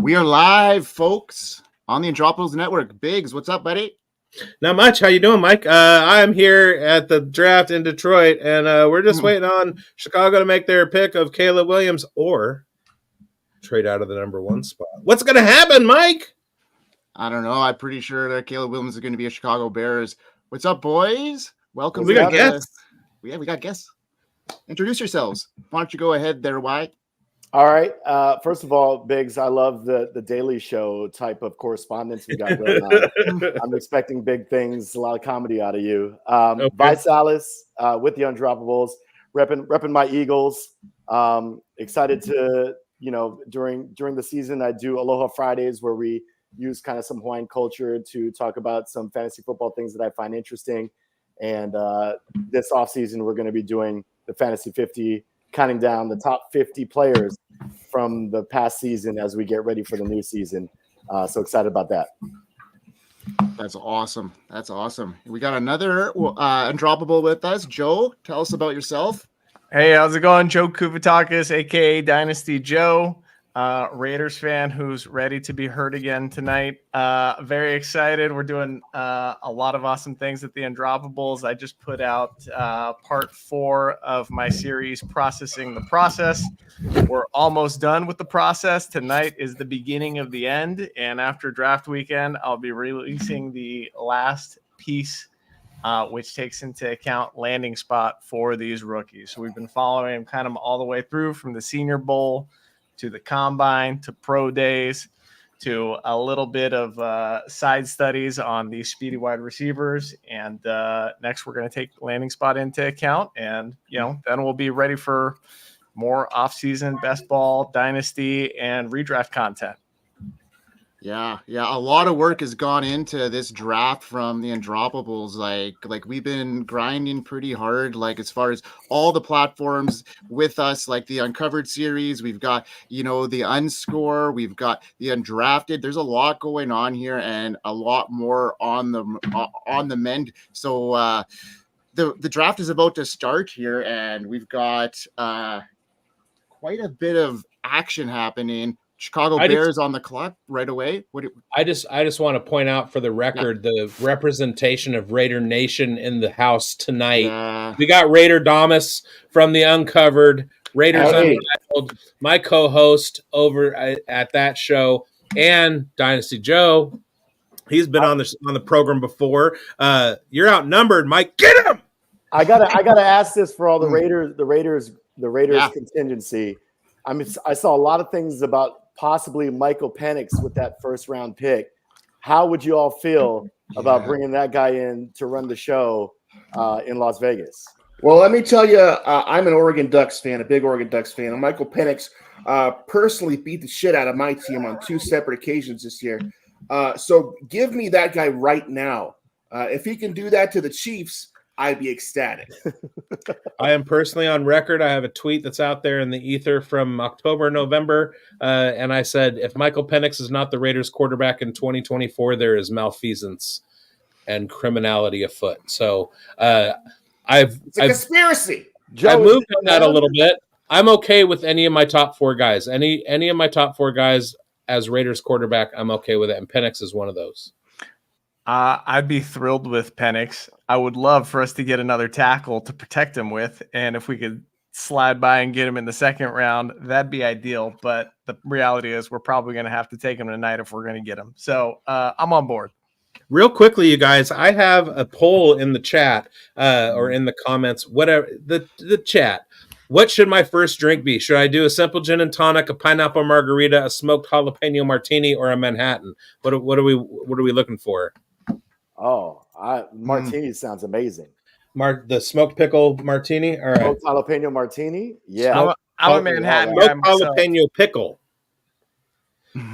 We are live, folks, on the Undroppables Network. Biggs, what's up, buddy? Not much. How you doing, Mike? I'm here at the draft in Detroit, and we're just waiting on Chicago to make their pick of Caleb Williams or trade out of the number one spot. What's going to happen, Mike? I don't know. I'm pretty sure that Caleb Williams is going to be a Chicago Bears. What's up, boys? Welcome. We got guests. Yeah, we got guests. Introduce yourselves. Why don't you go ahead there, Wyatt? All right. First of all, Biggs, I love the Daily Show type of correspondence we got going on. I'm expecting big things, a lot of comedy out of you. Okay. Visalis with the Undroppables, repping my Eagles. Excited to, during the season, I do Aloha Fridays where we use kind of some Hawaiian culture to talk about some fantasy football things that I find interesting. And this offseason, we're going to be doing the Fantasy 50, counting down the top 50 players from the past season as we get ready for the new season. So excited about that. That's awesome. That's awesome. We got another Undroppable with us. Joe, tell us about yourself. Hey, how's it going? Joe Kuvatakis, a.k.a. Dynasty Joe, Raiders fan who's ready to be heard again tonight. Very excited. We're doing a lot of awesome things at the Undroppables. I just put out part 4 of my series, Processing the Process. We're almost done with the process. Tonight is the beginning of the end. And after draft weekend, I'll be releasing the last piece, which takes into account landing spot for these rookies. So we've been following kind of all the way through from the Senior Bowl to the Combine to Pro Days to a little bit of side studies on these speedy wide receivers. And next we're going to take landing spot into account. And, then we'll be ready for more offseason best ball, dynasty, and redraft content. Yeah. A lot of work has gone into this draft from the Undroppables. Like we've been grinding pretty hard, like as far as all the platforms with us, like the Uncovered series. We've got, the Unscore. We've got the Undrafted. There's a lot going on here and a lot more on the mend. So the draft is about to start here, and we've got quite a bit of action happening. Chicago Bears on the clock right away. I just want to point out for the record the representation of Raider Nation in the house tonight. We got Raider Damas from the Uncovered, Raiders Untitled, my co-host over at that show, and Dynasty Joe. He's been on the program before. You're outnumbered, Mike. Get him! I gotta ask this for all the Raiders contingency. I saw a lot of things about possibly Michael Penix with that first round pick. How would you all feel about bringing that guy in to run the show in Las Vegas? Well, let me tell you, I'm an Oregon Ducks fan, a big Oregon Ducks fan. And Michael Penix personally beat the shit out of my team on 2 separate occasions this year. So give me that guy right now. If he can do that to the Chiefs, I'd be ecstatic. I am personally on record. I have a tweet that's out there in the ether from October, November. And I said, if Michael Penix is not the Raiders quarterback in 2024, there is malfeasance and criminality afoot. So it's a conspiracy. I moved on that a little bit. I'm okay with any of my top 4 guys. Any of my top 4 guys as Raiders quarterback, I'm okay with it. And Penix is one of those. I'd be thrilled with Penix. I would love for us to get another tackle to protect him with. And if we could slide by and get him in the second round, that'd be ideal. But the reality is we're probably going to have to take him tonight if we're going to get him. So I'm on board. Real quickly, you guys, I have a poll in the chat or in the comments, whatever, the chat. What should my first drink be? Should I do a simple gin and tonic, a pineapple margarita, a smoked jalapeno martini, or a Manhattan? What are we looking for? Oh, martini sounds amazing. The smoked pickle martini? All right. Smoked jalapeno martini? Yeah. I'm a Manhattan guy myself. Jalapeno pickle.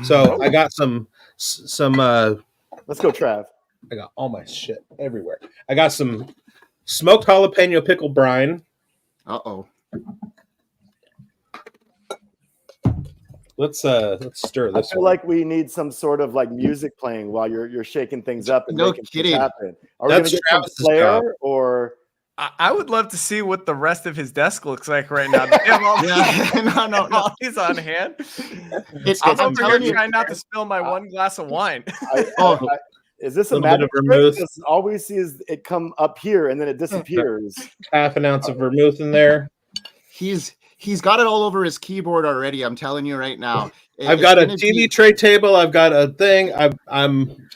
So I got some let's go, Trav. I got all my shit everywhere. I got some smoked jalapeno pickle brine. Uh-oh. Let's stir this. I feel like we need some sort of like music playing while you're shaking things up and no making kidding. things happen. Are we going to get some flair or I would love to see what the rest of his desk looks like right now. No, he's on hand. I'm over here trying not to spill my one glass of wine. Is this a magic trick? Because all we see is it come up here and then it disappears. Half an ounce of vermouth in there. He's got it all over his keyboard already. I'm telling you right now. I've got a TV tray table. I've got a thing. I'm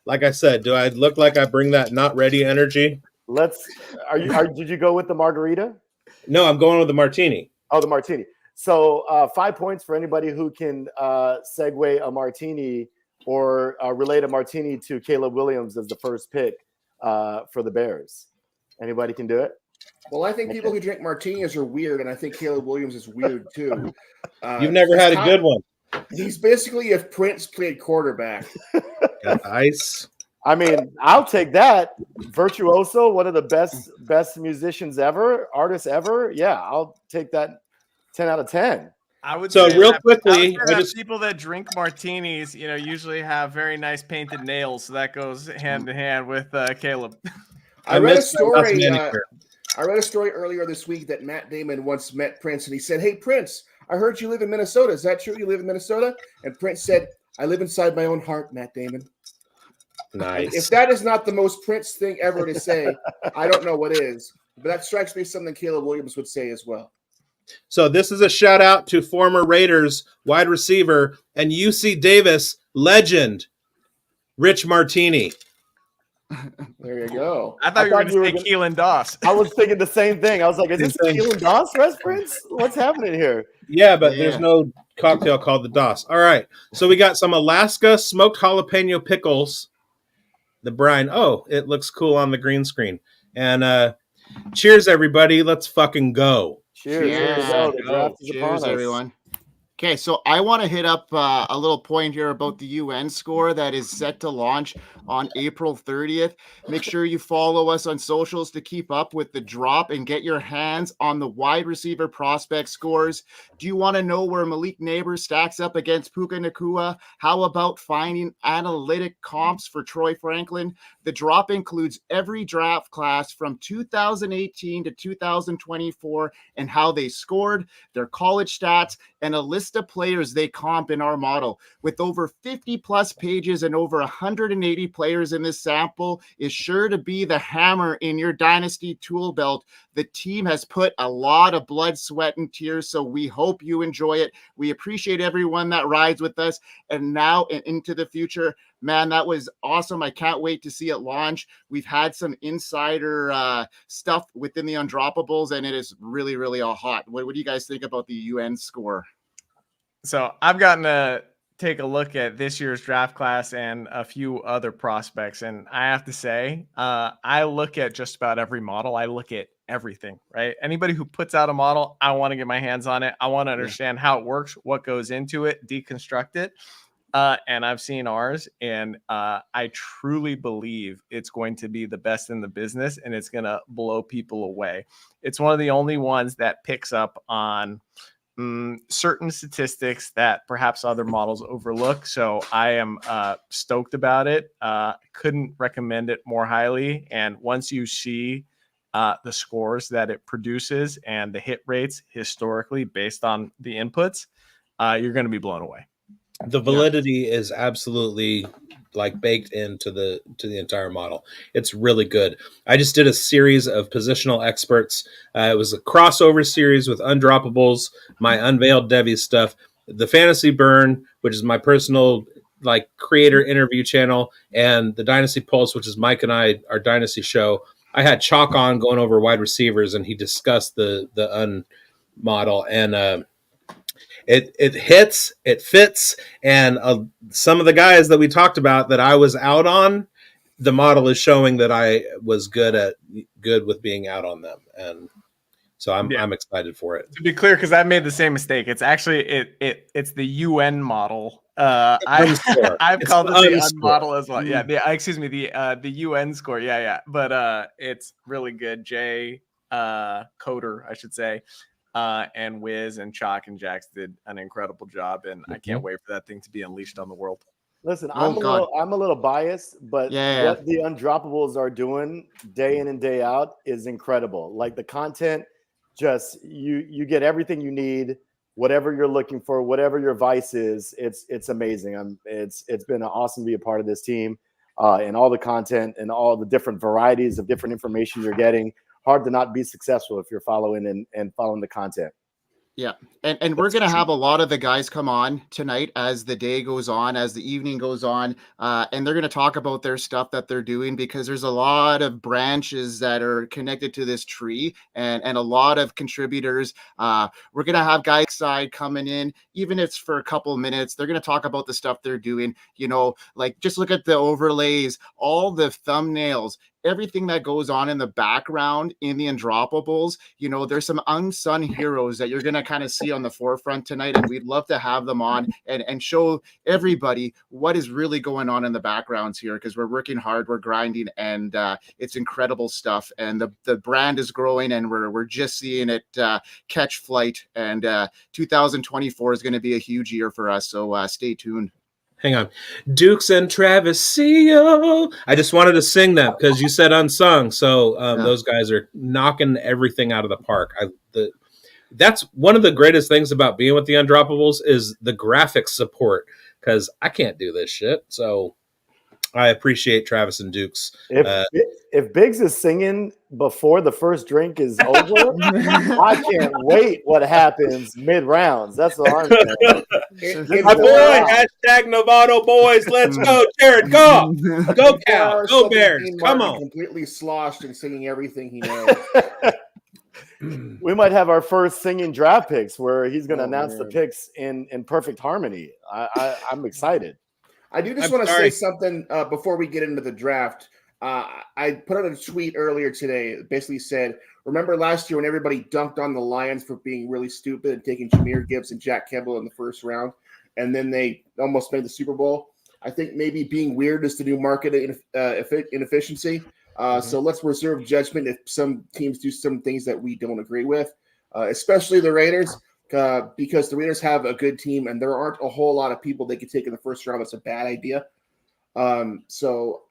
like I said. Do I look like I bring that not ready energy? Did you go with the margarita? No, I'm going with the martini. Oh, the martini. So 5 points for anybody who can segue a martini or relate a martini to Caleb Williams as the first pick for the Bears. Anybody can do it? Well, I think people who drink martinis are weird, and I think Caleb Williams is weird too. You've never had a good one. He's basically if Prince played quarterback. Ice. I mean, I'll take that. Virtuoso, one of the best musicians ever, artists ever. Yeah, I'll take that 10 out of 10. I would so say real that, quickly. People that drink martinis, usually have very nice painted nails, so that goes hand in hand with Caleb. I read a story. I read a story earlier this week that Matt Damon once met Prince, and he said, "Hey, Prince, I heard you live in Minnesota. Is that true? You live in Minnesota?" And Prince said, "I live inside my own heart, Matt Damon." Nice. If that is not the most Prince thing ever to say, I don't know what is. But that strikes me as something Caleb Williams would say as well. So this is a shout out to former Raiders wide receiver and UC Davis legend, Rich Martini. There you go. I thought you were going to say Keelan Doss. I was thinking the same thing. I was like, is this Keelan Doss reference? What's happening here? Yeah, but there's no cocktail called the Doss. All right. So we got some Alaska smoked jalapeno pickles. The brine. Oh, it looks cool on the green screen. And cheers, everybody. Let's fucking go. Cheers. Cheers, everyone. Okay, so I want to hit up a little point here about the UN score that is set to launch on April 30th. Make sure you follow us on socials to keep up with the drop and get your hands on the wide receiver prospect scores. Do you want to know where Malik Neighbors stacks up against Puka Nacua? How about finding analytic comps for Troy Franklin? The drop includes every draft class from 2018 to 2024 and how they scored, their college stats, and a list of players they comp in our model. With over 50 plus pages and over 180 players in this sample is sure to be the hammer in your dynasty tool belt. The team has put a lot of blood, sweat, and tears, so we hope you enjoy it. We appreciate everyone that rides with us, and now and into the future. Man, that was awesome. I can't wait to see it launch. We've had some insider stuff within the Undroppables, and it is really, really all hot. What do you guys think about the UN score? So I've gotten to take a look at this year's draft class and a few other prospects, and I have to say, I look at just about every model. I look at everything, right? Anybody who puts out a model, I want to get my hands on it. I want to understand how it works, what goes into it, deconstruct it. And I've seen ours, and I truly believe it's going to be the best in the business, and it's going to blow people away. It's one of the only ones that picks up on certain statistics that perhaps other models overlook. So I am stoked about it. Couldn't recommend it more highly. And once you see the scores that it produces and the hit rates historically based on the inputs, you're going to be blown away. The validity is absolutely like baked into the entire model. It's really good. I just did a series of positional experts. It was a crossover series with Undroppables, my Unveiled Debbie stuff, the Fantasy Burn, which is my personal like creator interview channel, and the Dynasty Pulse, which is Mike and I, our Dynasty show. I had Chalk on going over wide receivers, and he discussed the Un model, and It hits, it fits, and some of the guys that we talked about that I was out on, the model is showing that I was good with being out on them, and so I'm excited for it. To be clear, because I made the same mistake. It's actually it's the UN model. I've called it the UN model as well. Yeah, the UN score. Yeah, but it's really good. Jay Coder, I should say. And Wiz and Chalk and Jax did an incredible job, and I can't wait for that thing to be unleashed on the world. Listen, Oh, God. I'm a little biased, but Yeah. what the Undroppables are doing day in and day out is incredible. Like the content, just you get everything you need, whatever you're looking for, whatever your vice is. It's amazing. It's been awesome to be a part of this team, and all the content and all the different varieties of different information you're getting. Hard to not be successful if you're following and following the content. Yeah. And we're going to have a lot of the guys come on tonight as the day goes on, as the evening goes on. And they're going to talk about their stuff that they're doing, because there's a lot of branches that are connected to this tree and a lot of contributors. We're going to have guys side coming in, even if it's for a couple minutes. They're going to talk about the stuff they're doing, like just look at the overlays, all the thumbnails, everything that goes on in the background in the Undroppables. There's some unsung heroes that you're going to kind of see on the forefront tonight, and we'd love to have them on and show everybody what is really going on in the backgrounds here, because we're working hard, we're grinding, and it's incredible stuff. And the brand is growing, and we're just seeing it catch flight. And 2024 is going to be a huge year for us, so stay tuned. Hang on. Dukes and Travisio. I just wanted to sing that because you said unsung. So those guys are knocking everything out of the park. That's one of the greatest things about being with the Undroppables is the graphics support, because I can't do this shit. So I appreciate Travis and Dukes. If Biggs is singing before the first drink is over, I can't wait what happens mid-rounds. That's what I'm saying. My boy, hashtag Novato boys. Let's go, Jared. Go. Go, Cal. Go, Bears. Come on. Completely sloshed and singing everything he knows. We might have our first singing draft picks where he's going to announce the picks in perfect harmony. I'm excited. I do just want to say something before we get into the draft. I put out a tweet earlier today that basically said, remember last year when everybody dunked on the Lions for being really stupid and taking Jahmyr Gibbs and Jack Campbell in the first round, and then they almost made the Super Bowl? I think maybe being weird is the new market inefficiency. So let's reserve judgment if some teams do some things that we don't agree with, especially the Raiders. Because the Raiders have a good team and there aren't a whole lot of people they could take in the first round. That's a bad idea. So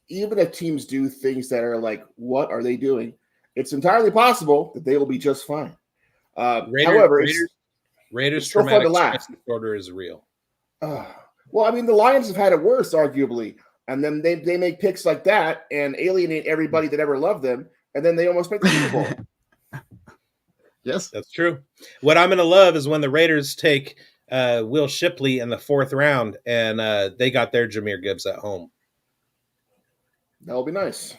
even if teams do things that are like, what are they doing? It's entirely possible that they will be just fine. However, Raiders traumatic stress disorder is real. Well, I mean, the Lions have had it worse, arguably. And then they make picks like that and alienate everybody that ever loved them. And then they almost make the Super Bowl. Yes, that's true. What I'm going to love is when the Raiders take Will Shipley in the 4th round and they got their Jahmyr Gibbs at home. That'll be nice.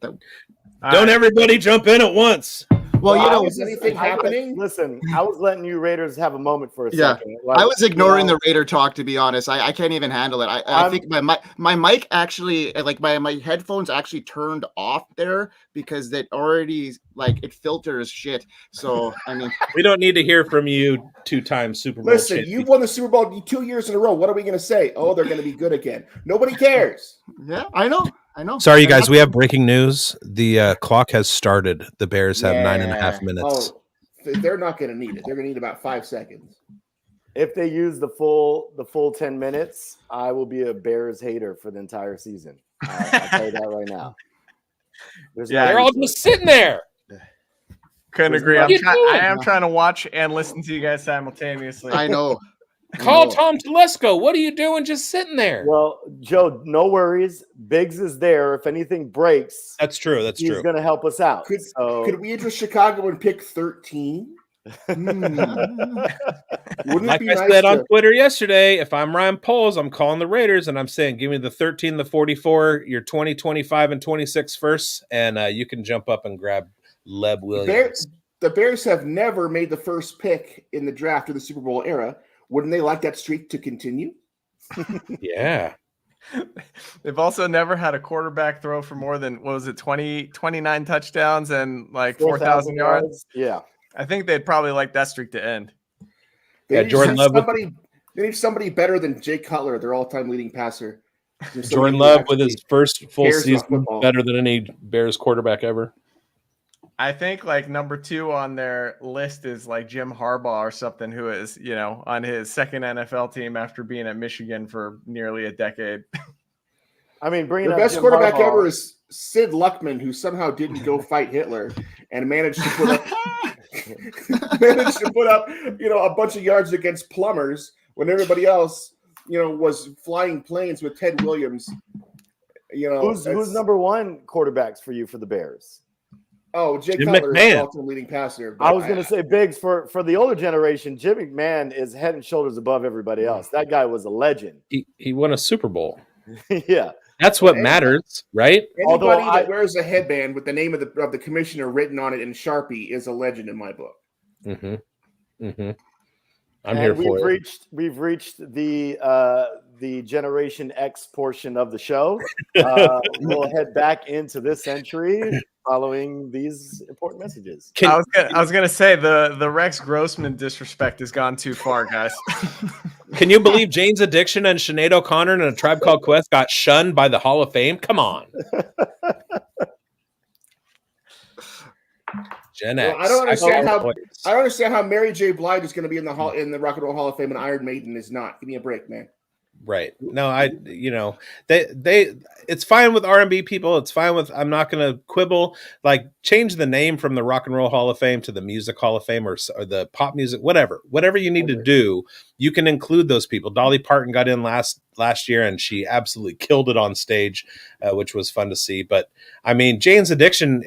Don't everybody jump in at once. Well, is anything happening? Listen, I was letting you Raiders have a moment for a second. I was ignoring the Raider talk, to be honest. I can't even handle it. I think my mic actually, like my headphones actually turned off there because it already it filters shit. So I mean, we don't need to hear from you 2-time Super Bowl. Listen, you've won the Super Bowl 2 years in a row. What are we going to say? Oh, they're going to be good again. Nobody cares. Yeah, I know. Sorry, you guys. We have breaking news. The clock has started. The Bears have 9.5 minutes. Oh, they're not going to need it. They're going to need about 5 seconds. If they use the full 10 minutes, I will be a Bears hater for the entire season. I'll tell you that right now. They're all just sitting there. Couldn't agree. I am trying to watch and listen to you guys simultaneously. I know. Call Tom Telesco. What are you doing just sitting there? Well, Joe, no worries. Biggs is there. If anything breaks, that's true. He's going to help us out. Could we enter Chicago and pick 13? Like I said on Twitter yesterday, if I'm Ryan Poles, I'm calling the Raiders and I'm saying, give me the 13, the 44, your 20, 25, and 26 first, and you can jump up and grab Leb Williams. The Bears have never made the first pick in the draft of the Super Bowl era. Wouldn't they like that streak to continue? Yeah. They've also never had a quarterback throw for more than, 29 touchdowns and 4,000 yards? Yeah. I think they'd probably like that streak to end. Jordan Love. They need somebody better than Jay Cutler, their all-time leading passer. Jordan Love with his first full season better than any Bears quarterback ever. I think like number 2 on their list is like Jim Harbaugh or something, who is, on his second NFL team after being at Michigan for nearly a decade. I mean, bringing the up best Jim quarterback Harbaugh, ever is Sid Luckman, who somehow didn't go fight Hitler and managed to put up a bunch of yards against plumbers when everybody else was flying planes with Ted Williams. Who's number 1 quarterbacks for you for the Bears? Oh, Jay Jim Cutler McMahon. is also leading passer. I was going to say, Biggs, for the older generation, Jim McMahon is head and shoulders above everybody else. That guy was a legend. He won a Super Bowl. Yeah. That's what matters, right? Anybody that wears a headband with the name of the commissioner written on it in Sharpie is a legend in my book. Mm-hmm. Mm-hmm. I'm here for it. We've reached the Generation X portion of the show. We'll head back into this century following these important messages. I was gonna say the Rex Grossman disrespect has gone too far, guys. Can you believe Jane's Addiction and Sinead O'Connor and A Tribe Called Quest got shunned by the Hall of Fame? Come on. Gen X. I don't understand how Mary J. Blige is going to be in the Rock and Roll Hall of Fame and Iron Maiden is not. Give me a break, man. Right. No, it's fine with R&B people. It's fine with, I'm not going to quibble, like change the name from the Rock and Roll Hall of Fame to the Music Hall of Fame or the pop music, whatever you need to do, you can include those people. Dolly Parton got in last year and she absolutely killed it on stage, which was fun to see. But I mean, Jane's Addiction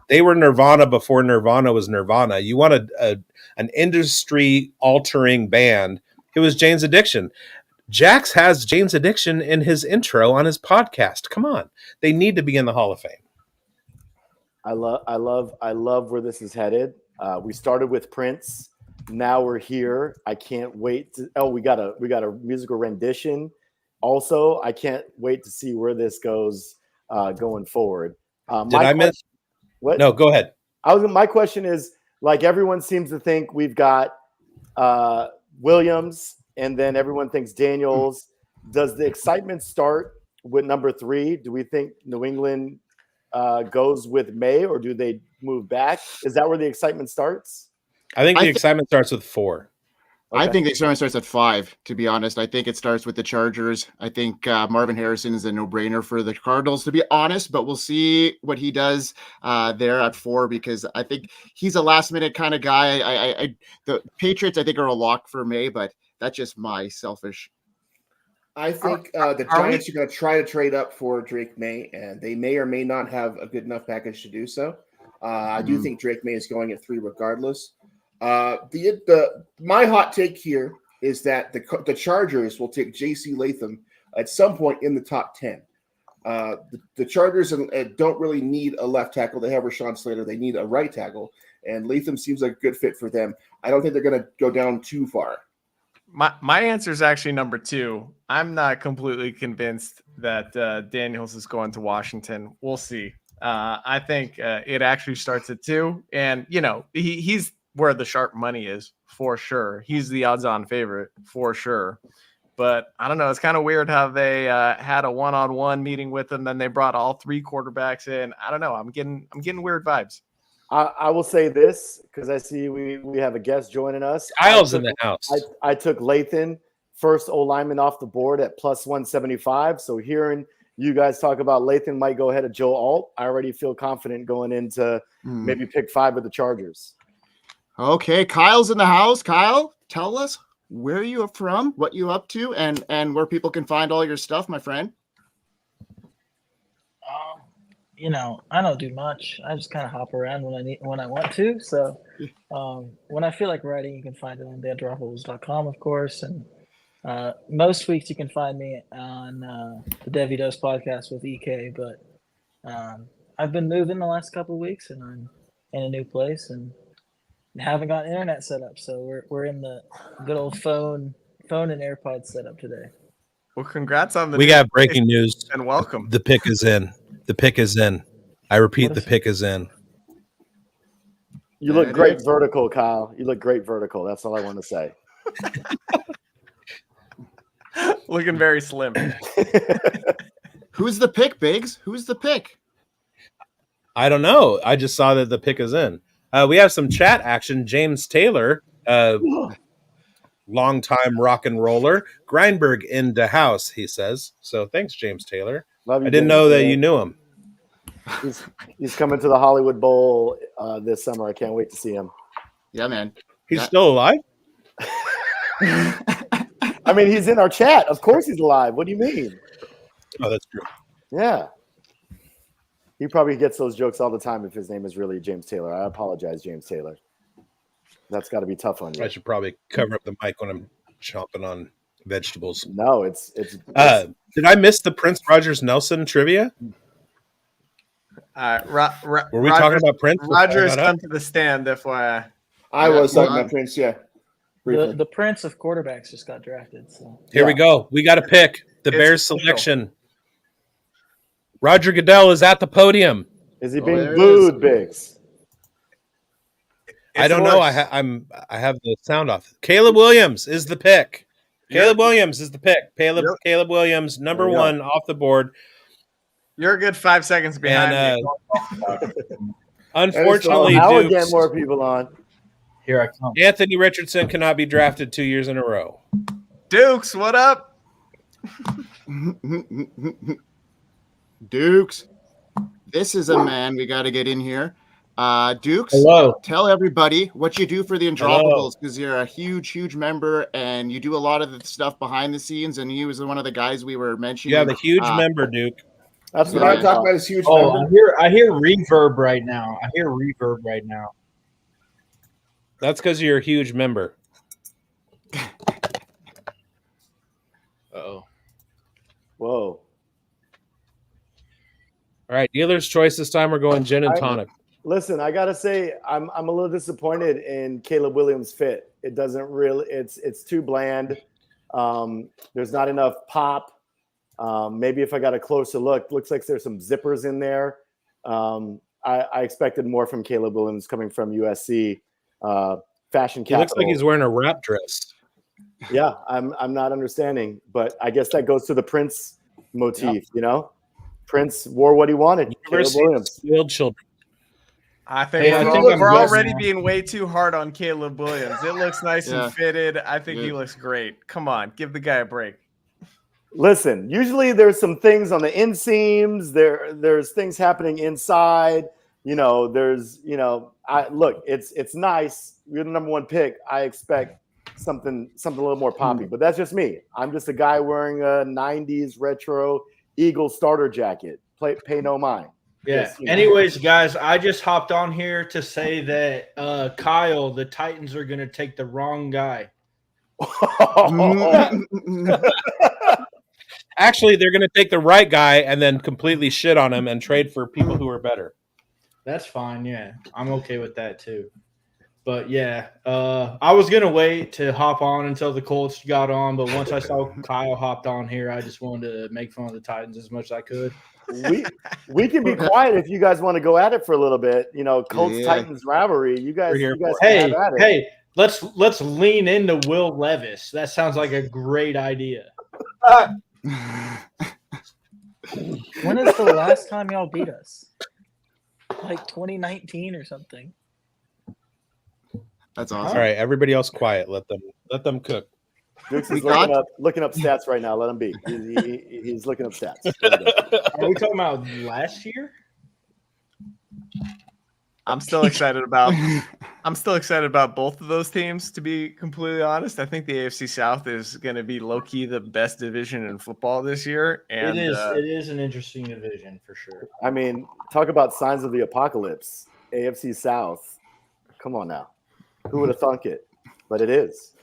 they were Nirvana before Nirvana was Nirvana. You wanted an industry altering band. It was Jane's Addiction. Jax has Jane's Addiction in his intro on his podcast. Come on. They need to be in the Hall of Fame. I love where this is headed. We started with Prince. Now we're here. I can't wait we got a musical rendition. Also, I can't wait to see where this goes going forward. Did I miss? What? No, go ahead. My question is, like, everyone seems to think we've got Williams, and then everyone thinks Daniels. Does the excitement start with number 3? Do we think New England goes with May, or do they move back? Is that where the excitement starts? I think the excitement starts with 4. Okay. I think the excitement starts at 5, to be honest. I think it starts with the Chargers. I think Marvin Harrison is a no-brainer for the Cardinals, to be honest, but we'll see what he does there at 4, because I think he's a last-minute kind of guy. The Patriots, I think, are a lock for May, but that's just my selfish. I think the Giants are going to try to trade up for Drake May, and they may or may not have a good enough package to do so. I do think Drake May is going at 3 regardless. My hot take here is that the Chargers will take J.C. Latham at some point in the top 10. The Chargers don't really need a left tackle. They have Rashawn Slater. They need a right tackle, and Latham seems like a good fit for them. I don't think they're going to go down too far. My answer is actually number 2. I'm not completely convinced that Daniels is going to Washington. We'll see. I think it actually starts at 2, and he's where the sharp money is for sure. He's the odds-on favorite for sure. But I don't know. It's kind of weird how they had a one-on-one meeting with him, then they brought all 3 quarterbacks in. I don't know. I'm getting weird vibes. I will say this, because I see we have a guest joining us. Kyle's in the house. I took Lathan, first O-lineman off the board at plus 175. So hearing you guys talk about Lathan might go ahead of Joe Alt, I already feel confident going into maybe pick 5 of the Chargers. Okay, Kyle's in the house. Kyle, tell us where you are from, what you up to, and where people can find all your stuff, my friend. I don't do much. I just kind of hop around when I want to. So when I feel like writing, you can find it on undroppables.com, of course. And most weeks you can find me on the Devi Dose podcast with EK. But I've been moving the last couple of weeks, and I'm in a new place and haven't got internet set up. So we're in the good old phone and AirPods set up today. Well, congrats on the. We got breaking news and welcome. The pick is in. The pick is in. I repeat, the pick is in. You look great vertical, Kyle. You look great vertical. That's all I want to say. Looking very slim. Who's the pick, Biggs? Who's the pick? I don't know. I just saw that the pick is in. We have some chat action. James Taylor, longtime rock and roller. Grindberg in the house, he says. So thanks, James Taylor. Love you, I didn't James know that Taylor. you knew him. He's coming to the Hollywood Bowl this summer. I can't wait to see him. Yeah, man. He's still alive? I mean, he's in our chat. Of course he's alive. What do you mean? Oh, that's true. Yeah. He probably gets those jokes all the time if his name is really James Taylor. I apologize, James Taylor. That's got to be tough on you. I should probably cover up the mic when I'm chomping on vegetables. No, it's did I miss the Prince Rogers Nelson trivia? Were we talking about Prince? Roger has come to the stand, FYI. I was talking about Prince, yeah. The Prince of quarterbacks just got drafted. So Here we go. We got to pick the Bears selection. Roger Goodell is at the podium. Is he being booed, Biggs? I don't know. I have the sound off. Caleb Williams is the pick. Caleb Williams is the pick. Caleb Williams, number one off the board. You're a good 5 seconds behind me. Unfortunately, now we're getting more people on. Here I come. Anthony Richardson cannot be drafted 2 years in a row. Dukes, what up? Dukes, this is a man we got to get in here. Dukes, hello. Tell everybody what you do for the Undroppables, because you're a huge member and you do a lot of the stuff behind the scenes. And he was one of the guys we were mentioning. You have a huge member, Duke. That's what I'm talking about. Is huge. I hear reverb right now. That's because you're a huge member. Uh-oh. Whoa. All right, dealer's choice this time. We're going gin and tonic. Listen, I gotta say, I'm a little disappointed in Caleb Williams' fit. It doesn't really. It's too bland. There's not enough pop. Maybe if I got a closer look, looks like there's some zippers in there. I expected more from Caleb Williams coming from USC. Fashion capital. He looks like he's wearing a wrap dress. Yeah, I'm not understanding, but I guess that goes to the Prince motif. You know, Prince wore what he wanted. Caleb Williams. Spoiled children. I think we're already being way too hard on Caleb Williams. It looks nice and fitted. I think he looks great. Come on, give the guy a break. Listen, usually there's some things on the inseams. There's things happening inside. You know, it's nice. You're the number one pick. I expect something a little more poppy, but that's just me. I'm just a guy wearing a 90s retro Eagle starter jacket. Pay no mind. Yeah. Just, anyways, guys, I just hopped on here to say that Kyle, the Titans are going to take the wrong guy. Actually, they're going to take the right guy and then completely shit on him and trade for people who are better. That's fine. Yeah, I'm okay with that too. But yeah, I was going to wait to hop on until the Colts got on. But once I saw Kyle hopped on here, I just wanted to make fun of the Titans as much as I could. We can be quiet if you guys want to go at it for a little bit. You know, Colts Titans rivalry. You guys have at it. Hey, let's lean into Will Levis. That sounds like a great idea. When is the last time y'all beat us? Like 2019 or something. That's awesome. All right, everybody else quiet. Let them cook. Dukes is looking up stats right now. Let him be. He's looking up stats. Are we talking about last year? I'm still excited about both of those teams, to be completely honest. I think the AFC South is going to be low-key the best division in football this year. And it is an interesting division for sure. I mean, talk about signs of the apocalypse. AFC South. Come on now. Who would have thunk it? But it is.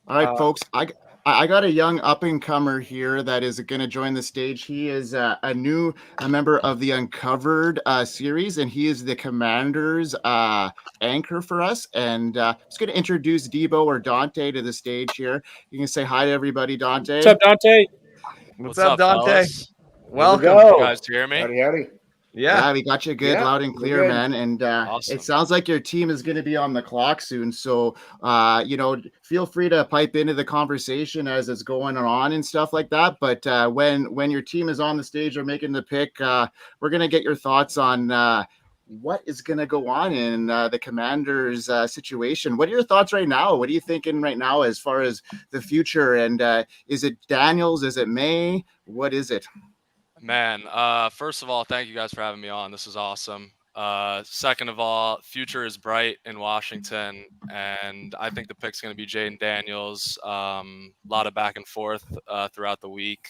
All right, folks. I got a young up-and-comer here that is going to join the stage. He is a member of the Uncovered series, and he is the Commanders anchor for us. And I'm just going to introduce Debo or Dante to the stage here. You can say hi to everybody, Dante. What's up, Dante? What's up, Dante? Fellas? Welcome. You guys hear me? Howdy. Yeah, we got you good, loud and clear, good. man. And Awesome. it sounds like your team is going to be on the clock soon. So, feel free to pipe into the conversation as it's going on and stuff like that. But when your team is on the stage or making the pick, we're going to get your thoughts on what is going to go on in the Commanders situation. What are your thoughts right now? What are you thinking right now as far as the future? And is it Daniels? Is it May? What is it? Man, first of all, thank you guys for having me on. This is awesome. Second of all, future is bright in Washington, and I think the pick's going to be Jaden Daniels. A lot of back and forth throughout the week.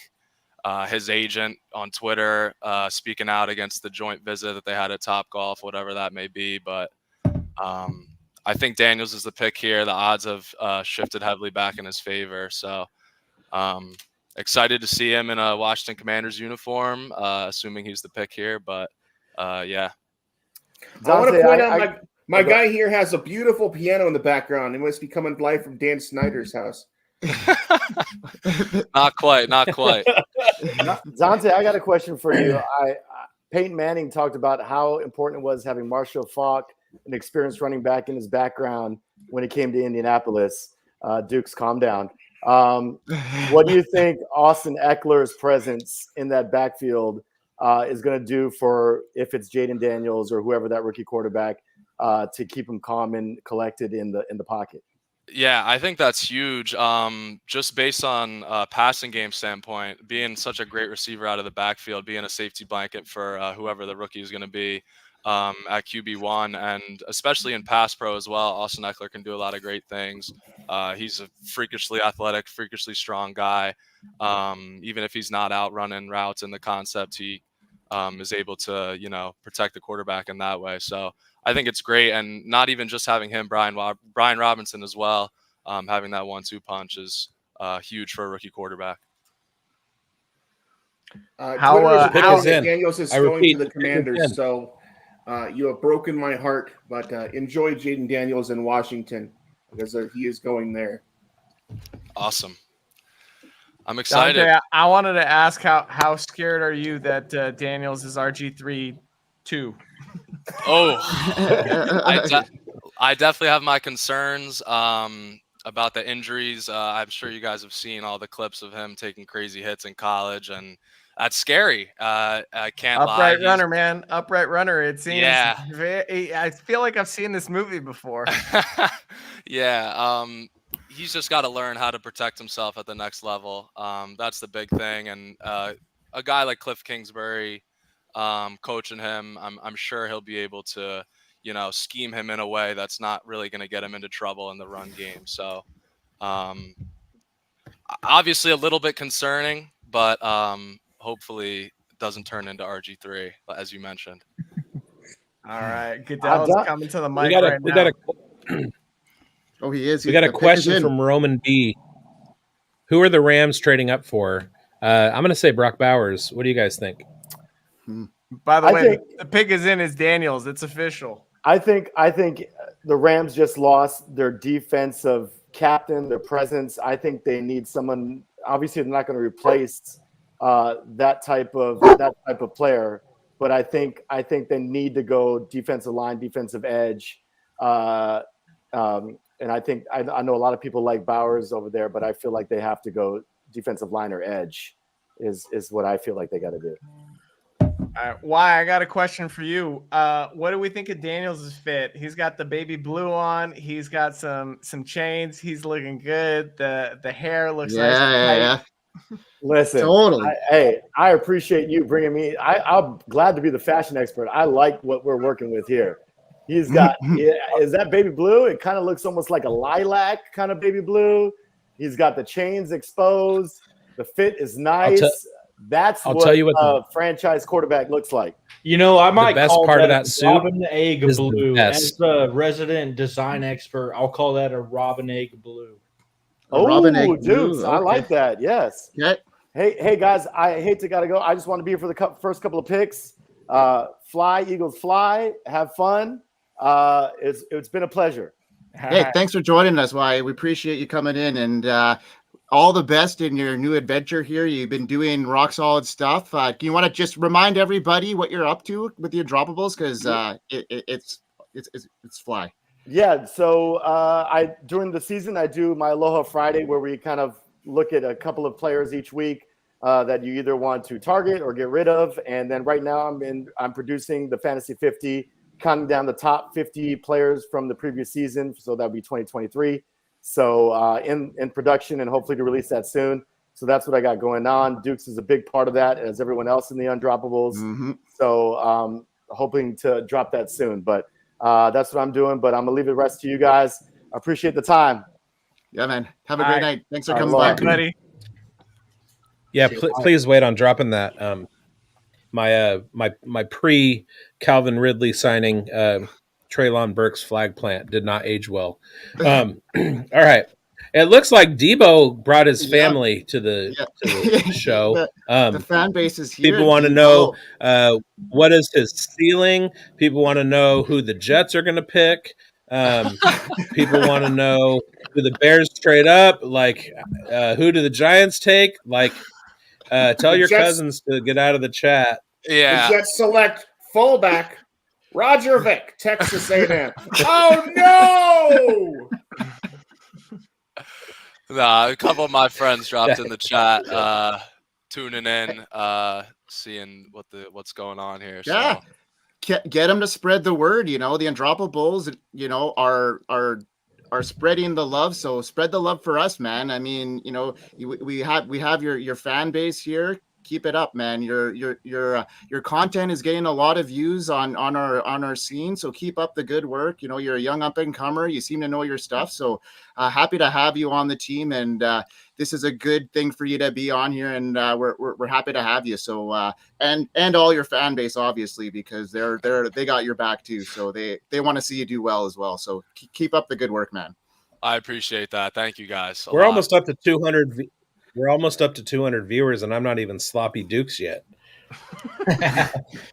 His agent on Twitter speaking out against the joint visit that they had at Topgolf, whatever that may be. But I think Daniels is the pick here. The odds have shifted heavily back in his favor. So excited to see him in a Washington Commanders uniform, assuming he's the pick here. But yeah. I want to point out my guy here has a beautiful piano in the background. It must be coming live from Dan Snyder's house. Not quite. Dante, I got a question for you. Peyton Manning talked about how important it was having Marshall Faulk, an experienced running back, in his background when it came to Indianapolis. Dukes, calm down. What do you think Austin Eckler's presence in that backfield is going to do for, if it's Jaden Daniels or whoever that rookie quarterback, to keep him calm and collected in the pocket? Yeah, I think that's huge. Just based on passing game standpoint, being such a great receiver out of the backfield, being a safety blanket for whoever the rookie is going to be at QB1, and especially in pass pro as well. Austin Eckler can do a lot of great things. He's a freakishly athletic, freakishly strong guy. Even if he's not out running routes in the concept, he is able to, protect the quarterback in that way. So I think it's great. And not even just having him, Brian Robinson as well, having that 1-2 punch is huge for a rookie quarterback. Daniels is going to the Commanders, so you have broken my heart. But enjoy Jaden Daniels in Washington because he is going there. Awesome. I'm excited. Dante, I wanted to ask how scared are you that Daniels is RG3 too? Oh, I definitely have my concerns about the injuries. I'm sure you guys have seen all the clips of him taking crazy hits in college, and that's scary. I can't lie. Upright runner, man. Upright runner. It seems. Yeah. I feel like I've seen this movie before. Yeah. He's just got to learn how to protect himself at the next level. That's the big thing. And a guy like Cliff Kingsbury, coaching him, I'm sure he'll be able to, scheme him in a way that's not really going to get him into trouble in the run game. So obviously a little bit concerning, but hopefully it doesn't turn into RG3, as you mentioned. All right. Goodell's coming to the mic now. Oh, he is. We got a question from Roman B. Who are the Rams trading up for? I'm going to say Brock Bowers. What do you guys think? By the way, the pick is in. Is Daniels. It's official. I think the Rams just lost their defensive captain, their presence. I think they need someone. Obviously, they're not going to replace that type of player, but I think they need to go defensive line, defensive edge. And I think I know a lot of people like Bowers over there, but I feel like they have to go defensive line or edge is what I feel like they got to do. Why? I got a question for you. What do we think of Daniels' fit? He's got the baby blue on. He's got some chains. He's looking good. The hair looks nice. Yeah. Listen, totally. I appreciate you bringing me. I'm glad to be the fashion expert. I like what we're working with here. He's got, is that baby blue? It kind of looks almost like a lilac kind of baby blue. He's got the chains exposed. The fit is nice. I'll tell you what a franchise quarterback looks like. I might the best call part that of that suit Robin Egg is blue. the As the resident design expert, I'll call that a Robin Egg blue. Robin Egg Dukes. Okay. I like that. Yes. Okay. Hey guys, I hate to gotta go. I just want to be here for the first couple of picks. Fly, Eagles, fly. Have fun. It's been a pleasure. Hey, thanks for joining us, Wyatt. We appreciate you coming in, and all the best in your new adventure here. You've been doing rock solid stuff. Do you want to just remind everybody what you're up to with the Undroppables? Because it's fly. Yeah. So I during the season I do my Aloha Friday, where we kind of look at a couple of players each week that you either want to target or get rid of. And then right now I'm producing the Fantasy 50, counting down the top 50 players from the previous season. So that'll be 2023. So in production, and hopefully to release that soon. So that's what I got going on. Dukes is a big part of that, as everyone else in the Undroppables. Mm-hmm. So hoping to drop that soon. But that's what I'm doing. But I'm gonna leave the rest to you guys. I appreciate the time. Yeah, man. Have a great night. Thanks for coming by, buddy. Yeah, please wait on dropping that. My pre Calvin Ridley signing, Treylon Burks flag plant did not age well. All right. It looks like Debo brought his family to the show. The fan base is here. People want to know what is his ceiling. People want to know who the Jets are going to pick. People want to know who the Bears trade up. Like, who do the Giants take? Like, tell your cousins to get out of the chat. Yeah. The Jets select fullback Roger Vick, Texas A&M. Oh no! Nah, a couple of my friends dropped in the chat, tuning in, seeing what's going on here. Yeah, so. Get them to spread the word. You know, the Undroppables, you know, are spreading the love. So spread the love for us, man. I mean, you know, we have your fan base here. Keep it up, man. Your content is getting a lot of views on our scene. So keep up the good work. You know, you're a young up and comer. You seem to know your stuff. So happy to have you on the team. And this is a good thing for you to be on here. And we're happy to have you. So and all your fan base, obviously, because they got your back too. So they want to see you do well as well. So keep up the good work, man. I appreciate that. Thank you, guys. We're almost up to 200. We're almost up to 200 viewers, and I'm not even sloppy Dukes yet.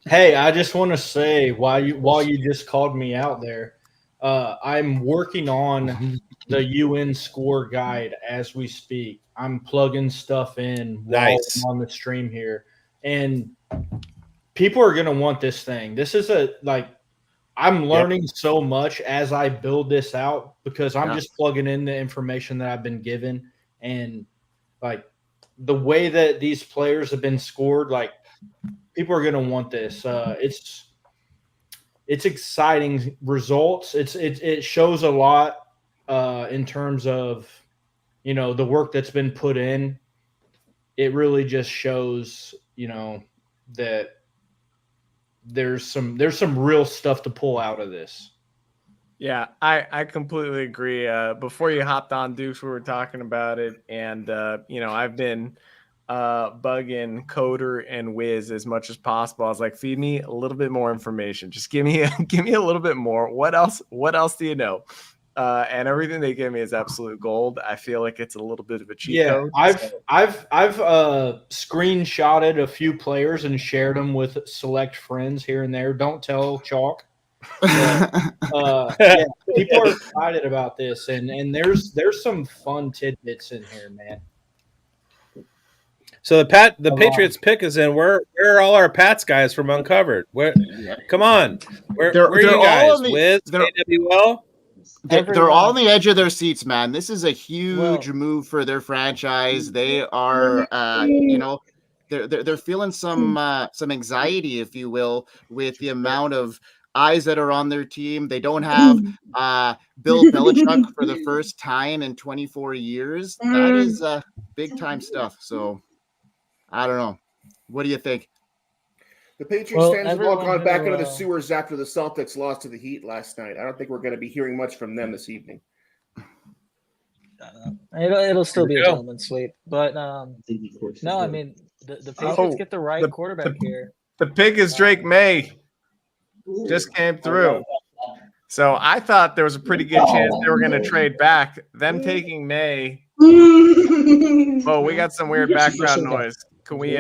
Hey, I just want to say while you just called me out there, I'm working on the UN score guide as we speak. I'm plugging stuff in while I'm on the stream here, and people are going to want this thing. This is I'm learning so much as I build this out because I'm just plugging in the information that I've been given, and like the way that these players have been scored, like people are going to want this. It's exciting results. It shows a lot in terms of, you know, the work that's been put in. It really just shows, you know, that there's some real stuff to pull out of this. Yeah, I completely agree. Before you hopped on, Dukes, we were talking about it, and you know, I've been bugging Coder and Wiz as much as possible. I was like, feed me a little bit more information. Just give me a little bit more. What else do you know? And everything they give me is absolute gold. I feel like it's a little bit of a cheat code. I've screenshotted a few players and shared them with select friends here and there. Don't tell Chalk. Yeah, people are excited about this, and there's some fun tidbits in here, man. So the Patriots pick is in. Where are all our Pats guys from Uncovered? Come on, where are you guys? With AWL? They're all on the edge of their seats, man. This is a huge move for their franchise. They are, you know, they're feeling some anxiety, if you will, with the amount of eyes that are on their team. They don't have Bill Belichick for the first time in 24 years. That is big time stuff. So I don't know. What do you think? The Patriots fans have all gone back into the sewers after the Celtics lost to the Heat last night. I don't think we're going to be hearing much from them this evening. It'll still be a gentleman's sweep, but no, I mean the Patriots get the right quarterback here. The pick is Drake May. Just came through. So I thought there was a pretty good chance they were going to trade back. Them taking May. Oh, we got some weird background noise. Can we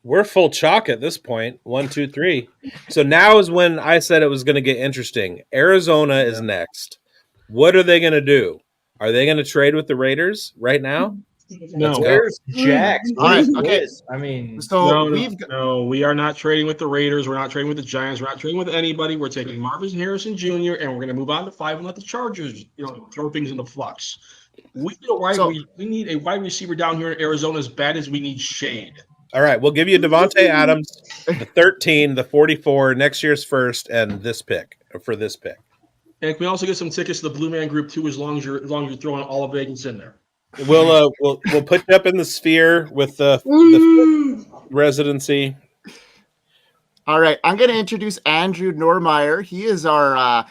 We're full chalk at this point. 1, 2, 3. So now is when I said it was going to get interesting. Arizona is next. What are they going to do? Are they going to trade with the Raiders right now? No, Let's where's Jax? All right, Where's okay. Wiz? I mean, So no, we are not trading with the Raiders. We're not trading with the Giants. We're not trading with anybody. We're taking Marvin Harrison Jr. and we're going to move on to 5 and let the Chargers, throw things into flux. We need a wide receiver down here in Arizona as bad as we need shade. All right, we'll give you Devontae Adams, the 13, the 44, next year's first, and this pick for this pick. And can we also get some tickets to the Blue Man Group too, as long as you're throwing all of Vegas in there. We'll put you up in the Sphere with the residency. All right, I'm going to introduce Andrew Normeyer. He is our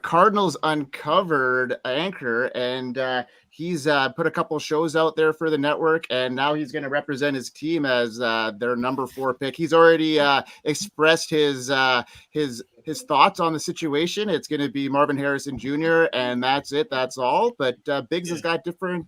Cardinals Uncovered anchor, and he's put a couple shows out there for the network, and now he's going to represent his team as their number 4 pick. He's already expressed his thoughts on the situation. It's going to be Marvin Harrison Jr., and that's it. That's all. But Biggs has got different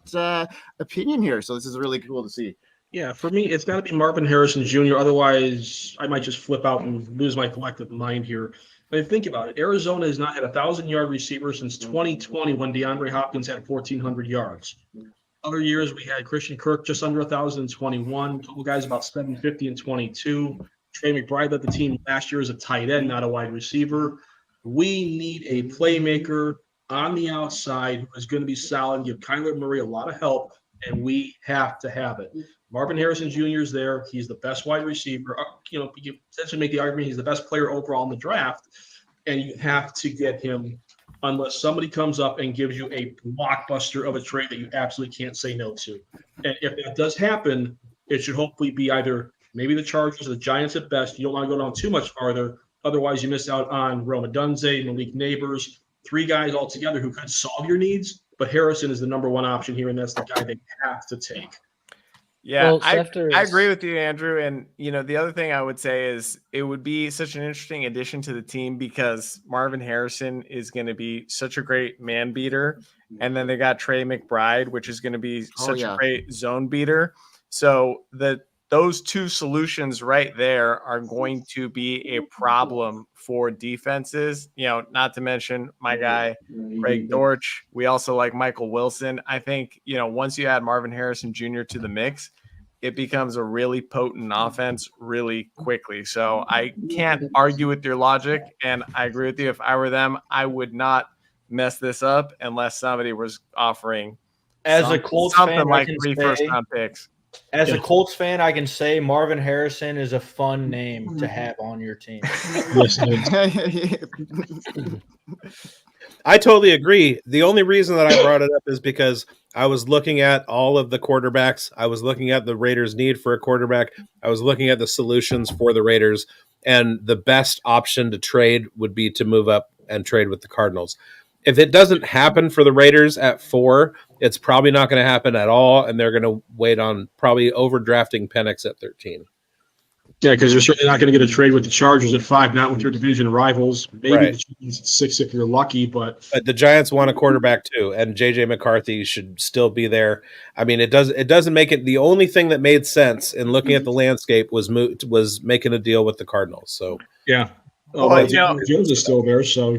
opinion here, so this is really cool to see. Yeah, for me, it's got to be Marvin Harrison Jr. Otherwise, I might just flip out and lose my collective mind here. I mean, think about it. Arizona has not had a 1,000-yard receiver since 2020 when DeAndre Hopkins had 1,400 yards. Other years, we had Christian Kirk just under 1,000 in 21, a couple guys about 750 in 22. Trey McBride led the team last year as a tight end, not a wide receiver. We need a playmaker on the outside who is going to be solid, give Kyler Murray a lot of help, and we have to have it. Marvin Harrison Jr. is there. He's the best wide receiver. You can essentially make the argument he's the best player overall in the draft, and you have to get him unless somebody comes up and gives you a blockbuster of a trade that you absolutely can't say no to. And if that does happen, it should hopefully be either maybe the Chargers or the Giants at best. You don't want to go down too much farther. Otherwise, you miss out on Rome Odunze, Malik Neighbors, 3 guys altogether who could solve your needs. But Harrison is the number 1 option here, and that's the guy they have to take. Yeah, well, I agree with you, Andrew. And, the other thing I would say is it would be such an interesting addition to the team because Marvin Harrison is going to be such a great man beater. And then they got Trey McBride, which is going to be such a great zone beater. So those 2 solutions right there are going to be a problem for defenses, not to mention my guy, Greg Dortch. We also like Michael Wilson. I think, once you add Marvin Harrison Jr. to the mix, it becomes a really potent offense really quickly. So I can't argue with your logic. And I agree with you. If I were them, I would not mess this up unless somebody was offering a Colts something fan, like 3 first-round picks. As a Colts fan, I can say Marvin Harrison is a fun name to have on your team. I totally agree. The only reason that I brought it up is because I was looking at all of the quarterbacks. I was looking at the Raiders' need for a quarterback. I was looking at the solutions for the Raiders, and the best option to trade would be to move up and trade with the Cardinals. If it doesn't happen for the Raiders at 4, it's probably not going to happen at all, and they're going to wait on probably overdrafting Penix at 13. Yeah, because you're certainly not going to get a trade with the Chargers at 5, not with your division rivals. Maybe the Chiefs at 6 if you're lucky, but the Giants want a quarterback too, and JJ McCarthy should still be there. I mean, it doesn't make it. The only thing that made sense in looking at the landscape was making a deal with the Cardinals. So yeah, Jones is still there, so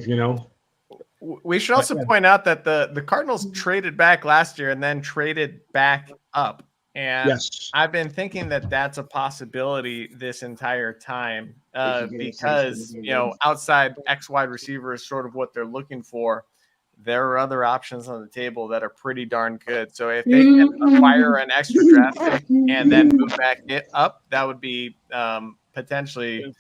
We should also point out that the Cardinals traded back last year and then traded back up. And I've been thinking that that's a possibility this entire time because, outside X wide receiver is sort of what they're looking for. There are other options on the table that are pretty darn good. So if they can acquire an extra draft pick and then move back up, that would be potentially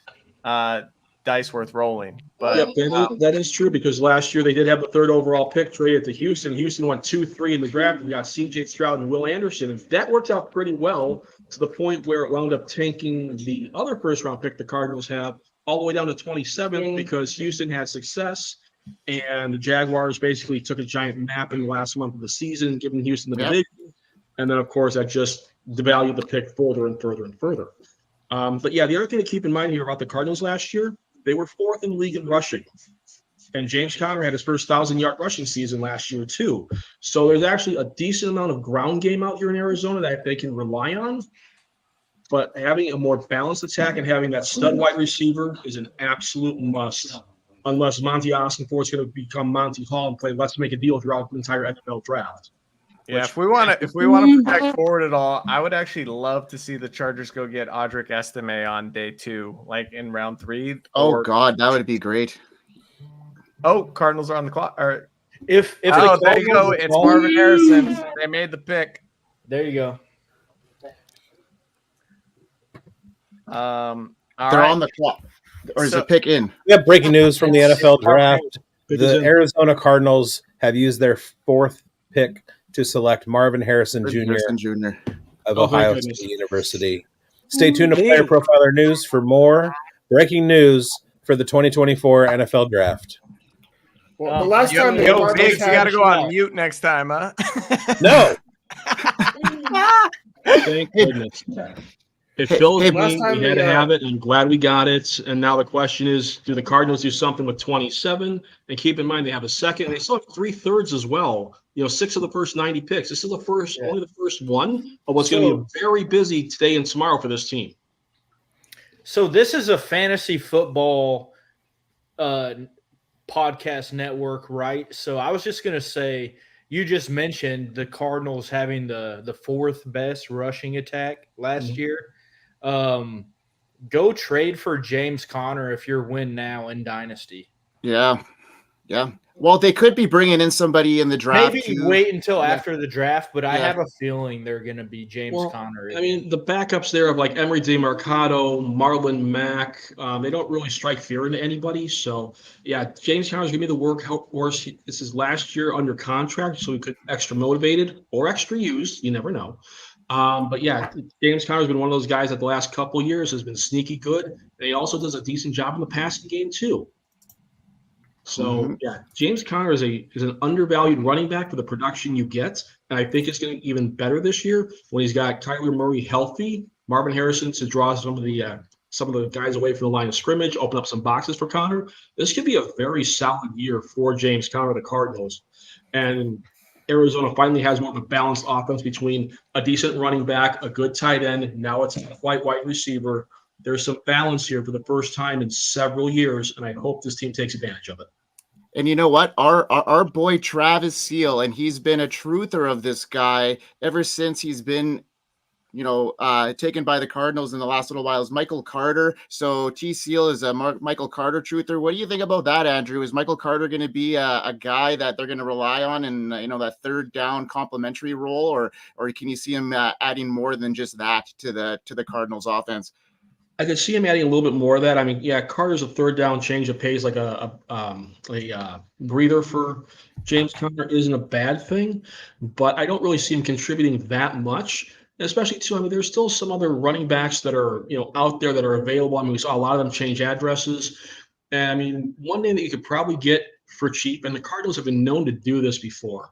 dice worth rolling. But that is true because last year they did have the 3rd overall pick traded to Houston. Houston went 2-3 in the draft. We got C.J. Stroud and Will Anderson, and that worked out pretty well to the point where it wound up tanking the other first-round pick the Cardinals have all the way down to 27th because Houston had success, and the Jaguars basically took a giant nap in the last month of the season, giving Houston the division, and then of course that just devalued the pick further and further and further. But yeah, the other thing to keep in mind here about the Cardinals last year. They were 4th in the league in rushing. And James Conner had his first 1,000-yard rushing season last year, too. So there's actually a decent amount of ground game out here in Arizona that they can rely on. But having a more balanced attack and having that stud wide receiver is an absolute must unless Monty Ossenfort is going to become Monty Hall and play let's make a deal throughout the entire NFL draft. Yeah, if we want to project forward at all, I would actually love to see the Chargers go get Audric Estime on day 2, like in round 3. Oh God, that would be great. Oh, Cardinals are on the clock. Or if there you go. It's Marvin Harrison. They made the pick. There you go. They're on the clock. Or is the pick in? We have breaking news from the NFL draft. The Arizona Cardinals have used their 4th pick to select Marvin Harrison Jr. of Ohio State University. Stay tuned to Player Profiler News for more breaking news for the 2024 NFL Draft. Well, the last time the Cardinals Biggs, you got to go on mute next time, huh? No. Thank goodness. It fills me. We had to have it, and I'm glad we got it. And now the question is, do the Cardinals do something with 27? And keep in mind, they have a second. And they still have 3/3 as well. 6 of the first 90 picks. This is only the first one of what's going to be a very busy today and tomorrow for this team. So this is a fantasy football podcast network, right? So I was just going to say, you just mentioned the Cardinals having the 4th best rushing attack last year. Go trade for James Conner if you're win now in Dynasty. Yeah. Well, they could be bringing in somebody in the draft. Maybe wait until after the draft, but I have a feeling they're going to be James Conner. I mean, the backups there of like Emery DeMarcado, Marlon Mack, they don't really strike fear into anybody. So, yeah, James Conner is going to be the workhorse. This is last year under contract, so he could extra motivated or extra used. You never know. But yeah, James Conner has been one of those guys that the last couple of years has been sneaky good. And he also does a decent job in the passing game too. So yeah, James Conner is an undervalued running back for the production you get. And I think it's going to be even better this year when he's got Kyler Murray healthy, Marvin Harrison to draw some of the guys away from the line of scrimmage, open up some boxes for Conner. This could be a very solid year for James Conner, the Cardinals. And Arizona finally has more of a balanced offense between a decent running back, a good tight end. Now it's a wide receiver. There's some balance here for the first time in several years, and I hope this team takes advantage of it. And you know what? Our boy Travis Seal, and he's been a truther of this guy ever since he's been, taken by the Cardinals in the last little while, is Michael Carter. So T. Seal is a Michael Carter truther. What do you think about that, Andrew? Is Michael Carter going to be a guy that they're going to rely on in that third down complementary role, or can you see him adding more than just that to the Cardinals offense? I could see him adding a little bit more of that. I mean, yeah, Carter's a third down change of pace, like a breather for James Conner isn't a bad thing, but I don't really see him contributing that much. Especially too, I mean, there's still some other running backs that are out there that are available. I mean, we saw a lot of them change addresses. And I mean, one name that you could probably get for cheap, and the Cardinals have been known to do this before,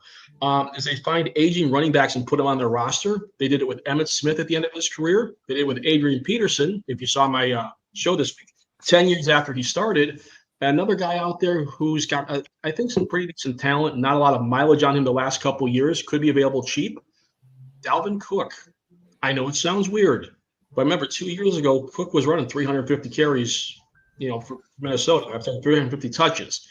is they find aging running backs and put them on their roster. They did it with Emmitt Smith at the end of his career. They did it with Adrian Peterson, if you saw my show this week, 10 years after he started. Another guy out there who's got, I think, some pretty decent talent, not a lot of mileage on him the last couple of years, could be available cheap. Dalvin Cook. I know it sounds weird, but remember 2 years ago, Cook was running 350 carries, for Minnesota. I'm saying 350 touches.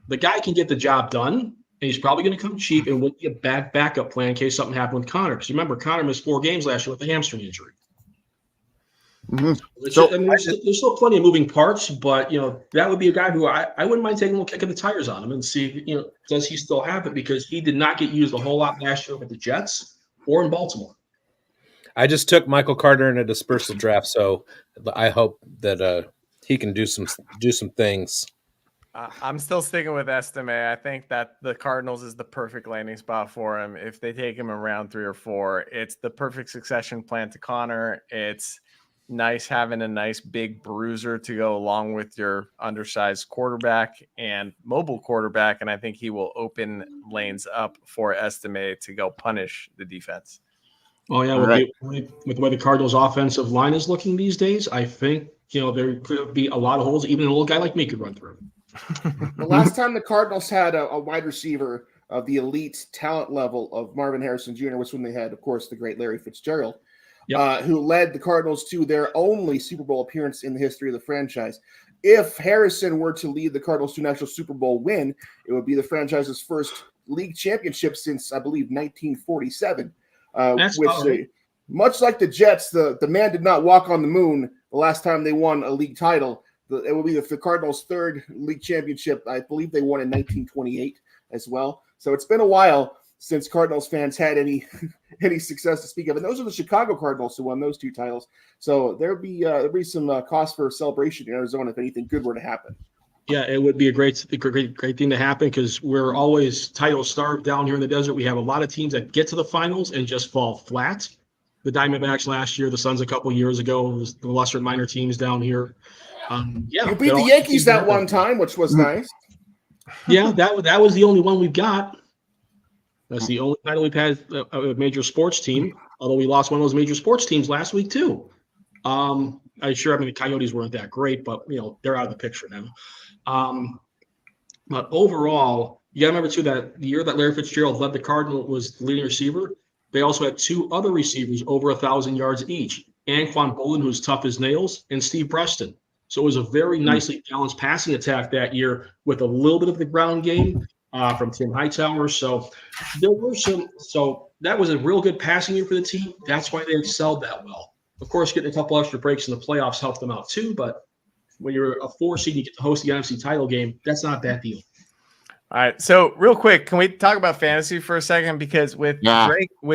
The guy can get the job done, and he's probably going to come cheap and wouldn't be a bad backup plan in case something happened with Conner. Because remember, Conner missed 4 games last year with a hamstring injury. So, there's still plenty of moving parts, but that would be a guy who I wouldn't mind taking a little kick of the tires on him and see, does he still have it? Because he did not get used a whole lot last year with the Jets or in Baltimore. I just took Michael Carter in a dispersal draft, so I hope that he can do some things. I'm still sticking with Estime. I think that the Cardinals is the perfect landing spot for him. If they take him in round 3 or 4, it's the perfect succession plan to Conner. It's nice having a nice big bruiser to go along with your undersized quarterback and mobile quarterback, and I think he will open lanes up for Estime to go punish the defense. Oh yeah, with the way the Cardinals' offensive line is looking these days, I think there could be a lot of holes even a little guy like me could run through. The last time the Cardinals had a wide receiver of the elite talent level of Marvin Harrison Jr. was when they had, of course, the great Larry Fitzgerald, who led the Cardinals to their only Super Bowl appearance in the history of the franchise. if Harrison were to lead the Cardinals to an actual Super Bowl win, it would be the franchise's first league championship since, I believe, 1947. Much like the Jets, the man did not walk on the moon the last time they won a league title. It will be the Cardinals' third league championship. I believe they won in 1928 as well. So it's been a while since Cardinals fans had any success to speak of. And those are the Chicago Cardinals who won those two titles. So there'll be some cause for celebration in Arizona if anything good were to happen. Yeah, it would be a great thing to happen because we're always title starved down here in the desert. We have a lot of teams that get to the finals and just fall flat. The Diamondbacks last year, the Suns a couple years ago, the lesser minor teams down here. You beat the Yankees that one time, which was nice. Yeah, that was the only one we've got. That's the only title we've had a major sports team, although we lost one of those major sports teams last week too. The Coyotes weren't that great, but they're out of the picture now. But overall, you got to remember too that the year that Larry Fitzgerald led the Cardinals was the leading receiver. They also had two other receivers over 1,000 yards each: Anquan Boldin, who's tough as nails, and Steve Preston. So it was a very nicely balanced passing attack that year with a little bit of the ground game from Tim Hightower. So there were so that was a real good passing year for the team. That's why they excelled that well. Of course, getting a couple extra breaks in the playoffs helped them out too. But when you're a 4 seed and you get to host the NFC title game, that's not a bad deal. All right. So real quick, can we talk about fantasy for a second? Because with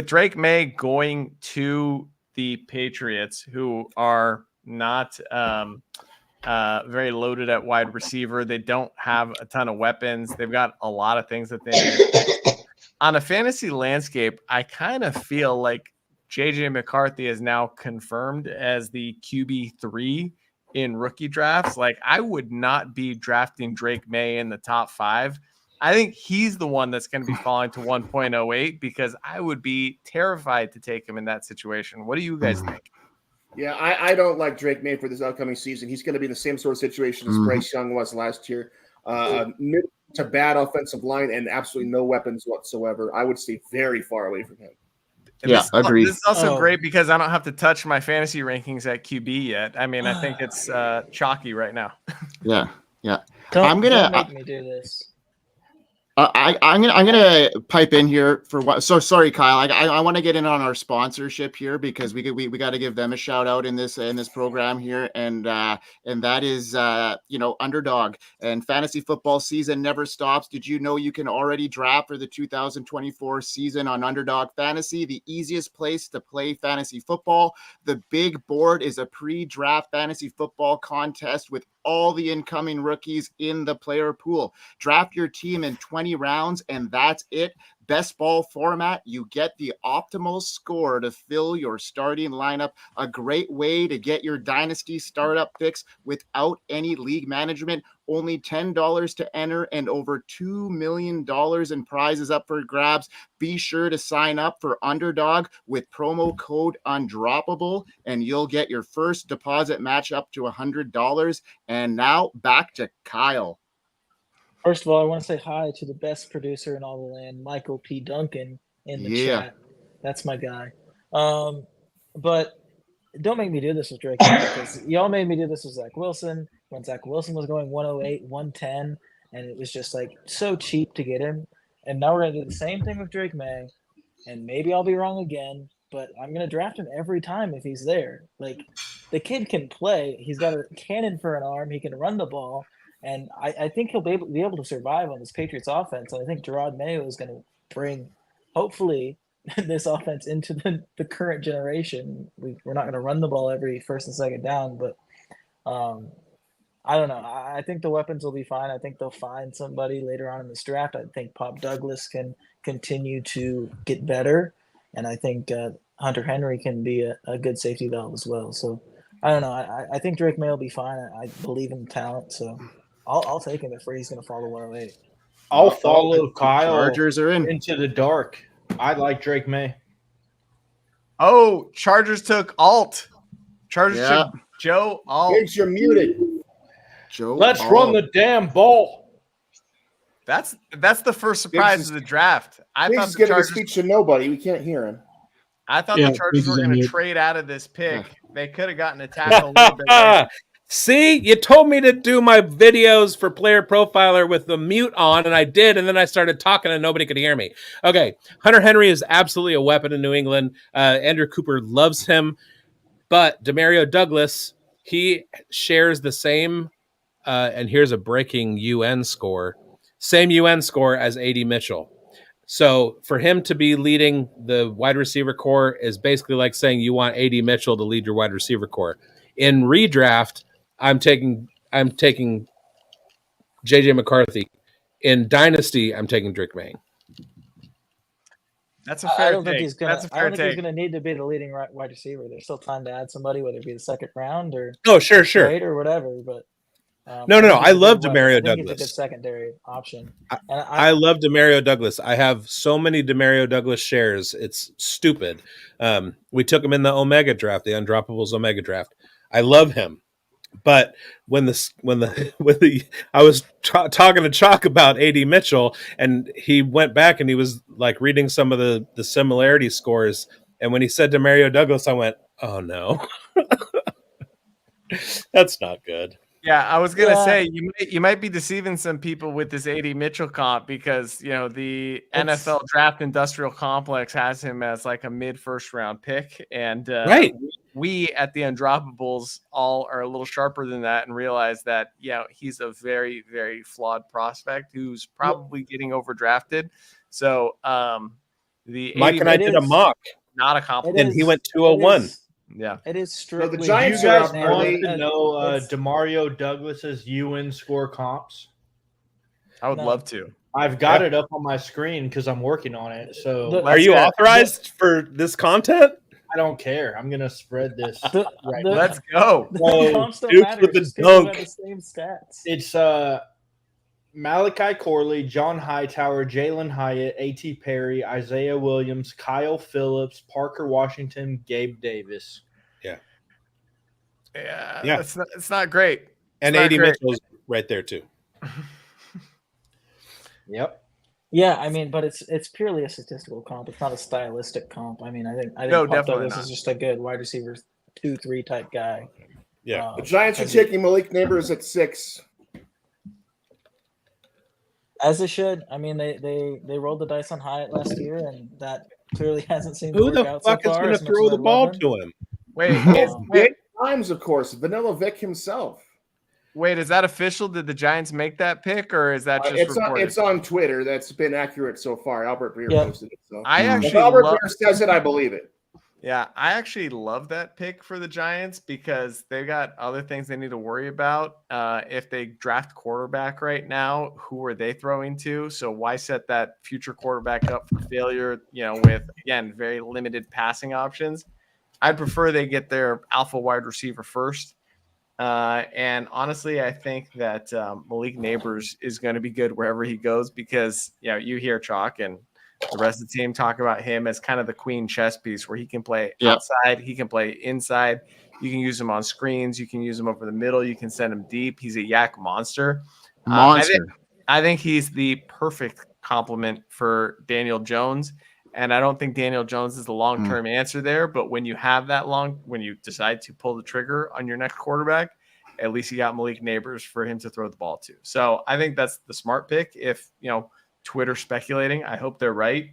Drake May going to the Patriots, who are not very loaded at wide receiver, they don't have a ton of weapons. They've got a lot of things that they need. On a fantasy landscape, I kind of feel like JJ McCarthy is now confirmed as the QB3 in rookie drafts. Like, I would not be drafting Drake May in the top 5. I think he's the one that's going to be falling to 1.08 because I would be terrified to take him in that situation. What do you guys think? Yeah, I don't like Drake May for this upcoming season. He's going to be in the same sort of situation as Bryce Young was last year. Mid to bad offensive line and absolutely no weapons whatsoever. I would stay very far away from him. Agreed. This is also great because I don't have to touch my fantasy rankings at QB yet. I mean, I think it's chalky right now. Yeah. Don't make me do this. I'm gonna pipe in here for what. So sorry, Kyle. I want to get in on our sponsorship here because we got to give them a shout out in this program here, and that is Underdog, and fantasy football season never stops. Did you know you can already draft for the 2024 season on Underdog Fantasy, the easiest place to play fantasy football? The big board is a pre-draft fantasy football contest with all the incoming rookies in the player pool. Draft your team in 20 rounds, and that's it. Best ball format, you get the optimal score to fill your starting lineup. A great way to get your dynasty startup fix without any league management. Only $10 to enter and over $2 million in prizes up for grabs. Be sure to sign up for Underdog with promo code Undroppable, and you'll get your first deposit match up to $100. And now back to Kyle. First of all, I want to say hi to the best producer in all the land, Michael P. Duncan, in the chat. That's my guy. But don't make me do this with Drake because y'all made me do this with Zach Wilson when Zach Wilson was going 108, 110, and it was just like so cheap to get him. And now we're going to do the same thing with Drake May, and maybe I'll be wrong again, but I'm going to draft him every time if he's there. Like, the kid can play. He's got a cannon for an arm. He can run the ball. And I think he'll be able to survive on this Patriots offense. And I think Gerard Mayo is going to bring, hopefully, this offense into the current generation. We're not going to run the ball every first and second down, but I don't know. I think the weapons will be fine. I think they'll find somebody later on in this draft. I think Pop Douglas can continue to get better. And I think Hunter Henry can be a good safety valve as well. So I don't know. I think Drake May will be fine. I believe in the talent. So I'll take him if he's going to follow 108. I'll follow Kyle Chargers are into the dark. I like Drake May. Oh, Chargers took Alt. Chargers took Joe Alt. Thanks, you're muted. Joe, let's run the damn ball. That's the first surprise of the draft. I thought the the Chargers speech to nobody. We can't hear him. I thought the Chargers were going to trade out of this pick. They could have gotten a tackle a little bit later. See, you told me to do my videos for Player Profiler with the mute on, and I did, and then I started talking and nobody could hear me. Okay, Hunter Henry is absolutely a weapon in New England. Andrew Cooper loves him, but Demario Douglas, he shares the same, and here's a breaking UN score, same UN score as A.D. Mitchell. So for him to be leading the wide receiver core is basically like saying you want A.D. Mitchell to lead your wide receiver core. In redraft, I'm taking JJ McCarthy. In Dynasty, I'm taking Drake May. That's a fair I don't take. think he's gonna. That's a I fair don't think he's take. gonna need to be the leading wide receiver. There's still time to add somebody, whether it be the second round or Sure. trade or whatever. But No. think I he's a love good Demario I think he's a good Douglas. secondary option. And I love Demario Douglas. I have so many Demario Douglas shares. It's stupid. We took him in the Omega draft, the Undroppables Omega draft. I love him. But when I was talking to Chalk about A.D. Mitchell, and he went back and he was like reading some of the similarity scores, and when he said Demario Douglas, I went, "Oh no, that's not good." Yeah, I was gonna say you might be deceiving some people with this A.D. Mitchell comp because the NFL Draft Industrial Complex has him as like a mid-first round pick, and right. We at the Undroppables all are a little sharper than that and realize that he's a very, very flawed prospect who's probably getting overdrafted. So the Mike and I did a mock, not a compliment, and he went 201. Yeah, it is strictly. the Giants you guys are up. want to know Demario Douglas's UN score comps? I would love to. I've got it up on my screen because I'm working on it. So, are you authorized for this content? I don't care. I'm gonna spread this. Let's go. The comps don't matter. With the Just 'cause you dunk. have the same stats. It's Malachi Corley, John Hightower, Jalen Hyatt, A.T. Perry, Isaiah Williams, Kyle Phillips, Parker Washington, Gabe Davis. Yeah. It's not great. And A.D. Mitchell's right there too. Yep. Yeah, I mean, but it's purely a statistical comp. It's not a stylistic comp. I mean, I think No, definitely Douglas is just a good wide receiver 2-3 type guy. Yeah. The Giants are taking Malik Neighbors at 6. As they should. I mean, they rolled the dice on Hyatt last year, and that clearly hasn't seemed to Who work the out so fuck is far. going to throw the ball to him? Wait, Times, of course. Vanilla Vic himself. Wait, is that official? Did the Giants make that pick, or is that just reported? It's on Twitter. That's been accurate so far. Albert Beer posted it. So I actually if Albert Beer says it, I believe it. Yeah, I actually love that pick for the Giants because they've got other things they need to worry about. If they draft quarterback right now, who are they throwing to? So why set that future quarterback up for failure, with, again, very limited passing options? I'd prefer they get their alpha wide receiver first. And honestly, I think that Malik Neighbors is going to be good wherever he goes because, you hear Chalk and the rest of the team talk about him as kind of the queen chess piece where he can play outside, he can play inside. You can use him on screens. You can use him over the middle. You can send him deep. He's a yak monster. I think he's the perfect complement for Daniel Jones. And I don't think Daniel Jones is the long-term answer there. But when you have when you decide to pull the trigger on your next quarterback, at least you got Malik Neighbors for him to throw the ball to. So I think that's the smart pick. If, Twitter speculating, I hope they're right.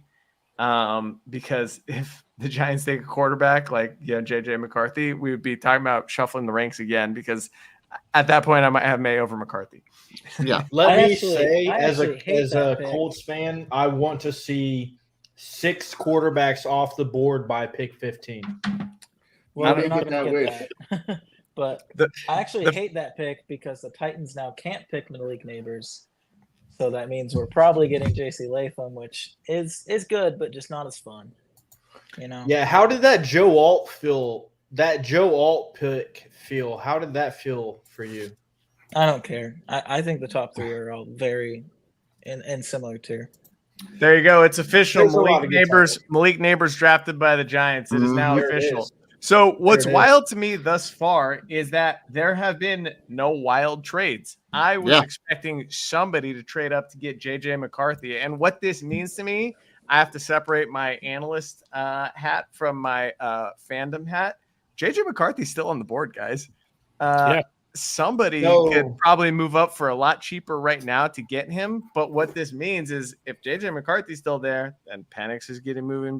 Because if the Giants take a quarterback like, JJ McCarthy, we would be talking about shuffling the ranks again because at that point I might have May over McCarthy. Yeah. Let me say, as a Colts fan, I want to see 6 quarterbacks off the board by pick 15. Well, you're not going to get that. But I actually hate that pick because the Titans now can't pick Malik Neighbors. So that means we're probably getting J.C. Latham, which is good, but just not as fun. Yeah, how did that Joe Alt feel? That Joe Alt pick feel? How did that feel for you? I don't care. I think the top 3 are all very in similar tier. There you go. It's official. Malik Neighbors drafted by the Giants. It is now official. So what's wild to me thus far is that there have been no wild trades. I was expecting somebody to trade up to get JJ McCarthy. And what this means to me, I have to separate my analyst hat from my fandom hat. JJ McCarthy's still on the board, guys. somebody No. could probably move up for a lot cheaper right now to get him. But what this means is if JJ McCarthy's still there, then Penix is getting moved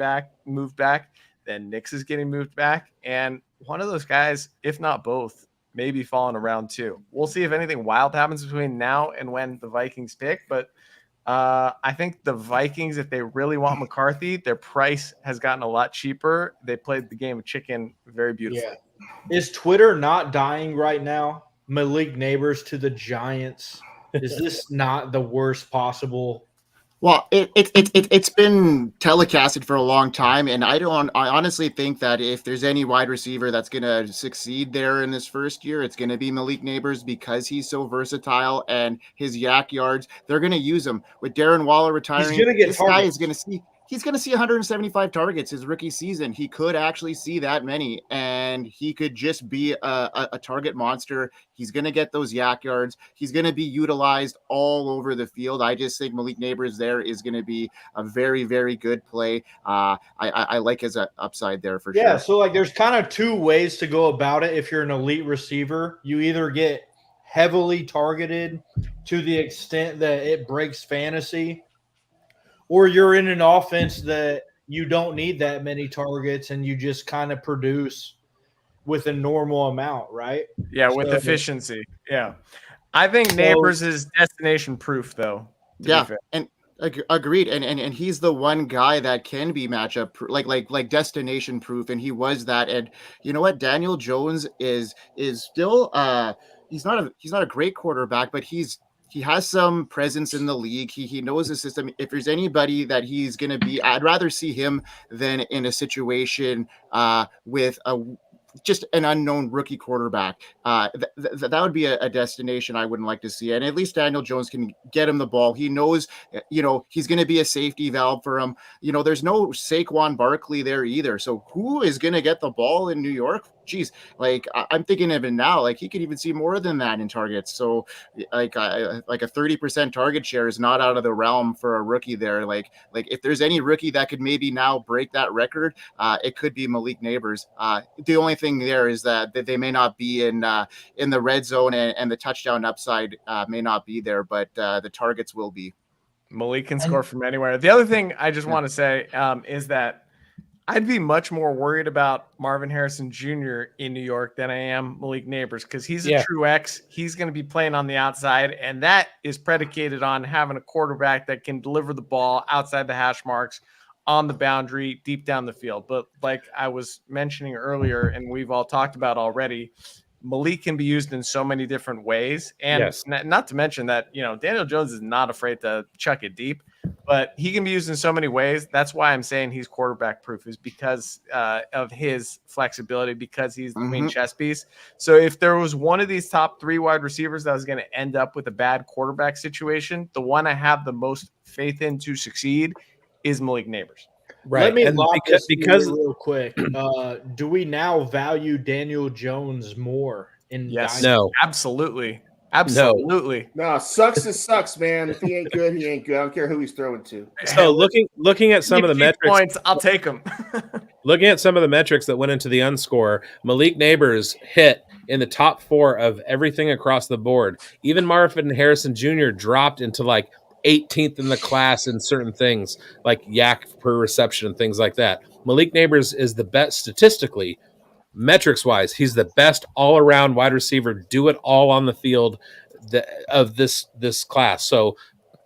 back, then Nix is getting moved back. And one of those guys, if not both, may be falling around too. We'll see if anything wild happens between now and when the Vikings pick. But I think the Vikings, if they really want McCarthy, their price has gotten a lot cheaper. They played the game of chicken very beautifully. Yeah. Is Twitter not dying right now? Malik Neighbors to the Giants. Is this not the worst possible? Well, it's been telecasted for a long time, and I honestly think that if there's any wide receiver that's going to succeed there in this first year, it's going to be Malik Neighbors because he's so versatile and his yak yards, they're going to use him. With Darren Waller retiring, He's going to get this targets. guy is going to see. He's going to see 175 targets his rookie season. He could actually see that many, and he could just be a target monster. He's going to get those yak yards. He's going to be utilized all over the field. I just think Malik Neighbors there is going to be a very, very good play. I like his upside there for sure. Yeah, so like there's kind of two ways to go about it. If you're an elite receiver, you either get heavily targeted to the extent that it breaks fantasy, or you're in an offense that you don't need that many targets and you just kind of produce with a normal amount, right? Yeah, with efficiency. Yeah. I think Neighbors is destination proof, though. Yeah, and agreed. And he's the one guy that can be matchup like destination proof, and he was that. And you know what? Daniel Jones is still he's not a great quarterback, but he has some presence in the league. He knows the system. If there's anybody that he's going to be, I'd rather see him than in a situation with just an unknown rookie quarterback. That would be a destination I wouldn't like to see. And at least Daniel Jones can get him the ball. He knows, he's going to be a safety valve for him. There's no Saquon Barkley there either. So who is going to get the ball in New York? Geez, like I'm thinking of it now, like he could even see more than that in targets. So like a 30% target share is not out of the realm for a rookie there. Like if there's any rookie that could maybe now break that record, it could be Malik Neighbors. The only thing there is that they may not be in the red zone, and the touchdown upside may not be there, but the targets will be. Malik can score from anywhere. The other thing I just want to say is that I'd be much more worried about Marvin Harrison Jr. in New York than I am Malik Neighbors, because he's a true X. He's going to be playing on the outside, and that is predicated on having a quarterback that can deliver the ball outside the hash marks, on the boundary, deep down the field. But like I was mentioning earlier, and we've all talked about already, Malik can be used in so many different ways. And not to mention that, Daniel Jones is not afraid to chuck it deep, but he can be used in so many ways. That's why I'm saying he's quarterback proof, is because of his flexibility, because he's the main chess piece. So if there was one of these top three wide receivers that was going to end up with a bad quarterback situation, the one I have the most faith in to succeed is Malik Neighbors. Right. Let me lock this real quick. Do we now value Daniel Jones more in Yes. Dynasty? No. Absolutely. Absolutely. No, sucks is sucks, man. If he ain't good, he ain't good. I don't care who he's throwing to. So looking at some of the metrics, points, I'll take them. Looking at some of the metrics that went into the unscore, Malik Neighbors hit in the top 4 of everything across the board. Even Marvin Harrison Jr. dropped into like 18th in the class in certain things like yak per reception and things like that. Malik Neighbors is the best statistically, metrics wise. He's the best all around wide receiver. Do it all on the field of this class. So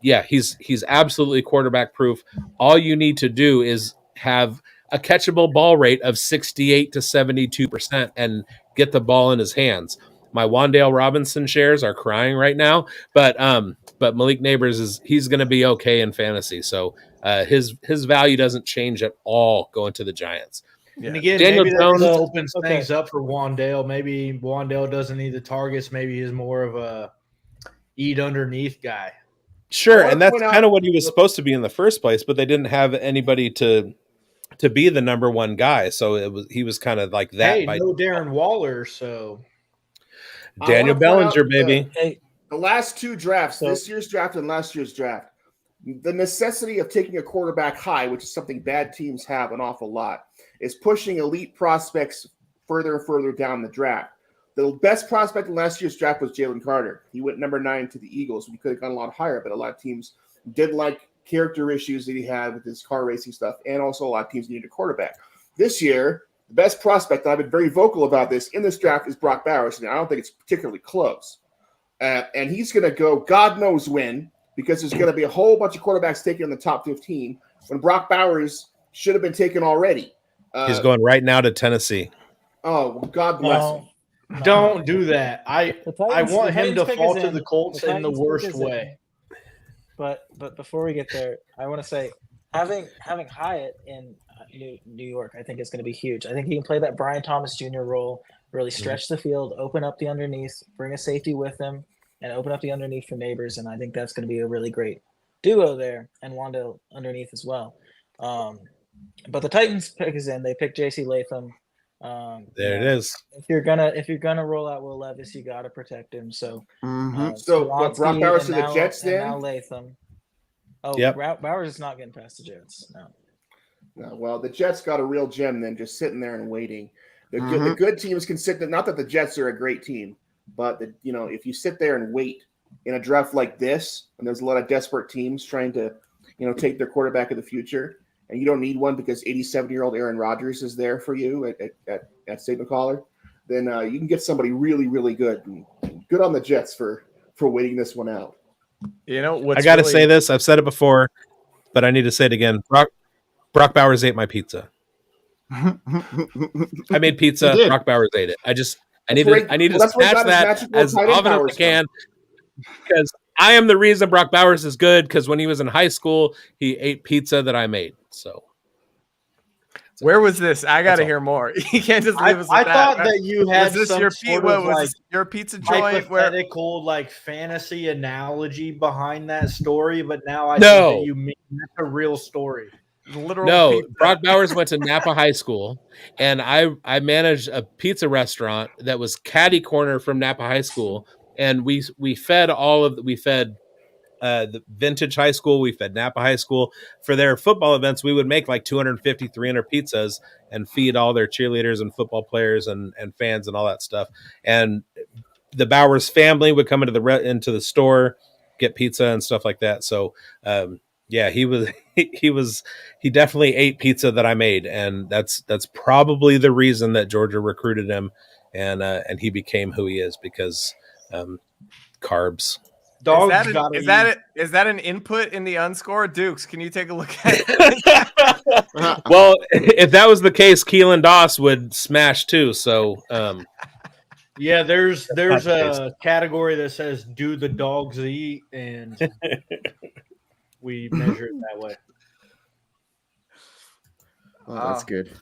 yeah, he's absolutely quarterback proof. All you need to do is have a catchable ball rate of 68 to 72% and get the ball in his hands. My Wan'Dale Robinson shares are crying right now, but Malik Neighbors he's going to be okay in fantasy. So his value doesn't change at all going to the Giants. Yeah. And again, Daniel Jones opens things up for Wan'Dale. Maybe Wan'Dale doesn't need the targets. Maybe he's more of a eat underneath guy. Sure, and that's kind of what he was supposed to be in the first place, but they didn't have anybody to be the number one guy. So he was kind of like that. Hey, no Darren Waller, so Daniel Bellinger, baby. The last two drafts, this year's draft and last year's draft, the necessity of taking a quarterback high, which is something bad teams have an awful lot, is pushing elite prospects further and further down the draft. The best prospect in last year's draft was Jalen Carter. He went number 9 to the Eagles. We could have gone a lot higher, but a lot of teams didn't like character issues that he had with his car racing stuff, and also a lot of teams needed a quarterback. This year, the best prospect, I've been very vocal about this, in this draft is Brock Bowers, and I don't think it's particularly close. And he's going to go God knows when, because there's going to be a whole bunch of quarterbacks taken in the top 15 when Brock Bowers should have been taken already. He's going right now to Tennessee. Oh, God bless him. Don't do that. I want him to fall to the Colts in the worst way. But before we get there, I want to say having Hyatt in New York, I think is going to be huge. I think he can play that Brian Thomas Jr. role, really stretch the field, open up the underneath, bring a safety with him, and open up the underneath for Neighbors. And I think that's going to be a really great duo there, and Wando underneath as well. But the Titans pick is in. They pick J.C. Latham. There it is. If you're gonna roll out Will Levis, you got to protect him. So, so Brock Bowers to the Jets then? Now Latham. Oh, yep. Bowers is not getting past the Jets. No, well, the Jets got a real gem then, just sitting there and waiting. The good teams can sit there. Not that the Jets are a great team, but if you sit there and wait in a draft like this, and there's a lot of desperate teams trying to, take their quarterback of the future, and you don't need one because 87-year-old Aaron Rodgers is there for you at Saban Collar, then you can get somebody really, really good. And good on the Jets for waiting this one out. I got to say this. I've said it before, but I need to say it again. Brock Bowers ate my pizza. I made pizza. Brock Bowers ate it. I need to snatch that as often as I can, because I am the reason Brock Bowers is good, because when he was in high school, he ate pizza that I made. So where was this? I got to hear more. You can't just leave us with I that. thought that you had was this some your sort of like your pizza joint hypothetical like fantasy analogy behind that story, but now I think that you mean that's a real story. No, Brock Bowers went to Napa High School, and I managed a pizza restaurant that was catty corner from Napa High School, and we fed the Vintage High School, we fed Napa High School. For their football events, we would make like 250, 300 pizzas and feed all their cheerleaders and football players and fans and all that stuff. And the Bowers family would come into the store, get pizza and stuff like that. So, yeah, he definitely ate pizza that I made, and that's probably the reason that Georgia recruited him, and he became who he is, because carbs. Is that an input in the unscore? Dukes, can you take a look at it? Well, if that was the case, Keelan Doss would smash too. So, yeah, there's a category that says "Do the dogs eat?" and we measure it that way. Oh, that's good.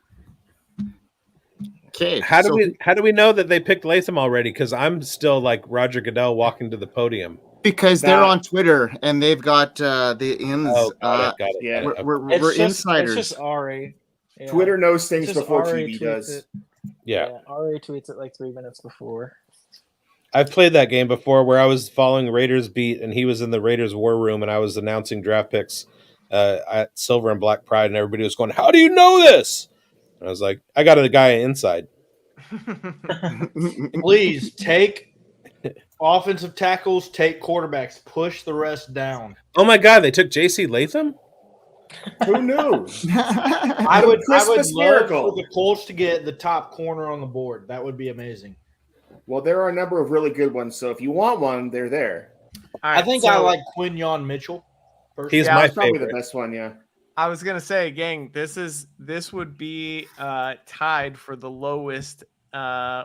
Okay, how do we know that they picked Latham already? Because I'm still like Roger Goodell walking to the podium. Because they're on Twitter and they've got the ins. Oh, got it. Yeah, we're insiders. It's just Ari. Yeah. Twitter knows things before TV does. Yeah, Ari tweets it like 3 minutes before. I've played that game before where I was following Raiders beat, and he was in the Raiders war room, and I was announcing draft picks at Silver and Black Pride, and everybody was going, "How do you know this?" And I was like, "I got a guy inside." Please take offensive tackles, take quarterbacks, push the rest down. Oh my God, they took J.C. Latham? Who knew? I would love for the Colts to get the top corner on the board. That would be amazing. Well, there are a number of really good ones, so if you want one, they're there. Right, I think I like Quinyon Mitchell. He's my probably favorite. The best one, yeah. I was gonna say, gang, this would be tied for the lowest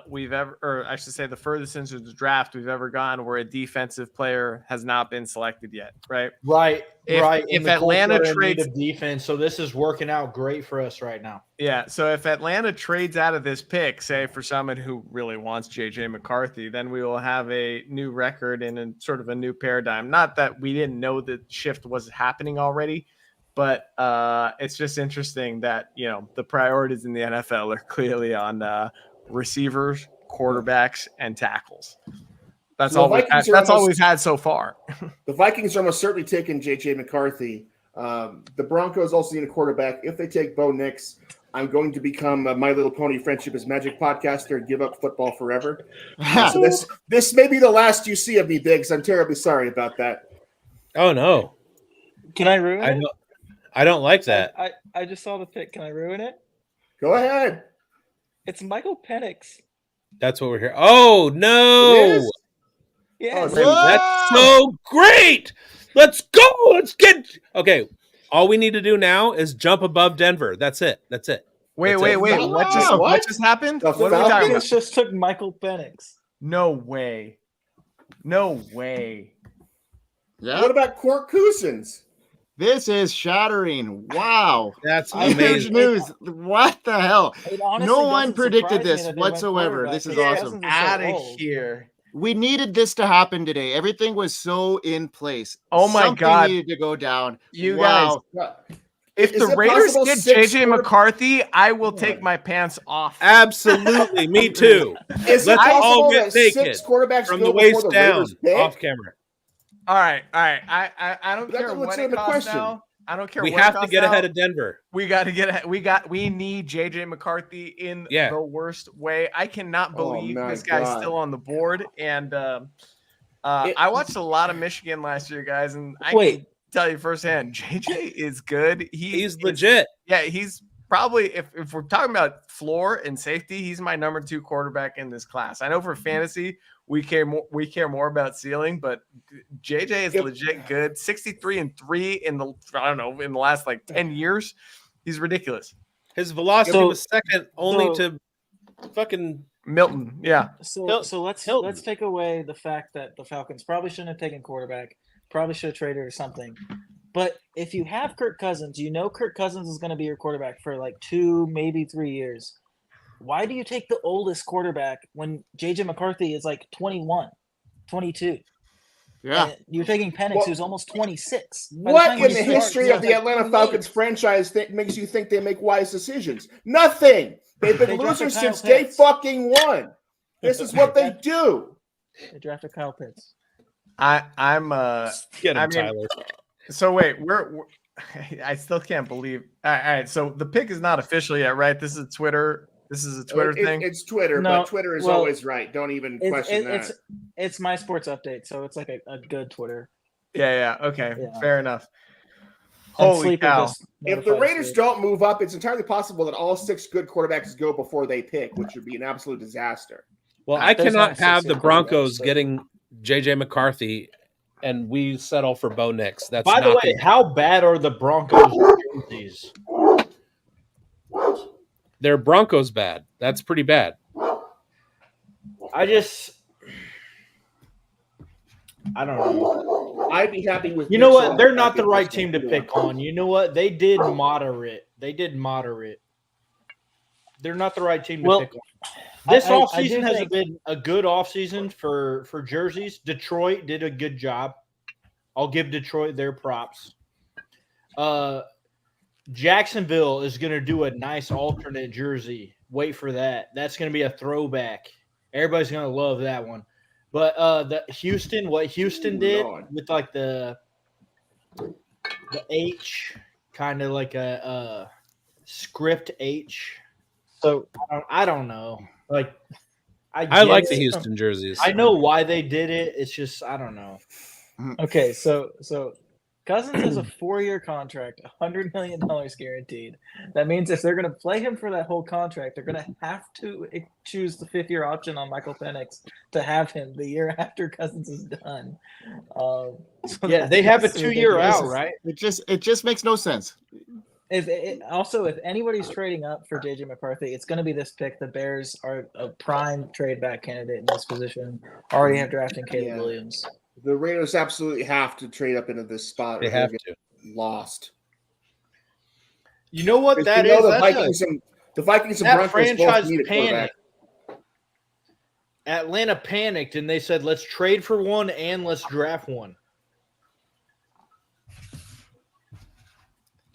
we've ever, or I should say, the furthest into the draft we've ever gone where a defensive player has not been selected yet. Right. If Atlanta trades defense, so this is working out great for us right now. Yeah. So if Atlanta trades out of this pick, say for someone who really wants JJ McCarthy, then we will have a new record and a sort of a new paradigm. Not that we didn't know the shift was happening already, but it's just interesting that, the priorities in the NFL are clearly on receivers, quarterbacks, and tackles. That's all we've had so far. The Vikings are almost certainly taking J.J. McCarthy The Broncos also need a quarterback. If they take Bo Nix, I'm going to become My Little Pony Friendship is Magic podcaster and give up football forever. So this may be the last you see of me, Biggs. I'm terribly sorry about that. Oh no! Can I ruin it? I don't like that. I just saw the pick. Can I ruin it? Go ahead. It's Michael Penix. That's what we're here. Oh no! Yes. That's so great. Let's go. Let's get okay. All we need to do now is jump above Denver. That's it. Wait. What? What just happened? The What are we talking Falcons? about? just took Michael Penix. No way. Yeah. What about Court Cousins? This is shattering. Wow. That's Huge amazing. news. What the hell? It honestly No one doesn't predicted surprise me this that they went whatsoever. quarterback This is because awesome. Cousins is so Out of old. here. We needed this to happen today. Everything was so in place. Oh my Something God. needed to go down. You Wow. If Is the it Raiders possible get six JJ quarter- McCarthy, I will take my pants off. Absolutely, me too. Is it Let's all possible get that naked 6 quarterbacks from go the before waist the down, Raiders pick? off camera. All right. I don't That's care what's what in it the costs question. now. I don't care. We what it have to costs get now. ahead of Denver. We got to get. We need JJ McCarthy in the worst way. I cannot believe my this guy's God. still on the board. And I watched a lot of Michigan last year, guys, and I can tell you firsthand, JJ is good. He's legit. Yeah, he's probably if we're talking about floor and safety, he's my number 2 quarterback in this class. I know for fantasy we care more about ceiling, but JJ is legit good. 63-3 in the last like 10 years. He's ridiculous. His velocity was second only to fucking Milton. Yeah. So let's take away the fact that the Falcons probably shouldn't have taken quarterback, probably should have traded or something. But if you have Kirk Cousins, you know Kirk Cousins is going to be your quarterback for like 2, maybe 3 years. Why do you take the oldest quarterback when JJ McCarthy is like 21, 22? Yeah. And you're taking Penix, who's almost 26. What in the history of the Atlanta Falcons franchise makes you think they make wise decisions? Nothing. They've been losers since day fucking one. This is what they do. They drafted Kyle Pitts. I'm get him, Tyler. So wait, we're I still can't believe. All right, so the pick is not official yet, right? This is Twitter. This is a Twitter thing. It's Twitter, No, but Twitter is well, always right. Don't even question that. It's my sports update, so it's like a good Twitter. Yeah. Okay, fair enough. And Holy cow! If the Raiders don't move up, it's entirely possible that all 6 good quarterbacks go before they pick, which would be an absolute disaster. Well, I cannot have the Broncos getting JJ McCarthy, and we settle for Bo Nix. That's by the way, how bad are the Broncos jerseys? They're Broncos bad. That's pretty bad. I don't know. I'd be happy with. You know what? They're not the right team to pick on. You know what? They did moderate. They're not the right team to pick on. This offseason has been a good offseason for jerseys. Detroit did a good job. I'll give Detroit their props. Jacksonville is going to do a nice alternate jersey. Wait for that. That's going to be a throwback. Everybody's going to love that one. But what Houston did with like the H, kind of like a script H. So I don't know. Like I like the Houston jerseys. I know why they did it. It's just I don't know. Okay, so Cousins has a 4-year contract, $100 million guaranteed. That means if they're going to play him for that whole contract, they're going to have to choose the 5th-year option on Michael Penix to have him the year after Cousins is done. They have a 2-year out, right? It just makes no sense. If anybody's trading up for JJ McCarthy, it's going to be this pick. The Bears are a prime trade back candidate in this position. Already have drafted Caleb Williams. The Raiders absolutely have to trade up into this spot. They have to. Lost. You know what that is? The Vikings and Broncos franchise both need a quarterback. panicked. Atlanta panicked, and they said, let's trade for one and let's draft one.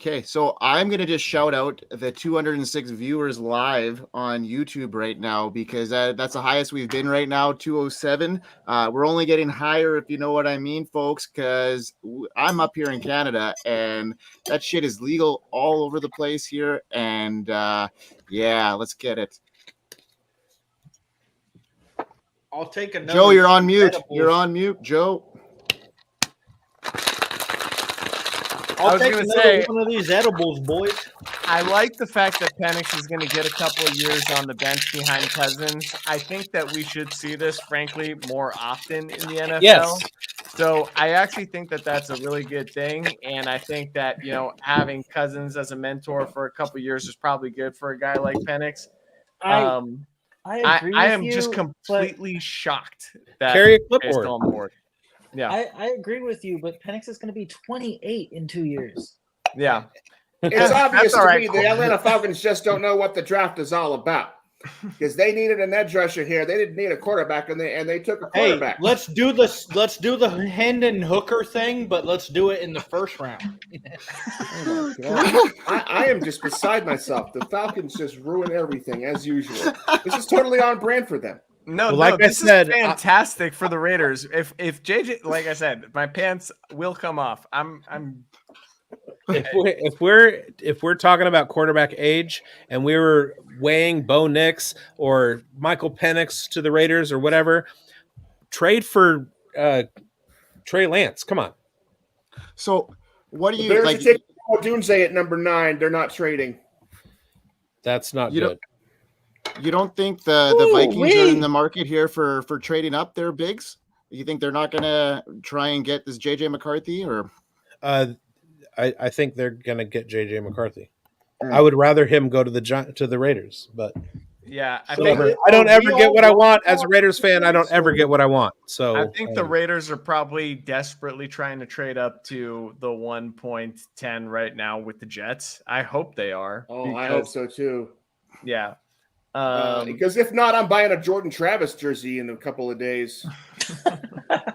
Okay, so I'm going to just shout out the 206 viewers live on YouTube right now because that's the highest we've been right now, 207. We're only getting higher, if you know what I mean, folks, because I'm up here in Canada and that shit is legal all over the place here. And yeah, let's get it. I'll take another. Joe, you're on mute. You're on mute, Joe. I'll take another one of these edibles, boys. I like the fact that Penix is going to get a couple of years on the bench behind Cousins. I think that we should see this, frankly, more often in the NFL. Yes. So I actually think that that's a really good thing. And I think that, you know, having Cousins as a mentor for a couple of years is probably good for a guy like Penix. I agree I with am you, just completely shocked that Carry a he's clipboard. still on the board. Yeah. I agree with you, but Penix is going to be 28 in 2 years. Yeah. It's obvious all to right, me Cole. the Atlanta Falcons just don't know what the draft is all about. Because they needed an edge rusher here. They didn't need a quarterback, and they took a quarterback. Hey, let's do this. Let's do the Hendon Hooker thing, but let's do it in the first round. Oh my God. I am just beside myself. The Falcons just ruin everything as usual. This is totally on brand for them. No, Well, this is fantastic for the Raiders. If JJ, like I said, my pants will come off. I'm If we're talking about quarterback age and we were weighing Bo Nix or Michael Penix to the Raiders or whatever, trade for Trey Lance. Come on. So what do The you Bears like? are taking Dunze at number 9. They're not trading. That's not You good. You don't think the Vikings are in the market here for trading up their bigs? You think they're not going to try and get this JJ McCarthy or? I think they're going to get JJ McCarthy. I would rather him go to the Raiders, but yeah. I don't ever get what I want as a Raiders fan. I don't ever get what I want. So I think the Raiders are probably desperately trying to trade up to the 1.10 right now with the Jets. I hope they are. Oh, I hope so too. Yeah. Because if not, I'm buying a Jordan Travis jersey in a couple of days.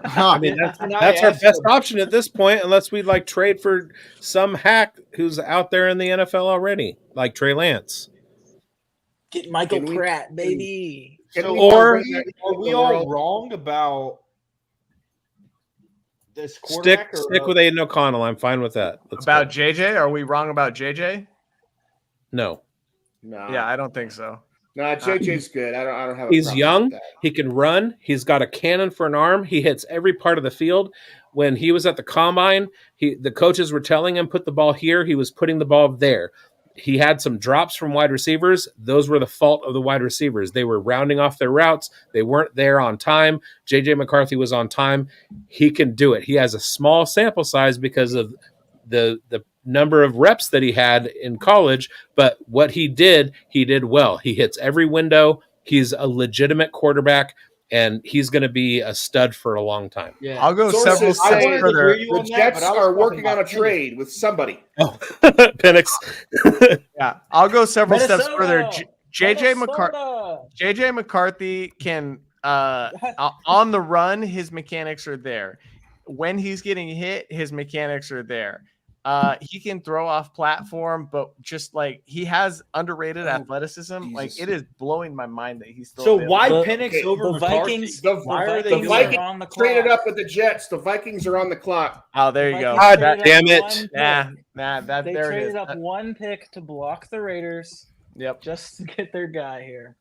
I mean, that's our best option at this point, unless we'd like trade for some hack who's out there in the NFL already, like Trey Lance. Get Michael Pratt, baby. Are we all wrong about this quarterback? Stick with Aiden O'Connell. I'm fine with that. About JJ? Are we wrong about JJ? No. Yeah, I don't think so. No, JJ's good. I don't have a He's problem young. with that. He can run. He's got a cannon for an arm. He hits every part of the field. When he was at the combine, the coaches were telling him, put the ball here. He was putting the ball there. He had some drops from wide receivers. Those were the fault of the wide receivers. They were rounding off their routes. They weren't there on time. JJ McCarthy was on time. He can do it. He has a small sample size because of the number of reps that he had in college, but what he did well. He hits every window. He's a legitimate quarterback, and he's going to be a stud for a long time. Yeah, I'll go several steps further. The Jets are working on a trade with somebody. Oh, Penix. Yeah, I'll go several steps Minnesota! further. JJ McCarthy can on the run, his mechanics are there. When he's getting hit, his mechanics are there. He can throw off platform, but just like he has underrated athleticism. Jesus. Like it is blowing my mind that he's still. So available. why Penix over the McCarthy? Vikings? Why are they The doing Vikings that? on the clock. traded up with the Jets. The Vikings are on the clock. Oh, there you go. God Traded up damn it. one pick. That They there it traded is. up one pick to block the Raiders. Yep. Just to get their guy here.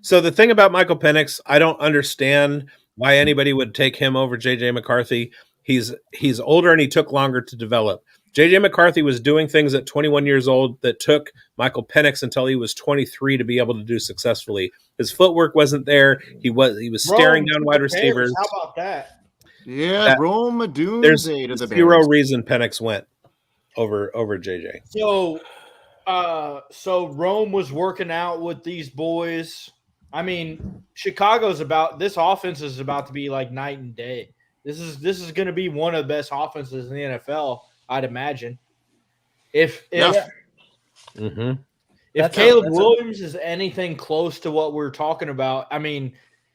So the thing about Michael Penix, I don't understand why anybody would take him over JJ McCarthy. He's older and he took longer to develop. JJ McCarthy was doing things at 21 years old that took Michael Penix until he was 23 to be able to do successfully. His footwork wasn't there. He was staring down wide receivers. How about that? Yeah, Rome Doomsday There's to the zero Bears. reason Penix went over JJ. So Rome was working out with these boys. I mean, this offense is about to be like night and day. This is going to be one of the best offenses in the NFL, I'd imagine. If Caleb Williams is anything close to what we're talking about, I mean,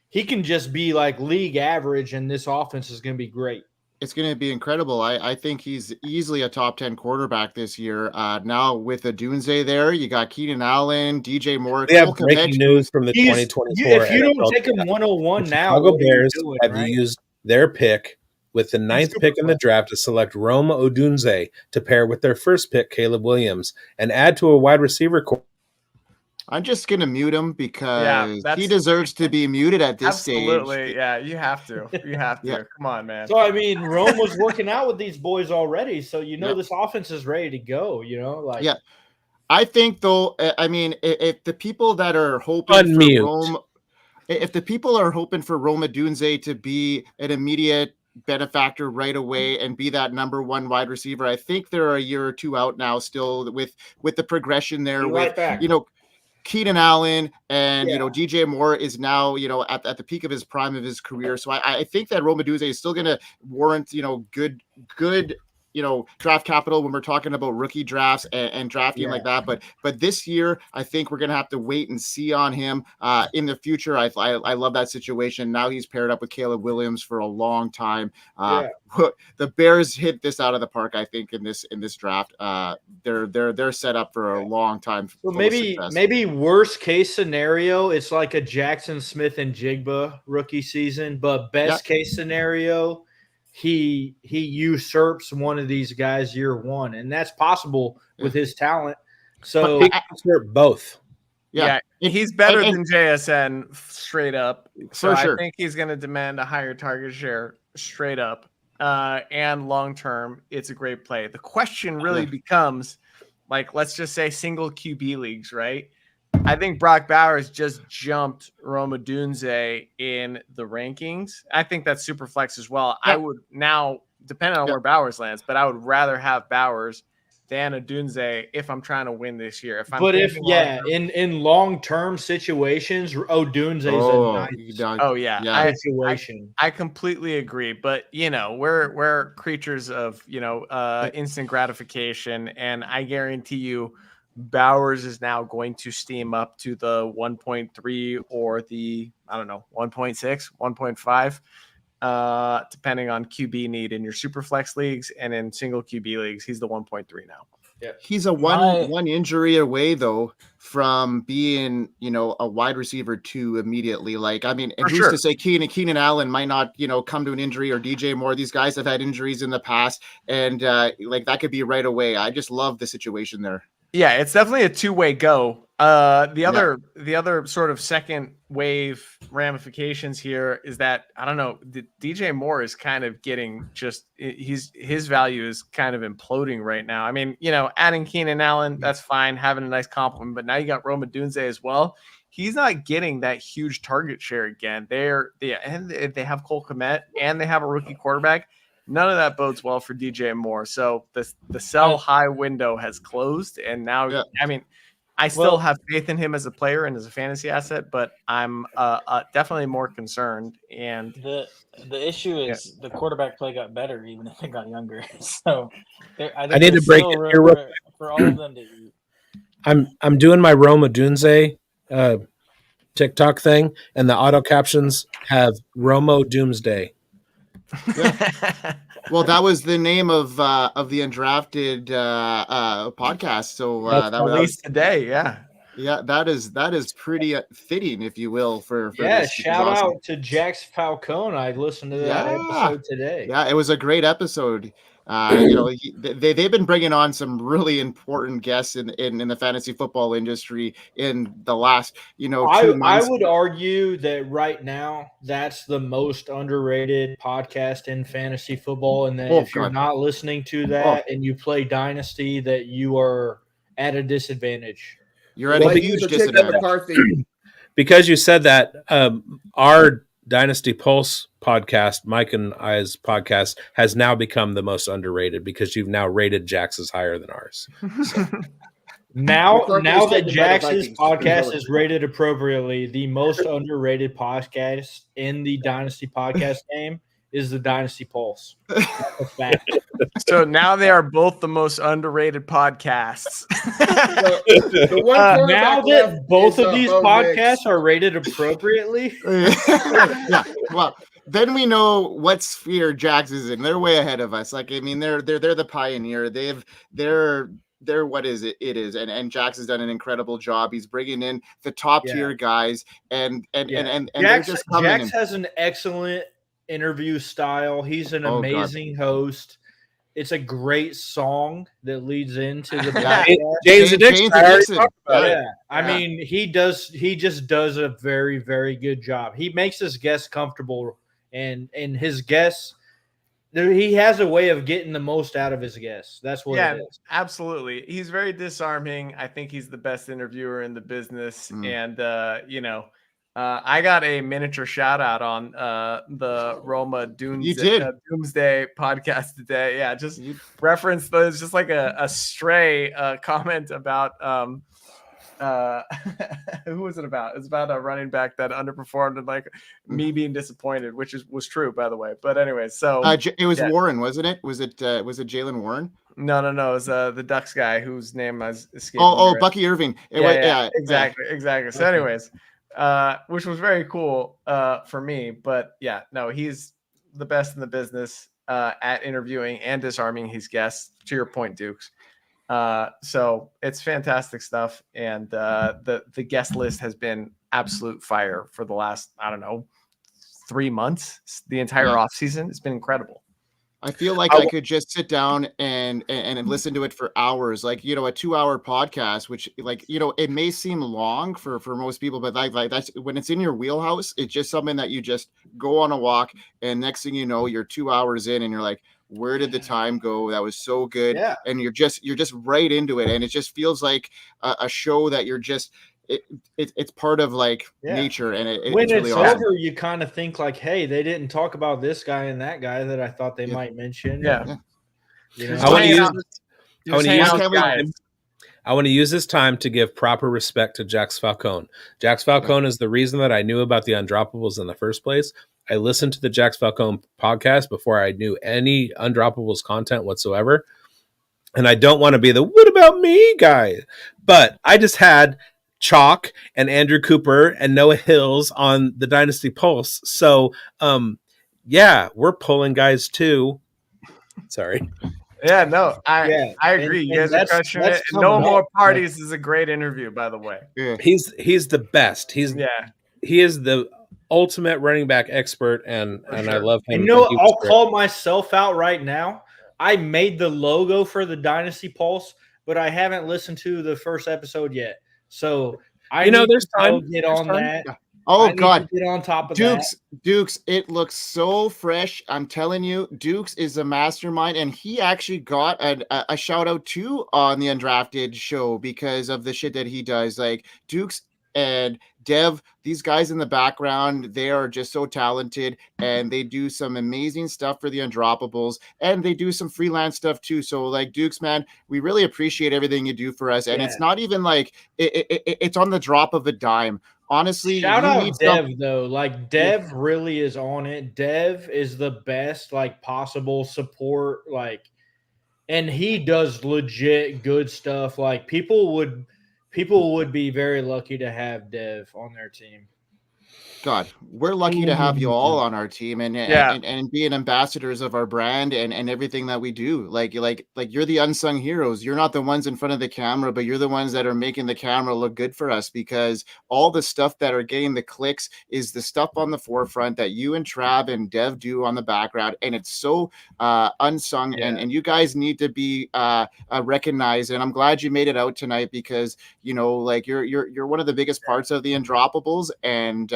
he can just be like league average, and this offense is going to be great. It's going to be incredible. I think he's easily a top 10 quarterback this year. Now with Odunze there, you got Keenan Allen, DJ Moore. We have breaking news from the 2024. If you don't take him 101 now, Chicago what Bears are you doing, have right? used their pick with the 9th pick in the draft to select Rome Odunze to pair with their first pick, Caleb Williams, and add to a wide receiver core. I'm just going to mute him because he deserves to be muted at this stage. Absolutely. Yeah, you have to. You have to. Yeah. Come on, man. So, I mean, Rome was working out with these boys already. So, this offense is ready to go, like. Yeah. I think, though, I mean, if the people that are hoping for Rome, if the people are hoping for Rome Odunze to be an immediate benefactor right away and be that number one wide receiver, I think they're a year or two out now still with the progression there with, Keenan Allen and, DJ Moore is now, at the peak of his prime of his career. So I think that Rome Odunze is still going to warrant, good, draft capital when we're talking about rookie drafts and drafting like that. But this year, I think we're going to have to wait and see on him in the future. I love that situation. Now he's paired up with Caleb Williams for a long time. The Bears hit this out of the park, I think, in this draft. They're set up for a long time. So maybe worst case scenario, it's like a Jackson Smith and Jigba rookie season, but best case scenario, he usurps one of these guys year one, and that's possible with his talent. So he can usurp both. Yeah, he's better than JSN straight up. So I think he's going to demand a higher target share straight up. And long term, it's a great play. The question really becomes, let's just say single QB leagues, right? I think Brock Bowers just jumped Rome Odunze in the rankings. I think that's super flex as well. I would now, depending on where Bowers lands, but I would rather have Bowers than Odunze if I'm trying to win this year. In long-term situations, Odunze is a nice situation. I completely agree, but we're creatures of instant gratification, and I guarantee you Bowers is now going to steam up to the 1.3 or the 1.6, 1.5. Depending on QB need in your super flex leagues and in single QB leagues, he's the 1.3 now. Yeah, he's a one injury away though from being a wide receiver 2 immediately. And who's to say Keenan Allen might not come to an injury, or DJ Moore. These guys have had injuries in the past, and that could be right away. I just love the situation there. Yeah, it's definitely a two-way go. The other sort of second wave ramifications here is that DJ Moore is kind of getting his value is kind of imploding right now. I mean, adding Keenan Allen, that's fine, having a nice compliment, but now you got Rome Odunze as well. He's not getting that huge target share again. They have Cole Kmet and they have a rookie quarterback. None of that bodes well for DJ Moore. So the sell high window has closed, and now I still have faith in him as a player and as a fantasy asset, but I'm definitely more concerned. And the issue is the quarterback play got better even if it got younger. So I need to break it here for all of them to eat. I'm doing my Rome Odunze TikTok thing, and the auto captions have Romo Doomsday. Yeah. Well, that was the name of the Undrafted podcast. So that was today. Yeah. Yeah, that is pretty fitting, if you will, for this. Shout out to Jax Falcone. I listened to that episode today. Yeah, it was a great episode. They've been bringing on some really important guests in the fantasy football industry in the last 2 months. I would argue that right now that's the most underrated podcast in fantasy football, and that if you're not listening to that and you play Dynasty, that you are at a disadvantage. You're at a huge disadvantage. Because you said that, our Dynasty Pulse podcast, Mike and I's podcast, has now become the most underrated because you've now rated Jax's higher than ours. So. now that Jax's podcast is rated appropriately, the most underrated podcast in the Dynasty podcast game is the Dynasty Pulse. So now they are both the most underrated podcasts. Now that both of these podcasts are rated appropriately. Yeah. Well, then we know what sphere Jax is in. They're way ahead of us. Like, I mean, they're the pioneer. They're what is it? It is, and Jax has done an incredible job. He's bringing in the top tier guys, and they're just coming. Jax has an excellent interview style. He's an amazing host. It's a great song that leads into the James Addiction. I mean, he just does a very, very good job. He makes his guests comfortable, and his guests, he has a way of getting the most out of his guests. That's what it is. Absolutely. He's very disarming. I think he's the best interviewer in the business. And I got a miniature shout out on the Roma Doomsday podcast today. Yeah, just reference those, just like a stray comment about who was it about? It's about a running back that underperformed and like me being disappointed, which was true, by the way. But anyway, so it was Warren, wasn't it? Was it Jalen Warren? No. It was the Ducks guy whose name I was escaping. Bucky Irving. Exactly. So, anyways. Which was very cool for me, but he's the best in the business at interviewing and disarming his guests, to your point, Dukes. So it's fantastic stuff, and the guest list has been absolute fire for the last 3 months. The entire off season, it's been incredible. I feel like I could just sit down and listen to it for hours, like, a 2-hour podcast, which, like, it may seem long for most people, but like that's when it's in your wheelhouse. It's just something that you just go on a walk, and next thing you know, you're 2 hours in and you're like, where did the time go? That was so good. And you're just right into it. And it just feels like a show that you're just, it's part of like nature, and when it's really over, awesome. you kind of think like, hey, they didn't talk about this guy and that guy that I thought they might mention. I want to use this time to give proper respect to Jax Falcone. Jax Falcone is the reason that I knew about the Undroppables in the first place. I listened to the Jax Falcone podcast before I knew any Undroppables content whatsoever. And I don't want to be the what about me guy, but I just had Chalk and Andrew Cooper and Noah Hills on the Dynasty Pulse. So, we're pulling guys too. Sorry. I agree. You guys are crushing it. No More Parties is a great interview, by the way. He's the best. He is the ultimate running back expert, and I love him. I'll call myself out right now. I made the logo for the Dynasty Pulse, but I haven't listened to the first episode yet. So there's time. Get on that. Oh God! Get on top of Dukes, it looks so fresh. I'm telling you, Dukes is a mastermind, and he actually got a shout out too on the Undrafted show because of the shit that he does. Like Dukes and Dev, these guys in the background, they are just so talented, and they do some amazing stuff for the Undroppables, and they do some freelance stuff too. So like Dukes, man, we really appreciate everything you do for us. And it's not even like it's on the drop of a dime. Honestly, shout out Dev though. Like Dev really is on it. Dev is the best like possible support, like, and he does legit good stuff. Like people would be very lucky to have Dev on their team. God, we're lucky to have you all on our team and being ambassadors of our brand and everything that we do. Like you're the unsung heroes. You're not the ones in front of the camera, but you're the ones that are making the camera look good for us, because all the stuff that are getting the clicks is the stuff on the forefront that you and Trav and Dev do on the background. And it's so unsung, and you guys need to be recognized. And I'm glad you made it out tonight, because like you're one of the biggest parts of the Undroppables, and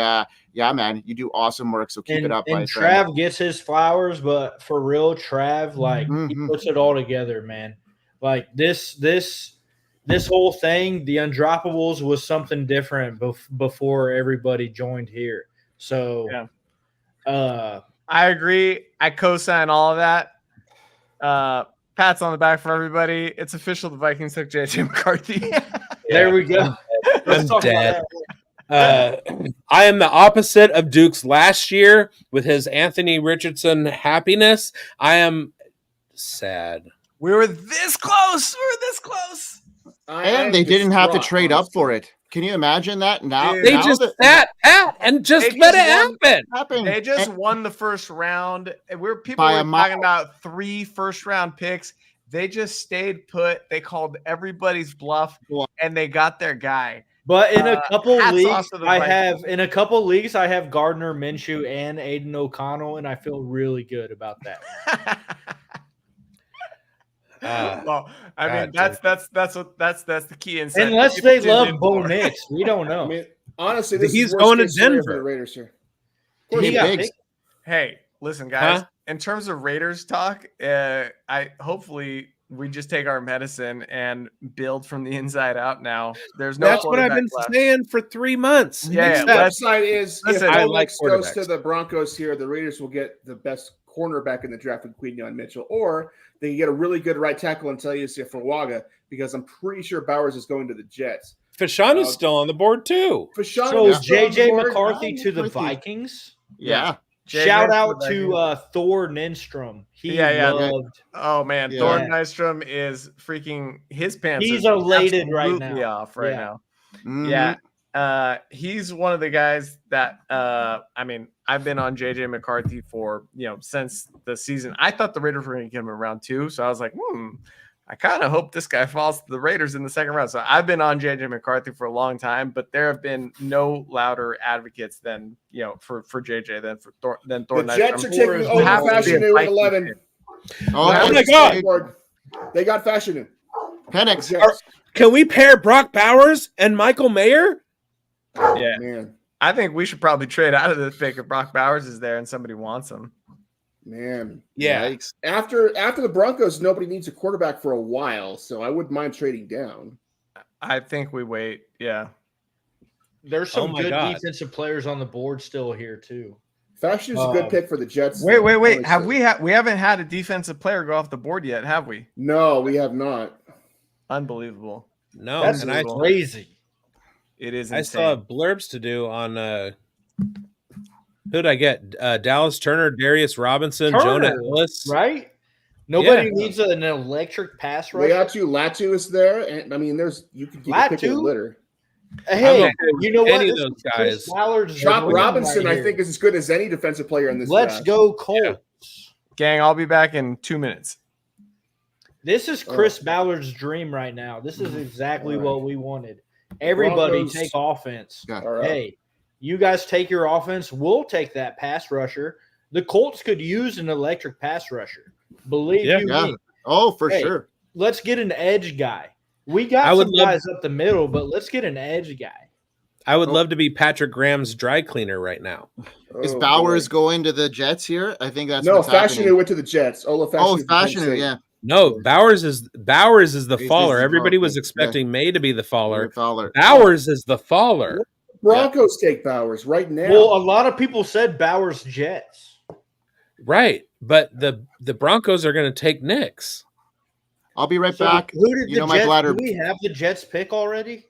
yeah, man, you do awesome work. So keep it up. And Trav gets his flowers, but for real, Trav, like he puts it all together, man. Like this whole thing, the Undroppables was something different before everybody joined here. So, I agree. I co-sign all of that. Pats on the back for everybody. It's official. The Vikings took JJ McCarthy. There we go. I'm dead. I am the opposite of Dukes last year with his Anthony Richardson happiness. I am sad. We were this close. And they didn't have to trade up for it. Can you imagine that? Now Dude, They now just that sat pat and just They let just it happen. happened. They just And won the first round. People by were a mile. talking about 3 first-round picks. They just stayed put. They called everybody's bluff, and they got their guy. But in a couple hats off leagues, to the I Vikings. have Gardner Minshew and Aiden O'Connell, and I feel really good about that. Well, I mean, God, that's the key insight. Unless they love Bo Nix, we don't know. I mean, honestly, this He's is worst going to case scenario for Denver. the Raiders here. He got Biggs. picked. Hey, listen, guys. Huh? In terms of Raiders talk, hopefully we just take our medicine and build from the inside out. Now, there's no. That's what I've been quarterback left. saying for 3 months. Yeah, The upside is if listen, I Bo like Nix goes quarterbacks. to the Broncos here, the Raiders will get the best cornerback in the draft with Quinyon Mitchell, or they can get a really good right tackle and tell you Fuaga, because I'm pretty sure Bowers is going to the Jets. Fashanu's still on the board too. Fashanu So is still on the JJ board. McCarthy to the Vikings. Yeah. Shout out to Thor Nindstrom. He loved. Oh man, Yeah. Thor Nystrom is freaking his pants. He's are elated right absolutely now. off right Yeah. now. Mhm. Yeah. He's one of the guys that I mean, I've been on JJ McCarthy for since the season. I thought the Raiders were going to get him in round 2, so I was like, I kind of hope this guy falls to the Raiders in the second round. So I've been on JJ McCarthy for a long time, but there have been no louder advocates than for JJ than Thor. The Jets are Nystrom. taking Ola Have to be a Fashanu at Vikings 11. fan. Oh my God. They got Fashanu. Penix. Can we pair Brock Bowers and Michael Mayer? Yeah, Man. I think we should probably trade out of this pick if Brock Bowers is there and somebody wants him. Man. Yeah. Yikes. After the Broncos, nobody needs a quarterback for a while, so I wouldn't mind trading down. I think we wait. Yeah. There's some my good God. defensive players on the board still here too. Fashio's a good pick for the Jets. Wait. honestly. We haven't had a defensive player go off the board yet, have we? No, we have not. Unbelievable. No, That's and I crazy. It is. I still have blurbs to do on who'd I get? Dallas Turner, Darius Robinson, Jonah Ellis. Right? Nobody needs an electric pass rusher. Latu is there, and I mean, you can keep a pick of the litter. Hey, you know what? Any of This those is Chris guys. Ballard's Chop dream Robinson, right I think, here. is as good as any defensive player in this Let's draft. go Colts. Gang, I'll be back in 2 minutes. This is Chris Ballard's dream right now. This is exactly what we wanted. Everybody Broncos- take offense. Yeah. All right. Hey, you guys take your offense. We'll take that pass rusher. The Colts could use an electric pass rusher. Believe you me. Oh, for Hey, sure. Let's get an edge guy. We got I would some love- guys up the middle, but let's get an edge guy. I would love to be Patrick Graham's dry cleaner right now. Is Oh, Bowers boy. going to the Jets here? I think that's No, what's happening. Fashanu went to the Jets. Ola Fashanu. Oh, to Penn Fashanu, State. yeah. No, Bowers is the He's faller. the Everybody faller. was expecting May to be the faller. Fowler. Bowers is the faller. Broncos take Bowers right now. Well, a lot of people said Bowers Jets. Right. But the Broncos are going to take Knicks. I'll be right So back. who did You the know my Jets? bladder. Do we have the Jets pick already?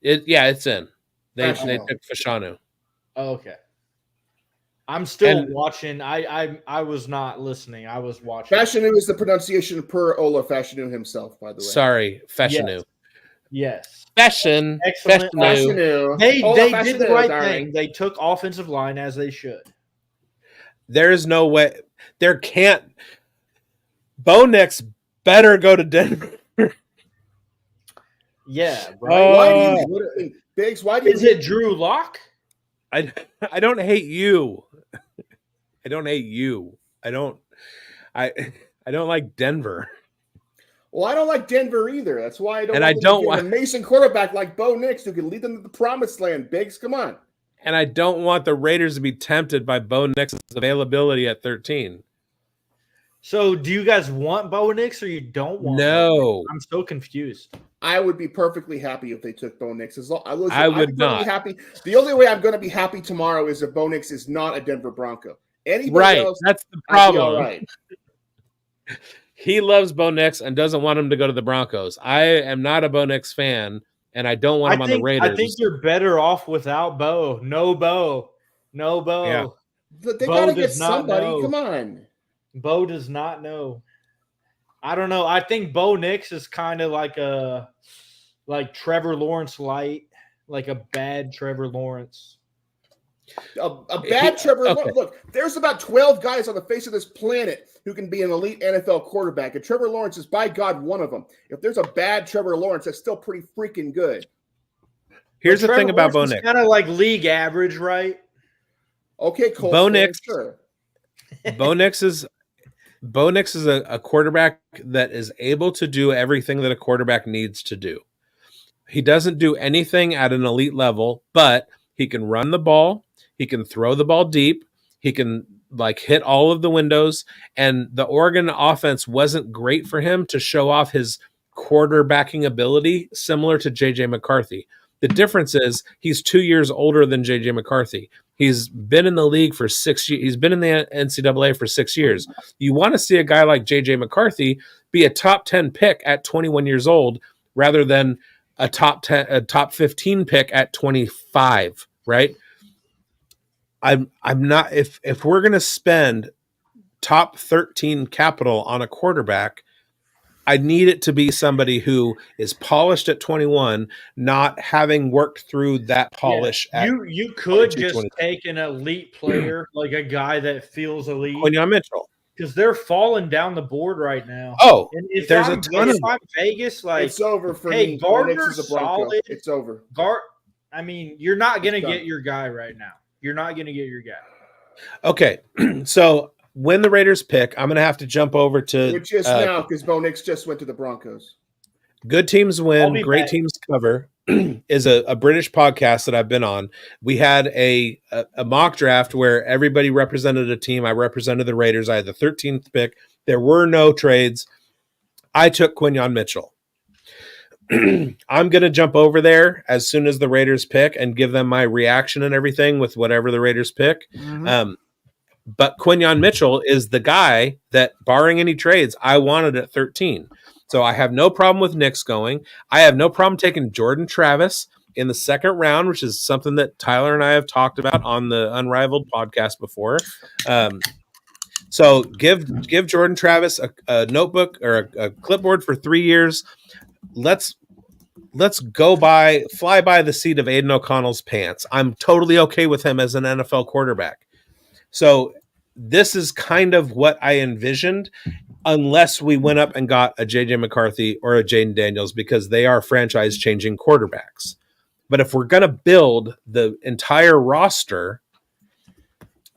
It's in. They Fashanu. took Fashanu. Oh, okay. I'm still And- watching. I was not listening. I was watching. Fashanu is the pronunciation per Ola Fashanu himself, by the way. Sorry, Fashanu. Yes. Fashion. Excellent. Fashanu. Fashanu. They Ola did Fashanu, the right darling. thing. They took offensive line as they should. There's no way. There can't. Bo Nix better go to Denver. Yeah. Oh. Right. Why do you Biggs? Why do you Is it Drew Lock? I don't hate you. I don't hate you. I don't like Denver. Well, I don't like Denver either. That's why I don't. And want I them to don't get want- a Mason quarterback like Bo Nix who can lead them to the promised land. Biggs, come on. And I don't want the Raiders to be tempted by Bo Nix's availability at 13. So, do you guys want Bo Nix or you don't want? Bo No. Nix? I'm so confused. I would be perfectly happy if they took Bo Nix. I would I'd be perfectly not. Happy. The only way I'm going to be happy tomorrow is if Bo Nix is not a Denver Bronco. Anybody Right. else, That's the I'd be all problem. right. He loves Bo Nix and doesn't want him to go to the Broncos. I am not a Bo Nix fan, and I don't want him on the Raiders. I think you're better off without Bo. No Bo. No Bo. Yeah. They Bo got to get does not somebody. know. Come on. Bo does not know. I don't know. I think Bo Nix is kind of like like Trevor Lawrence light, like a bad Trevor Lawrence. A bad Trevor Lawrence. Look, there's about 12 guys on the face of this planet who can be an elite NFL quarterback, and Trevor Lawrence is, by God, one of them. If there's a bad Trevor Lawrence, that's still pretty freaking good. Here's the thing about Bo Nix. Kind of like league average, right? Okay, Cole. Bo Nix. Sure. Bo Nix is a quarterback that is able to do everything that a quarterback needs to do. He doesn't do anything at an elite level, but he can run the ball. He can throw the ball deep. He can hit all of the windows. And the Oregon offense wasn't great for him to show off his quarterbacking ability, similar to J.J. McCarthy. The difference is he's 2 years older than J.J. McCarthy. He's been in the league for 6 years. He's been in the NCAA for 6 years. You want to see a guy like J.J. McCarthy be a top 10 pick at 21 years old rather than a top 15 pick at 25, right? I'm not, if we're going to spend top 13 capital on a quarterback, I need it to be somebody who is polished at 21, not having worked through that polish. Yeah. You could just take an elite player, like a guy that feels elite. Quinyon Mitchell. Because they're falling down the board right now. Oh, and if there's I'm, a ton of Vegas, like it's over for hey, me. Gardner's solid. It's over. I mean, you're not going to get your guy right now. You're not going to get your guy. Okay, so when the Raiders pick, I'm going to have to jump over to which is now because Bo Nix just went to the Broncos. Good teams win, great teams cover is a British podcast that I've been on. We had a mock draft where everybody represented a team. I represented the Raiders. I had the 13th pick. There were no trades. I took Quinyon Mitchell. I'm going to jump over there as soon as the Raiders pick and give them my reaction and everything with whatever the Raiders pick. Mm-hmm. But Quinyon Mitchell is the guy that, barring any trades, I wanted at 13. So I have no problem with Knicks going. I have no problem taking Jordan Travis in the second round, which is something that Tyler and I have talked about on the Unrivaled podcast before. So give Jordan Travis a notebook or a clipboard for 3 years. Let's fly by the seat of Aiden O'Connell's pants. I'm totally okay with him as an NFL quarterback. So this is kind of what I envisioned, unless we went up and got a J.J. McCarthy or a Jaden Daniels, because they are franchise-changing quarterbacks. But if we're going to build the entire roster,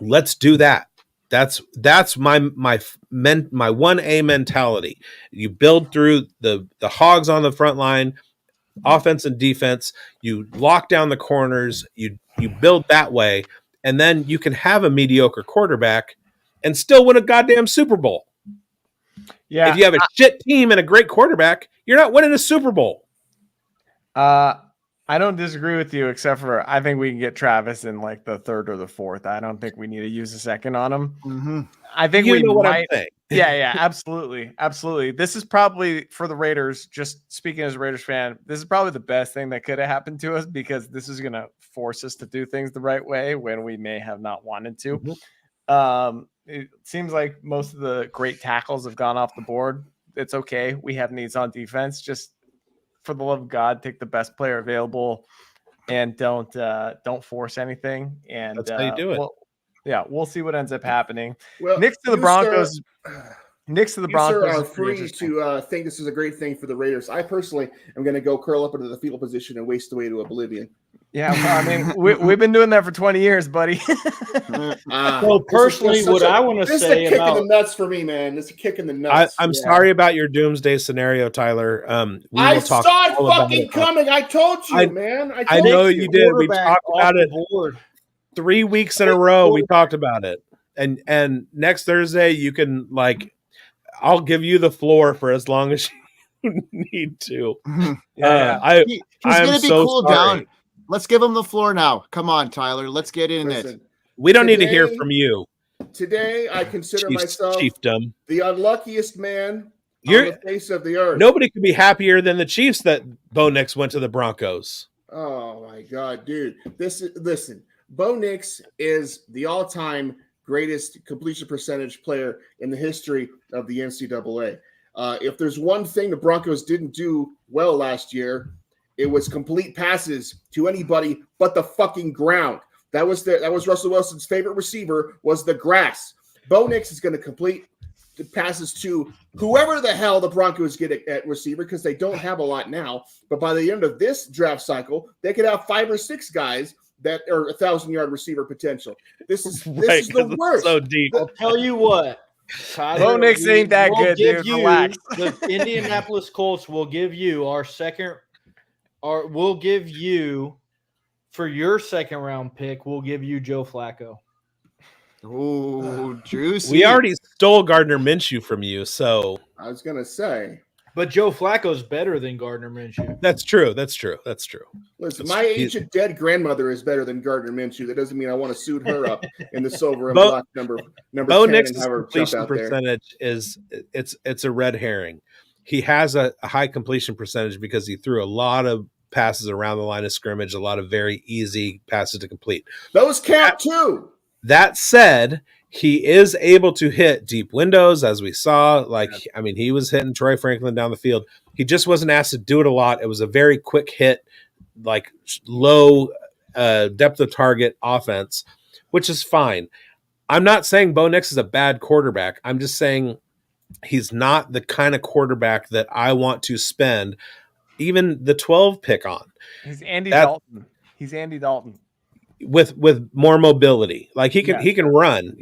let's do that. That's my 1A mentality. You build through the hogs on the front line, offense and defense. You lock down the corners. You build that way, and then you can have a mediocre quarterback and still win a goddamn Super Bowl. Yeah. If you have a shit team and a great quarterback, you're not winning a Super Bowl. I don't disagree with you, except for I think we can get Travis in like the third or the fourth. I don't think we need to use a second on him. Mm-hmm. I think you know what I'm saying. Yeah, absolutely. Absolutely. This is probably, for the Raiders, just speaking as a Raiders fan, this is probably the best thing that could have happened to us, because this is going to force us to do things the right way when we may have not wanted to. Mm-hmm. It seems like most of the great tackles have gone off the board. It's okay. We have needs on defense. Just for the love of God, take the best player available and don't force anything. And that's how you do it. We'll see what ends up happening. Well, Knicks to the Broncos. Knicks to the Broncos. You are free to think this is a great thing for the Raiders. I personally am going to go curl up into the fetal position and waste away to oblivion. Yeah, well, I mean, we've been doing that for 20 years, buddy. Well, personally, what I want to say about... This is a kick in the nuts for me, man. This is a kick in the nuts. I'm sorry about your doomsday scenario, Tyler. I saw it fucking coming. I told you, man. I know you did. We talked about it 3 weeks in a row. We talked about it. And next Thursday, you can, I'll give you the floor for as long as you need to. He's going to be cooled down. Let's give him the floor now. Come on, Tyler. Let's get in it. We don't need to hear from you. Today, I consider myself chiefdom. The unluckiest man on the face of the earth. Nobody could be happier than the Chiefs that Bo Nix went to the Broncos. Oh, my God, dude. Listen, Bo Nix is the all-time greatest completion percentage player in the history of the NCAA. If there's one thing the Broncos didn't do well last year, It was complete passes to anybody but the fucking ground. That was Russell Wilson's favorite receiver, was the grass. Bo Nix is going to complete the passes to whoever the hell the Broncos get at receiver, because they don't have a lot now. But by the end of this draft cycle, they could have 5 or 6 guys that are 1,000-yard receiver potential. This is the worst. So deep. I'll tell you what. Tyler, Bo Nix ain't that good, dude. Relax. The Indianapolis Colts will give you we'll give you, for your second round pick, we'll give you Joe Flacco. Oh, juicy. We already stole Gardner Minshew from you, so I was going to say. But Joe Flacco's better than Gardner Minshew. That's true. Listen, my ancient dead grandmother is better than Gardner Minshew. That doesn't mean I want to suit her up in the silver and black number Bo 10 Nix's and have her jump completion out there. percentage it's a red herring. He has a high completion percentage because he threw a lot of passes around the line of scrimmage, a lot of very easy passes to complete. Those count too. That said, he is able to hit deep windows, as we saw. He was hitting Troy Franklin down the field. He just wasn't asked to do it a lot. It was a very quick hit, like low depth of target offense, which is fine. I'm not saying Bo Nix is a bad quarterback. I'm just saying he's not the kind of quarterback that I want to spend even the 12 pick on. He's Andy Dalton. He's Andy Dalton with more mobility. Like he can run,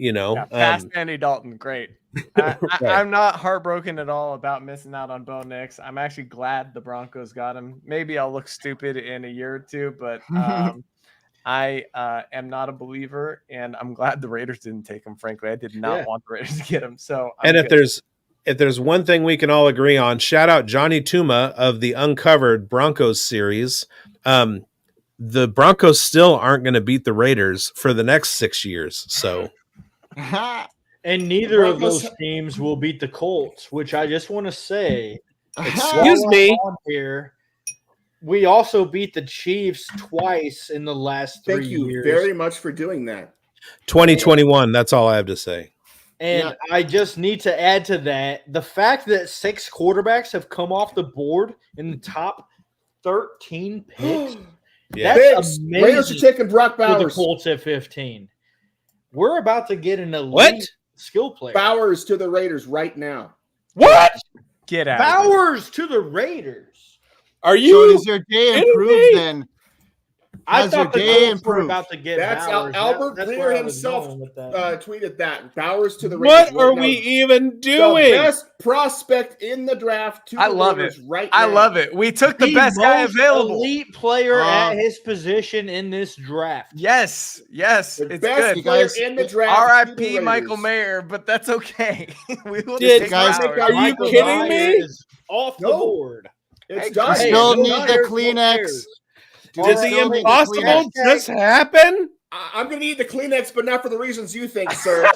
fast Andy Dalton. Great. I'm not heartbroken at all about missing out on Bo Nix. I'm actually glad the Broncos got him. Maybe I'll look stupid in a year or two, but I am not a believer, and I'm glad the Raiders didn't take him. Frankly, I did not want the Raiders to get him. So, if there's one thing we can all agree on, shout out Johnny Tuma of the Uncovered Broncos series. The Broncos still aren't going to beat the Raiders for the next 6 years. So, and neither of those teams will beat the Colts, which I just want to say, excuse me, here, we also beat the Chiefs twice in the last 3 years. Thank you very much for doing that. 2021. That's all I have to say. And I just need to add to that the fact that 6 quarterbacks have come off the board in the top 13 picks. That's amazing. Raiders are taking Brock Bowers. The Colts at 15. We're about to get an elite skill player. Bowers to the Raiders right now. What? Get out. Bowers to the Raiders. Are you? So is your day improved then? I thought the Colts were about to get That's Bowers. Albert Breer himself tweeted that. Bowers to the What Raiders. are we even doing? The best prospect in the draft to the Raiders right now. I love it. We took the best guy available. Elite player at his position in this draft. Yes. The it's best good. player in the draft. R.I.P. Michael Mayer, but that's okay. We will Are you kidding me? Off the board. It's done. Still need the Kleenex. Did the impossible just happen? I'm going to need the Kleenex, but not for the reasons you think, sir.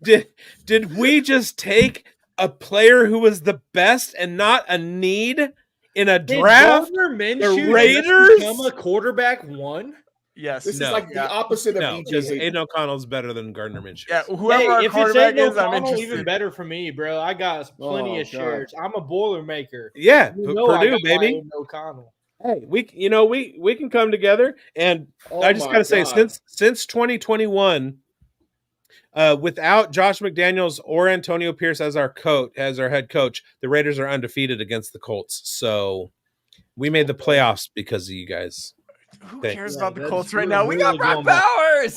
Did we just take a player who was the best and not a need in a draft? The Raiders become a quarterback one? Yes. This is like the opposite of BJ. Because Aiden O'Connell's better than Gardner Minshew. Yeah, whoever our quarterback is, I'm interested. Even better for me, bro. I got plenty of shares. I'm a Boilermaker. Yeah, Purdue, baby. O'Connell. Hey, we can come together, and I just gotta say, since 2021, without Josh McDaniels or Antonio Pierce as our head coach, the Raiders are undefeated against the Colts. So we made the playoffs because of you guys. Who cares about the Colts right now? We got Brock Bowers.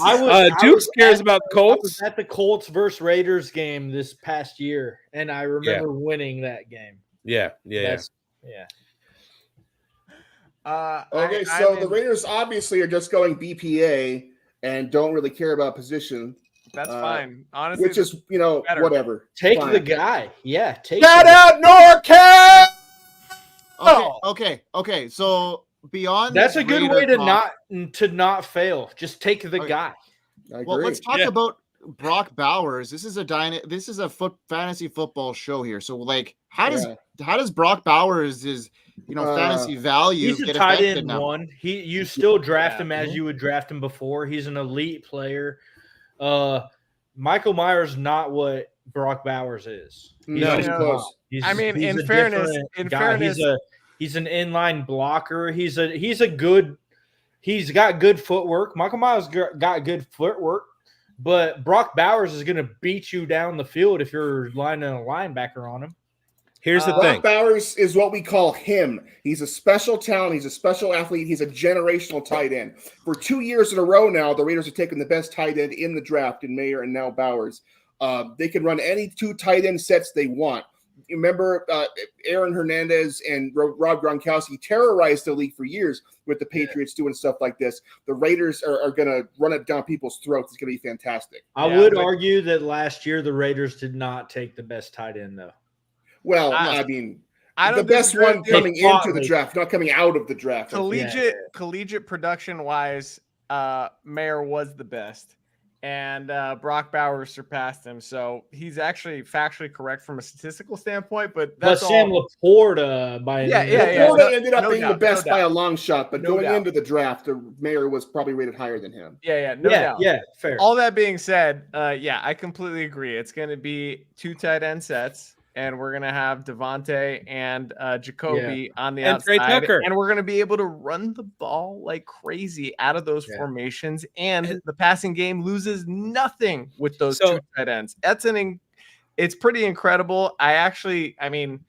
Dukes cares about the Colts. I was at the Colts versus Raiders game this past year, and I remember winning that game. Yeah. Okay, the Raiders obviously are just going BPA and don't really care about position. That's fine. Honestly, which is, whatever. Take the guy. Yeah. Shout out NorCal! Okay. So beyond that's a good way to not fail. Just take the guy. Well, let's talk about Brock Bowers. This is a fantasy football show here. So how does Brock Bowers fantasy value he's get a tight affected end now? one. You still draft him as you would draft him before. He's an elite player. Michael Myers not what Brock Bowers is. No, he's close. I mean, he's in a fairness, different guy. He's an inline blocker. He's got good footwork. Michael Myers got good footwork, but Brock Bowers is going to beat you down the field if you're lining a linebacker on him. Here's the thing. Brock Bowers is what we call him. He's a special talent. He's a special athlete. He's a generational tight end. For 2 years in a row now, the Raiders have taken the best tight end in the draft in Mayer and now Bowers. They can run any 2 tight end sets they want. You remember Aaron Hernandez and Rob Gronkowski terrorized the league for years with the Patriots doing stuff like this. The Raiders are going to run it down people's throats. It's going to be fantastic. I would argue that last year the Raiders did not take the best tight end, though. Well, I mean, I don't the best one coming into the me. draft, not coming out of the draft. Collegiate production wise, Mayer was the best, and Brock Bowers surpassed him. So he's actually factually correct from a statistical standpoint. But that's Sam Laporta Laporta ended up being the best by a long shot, but going doubt. into the draft, the Mayer was probably rated higher than him. No doubt. Yeah, fair. All that being said, I completely agree. It's going to be 2 tight end sets. And we're going to have Devontae and Jacoby on the outside. Trey Tucker. And we're going to be able to run the ball like crazy out of those formations. And the passing game loses nothing with those 2 tight ends. It's pretty incredible. I mean,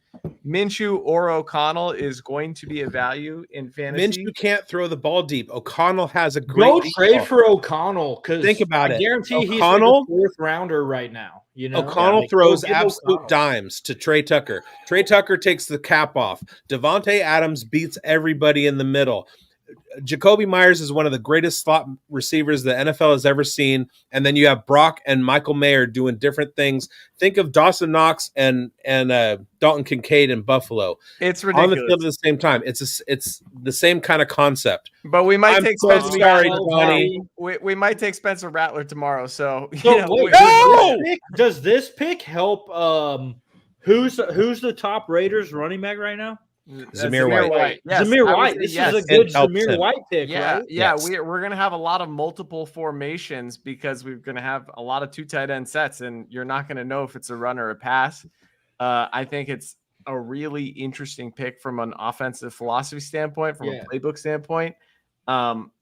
Minshew or O'Connell is going to be a value in fantasy. Minshew can't throw the ball deep. O'Connell has a great Go trade for O'Connell because think about I it. guarantee he's O'Connell, like a 4th rounder right now. You know, O'Connell throws absolute dimes to Trey Tucker. Trey Tucker takes the cap off. Devontae Adams beats everybody in the middle. Jacoby Myers is one of the greatest slot receivers the NFL has ever seen. And then you have Brock and Michael Mayer doing different things. Think of Dawson Knox and Dalton Kincaid in Buffalo. It's ridiculous. On the field at the same time. It's the same kind of concept. But we might take Spencer Johnny. We might take Spencer Rattler tomorrow. So does this pick help? Who's the top Raiders running back right now? Zamir White. Yes, Zamir White. This is a good Zamir White pick, right? We're going to have a lot of multiple formations because we're going to have a lot of 2 tight end sets, and you're not going to know if it's a run or a pass. I think it's a really interesting pick from an offensive philosophy standpoint, from a playbook standpoint. I'm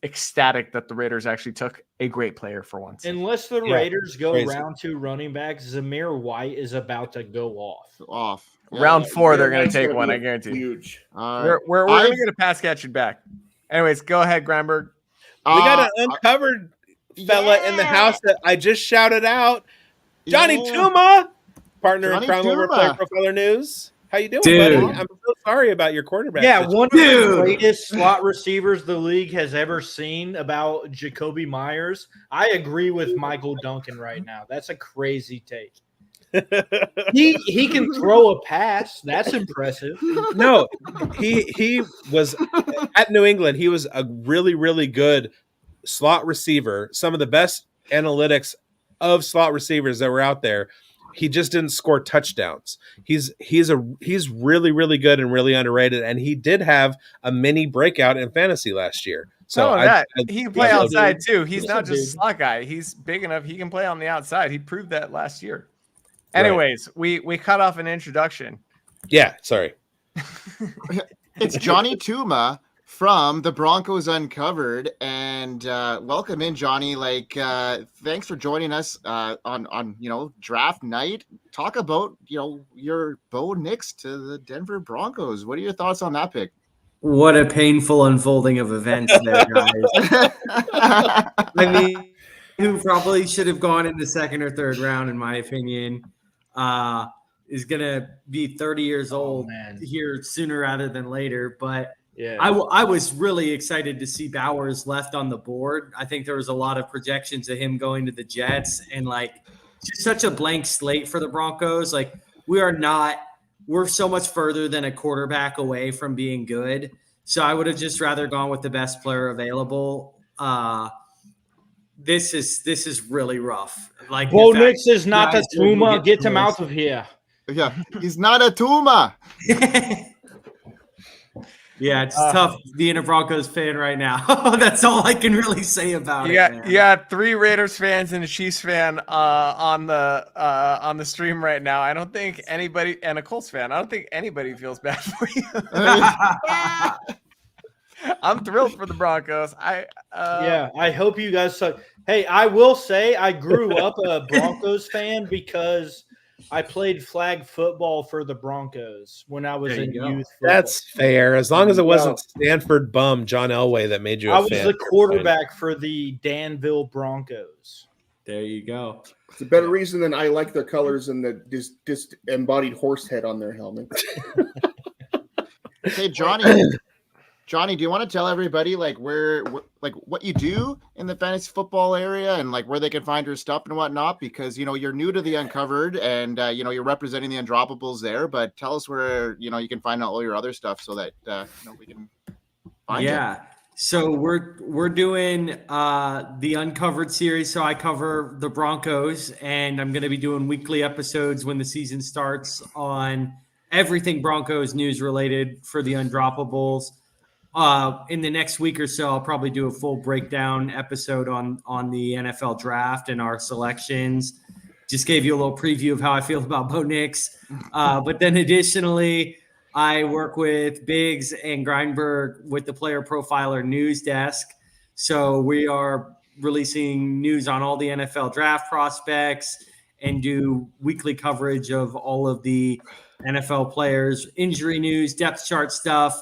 ecstatic that the Raiders actually took a great player for once. Unless the Raiders go round 2 running backs, Zamir White is about to go off. Round 4, they're going to take one. I guarantee. Huge. We're going to get a pass catching back. Anyways, go ahead, Grindberg. We got an uncovered fella in the house that I just shouted out, Johnny Tuma, partner in Crown Over Player Profiler News. How you doing, buddy? I'm so sorry about your quarterback. Yeah, one of the greatest slot receivers the league has ever seen about Jacoby Myers. I agree with Michael Duncan right now. That's a crazy take. He can throw a pass. That's impressive. No, he was at New England. He was a really, really good slot receiver. Some of the best analytics of slot receivers that were out there. He just didn't score touchdowns. He's really, really good and really underrated. And he did have a mini breakout in fantasy last year. So he can play outside too. He's not just a slot guy. He's big enough. He can play on the outside. He proved that last year. Anyways, we cut off an introduction. Yeah, sorry. It's Johnny Tuma from the Broncos Uncovered, and welcome in, Johnny. Thanks for joining us on draft night. Talk about your Bo Nix to the Denver Broncos. What are your thoughts on that pick? What a painful unfolding of events there, guys. I mean, who probably should have gone in the 2nd or 3rd round, in my opinion, is going to be 30 years old here sooner rather than later. But I was really excited to see Bowers left on the board. I think there was a lot of projections of him going to the Jets, and just such a blank slate for the Broncos. We're so much further than a quarterback away from being good. So I would have just rather gone with the best player available. This is really rough. Bo Nix is not a Tuma. Get him out of here. Yeah, he's not a Tuma. Yeah, it's tough being a Broncos fan right now. That's all I can really say about it. You got 3 Raiders fans and a Chiefs fan on the stream right now. I don't think anybody, and a Colts fan. I don't think anybody feels bad for you. I'm thrilled for the Broncos. I hope you guys suck. Hey, I will say I grew up a Broncos fan because I played flag football for the Broncos when I was in youth football. That's fair. As long as it wasn't Stanford bum John Elway that made you I a was fan. the quarterback for the Danville Broncos. There you go. It's a better reason than I like their colors and the disembodied horse head on their helmet. Hey, Johnny, do you want to tell everybody like where like what you do in the fantasy football area and like where they can find your stuff and whatnot? Because you're new to the Uncovered and you're representing the Undroppables there. But tell us where you can find out all your other stuff so that we can find it. So we're doing the Uncovered series. So I cover the Broncos, and I'm going to be doing weekly episodes when the season starts on everything Broncos news related for the Undroppables. In the next week or so, I'll probably do a full breakdown episode on the NFL draft and our selections. Just gave you a little preview of how I feel about Bo Nix. But then additionally, I work with Biggs and Grindberg with the Player Profiler News Desk. So we are releasing news on all the NFL draft prospects and do weekly coverage of all of the NFL players, injury news, depth chart stuff,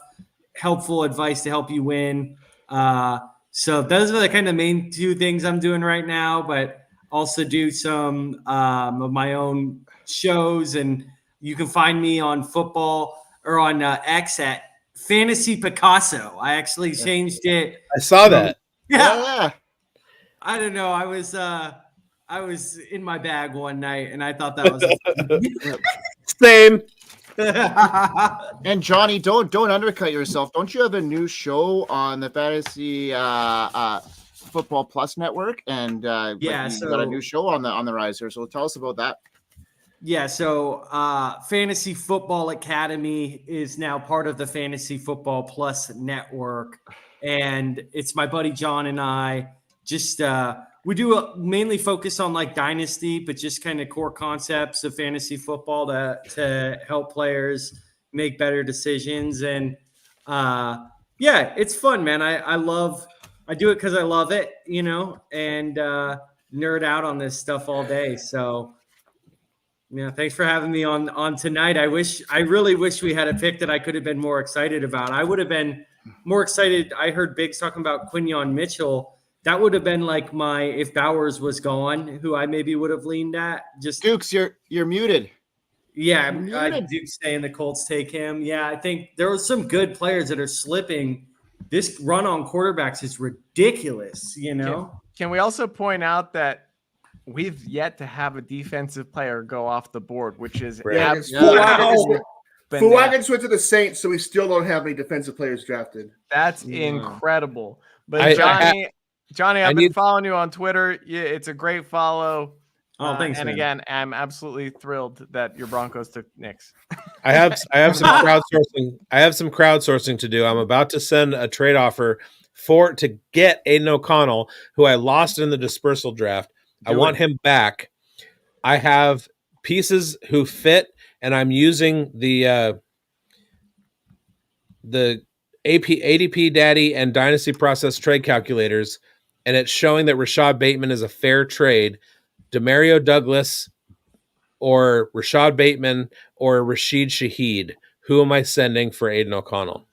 helpful advice to help you win. So those are the kind of main 2 things I'm doing right now, but also do some of my own shows. And you can find me on football or on X at Fantasy Picasso. I actually changed it. I saw that. Yeah. I don't know. I was in my bag one night and I thought that was same. And Johnny, don't undercut yourself. Don't you have a new show on the Fantasy Football Plus network? And you got a new show on the rise here. So tell us about that. Yeah, so Fantasy Football Academy is now part of the Fantasy Football Plus network, and it's my buddy John and I. Just we do mainly focus on like dynasty, but just kind of core concepts of fantasy football to help players make better decisions. And it's fun, man. I do it because I love it, and nerd out on this stuff all day. So yeah, thanks for having me on tonight. I really wish we had a pick that I could have been more excited about. I would have been more excited. I heard Biggs talking about Quinyon Mitchell. That would have been like if Bowers was gone, who I maybe would have leaned at. Just Dukes, you're muted. Yeah, Duke's saying the Colts take him. Yeah, I think there were some good players that are slipping. This run on quarterbacks is ridiculous, Can we also point out that we've yet to have a defensive player go off the board, which is Fuagans went to the Saints, so we still don't have any defensive players drafted. That's incredible. But Johnny, I've been following you on Twitter. Yeah, it's a great follow. Oh, thanks. And again, I'm absolutely thrilled that your Broncos took Nix. I have some crowdsourcing. I have some crowdsourcing to do. I'm about to send a trade offer to get Aiden O'Connell, who I lost in the dispersal draft. I want him back. I have pieces who fit, and I'm using the ADP Daddy and Dynasty Process trade calculators, and it's showing that Rashad Bateman is a fair trade. Demario Douglas or Rashad Bateman or Rashid Shaheed. Who am I sending for Aiden O'Connell?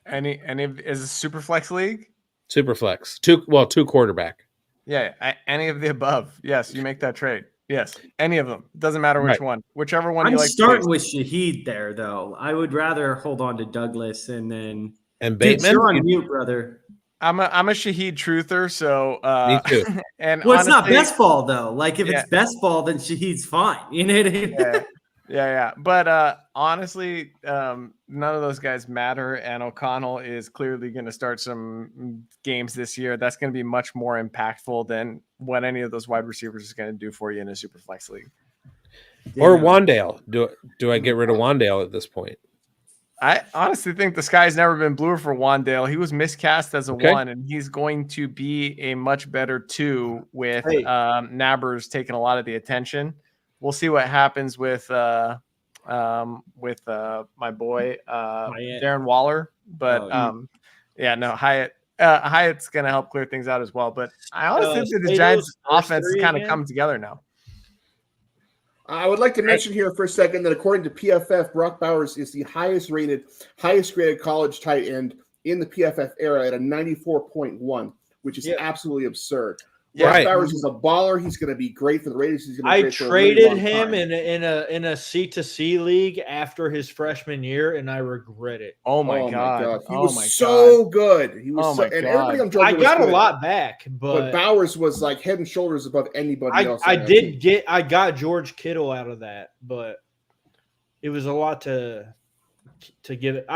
Is it super flex league? Super flex. Two quarterback. Yeah, any of the above. Yes, you make that trade. Yes, any of them. Doesn't matter which one. Whichever one you like. I'm starting with Shaheed there, though. I would rather hold on to Douglas and then Bateman. You're on mute, brother. I'm a Shaheed truther, so me too. And honestly, it's not best ball though. Like if it's best ball, then Shaheed's fine. You know what I mean? Yeah. But honestly, none of those guys matter, and O'Connell is clearly going to start some games this year. That's going to be much more impactful than what any of those wide receivers is going to do for you in a super flex league. Or Wandale. Do I get rid of Wandale at this point? I honestly think the sky's never been bluer for Wandale. He was miscast as a Okay. 1, and he's going to be a much better 2 with Hey. Nabbers taking a lot of the attention. We'll see what happens with my boy Hyatt. Darren Waller, but Hyatt's going to help clear things out as well. But I honestly think the Giants' offense is kind of coming together now. I would like to mention here for a second that according to PFF, Brock Bowers is the highest graded college tight end in the PFF era at a 94.1, which is absolutely absurd. Brock Bowers is a baller. He's going to be great for the Raiders. He's going to be great traded him in a C2C league after his freshman year, and I regret it. Oh my god. He was so good. He was and everybody on Georgia I got a lot back, but Bowers was like head and shoulders above anybody else. I got George Kittle out of that, but it was a lot to give it.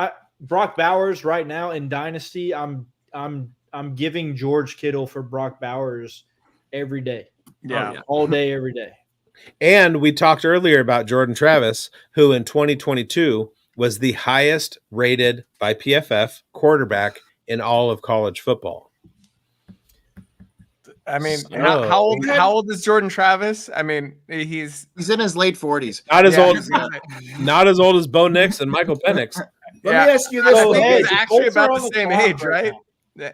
Brock Bowers right now in Dynasty, I'm giving George Kittle for Brock Bowers every day. Yeah. All day, every day. And we talked earlier about Jordan Travis, who in 2022 was the highest rated by PFF quarterback in all of college football. I mean, how old is Jordan Travis? I mean, he's in his late 40s. Not as old as Bo Nix and Michael Penix. Let me ask you this: he's actually about the same age, right?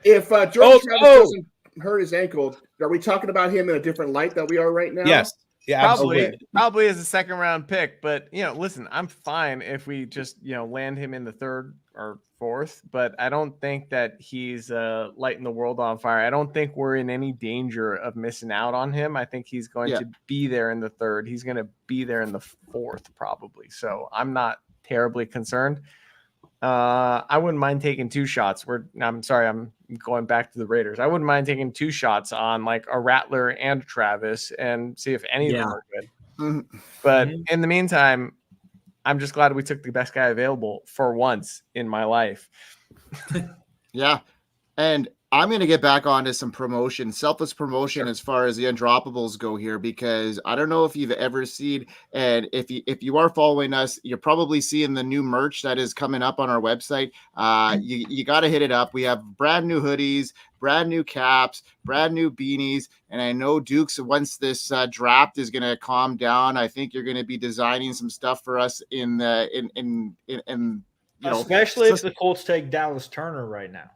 If Jordan Travis doesn't hurt his ankle, are we talking about him in a different light that we are right now? Yes. Yeah, probably as a second round pick. But listen, I'm fine if we just land him in the 3rd or 4th. But I don't think that he's lighting the world on fire. I don't think we're in any danger of missing out on him. I think he's going to be there in the 3rd. He's going to be there in the 4th probably. So I'm not terribly concerned. I wouldn't mind taking 2 shots. I'm sorry, I'm going back to the Raiders. I wouldn't mind taking 2 shots on like a Rattler and Travis and see if any of them are good. But in the meantime, I'm just glad we took the best guy available for once in my life. Yeah. And I'm going to get back onto some promotion, selfless promotion as far as the Undroppables go here, because I don't know if you've ever seen, and if you are following us, you're probably seeing the new merch that is coming up on our website. You got to hit it up. We have brand new hoodies, brand new caps, brand new beanies. And I know Dukes, once this draft is going to calm down, I think you're going to be designing some stuff for us especially if the Colts take Dallas Turner right now.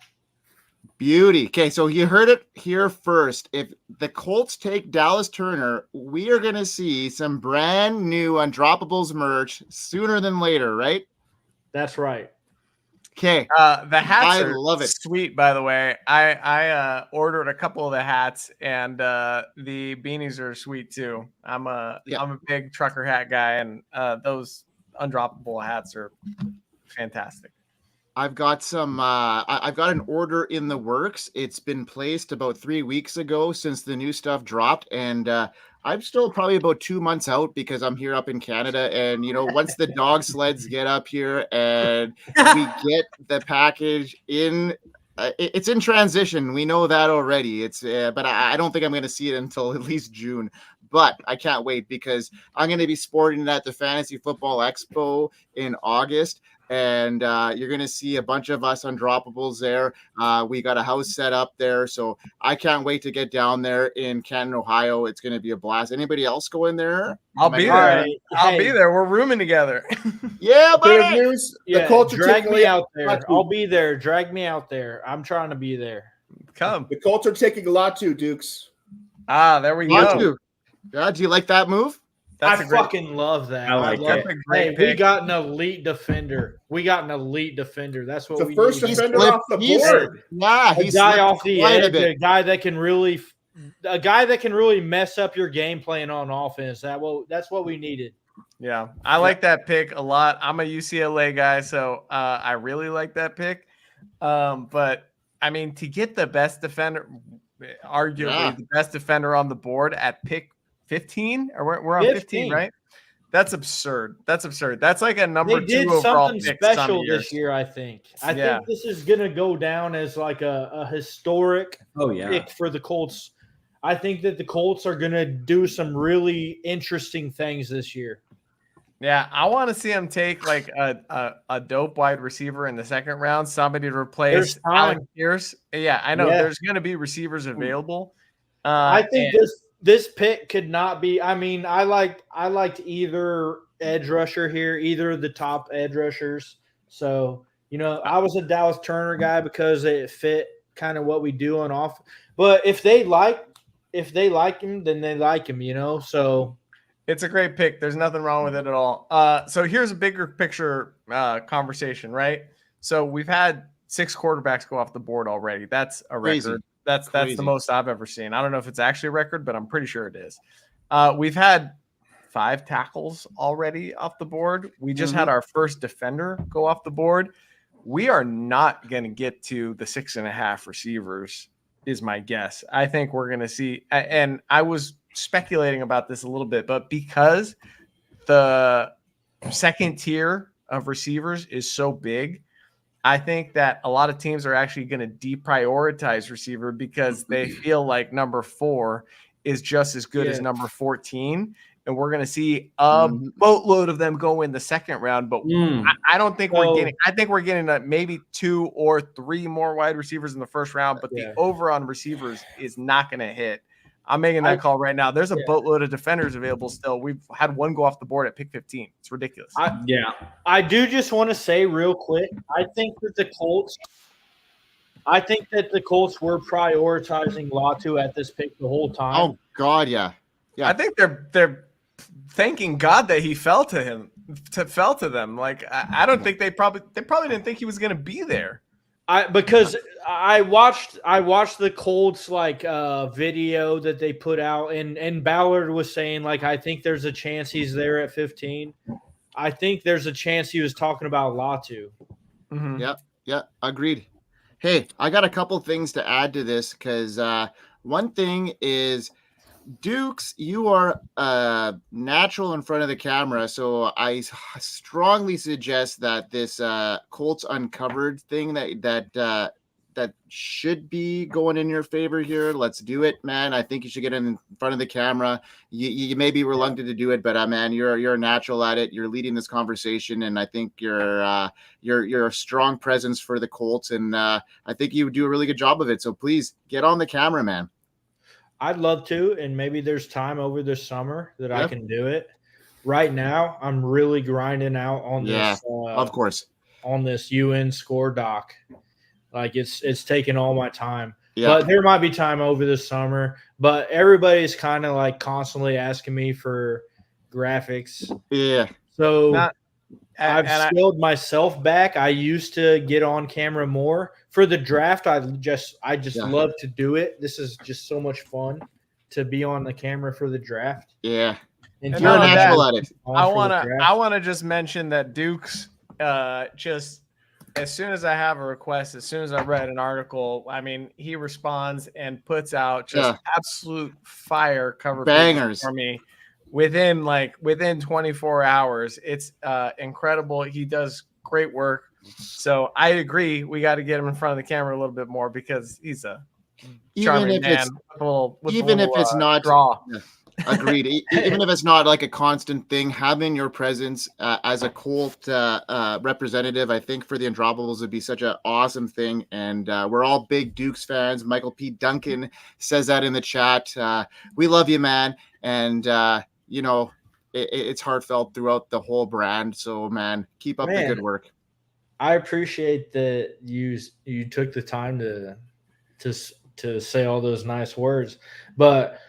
Beauty. Okay, so you heard it here first. If the Colts take Dallas Turner, we are going to see some brand new Undroppables merch sooner than later, right? That's right. Okay. The hats are love it. Sweet, by the way. I ordered a couple of the hats, and the beanies are sweet too. I'm a big trucker hat guy, and those Undroppable hats are fantastic. I've got some. I've got an order in the works. It's been placed about 3 weeks ago since the new stuff dropped, and I'm still probably about 2 months out because I'm here up in Canada. And once the dog sleds get up here and we get the package in, it's in transition. We know that already. It's but I don't think I'm going to see it until at least June. But I can't wait because I'm going to be sporting it at the Fantasy Football Expo in August. And you're going to see a bunch of us Undroppables there. We got a house set up there. So I can't wait to get down there in Canton, Ohio. It's going to be a blast. Anybody else going there? I'll be there. I'll be there. We're rooming together. Yeah, but news. The Colts drag me out there. I'll be there. Drag me out there. I'm trying to be there. Come. The Colts are taking Latu, Dukes. There we go. Yeah, do you like that move? I fucking love that. I love it. We got an elite defender. That's what we first need. defender off the board. Yeah, a guy off the edge, a guy that can really mess up your game plan on offense. That's what we needed. Yeah, I like that pick a lot. I'm a UCLA guy, so I really like that pick. But I mean, to get the best defender, arguably the best defender on the board at pick 15, or we're on 15, right? That's absurd. That's like a number 2 overall pick. They did something special this year, I think. I think this is going to go down as like a historic pick for the Colts. I think that the Colts are going to do some really interesting things this year. Yeah, I want to see him take like a dope wide receiver in the second round, somebody to replace Alec Pierce. Yeah, I know there's going to be receivers available. I think this pick could not be. I mean, I liked either edge rusher here, either of the top edge rushers. So I was a Dallas Turner guy because it fit kind of what we do on off. But if they like him, then they like him. So it's a great pick. There's nothing wrong with it at all. So here's a bigger picture conversation, right? So we've had 6 quarterbacks go off the board already. That's a record. That's the most I've ever seen. I don't know if it's actually a record, but I'm pretty sure it is. We've had 5 tackles already off the board. We just had our first defender go off the board. We are not going to get to the 6.5 receivers, is my guess. I think we're going to see, and I was speculating about this a little bit, but because the second tier of receivers is so big, I think that a lot of teams are actually going to deprioritize receiver because they feel like number 4 is just as good as number 14. And we're going to see a boatload of them go in the second round. But I don't think I think we're getting maybe 2 or 3 more wide receivers in the first round. But the over on receivers is not going to hit. I'm making that call right now. There's a boatload of defenders available still. We've had one go off the board at pick 15. It's ridiculous. I do just want to say real quick, I think that the Colts were prioritizing Latu at this pick the whole time. Oh God, yeah. I think they're thanking God that he fell to them. Like I don't think they probably didn't think he was going to be there. Because I watched the Colts video that they put out, and Ballard was saying I think there's a chance he's there at 15. I think there's a chance he was talking about Latu. Mm-hmm. Yeah, agreed. Hey, I got a couple things to add to this because one thing is, Dukes, you are natural in front of the camera, so I strongly suggest that this Colts Uncovered thing that should be going in your favor here. Let's do it, man. I think you should get in front of the camera. You may be reluctant to do it, but man, you're a natural at it. You're leading this conversation, and I think you're a strong presence for the Colts, and I think you do a really good job of it. So please get on the camera, man. I'd love to, and maybe there's time over the summer that I can do it. Right now, I'm really grinding out on this. Of course, on this UN score doc. It's taking all my time. But there might be time over the summer. But everybody's kind of constantly asking me for graphics. Yeah. So I've scaled myself back. I used to get on camera more for the draft. I just love to do it. This is just so much fun to be on the camera for the draft. Yeah. And you're natural at it. I want to just mention that Dukes just as soon as I have a request, as soon as I read an article, I mean, he responds and puts out just absolute fire cover bangers for me within 24 hours. It's incredible. He does great work. So I agree. We got to get him in front of the camera a little bit more because he's a charming man. Even if it's not draw. Yeah. Agreed. Even if it's not a constant thing, having your presence as a Colt representative, I think for the Undroppables would be such an awesome thing. And we're all big Dukes fans. Michael P. Duncan says that in the chat. We love you, man. And, it's heartfelt throughout the whole brand. So, man, keep up the good work. I appreciate that you took the time to say all those nice words. But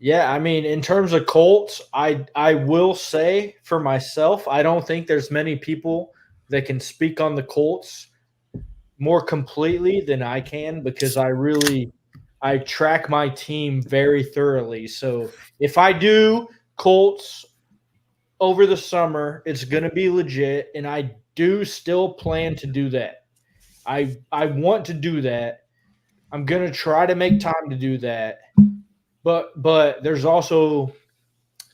yeah, I mean, in terms of Colts, I will say for myself, I don't think there's many people that can speak on the Colts more completely than I can because I track my team very thoroughly. So if I do Colts over the summer, it's going to be legit, and I do still plan to do that. I want to do that. I'm going to try to make time to do that. But there's also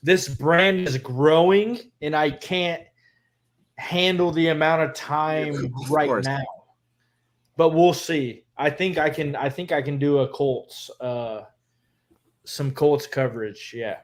this brand is growing, and I can't handle the amount of time right now. But we'll see. I think I can do a Colts some Colts coverage. Yeah.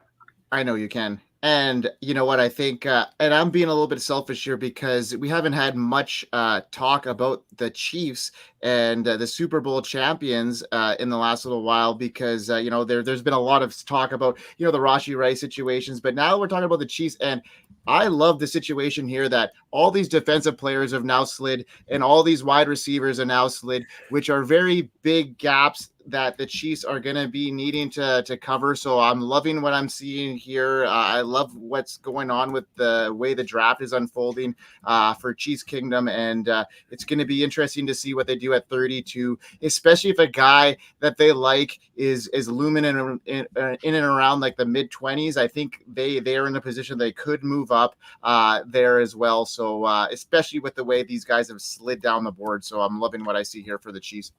I know you can. And you know what I think, and I'm being a little bit selfish here because we haven't had much talk about the Chiefs and the Super Bowl champions in the last little while because there's been a lot of talk about the Rashi Rice situations, but now we're talking about the Chiefs, and I love the situation here that all these defensive players have now slid and all these wide receivers are now slid, which are very big gaps that the Chiefs are going to be needing to cover. So I'm loving what I'm seeing here. I love what's going on with the way the draft is unfolding for Chiefs Kingdom. And it's going to be interesting to see what they do at 32, especially if a guy that they like is looming in and around like the mid 20s. I think they are in a position they could move up there as well. So especially with the way these guys have slid down the board. So I'm loving what I see here for the Chiefs.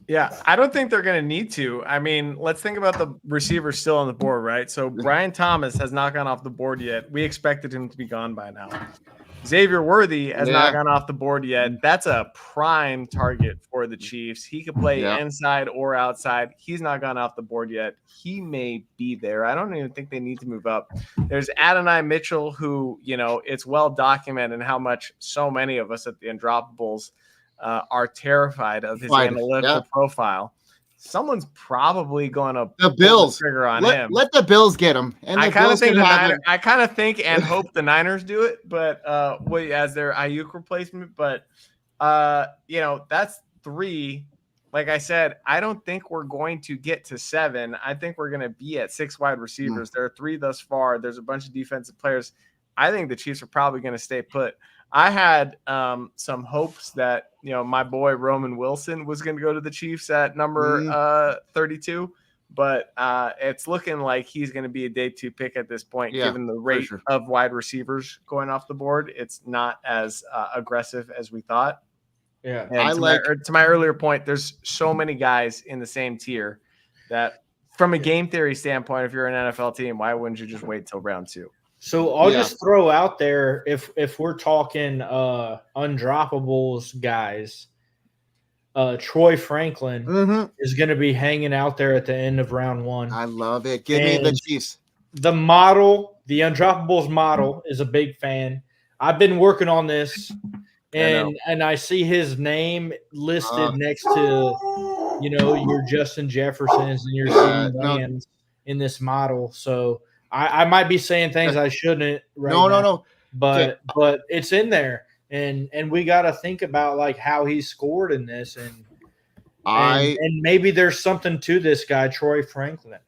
Yeah, I don't think they're going to need to. I mean, let's think about the receivers still on the board, right? So Brian Thomas has not gone off the board yet. We expected him to be gone by now. Xavier Worthy has not gone off the board yet. That's a prime target for the Chiefs. He could play inside or outside. He's not gone off the board yet. He may be there. I don't even think they need to move up. There's Adonai Mitchell, who, it's well documented how much so many of us at the Undroppables are terrified of his analytical profile. Someone's probably going to the Bills trigger on him. Let the Bills get him. And I kind of think and hope the Niners do it, but as their Ayuk replacement. But that's 3. Like I said, I don't think we're going to get to 7. I think we're going to be at 6 wide receivers. There are 3 thus far. There's a bunch of defensive players. I think the Chiefs are probably going to stay put. I had some hopes that my boy Roman Wilson was going to go to the Chiefs at number 32, but it's looking like he's going to be a day 2 pick at this point, given the rate of wide receivers going off the board. It's not as aggressive as we thought. Yeah, and to my earlier point, there's so many guys in the same tier that, from a game theory standpoint, if you're an NFL team, why wouldn't you just wait till round 2? So I'll just throw out there, if we're talking undroppables guys, Troy Franklin is going to be hanging out there at the end of round 1. I love it. Give me the Chiefs. The model, the undroppables model, is a big fan. I've been working on this, and I see his name listed next to your Justin Jeffersons and your CeeDee Lambs in this model. So I might be saying things I shouldn't No. But it's in there. And we got to think about like how he scored in this. And maybe there's something to this guy, Troy Franklin.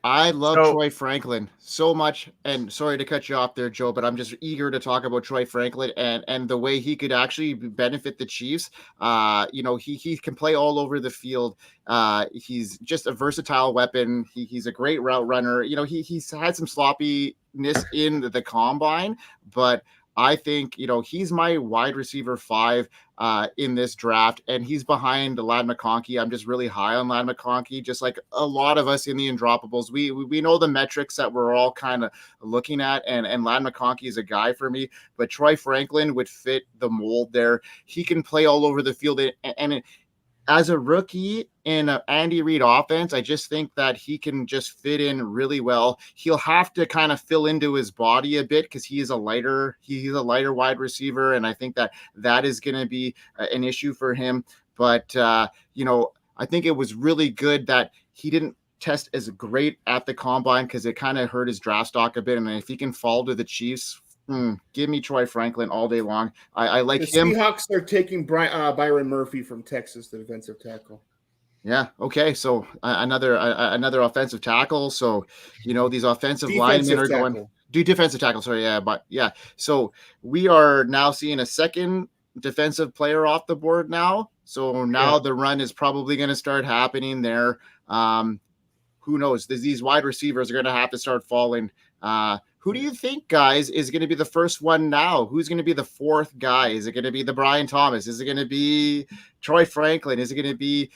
I love Troy Franklin so much, and sorry to cut you off there, Joe, but I'm just eager to talk about Troy Franklin and the way he could actually benefit the Chiefs. He can play all over the field. He's just a versatile weapon. He's a great route runner. He's had some sloppiness in the combine, but I think, he's my wide receiver 5 in this draft, and he's behind Ladd McConkey. I'm just really high on Ladd McConkey, just like a lot of us in the Undroppables. We know the metrics that we're all kind of looking at, and Ladd McConkey is a guy for me, but Troy Franklin would fit the mold there. He can play all over the field, and as a rookie in an Andy Reid offense, I just think that he can just fit in really well. He'll have to kind of fill into his body a bit because he's a lighter wide receiver, and I think that is going to be an issue for him. But I think it was really good that he didn't test as great at the combine because it kind of hurt his draft stock a bit. And if he can fall to the Chiefs, give me Troy Franklin all day long. I like him. The Seahawks are taking Byron Murphy from Texas, the defensive tackle. Yeah. Okay. So another offensive tackle. So these offensive linemen are going defensive tackle. Sorry. Yeah. But yeah. So we are now seeing a second defensive player off the board now. So now the run is probably going to start happening there. Who knows? These wide receivers are going to have to start falling. Who do you think, guys, is going to be the first one now? Who's going to be the 4th guy? Is it going to be the Brian Thomas? Is it going to be Troy Franklin? Is it going to be,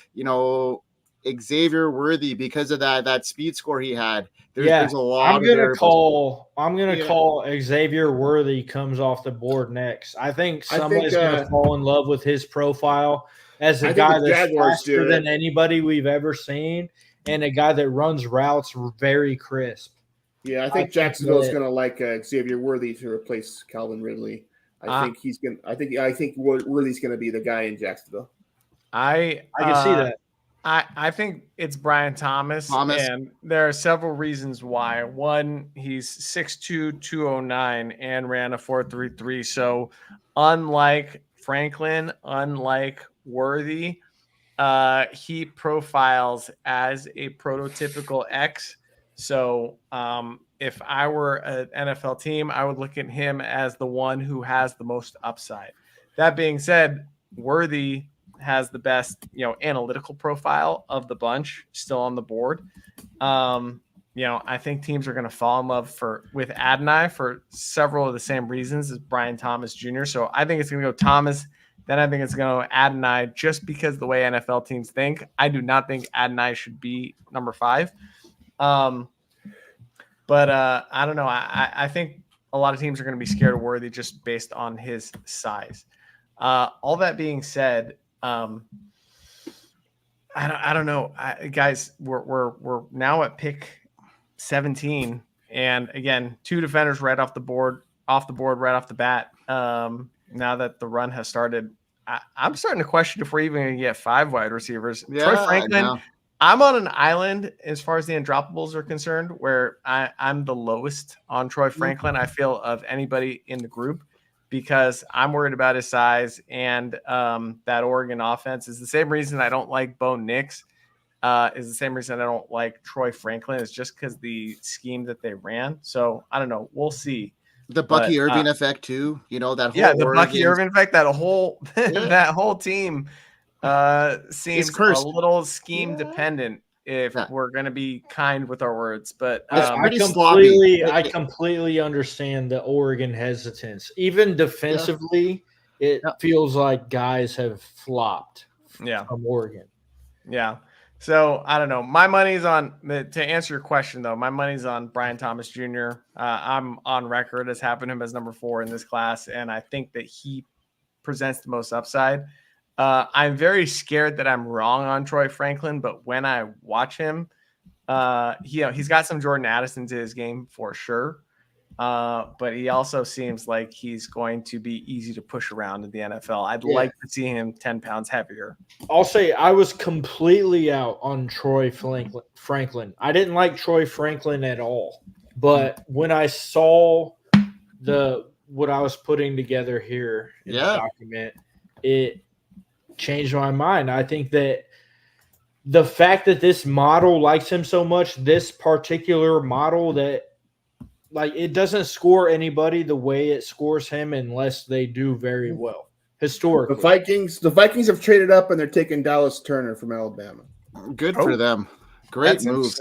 Xavier Worthy because of that speed score he had? There's a lot. I'm gonna call Xavier Worthy comes off the board next. I think somebody's gonna fall in love with his profile as a guy that's faster than anybody we've ever seen, and a guy that runs routes very crisp. Yeah, I think Jacksonville is going to like Xavier Worthy to replace Calvin Ridley. I think he's going. I think Worthy's going to be the guy in Jacksonville. I can see that. I think it's Brian Thomas, and there are several reasons why. One, he's 6'2", 209, and ran a 4.33. So, unlike Franklin, unlike Worthy, he profiles as a prototypical X. So, if I were an NFL team, I would look at him as the one who has the most upside. That being said, Worthy has the best, analytical profile of the bunch still on the board. I think teams are going to fall in love with Adonai for several of the same reasons as Brian Thomas Jr. So I think it's going to go Thomas. Then I think it's going to go Adonai just because the way NFL teams think. I do not think Adonai should be number 5. But I don't know. I think a lot of teams are going to be scared of Worthy just based on his size. All that being said, I don't know, guys. We're now at pick 17, and again, 2 defenders right off the board right off the bat. Now that the run has started, I'm starting to question if we're even going to get 5 wide receivers. Yeah, Troy Franklin. I'm on an island as far as the undroppables are concerned, where I'm the lowest on Troy Franklin. I feel of anybody in the group, because I'm worried about his size, and that Oregon offense is the same reason I don't like Bo Nix. Is the same reason I don't like Troy Franklin. It's just because the scheme that they ran. So I don't know. We'll see. The Bucky Irving effect too. That whole the Bucky Irving effect. That whole that whole team seems a little scheme dependent. If we're going to be kind with our words, but I completely understand the Oregon hesitance. Even defensively, it feels like guys have flopped from Oregon. Yeah. So I don't know. My money's on, to answer your question though, my money's on Brian Thomas Jr. I'm on record as having him as number 4 in this class, and I think that he presents the most upside. I'm very scared that I'm wrong on Troy Franklin, but when I watch him, he's got some Jordan Addison to his game for sure. But he also seems like he's going to be easy to push around in the NFL. I'd like to see him 10 pounds heavier. I'll say I was completely out on Troy Franklin. I didn't like Troy Franklin at all. But when I saw what I was putting together here in the document, it changed my mind. I think that the fact that this model likes him so much, this particular model, that it doesn't score anybody the way it scores him unless they do very well historically. The Vikings have traded up and they're taking Dallas Turner from Alabama. Good for them. Great move.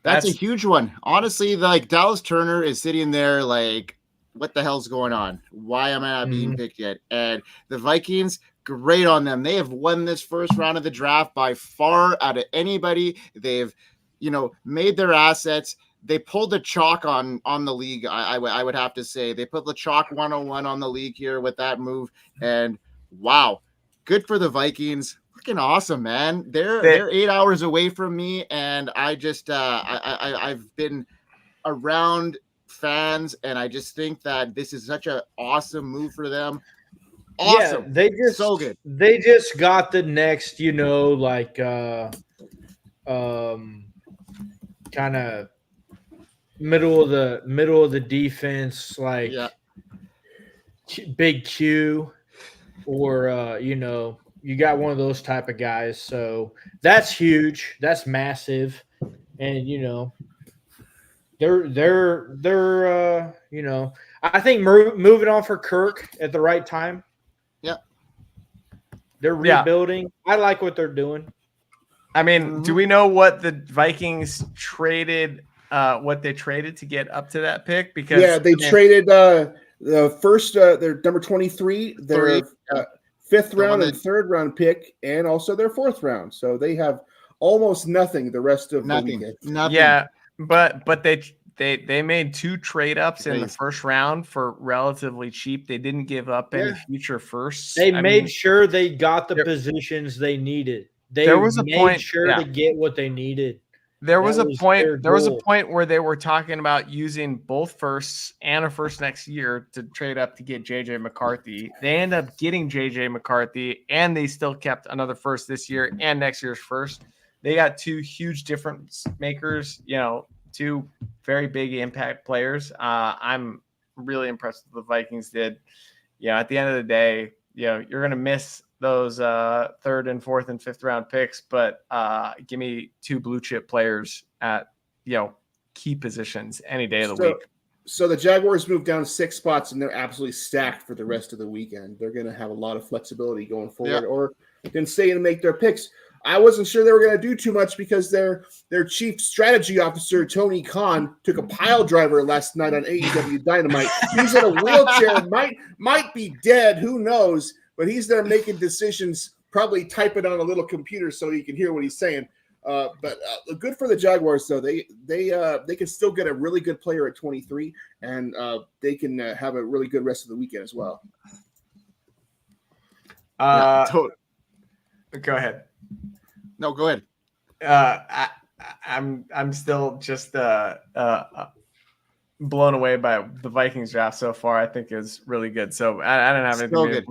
That's a huge one. Honestly, Dallas Turner is sitting there like, what the hell's going on? Why am I not being picked yet? And the Vikings, great on them. They have won this first round of the draft by far out of anybody. They've, made their assets. They pulled the chalk on the league. I would have to say they put the chalk 101 on the league here with that move. And wow, good for the Vikings. Freaking awesome, man. They're 8 hours away from me, and I just I've been around fans, and I just think that this is such an awesome move for them. Awesome. Yeah, so good. They just got the next, kind of middle of the defense, Big Q, or you got one of those type of guys. So that's huge. That's massive, and they're I think moving on for Kirk at the right time. Yeah, they're rebuilding. I like what they're doing. I mean, do we know what the Vikings traded? What they traded to get up to that pick? Because they traded the first, their number 23, their 5th round and 3rd round pick, and also their 4th round. So they have almost nothing the rest of the weekend. Nothing. Yeah, but they made 2 trade ups in the first round for relatively cheap. They didn't give up any future firsts. They made sure they got the positions they needed. There was a point to get what they needed. There was a point. There was a goal. point where they were talking about using both firsts and a first next year to trade up to get JJ McCarthy. They end up getting JJ McCarthy, and they still kept another first this year and next year's first. They got two huge difference makers. You know, two very big impact players. I'm really impressed with what the Vikings did. You know, at the end of the day, you know, you're gonna miss those third and fourth and fifth round picks, but give me two blue chip players at, you know, key positions any day of the week. So the Jaguars moved down 6 spots and they're absolutely stacked for the rest of the weekend. They're going to have a lot of flexibility going forward, or can stay and make their picks. I wasn't sure they were going to do too much because their chief strategy officer, Tony Khan, took a pile driver last night on AEW Dynamite. He's in a wheelchair, might be dead, who knows, but he's there making decisions, probably typing on a little computer so you can hear what he's saying. But good for the Jaguars, though. They can still get a really good player at 23, and they can have a really good rest of the weekend as well. Go ahead. No, go ahead. I'm still just blown away by the Vikings draft so far. I think is really good. So I don't have anything. Good.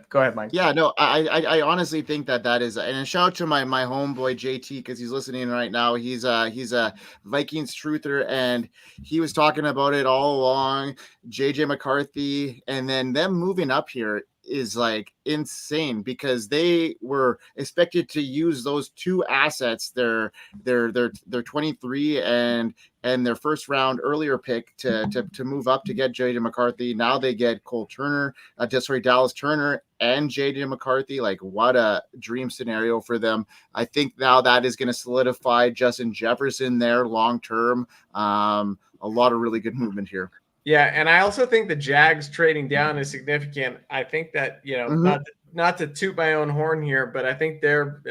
Go ahead, Mike. Yeah, no, I honestly think that is, and a shout out to my homeboy JT because he's listening right now. He's a Vikings truther, and he was talking about it all along. JJ McCarthy, and then them moving up here is like insane because they were expected to use those two assets, their 23 and their first round earlier pick to move up to get JJ McCarthy. Now they get Dallas Turner and JJ McCarthy. Like, what a dream scenario for them. I think now that is going to solidify Justin Jefferson there long term. A lot of really good movement here. Yeah, and I also think the Jags trading down is significant. I think that, you know, not to toot my own horn here, but I think they're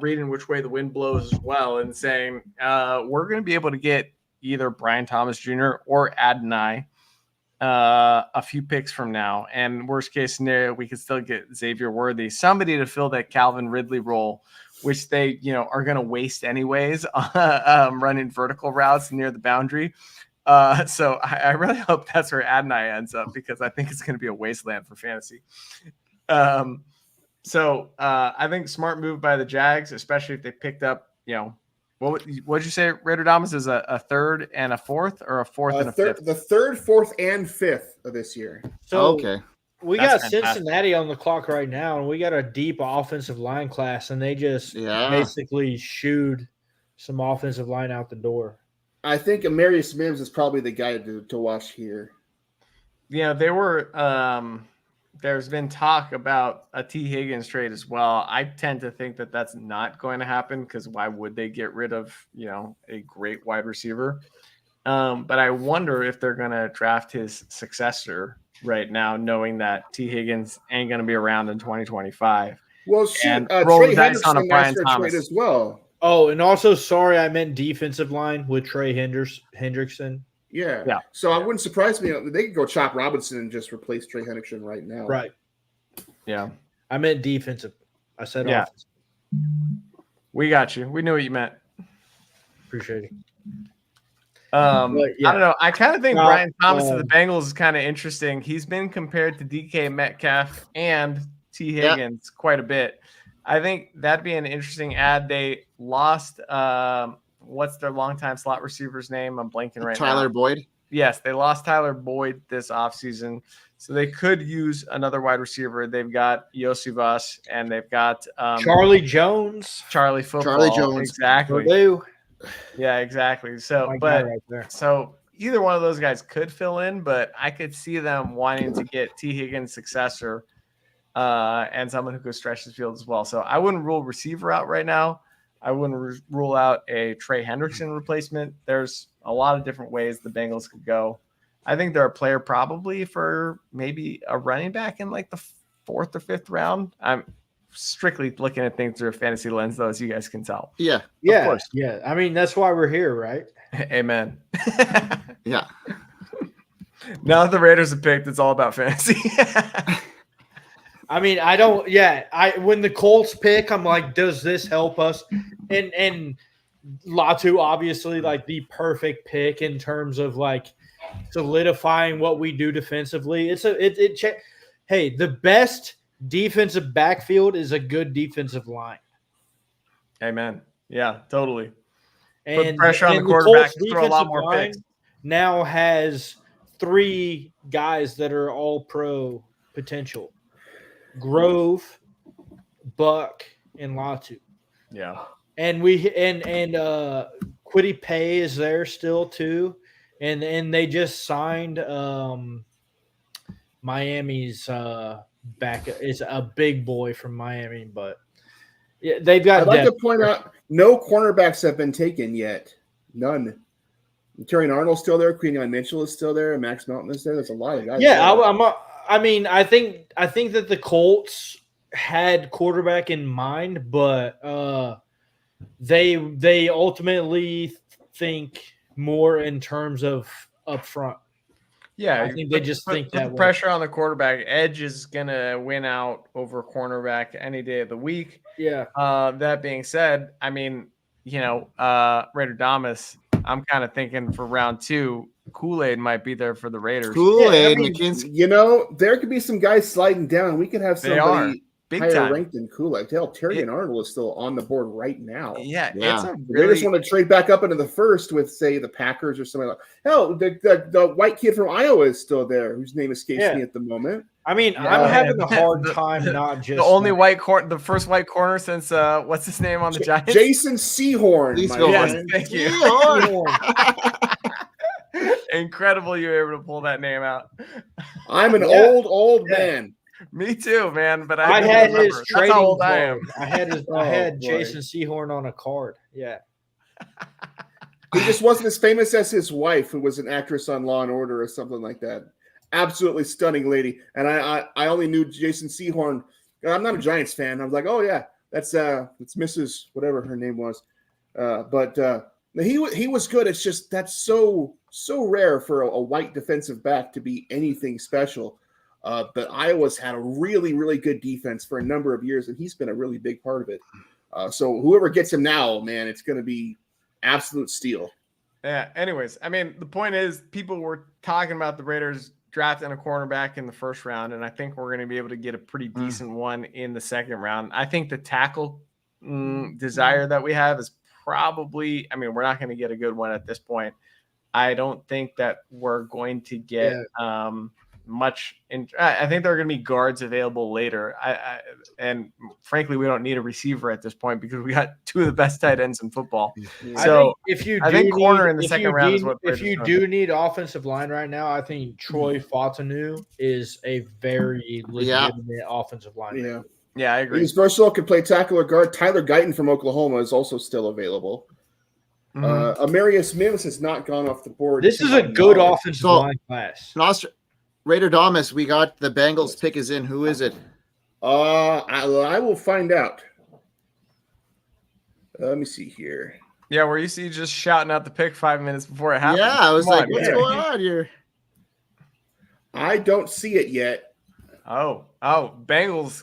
reading which way the wind blows as well and saying we're going to be able to get either Brian Thomas Jr. or Adonai a few picks from now. And worst case scenario, we could still get Xavier Worthy, somebody to fill that Calvin Ridley role, which they, you know, are going to waste anyways, running vertical routes near the boundary. So I really hope that's where Adonai ends up because I think it's going to be a wasteland for fantasy. So I think smart move by the Jags, especially if they picked up, you know, what did you say, Raider Damas is a third and a fourth, or a fourth and a fifth? The third, fourth, and fifth of this year. So okay. We got Cincinnati on the clock right now, and we got a deep offensive line class, and they just basically shooed some offensive line out the door. I think Amarius Mims is probably the guy to watch here. Yeah, they were. There's been talk about a T. Higgins trade as well. I tend to think that that's not going to happen because why would they get rid of, you know, a great wide receiver? But I wonder if they're going to draft his successor right now, knowing that T. Higgins ain't going to be around in 2025. Well, shoot, and roll Trey the dice on a Hendrickson Brian asked for a Thomas trade as well. Oh, and also, sorry, I meant defensive line with Trey Hendrickson. Yeah. So I wouldn't surprise me. They could go Chop Robinson and just replace Trey Hendrickson right now. Right. Yeah. I meant defensive. I said offensive. We got you. We knew what you meant. Appreciate it. I don't know. I kind of think Brian Thomas of the Bengals is kind of interesting. He's been compared to DK Metcalf and T. Higgins quite a bit. I think that'd be an interesting ad. They lost what's their longtime slot receiver's name? I'm blanking right now. Tyler Boyd. Yes, they lost Tyler Boyd this offseason. So they could use another wide receiver. They've got Yossi Voss and they've got Charlie Jones. Charlie Football. Charlie Jones. Exactly. Purdue. Yeah, exactly. So so either one of those guys could fill in, but I could see them wanting to get T. Higgins' successor and someone who could stretch the field as well. So I wouldn't rule receiver out right now. I wouldn't rule out a Trey Hendrickson replacement. There's a lot of different ways the Bengals could go. I think they're a player probably for maybe a running back in like the fourth or fifth round. I'm strictly looking at things through a fantasy lens, though, as you guys can tell. Yeah. Of course. Yeah. I mean, that's why we're here, right? Amen. Yeah. Now that the Raiders have picked, it's all about fantasy. I mean, I don't. Yeah, when the Colts pick, I'm like, does this help us? And Latu, obviously, like the perfect pick in terms of like solidifying what we do defensively. Hey, the best defensive backfield is a good defensive line. Amen. Yeah, totally. And put pressure on the and quarterback Colts to throw a lot defensive more line picks. now has 3 guys that are all pro potential. Grove, Buck, and Latu. Yeah. And Quiddy Pay is there still too. And they just signed Miami's back. It's a big boy from Miami, but yeah, they've got I'd like to depth. point out no cornerbacks have been taken yet. None. Terry Arnold's still there. Quinion Mitchell is still there. Max Melton is there. There's a lot of guys. Yeah, there. I think that the Colts had quarterback in mind, but they ultimately think more in terms of up front. Yeah, I think they just think put that the way. pressure on the quarterback. Edge is gonna win out over cornerback any day of the week. Yeah. That being said, I mean, Raider Damas, I'm kind of thinking for round 2, Kool-Aid might be there for the Raiders. Kool-Aid, Yeah, McKinsey. There could be some guys sliding down. We could have somebody big higher time ranked than Kool-Aid. Terry and Arnold is still on the board right now. Yeah. It's a The Raiders really want to trade back up into the first with, say, the Packers or something like that. Hell, the white kid from Iowa is still there, whose name escapes me at the moment. I mean, I'm having a hard time not just the first white corner since what's his name on the Giants? Jason Sehorn. Yes, thank you. Incredible you were able to pull that name out. I'm an old man. Me too, man. But I had his That's trading how old I am. card. I had Jason Sehorn on a card. Yeah. He just wasn't as famous as his wife, who was an actress on Law and Order or something like that. Absolutely stunning lady. And I only knew Jason Sehorn. I'm not a Giants fan. I was like, oh yeah, that's Mrs. whatever her name was. But he was good. It's just that's so rare for a white defensive back to be anything special. But Iowa's had a really, really good defense for a number of years, and he's been a really big part of it. So whoever gets him now, man, it's going to be absolute steal. Yeah. Anyways, I mean, the point is people were talking about the Raiders drafting a cornerback in the first round, and I think we're going to be able to get a pretty decent one in the second round. I think the tackle desire that we have is probably, I mean, we're not going to get a good one at this point. I don't think that we're going to get much. I think there are going to be guards available later. And frankly, we don't need a receiver at this point because we got 2 of the best tight ends in football. So I think corner in the second round is what. If you do need offensive line right now, I think Troy Fatanu is a very legitimate offensive line. Yeah, I agree. He's versatile, can play tackle or guard. Tyler Guyton from Oklahoma is also still available. Amarius Mims has not gone off the board. This is a good offensive line class. Raider Damas, we got the Bengals pick is in. Who is it? I will find out. Let me see here. Yeah, where you see just shouting out the pick 5 minutes before it happened. Yeah, I was like, what's going on here? I don't see it yet. Oh, Bengals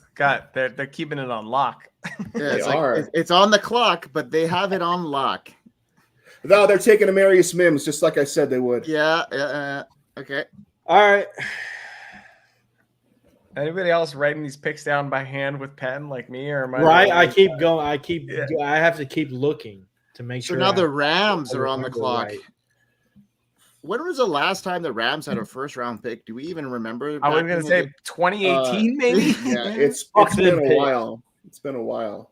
they're keeping it on lock. Yeah, it's on the clock, but they have it on lock. No, they're taking Amarius Mims, just like I said they would. Yeah. Okay. All right. Anybody else writing these picks down by hand with pen like me, or am I right? I keep going. I have to keep looking to make sure. So now the Rams are on the clock. Right. When was the last time the Rams had a first round pick? Do we even remember? I was going to say 2018, maybe. Yeah, it's been a while. It's been a while.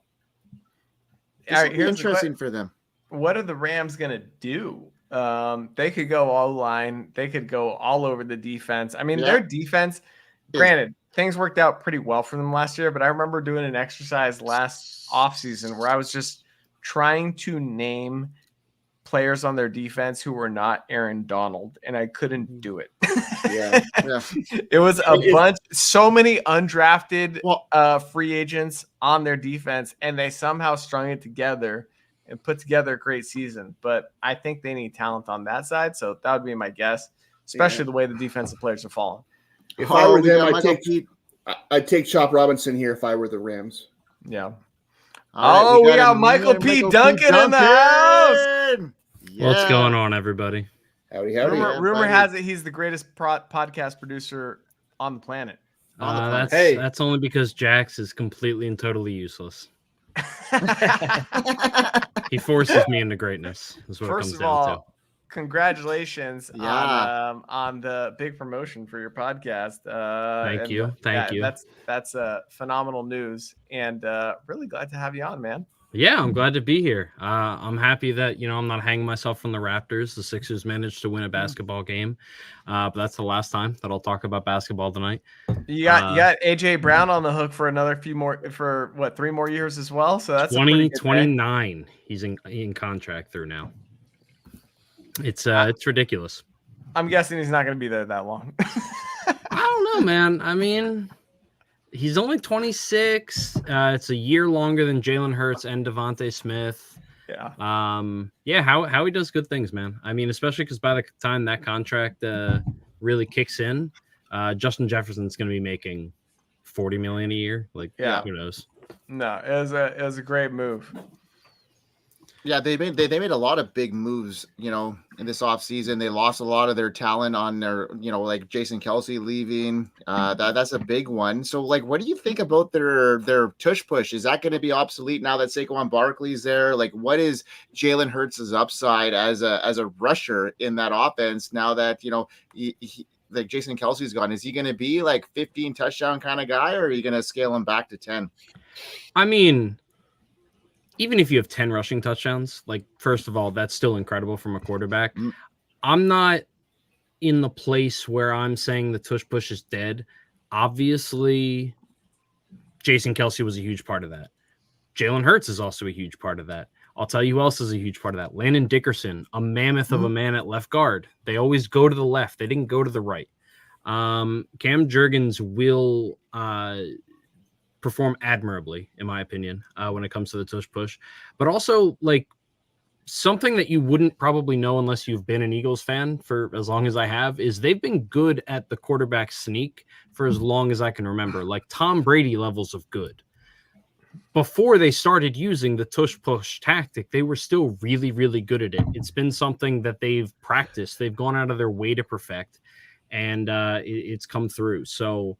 All right, here's interesting for them. What are the Rams going to do? They could go all line. They could go all over the defense. I mean, their defense, granted, things worked out pretty well for them last year, but I remember doing an exercise last offseason where I was just trying to name players on their defense who were not Aaron Donald, and I couldn't do it. Yeah. It was so many undrafted free agents on their defense, and they somehow strung it together and put together a great season. But I think they need talent on that side, so that would be my guess, especially the way the defensive players are falling. If I were them, I'd take Chop Robinson here if I were the Rams. Yeah. All right, we got Michael P. Duncan in the house. Yeah. What's going on, everybody? Howdy, howdy. Rumor has it he's the greatest podcast producer on the planet. That's only because Jax is completely and totally useless. He forces me into greatness. Is what First it comes of down all, to. congratulations on the big promotion for your podcast. Thank you. Thank you. That's phenomenal news, and really glad to have you on, man. Yeah, I'm glad to be here. I'm happy that I'm not hanging myself from the Raptors. The Sixers managed to win a basketball game, but that's the last time that I'll talk about basketball tonight. You got AJ Brown on the hook for another 3 more years as well. So that's 2029. He's in contract through now. It's ridiculous. I'm guessing he's not going to be there that long. I don't know, man. I mean, he's only 26. It's a year longer than Jalen Hurts and Devontae Smith. Yeah. Howie does good things, man. I mean, especially because by the time that contract really kicks in, Justin Jefferson's going to be making $40 million a year. Like, who knows? No, it was a great move. Yeah, they made a lot of big moves, in this offseason. They lost a lot of their talent on their, like Jason Kelsey leaving. That's a big one. So, like, what do you think about their tush push? Is that going to be obsolete now that Saquon Barkley's there? Like, what is Jalen Hurts' upside as a rusher in that offense now that like Jason Kelsey's gone? Is he going to be like 15 touchdown kind of guy, or are you going to scale him back to 10? I mean, even if you have 10 rushing touchdowns, like, first of all, that's still incredible from a quarterback. I'm not in the place where I'm saying the tush push is dead. Obviously, Jason Kelsey was a huge part of that. Jalen Hurts is also a huge part of that. I'll tell you who else is a huge part of that. Landon Dickerson, a mammoth of a man at left guard. They always go to the left. They didn't go to the right. Cam Jurgens will perform admirably, in my opinion, when it comes to the tush push. But also, like, something that you wouldn't probably know unless you've been an Eagles fan for as long as I have is they've been good at the quarterback sneak for as long as I can remember, like Tom Brady levels of good. Before they started using the tush push tactic, they were still really, really good at it. It's been something that they've practiced. They've gone out of their way to perfect, and it's come through. So,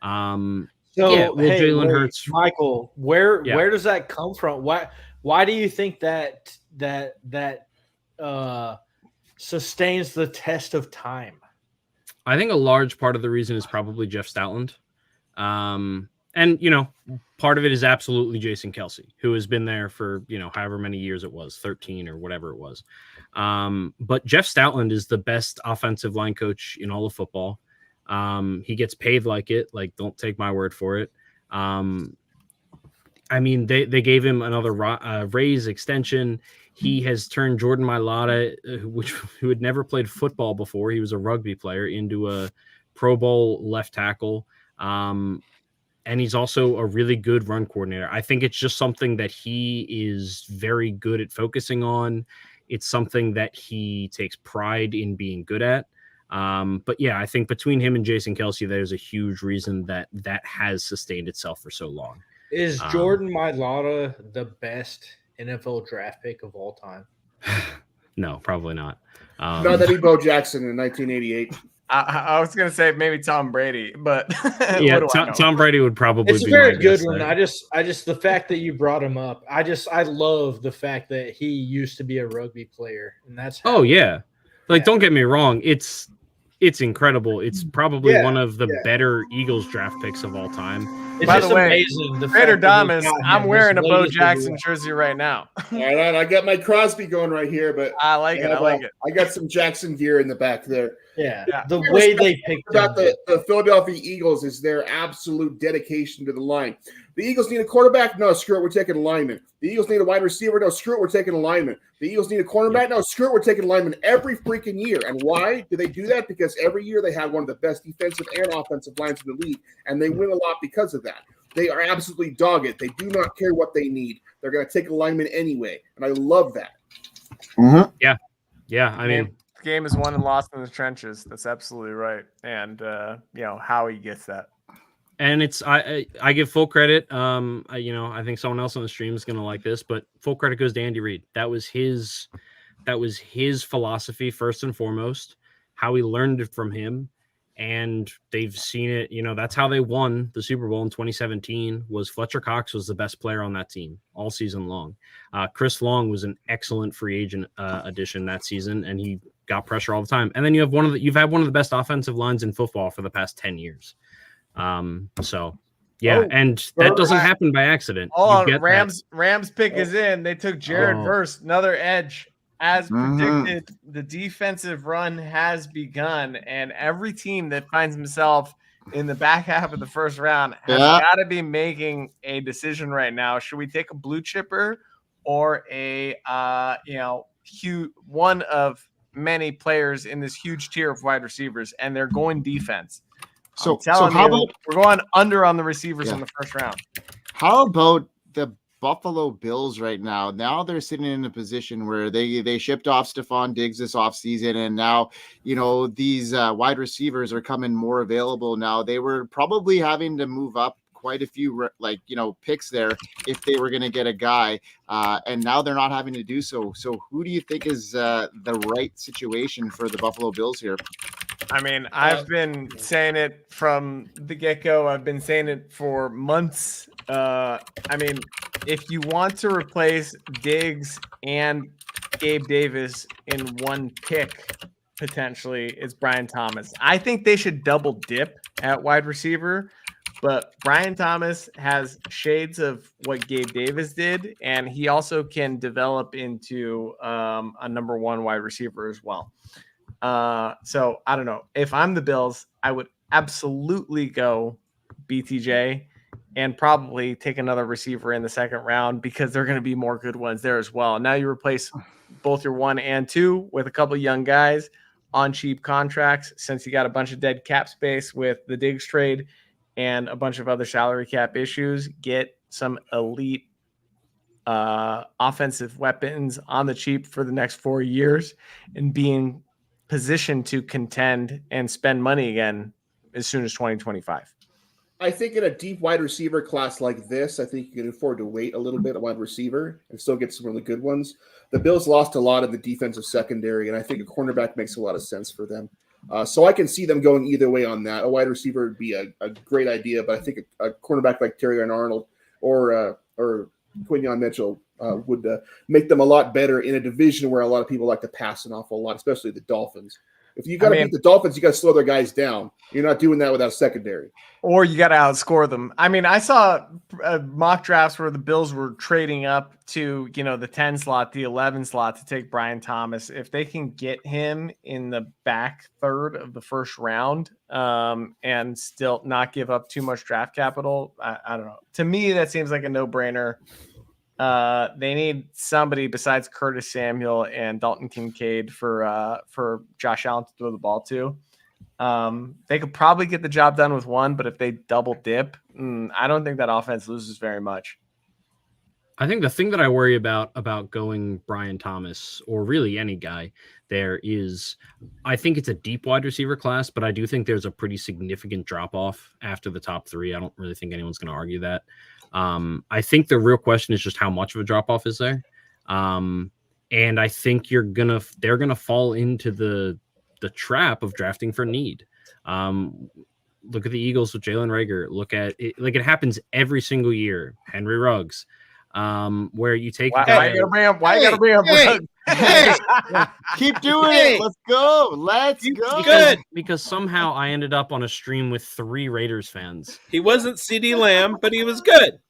Jalen Hurts, Michael, where does that come from? Why do you think that sustains the test of time? I think a large part of the reason is probably Jeff Stoutland. And part of it is absolutely Jason Kelsey, who has been there for, however many years it was, 13 or whatever it was. But Jeff Stoutland is the best offensive line coach in all of football. He gets paid like it. Like, don't take my word for it. I mean, they gave him another raise extension. He has turned Jordan Mailata, who had never played football before, he was a rugby player, into a Pro Bowl left tackle. And he's also a really good run coordinator. I think it's just something that he is very good at focusing on. It's something that he takes pride in being good at. But yeah, I think between him and Jason Kelsey, there's a huge reason that has sustained itself for so long. Is Jordan Mailata the best NFL draft pick of all time? No, probably not. No, that'd be Bo Jackson in 1988. I was gonna say maybe Tom Brady, but yeah, Tom Brady would probably. It's be a very good guess one. there. I just the fact that you brought him up. I love the fact that he used to be a rugby player, and that's. Oh yeah, don't get me wrong. It's incredible. It's probably one of the better Eagles draft picks of all time. It's By the way, amazing. Raider Damas, I'm wearing a Bo Jackson jersey right now. All right, I got my Crosby going right here, but I like it. I got some Jackson gear in the back there. Yeah. The way they picked about the Philadelphia Eagles is their absolute dedication to the line. The Eagles need a quarterback? No, screw it, we're taking a lineman. The Eagles need a wide receiver? No, screw it, we're taking a lineman. The Eagles need a cornerback? No, screw it, we're taking a lineman every freaking year. And why do they do that? Because every year they have one of the best defensive and offensive lines in the league, and they win a lot because of that. They are absolutely dogged. They do not care what they need. They're going to take a lineman anyway, and I love that. Mm-hmm. Yeah. I mean, the game is won and lost in the trenches. That's absolutely right. And Howie gets that. And it's I give full credit. I think someone else on the stream is gonna like this, but full credit goes to Andy Reid. That was his philosophy first and foremost. How he learned it from him, and they've seen it. That's how they won the Super Bowl in 2017. Was Fletcher Cox was the best player on that team all season long. Chris Long was an excellent free agent addition that season, and he got pressure all the time. And then you've had one of the best offensive lines in football for the past 10 years. And that doesn't happen by accident. Rams pick is in. They took Jared Verse, another edge. As predicted, the defensive run has begun, and every team that finds himself in the back half of the first round has got to be making a decision right now. Should we take a blue chipper or a one of many players in this huge tier of wide receivers, and they're going defense? So how about we're going under on the receivers in the first round? How about the Buffalo Bills right now? Now they're sitting in a position where they shipped off Stephon Diggs this offseason, and now these wide receivers are coming more available now. They were probably having to move up quite a few picks there if they were going to get a guy, and now they're not having to do so. So who do you think is the right situation for the Buffalo Bills here? I mean, I've been saying it from the get-go. I've been saying it for months. If you want to replace Diggs and Gabe Davis in one pick, potentially, it's Brian Thomas. I think they should double dip at wide receiver, but Brian Thomas has shades of what Gabe Davis did, and he also can develop into a number one wide receiver as well. So I don't know. If I'm the Bills, I would absolutely go BTJ and probably take another receiver in the second round because there are going to be more good ones there as well. Now you replace both your 1 and 2 with a couple of young guys on cheap contracts, since you got a bunch of dead cap space with the Diggs trade and a bunch of other salary cap issues. Get some elite offensive weapons on the cheap for the next 4 years and being positioned to contend and spend money again as soon as 2025. I think in a deep wide receiver class like this, I think you can afford to wait a little bit at wide receiver and still get some really good ones. The Bills lost a lot of the defensive secondary, and I think a cornerback makes a lot of sense for them. So I can see them going either way on that. A wide receiver would be a great idea, but I think a cornerback like Terry Arnold or Quinyon Mitchell would make them a lot better in a division where a lot of people like to pass an awful lot, especially the Dolphins. If you got to beat the Dolphins, you got to slow their guys down. You're not doing that without a secondary. Or you got to outscore them. I mean, I saw mock drafts where the Bills were trading up to, the 10 slot, the 11 slot to take Brian Thomas. If they can get him in the back third of the first round and still not give up too much draft capital, I don't know. To me, that seems like a no-brainer. They need somebody besides Curtis Samuel and Dalton Kincaid for Josh Allen to throw the ball to. They could probably get the job done with one, but if they double dip, I don't think that offense loses very much. I think the thing that I worry about going Brian Thomas or really any guy there is, I think it's a deep wide receiver class, but I do think there's a pretty significant drop off after the top 3. I don't really think anyone's going to argue that. I think the real question is just how much of a drop off is there. And I think they're gonna fall into the trap of drafting for need. Look at the Eagles with Jalen Reagor. Look at it, like it happens every single year. Henry Ruggs, where you take why you gotta bring up Ruggs? Hey, keep doing it. Let's go. Let's go. Good. Because somehow I ended up on a stream with 3 Raiders fans. He wasn't CeeDee Lamb, but he was good.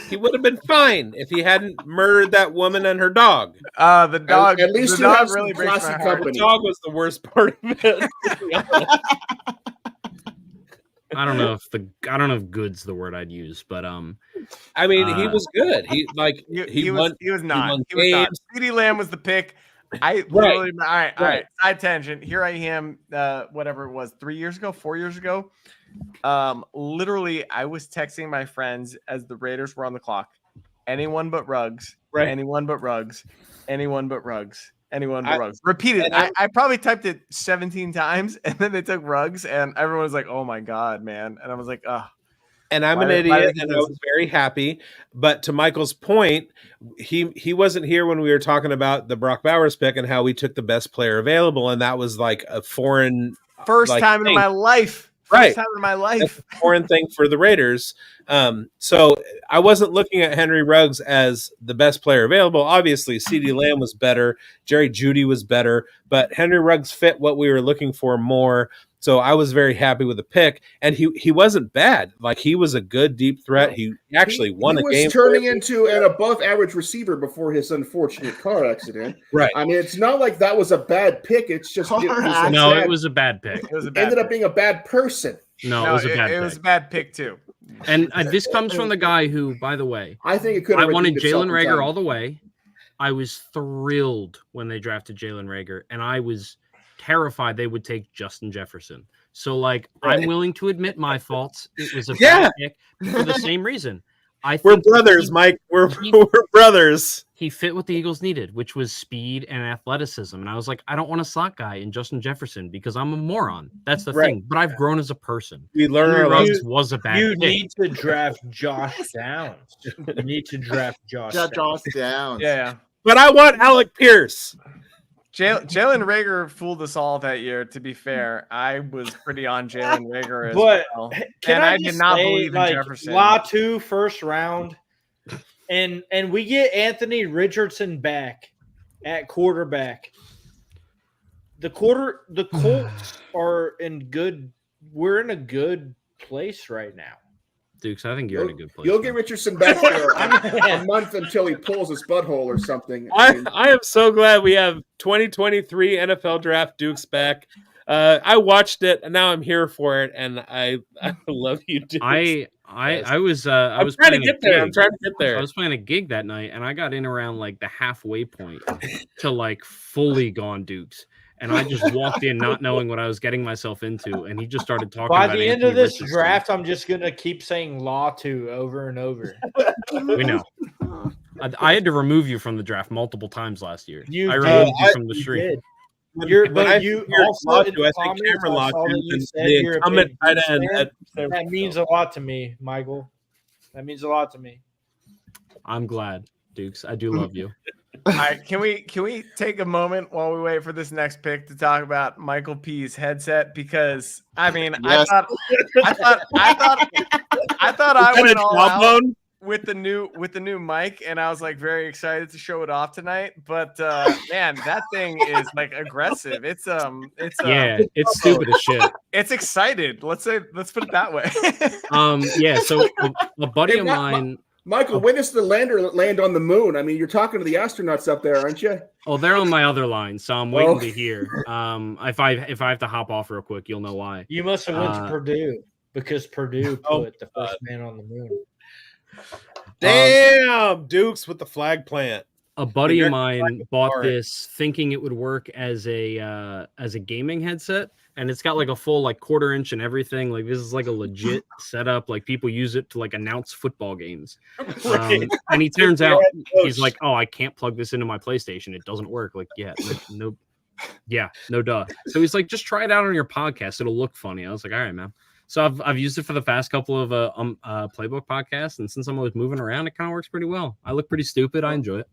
He would have been fine if he hadn't murdered that woman and her dog. The dog. At least the you dog have really some breaks classy my heart. company. The dog was the worst part of it. I don't know if good's the word I'd use, but I mean, he was good. He was not. CeeDee Lamb was the pick. All right. Side tangent. Here I am. Whatever it was, 4 years ago. Literally, I was texting my friends as the Raiders were on the clock. Anyone but Ruggs. Right. Anyone but Ruggs. Anyone but Ruggs. Anyone but Ruggs. Repeated. I probably typed it 17 times, and then they took Ruggs, and everyone was like, "Oh my god, man!" And I was like, "Oh." And I'm an idiot, and I was very happy. But to Michael's point, he wasn't here when we were talking about the Brock Bowers pick and how we took the best player available, and that was like a foreign first time in my life. First time in my life. That's a foreign thing for the Raiders. So I wasn't looking at Henry Ruggs as the best player available. Obviously, CeeDee Lamb was better. Jerry Jeudy was better. But Henry Ruggs fit what we were looking for more. So I was very happy with the pick. And he wasn't bad. Like, he was a good deep threat. He actually won a game. He was turning into an above-average receiver before his unfortunate car accident. Right. I mean, it's not like that was a bad pick. It's just it was a bad pick. It was a ended up being a bad person. No, it was a bad pick. It was a bad pick too. And this comes from the guy who, by the way, I think it could. I wanted Jalen Reagor all the way. I was thrilled when they drafted Jalen Reagor, and I was terrified they would take Justin Jefferson. So, like, I'm willing to admit my faults. It was a bad pick for the same reason. I think we're brothers, Mike. We're brothers. He fit what the Eagles needed, which was speed and athleticism. And I was like, I don't want a slot guy in Justin Jefferson because I'm a moron. That's the thing. But I've grown as a person. We learned Henry Ruggs was a bad pick. You need to draft Josh Downs. You need to draft Josh Downs. Yeah. But I want Alec Pierce. Jalen Reagor fooled us all that year. To be fair, I was pretty on Jalen Reagor as well, and I did not believe in Jefferson. Latu first round, and we get Anthony Richardson back at quarterback. The Colts are in good. We're in a good place right now. Dukes, I think you're in a good place. You'll get Richardson back for a month until he pulls his butthole or something. I am so glad we have 2023 NFL Draft Dukes back. I watched it, and now I'm here for it, and I love you, Dukes. I was trying to get there. I'm trying to get there. I was playing a gig that night, and I got in around like the halfway point to like fully gone Dukes. And I just walked in not knowing what I was getting myself into, and he just started talking By about the end Anthony of this Richardson. draft, I'm just going to keep saying Latu over and over. We know. I had to remove you from the draft multiple times last year. You I removed you from the you stream. did. You also in the comments, I saw that you said you're a big Dukes fan. That means a lot to me, Michael. That means a lot to me. I'm glad, Dukes. I do love you. All right, can we take a moment while we wait for this next pick to talk about Michael P's headset? Because I mean, Yes. I thought I went all out with the new mic, and I was like very excited to show it off tonight. But man, that thing is like aggressive. It's stupid as shit. It's excited. Let's put it that way. Yeah. So a buddy of mine. Michael, when does the lander land on the moon? I mean, you're talking to the astronauts up there, aren't you? Oh, they're on my other line, so I'm waiting to hear. If I have to hop off real quick, you'll know why. You must have went to Purdue because Purdue put the first man on the moon. Damn, Dukes with the flag plant. A buddy of mine bought this thinking it would work as a gaming headset, and it's got like a full like quarter inch and everything. Like this is like a legit setup. Like people use it to like announce football games. And he turns out he's like, oh, I can't plug this into my PlayStation. It doesn't work. Like, no duh. So he's like, just try it out on your podcast. It'll look funny. I was like, all right, man. So I've used it for the past couple of Playbook podcasts, and since I'm always moving around, it kind of works pretty well. I look pretty stupid. I enjoy it.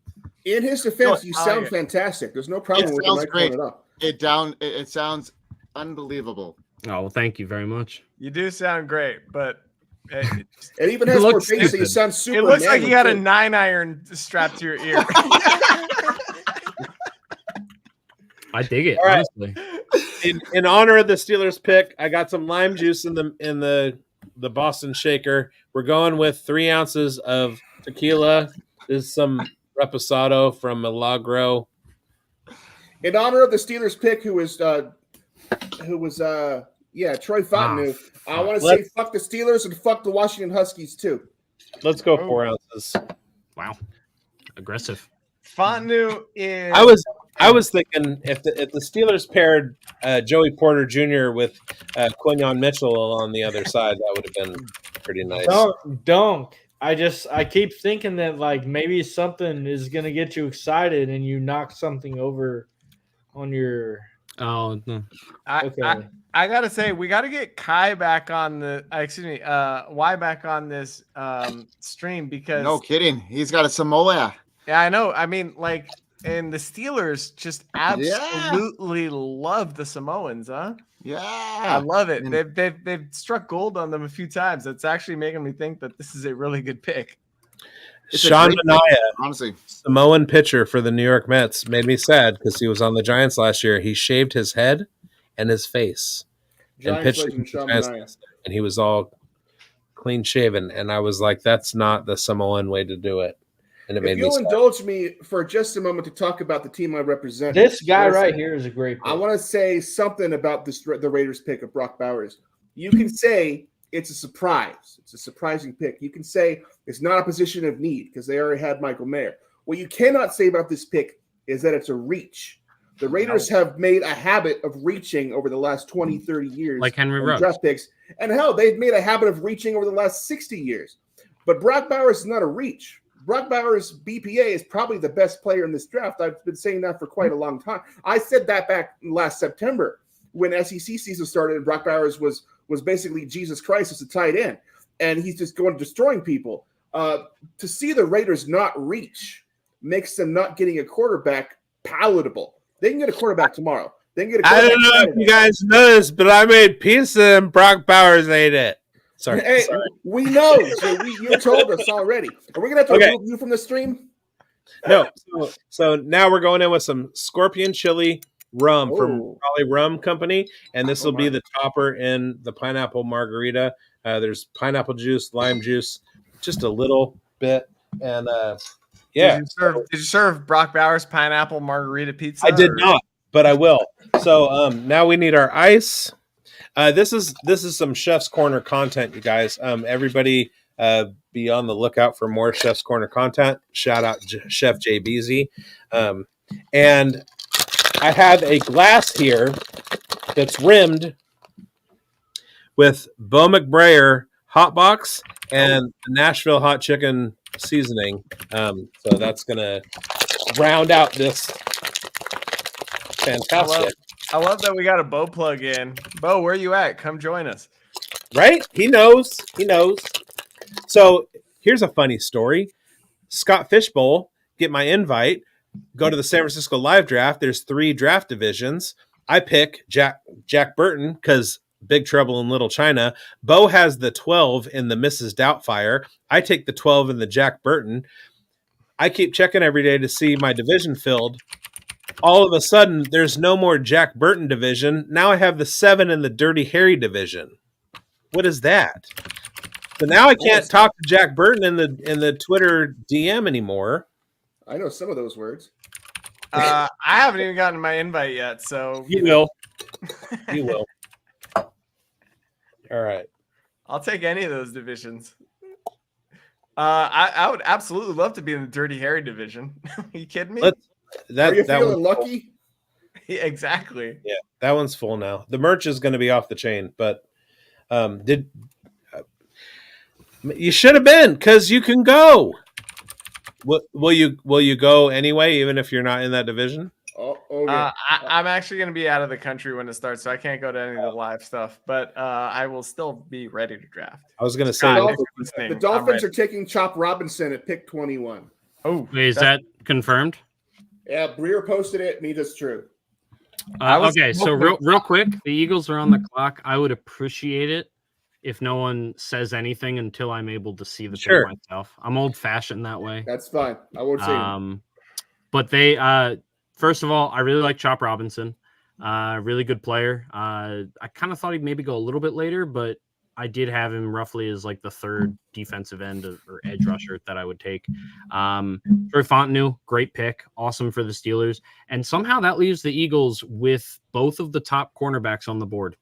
In his defense, you sound fantastic. There's no problem with the microphone at all. It sounds unbelievable. Oh, well, thank you very much. You do sound great, but it even has more bass. So you sound super. It looks like you got a 9-iron strapped to your ear. I dig it, right. honestly. In honor of the Steelers pick, I got some lime juice in the Boston shaker. We're going with 3 ounces of tequila. This is some reposado from Milagro. In honor of the Steelers pick, who was Troy Fontenot. I want to say fuck the Steelers and fuck the Washington Huskies too. Let's go 4 ounces. Wow, aggressive. Fontenot is. I was thinking if the Steelers paired Joey Porter Jr. with Quinyon Mitchell on the other side, that would have been pretty nice. Don't. I keep thinking that like maybe something is gonna get you excited and you knock something over on your. Oh, no. I gotta say, we gotta get Kai back on the Y back on this stream because no kidding, he's got a Samoa. Yeah, I know. I mean, like, and the Steelers just absolutely love the Samoans, huh? Yeah, I love it. They've struck gold on them a few times. It's actually making me think that this is a really good pick. Sean Mania, honestly, Samoan pitcher for the New York Mets, made me sad because he was on the Giants last year. He shaved his head and his face and pitched against the Giants, and he was all clean shaven. And I was like, that's not the Samoan way to do it. And it made If you'll me sad. indulge me for just a moment to talk about the team I represent. This guy right here is a great pick. I want to say something about the Raiders pick of Brock Bowers. You can say it's a surprise. It's a surprising pick. You can say it's not a position of need because they already had Michael Mayer. What you cannot say about this pick is that it's a reach. The Raiders have made a habit of reaching over the last 20, 30 years. Like Henry Ruggs. Draft picks. And hell, they've made a habit of reaching over the last 60 years. But Brock Bowers is not a reach. Brock Bowers' BPA is probably the best player in this draft. I've been saying that for quite a long time. I said that back last September when SEC season started and Brock Bowers was basically Jesus Christ as a tight end. And he's just going destroying people. To see the Raiders not reach makes them not getting a quarterback palatable. They can get a quarterback tomorrow. They can get a quarterback I don't know if you guys noticed, but I made pizza and Brock Bowers ate it. Sorry. Hey, we know. So you told us already. Are we going to have to remove you from the stream? No. So now we're going in with some scorpion chili rum from Raleigh Rum Company, and this will be the topper in the pineapple margarita. There's pineapple juice, lime juice, just a little bit, and yeah. Did you serve Brock Bowers pineapple margarita pizza? I did not, but I will. So now we need our ice. This is some Chef's Corner content, you guys. Everybody be on the lookout for more Chef's Corner content. Shout out Chef JBZ. And I have a glass here that's rimmed with Bo McBrayer Hot Box and Nashville Hot Chicken seasoning. So that's going to round out this fantastic. I love that we got a Bo plug in. Bo, where you at? Come join us. Right? He knows. He knows. So here's a funny story. Scott Fishbowl, get my invite. Go to the San Francisco Live Draft. There's 3 draft divisions. I pick Jack Burton because Big Trouble in Little China. Bo has the 12 in the Mrs. Doubtfire. I take the 12 in the Jack Burton. I keep checking every day to see my division filled. All of a sudden, there's no more Jack Burton division. Now I have the 7 in the Dirty Harry division. What is that? So now I can't talk to Jack Burton in the Twitter DM anymore. I know some of those words. I haven't even gotten my invite yet, so you will. You will. All right. I'll take any of those divisions. I would absolutely love to be in the Dirty Harry division. Are you kidding me? Are you feeling lucky? Yeah, exactly. Yeah, that one's full now. The merch is going to be off the chain, but you should have been because you can go. Will you go anyway, even if you're not in that division? Okay. I'm actually going to be out of the country when it starts, so I can't go to any of the live stuff. But I will still be ready to draft. I was going to say the Dolphins are taking Chop Robinson at pick 21. Oh, wait, is that confirmed? Yeah, Breer posted it. Me, that's true. Okay, so real quick, the Eagles are on the clock. I would appreciate it if no one says anything until I'm able to see the pick myself. I'm old fashioned that way. That's fine. I won't say it. But they first of all, I really like Chop Robinson. Really good player. I kind of thought he'd maybe go a little bit later, but I did have him roughly as like the 3rd defensive end or edge rusher that I would take. Troy Fontenot, great pick. Awesome for the Steelers. And somehow that leaves the Eagles with both of the top cornerbacks on the board,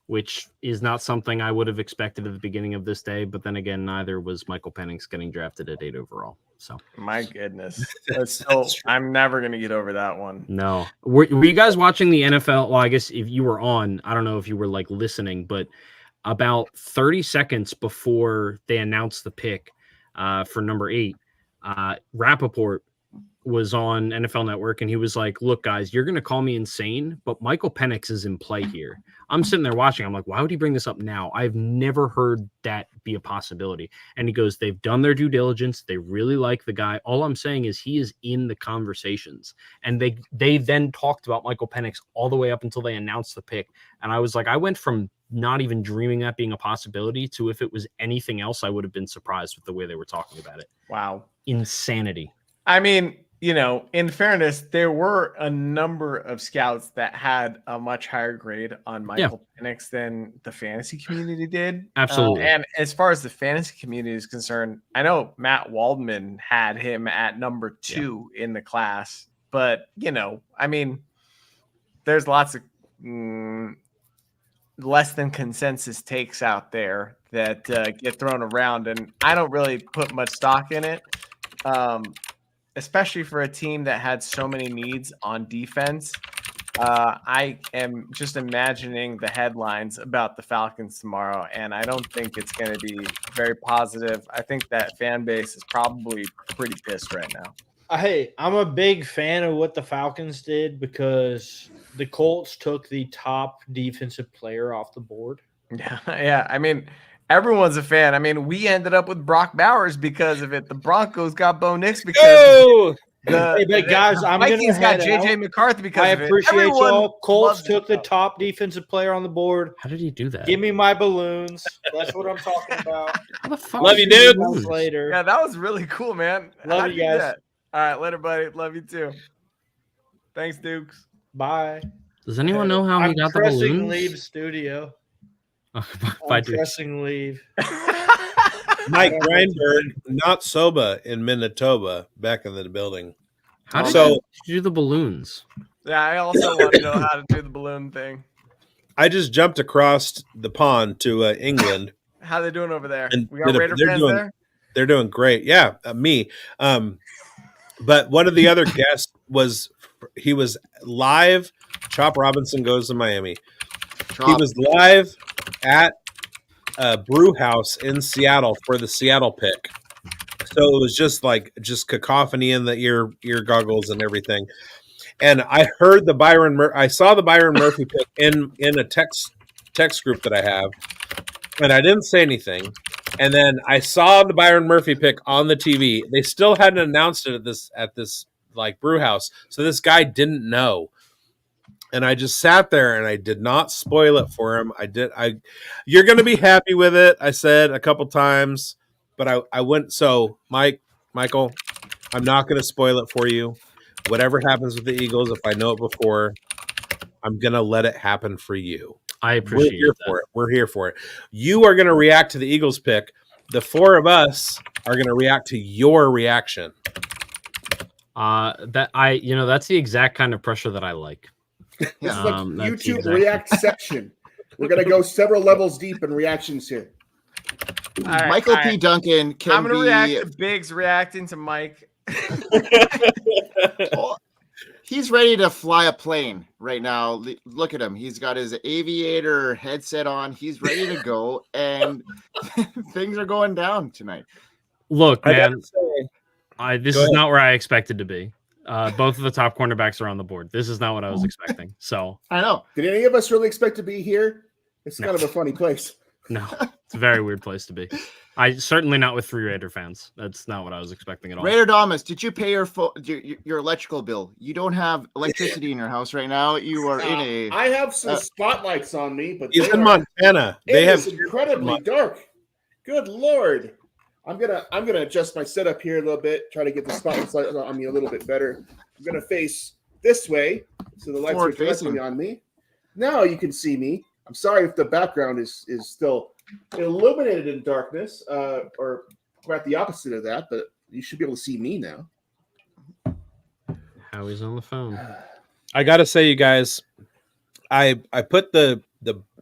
which is not something I would have expected at the beginning of this day. But then again, neither was Michael Penix getting drafted at 8 overall. So my goodness, I'm never going to get over that one. No. Were you guys watching the NFL? Well, I guess if you were on, I don't know if you were like listening, but about 30 seconds before they announced the pick for number 8, Rappaport was on NFL Network, and he was like, "Look, guys, you're going to call me insane, but Michael Penix is in play here." I'm sitting there watching. I'm like, "Why would he bring this up now? I've never heard that be a possibility." And he goes, "They've done their due diligence. They really like the guy. All I'm saying is he is in the conversations." And they then talked about Michael Penix all the way up until they announced the pick. And I was like, I went from not even dreaming that being a possibility to, if it was anything else, I would have been surprised with the way they were talking about it. Wow. Insanity. I mean, in fairness, there were a number of scouts that had a much higher grade on Michael Penix than the fantasy community did. Absolutely. And as far as the fantasy community is concerned, I know Matt Waldman had him at number 2 in the class. But, I mean, there's lots of less than consensus takes out there that get thrown around. And I don't really put much stock in it. Especially for a team that had so many needs on defense. I am just imagining the headlines about the Falcons tomorrow, and I don't think it's going to be very positive. I think that fan base is probably pretty pissed right now. Hey, I'm a big fan of what the Falcons did because the Colts took the top defensive player off the board. Yeah. I mean, everyone's a fan. I mean, we ended up with Brock Bowers because of it. The Broncos got Bo Nix because guys, I'm Vikings got JJ McCarthy because I of it. appreciate y'all. Colts took the top defensive player on the board. How did he do that? Give me my balloons. That's what I'm talking about. Love you, dude. Later. Yeah, that was really cool, man. Love you guys. All right, later, buddy. Love you too. Thanks, Dukes. Bye. Does anyone know how he got the balloons? Leave studio. By pressing leave. Mike Greinberg, not Soba in Manitoba, back in the building. How did you do the balloons? Yeah, I also want to know how to do the balloon thing. I just jumped across the pond to England. How they doing over there? And We got Raider fans there? They're doing great. Yeah, me. But one of the other guests he was live. Chop Robinson Goes to Miami. He was live at a brew house in Seattle for the Seattle pick. So it was just cacophony in the ear goggles and everything. And I heard I saw the Byron Murphy pick in a text group that I have, and I didn't say anything. And then I saw the Byron Murphy pick on the TV. They still hadn't announced it at this brew house. So this guy didn't know. And I just sat there and I did not spoil it for him. You're going to be happy with it, I said a couple times, but I wouldn't. So Michael, I'm not going to spoil it for you. Whatever happens with the Eagles, if I know it before, I'm going to let it happen for you. I appreciate that. We're here for it. You are going to react to the Eagles pick. The four of us are going to react to your reaction. That's the exact kind of pressure that I like. This is like YouTube react section. We're gonna go several levels deep in reactions here. Right, Michael P. Duncan I'm gonna react to Biggs reacting to Mike. He's ready to fly a plane right now. Look at him. He's got his aviator headset on. He's ready to go, and things are going down tonight. Look, man, this is not where I expected to be. Both of the top cornerbacks are on the board. This is not what I was expecting. So I know. Did any of us really expect to be here? It's kind of a funny place. No, it's a very weird place to be. Certainly not with 3 Raider fans. That's not what I was expecting at all. Raider Damas, did you pay your electrical bill? You don't have electricity in your house right now. You are in a. I have some spotlights on me, but he's in Montana. They have incredibly dark. Good Lord. I'm gonna adjust my setup here a little bit, try to get the spotlights on me a little bit better. I'm gonna face this way so the lights are directly on me. Now you can see me. I'm sorry if the background is still illuminated in darkness, or quite the opposite of that, but you should be able to see me now. Howie's on the phone. I gotta say, you guys, I put the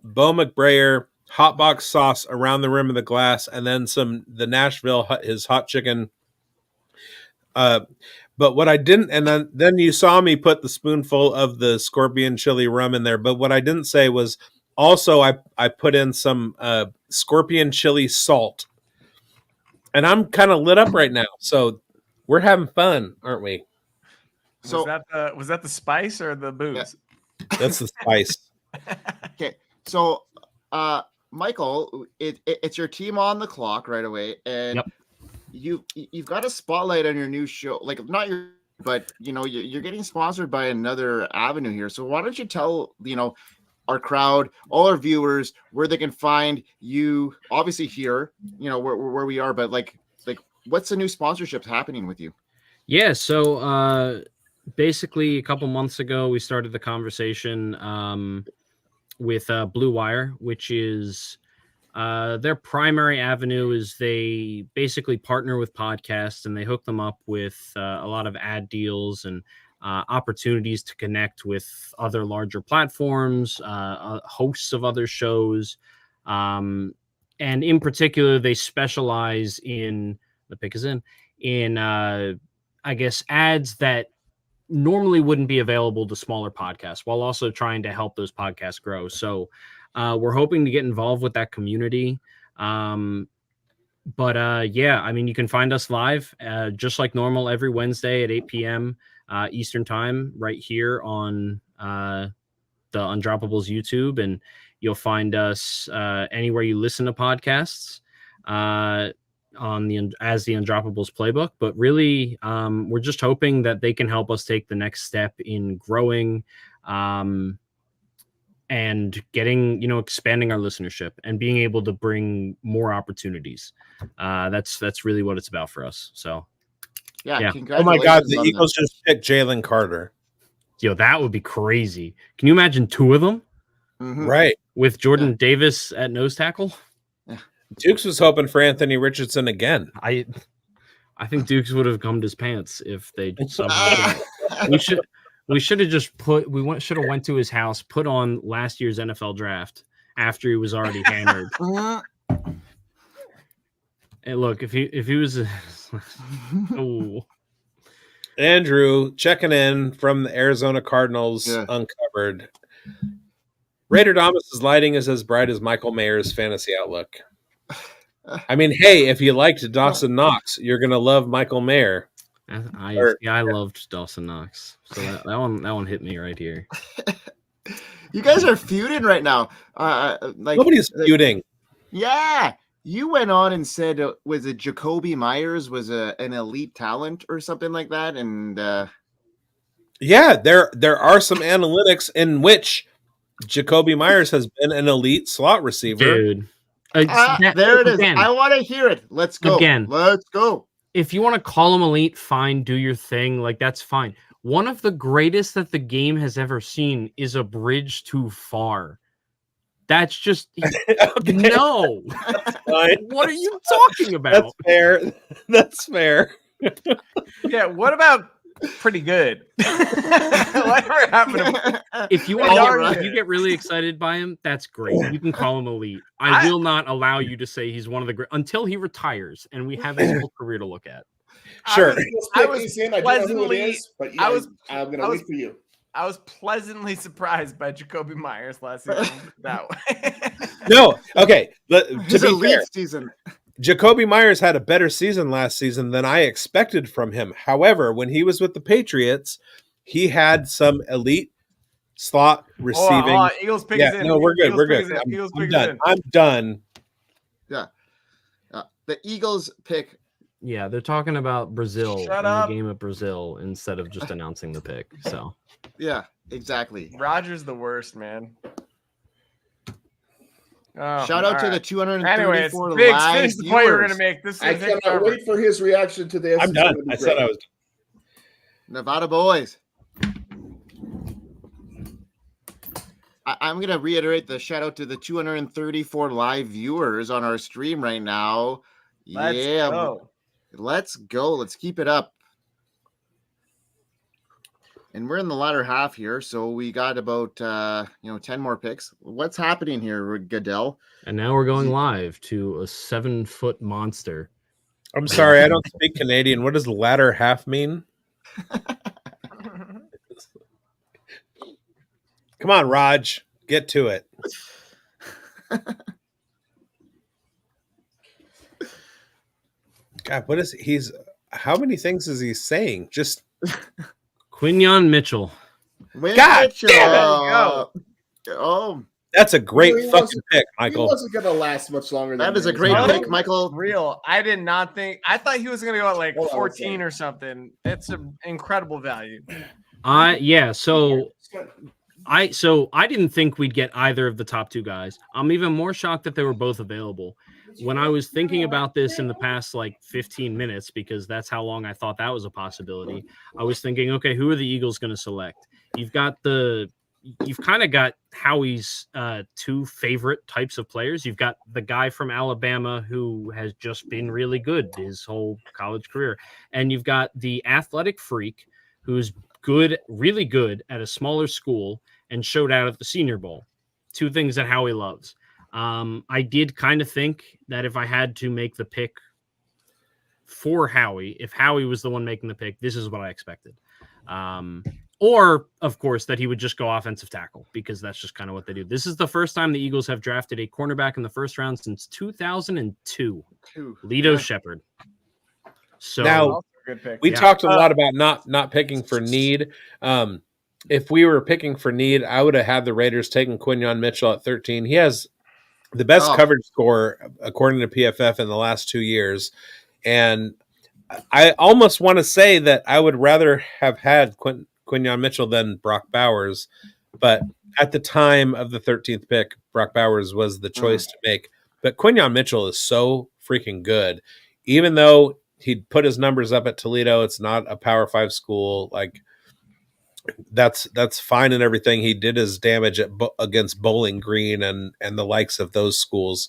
Bo McBrayer hot box sauce around the rim of the glass, and then the Nashville his hot chicken. But what I didn't, and then you saw me put the spoonful of the scorpion chili rum in there. But what I didn't say was also I put in some scorpion chili salt, and I'm kind of lit up right now. So we're having fun, aren't we? So was that the spice or the booze? That's the spice. Okay, so Michael, it's your team on the clock right away, and you've got a spotlight on your new show, like not your, but you're getting sponsored by another avenue here. So why don't you tell our crowd, all our viewers, where they can find you? Obviously here, where we are, but like what's the new sponsorships happening with you? Yeah, so basically a couple months ago we started the conversation with Blue Wire, which is their primary avenue is they basically partner with podcasts and they hook them up with a lot of ad deals and opportunities to connect with other larger platforms, hosts of other shows. And in particular, they specialize in the pick is in I guess ads that normally wouldn't be available to smaller podcasts while also trying to help those podcasts grow. So we're hoping to get involved with that community. Yeah, I mean, you can find us live just like normal every Wednesday at 8 p.m. Eastern time right here on the Undroppables YouTube. And you'll find us anywhere you listen to podcasts on the Undroppables playbook. But really, we're just hoping that they can help us take the next step in growing and getting, expanding our listenership and being able to bring more opportunities. That's really what it's about for us. So yeah. Oh my God, the Eagles just picked Jalen Carter. Yo, that would be crazy. Can you imagine two of them? Mm-hmm. Right. With Jordan Davis at nose tackle? Dukes was hoping for Anthony Richardson again. I think Dukes would have gummed his pants if they somehow did. We should have just should have went to his house, put on last year's NFL draft after he was already hammered. And look, if he was Andrew checking in from the Arizona Cardinals uncovered. Raider Damas's lighting is as bright as Michael Mayer's fantasy outlook. I mean, hey, if you liked Dawson Knox, you're gonna love Michael Mayer. I loved Dawson Knox, so that one hit me right here. You guys are feuding right now. Nobody's feuding. Yeah, you went on and said, was it Jacoby Myers was an elite talent or something like that? And yeah, there are some analytics in which Jacoby Myers has been an elite slot receiver. Dude. There it is. Again, I want to hear it. Let's go. Let's go. If you want to call him elite, fine, do your thing. Like, that's fine. One of the greatest that the game has ever seen is a bridge too far. That's just no. What are you talking about? That's fair. Yeah, what about pretty good? Whatever happened to if you get really excited by him, that's great. You can call him elite. I will not allow you to say he's one of the great until he retires and we have his whole career to look at. Sure. I'm going to wait for you. I was pleasantly surprised by Jacoby Myers last season. That way. No, okay. To be fair, season. Jacoby Myers had a better season last season than I expected from him. However, when he was with the Patriots, he had some elite slot receiving. Eagles pick is in. No, we're good. We're good. I'm done. I'm done. Yeah. The Eagles pick. Yeah, they're talking about Brazil in the game of Brazil instead of just announcing the pick. So. Yeah, exactly. Roger's the worst, man. Shout out to the 234 Anyways, live finish the point we're going to make. I cannot wait for his reaction to this. I'm done. I said I was done. Nevada boys. I'm going to reiterate the shout out to the 234 live viewers on our stream right now. Let's go. Let's keep it up. And we're in the latter half here, so we got about 10 more picks. What's happening here, Goodell? And now we're going live to a 7-foot monster. I'm sorry, I don't speak Canadian. What does latter half mean? Come on, Raj, get to it. God, what is he's? How many things is he saying? Just Quinyon Mitchell. God Mitchell. damn Oh, That's a great He fucking wasn't- pick, He Michael. wasn't going to last much longer. that than is a Mays. great No. pick, Michael. Real. I did not think. I thought he was going to go at like Hold on one 14 or something. That's an incredible value. So I didn't think we'd get either of the top two guys. I'm even more shocked that they were both available. When I was thinking about this in the past like 15 minutes, because that's how long I thought that was a possibility, I was thinking, okay, who are the Eagles going to select? You've kind of got Howie's two favorite types of players. You've got the guy from Alabama who has just been really good his whole college career. And you've got the athletic freak who's good, really good at a smaller school and showed out at the Senior Bowl. Two things that Howie loves. I did kind of think that if I had to make the pick for Howie, if Howie was the one making the pick, this is what I expected. Or, of course, that he would just go offensive tackle because that's just kind of what they do. This is the first time the Eagles have drafted a cornerback in the first round since 2002. Lito Shepherd. So Now, Good pick. we talked a lot about not picking for need. If we were picking for need, I would have had the Raiders taking Quinyon Mitchell at 13. He has the best coverage score, according to PFF, in the last 2 years. And I almost want to say that I would rather have had Quinyon Mitchell than Brock Bowers. But at the time of the 13th pick, Brock Bowers was the choice to make. But Quinyon Mitchell is so freaking good. Even though he'd put his numbers up at Toledo, it's not a Power 5 school. Like, that's fine and everything. He did his damage against Bowling Green and the likes of those schools,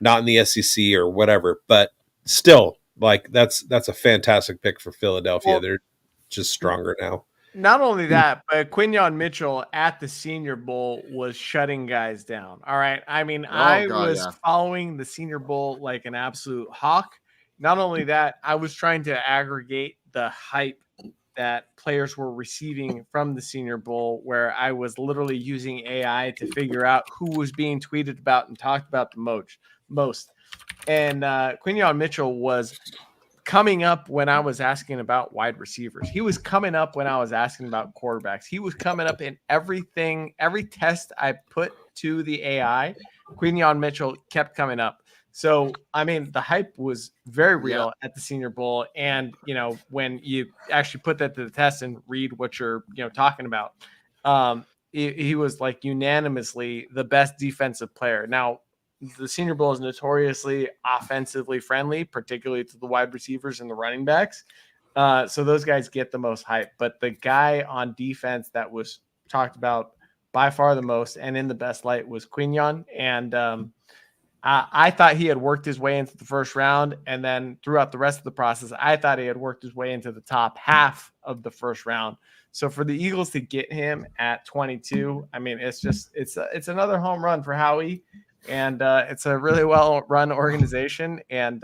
not in the SEC or whatever, but still, like, that's a fantastic pick for Philadelphia. Well, they're just stronger now. Not only that, but Quinyon Mitchell at the Senior Bowl was shutting guys down. All right. I mean, I was following the Senior Bowl like an absolute hawk. Not only that, I was trying to aggregate the hype that players were receiving from the Senior Bowl, where I was literally using AI to figure out who was being tweeted about and talked about the most. And Quinyon Mitchell was coming up when I was asking about wide receivers. He was coming up when I was asking about quarterbacks. He was coming up in everything, every test I put to the AI. Quinyon Mitchell kept coming up. So, I mean, the hype was very real at the Senior Bowl. And, you know, when you actually put that to the test and read what you're, talking about, he was like unanimously the best defensive player. Now, the Senior Bowl is notoriously offensively friendly, particularly to the wide receivers and the running backs. So those guys get the most hype. But the guy on defense that was talked about by far the most and in the best light was Quinyon. And I thought he had worked his way into the first round. And then throughout the rest of the process, I thought he had worked his way into the top half of the first round. So for the Eagles to get him at 22, I mean, it's another home run for Howie. And it's a really well-run organization. And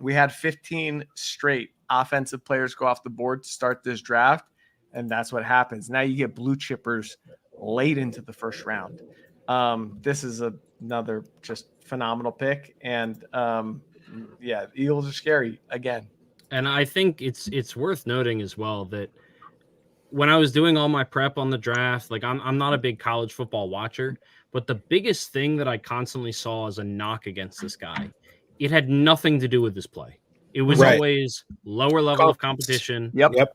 we had 15 straight offensive players go off the board to start this draft. And that's what happens. Now you get blue chippers late into the first round. This is another just phenomenal pick. And the Eagles are scary again. And I think it's worth noting as well that when I was doing all my prep on the draft, like I'm not a big college football watcher, but the biggest thing that I constantly saw as a knock against this guy, it had nothing to do with his play. It was always lower level of competition. Yep.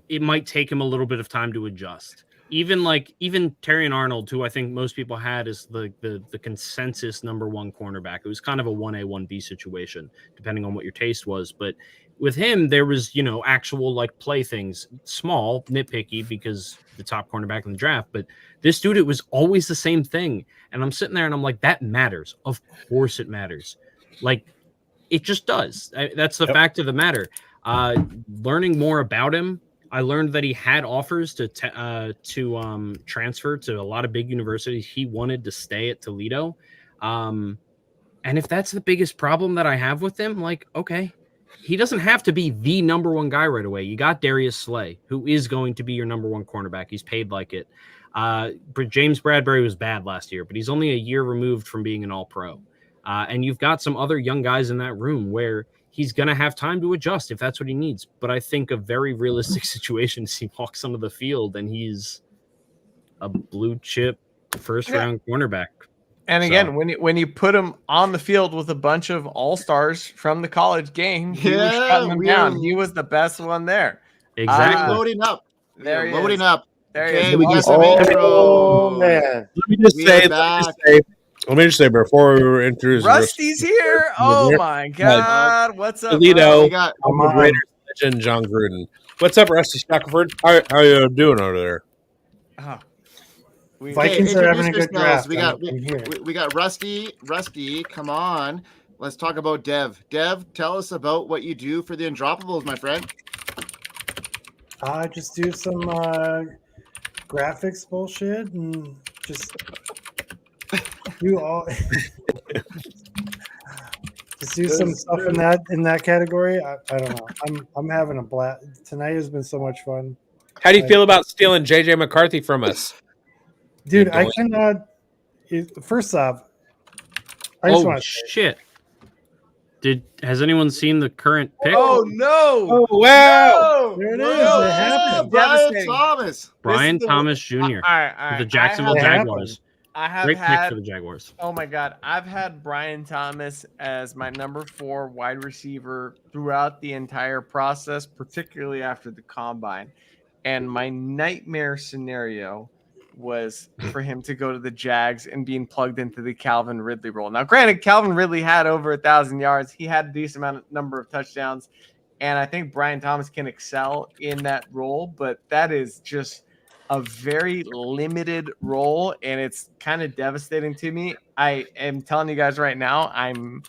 It might take him a little bit of time to adjust. Even Terrion Arnold, who I think most people had as the consensus number one cornerback. It was kind of a 1A, 1B situation, depending on what your taste was. But with him, there was, actual like play things, small, nitpicky because the top cornerback in the draft. But this dude, it was always the same thing. And I'm sitting there and I'm like, that matters. Of course it matters. Like, it just does. That's the fact of the matter. Learning more about him, I learned that he had offers to transfer to a lot of big universities. He wanted to stay at Toledo. And if that's the biggest problem that I have with him, like, okay, he doesn't have to be the number one guy right away. You got Darius Slay, who is going to be your number one cornerback. He's paid like it. James Bradbury was bad last year, but he's only a year removed from being an all-pro. And you've got some other young guys in that room where he's going to have time to adjust if that's what he needs. But I think a very realistic situation is he walks onto the field and he's a blue chip first round cornerback. And again, when you put him on the field with a bunch of all-stars from the college game, he was shutting them down. He was the best one there. Exactly. Loading up. There he loading is. up. There Okay, he is. we got some intro. Oh man. Let me just say before we were introduced, Rusty's here. Oh my God. What's up? Toledo, we got Raiders legend John Gruden. What's up, Rusty Shackelford? How you doing over there? Oh. Vikings are having a good draft. We got Rusty. Rusty, come on. Let's talk about Dev. Dev, tell us about what you do for the Undroppables, my friend. I just do some graphics bullshit and just do all. Just do some stuff in that category. I don't know. I'm having a blast. Tonight has been so much fun. How do you feel about stealing JJ McCarthy from us? Dude, I cannot. First off, I just want to shit. Has anyone seen the current pick? Oh no! Oh wow! There it is. It happened. Brian Thomas. Brian Thomas Jr. All right. The Jacksonville Jaguars. I have Great had, pick for the Jaguars. Oh my God. I've had Brian Thomas as my number 4 wide receiver throughout the entire process, particularly after the combine. And my nightmare scenario was for him to go to the Jags and being plugged into the Calvin Ridley role. Now, granted, Calvin Ridley had over 1,000 yards. He had a decent number of touchdowns. And I think Brian Thomas can excel in that role, but that is just a very limited role, and it's kind of devastating to me. I am telling you guys right now, I'm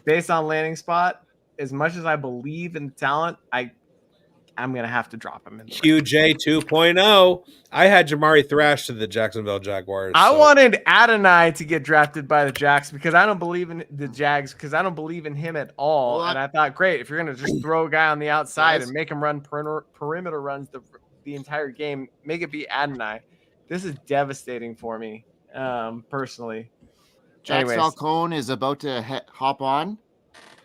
based on landing spot. As much as I believe in the talent, I'm gonna have to drop him in. QJ 2.0. I had Jamari Thrash to the Jacksonville Jaguars. I wanted Adonai to get drafted by the Jags because I don't believe in the Jags because I don't believe in him at all. And I thought, great, if you're gonna just throw a guy on the outside and make him run perimeter runs the entire game, make it be Adonai. This is devastating for me, personally. Jax Falcone is about to hop on.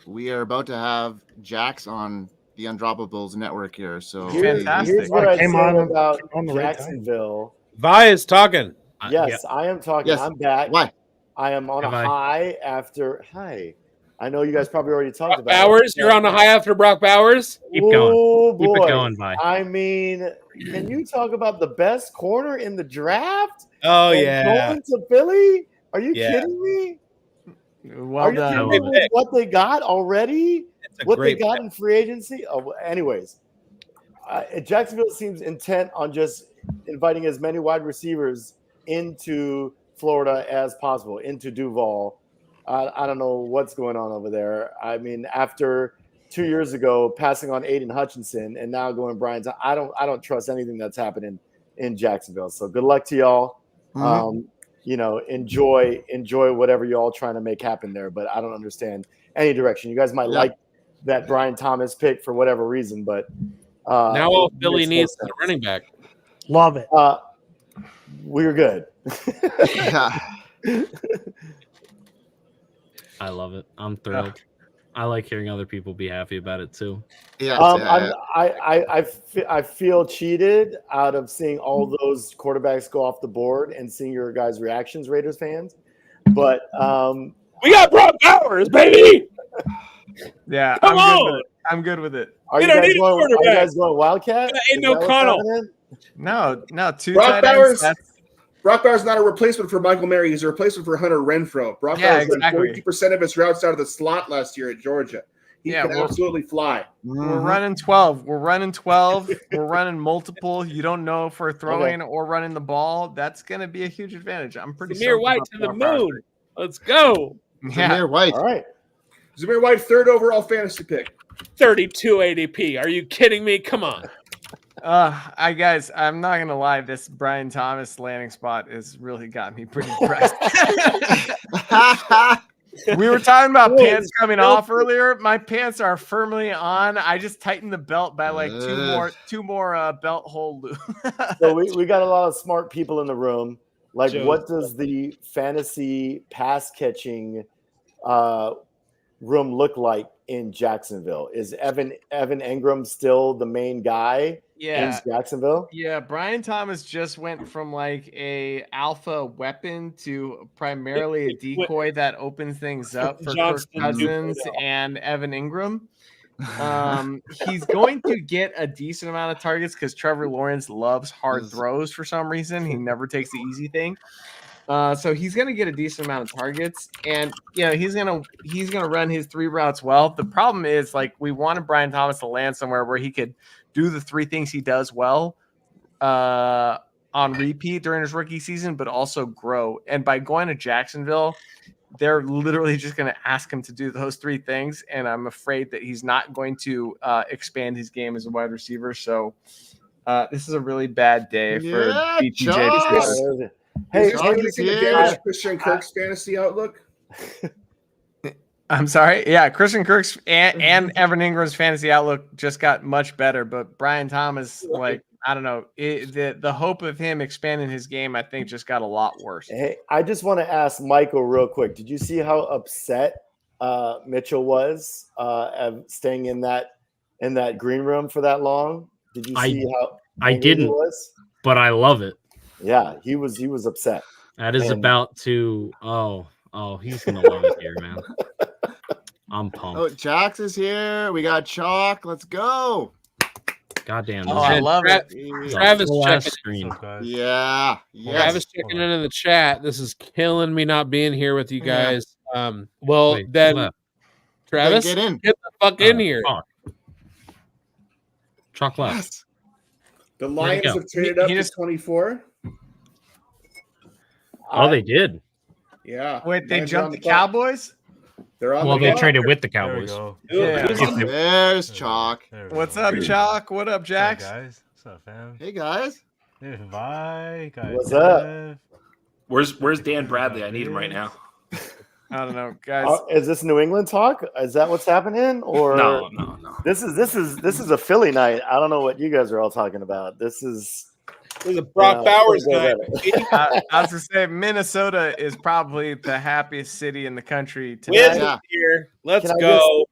We are about to have Jax on the Undroppables network here. So fantastic. Here's what I say about Jacksonville. Vi is talking. Yes, I am talking. Yes. I'm back. Why? I am on a high after. Hi. I know you guys probably already talked about Bowers. You're on a high after Brock Bowers. Keep going. Boy. Keep it going, Vi. I mean, can you talk about the best corner in the draft? Oh yeah. Going to Philly? Are you kidding me? Well done. With what they got already? What they got in free agency? Oh, anyways, Jacksonville seems intent on just inviting as many wide receivers into Florida as possible, into Duval. I don't know what's going on over there. I mean, after 2 years ago passing on Aiden Hutchinson and now going Brian, I don't trust anything that's happening in Jacksonville. So good luck to y'all. Mm-hmm. Enjoy whatever y'all trying to make happen there. But I don't understand any direction. You guys might like that Brian Thomas pick for whatever reason, but now all Philly needs is a running back. Love it. We're good. I love it. I'm thrilled. I like hearing other people be happy about it too. Yeah. I feel cheated out of seeing all those quarterbacks go off the board and seeing your guys' reactions, Raiders fans. But we got Brock Bowers, baby. Yeah, Come on. I'm good with it. Are you guys going Wildcat? Ain't no Connell. No. Brock Bowers is not a replacement for Michael Mary. He's a replacement for Hunter Renfrow. Brock Bowers ran 42% of his routes out of the slot last year at Georgia. He can absolutely fly. We're running 12. We're running multiple. You don't know if we're throwing or running the ball. That's going to be a huge advantage. I'm pretty Zamir White to the moon. Let's go. Yeah. Zamir White. All right. Zamir White, 3rd overall fantasy pick. 32 ADP. Are you kidding me? Come on. Guys, I'm not gonna lie. This Brian Thomas landing spot has really got me pretty impressed. We were talking about pants coming off earlier. My pants are firmly on. I just tightened the belt by like two more belt hole loops. So we got a lot of smart people in the room. Like, what does the fantasy pass catching room look like in Jacksonville? Is Evan Ingram still the main guy in Jacksonville? Yeah, Brian Thomas just went from like a alpha weapon to primarily a decoy that opens things up for Kirk Cousins and Evan Ingram. He's going to get a decent amount of targets because Trevor Lawrence loves hard throws for some reason. He never takes the easy thing. So he's going to get a decent amount of targets, and he's gonna run his 3 routes well. The problem is, like, we wanted Brian Thomas to land somewhere where he could do the 3 things he does well on repeat during his rookie season, but also grow. And by going to Jacksonville, they're literally just going to ask him to do those 3 things, and I'm afraid that he's not going to expand his game as a wide receiver. So this is a really bad day for BTJ. Hey, Christian Kirk's fantasy outlook. I'm sorry. Yeah, Christian Kirk's and Evan Ingram's fantasy outlook just got much better, but Brian Thomas, like, I don't know, the hope of him expanding his game, I think, just got a lot worse. Hey, I just want to ask Michael real quick. Did you see how upset Mitchell was staying in that green room for that long? Did you see how I didn't? Was? But I love it. Yeah, he was upset. That is about to he's gonna love it here, man. I'm pumped. Oh, Jax is here. We got Chalk. Let's go. Goddamn. I love it. Travis checking screen. Yeah. Travis checking in the chat. This is killing me not being here with you guys. Travis, get in. Get the fuck in here. Chalk left. Yes. The Lions have traded up to 24. Oh, they did. Yeah. Wait, they jumped the Cowboys? They're on. Well, they traded with the Cowboys. There's Chalk. What's up, Chalk? What up, Jax? Hey guys, what's up, fam? Hey guys. Hey, bye, guys. What's up? Where's Dan Bradley? I need him right now. I don't know, guys. Is this New England talk? Is that what's happening? Or No. This is a Philly night. I don't know what you guys are all talking about. This is a Brock Bowers night. I was to say Minnesota is probably the happiest city in the country tonight. Here. Let's go.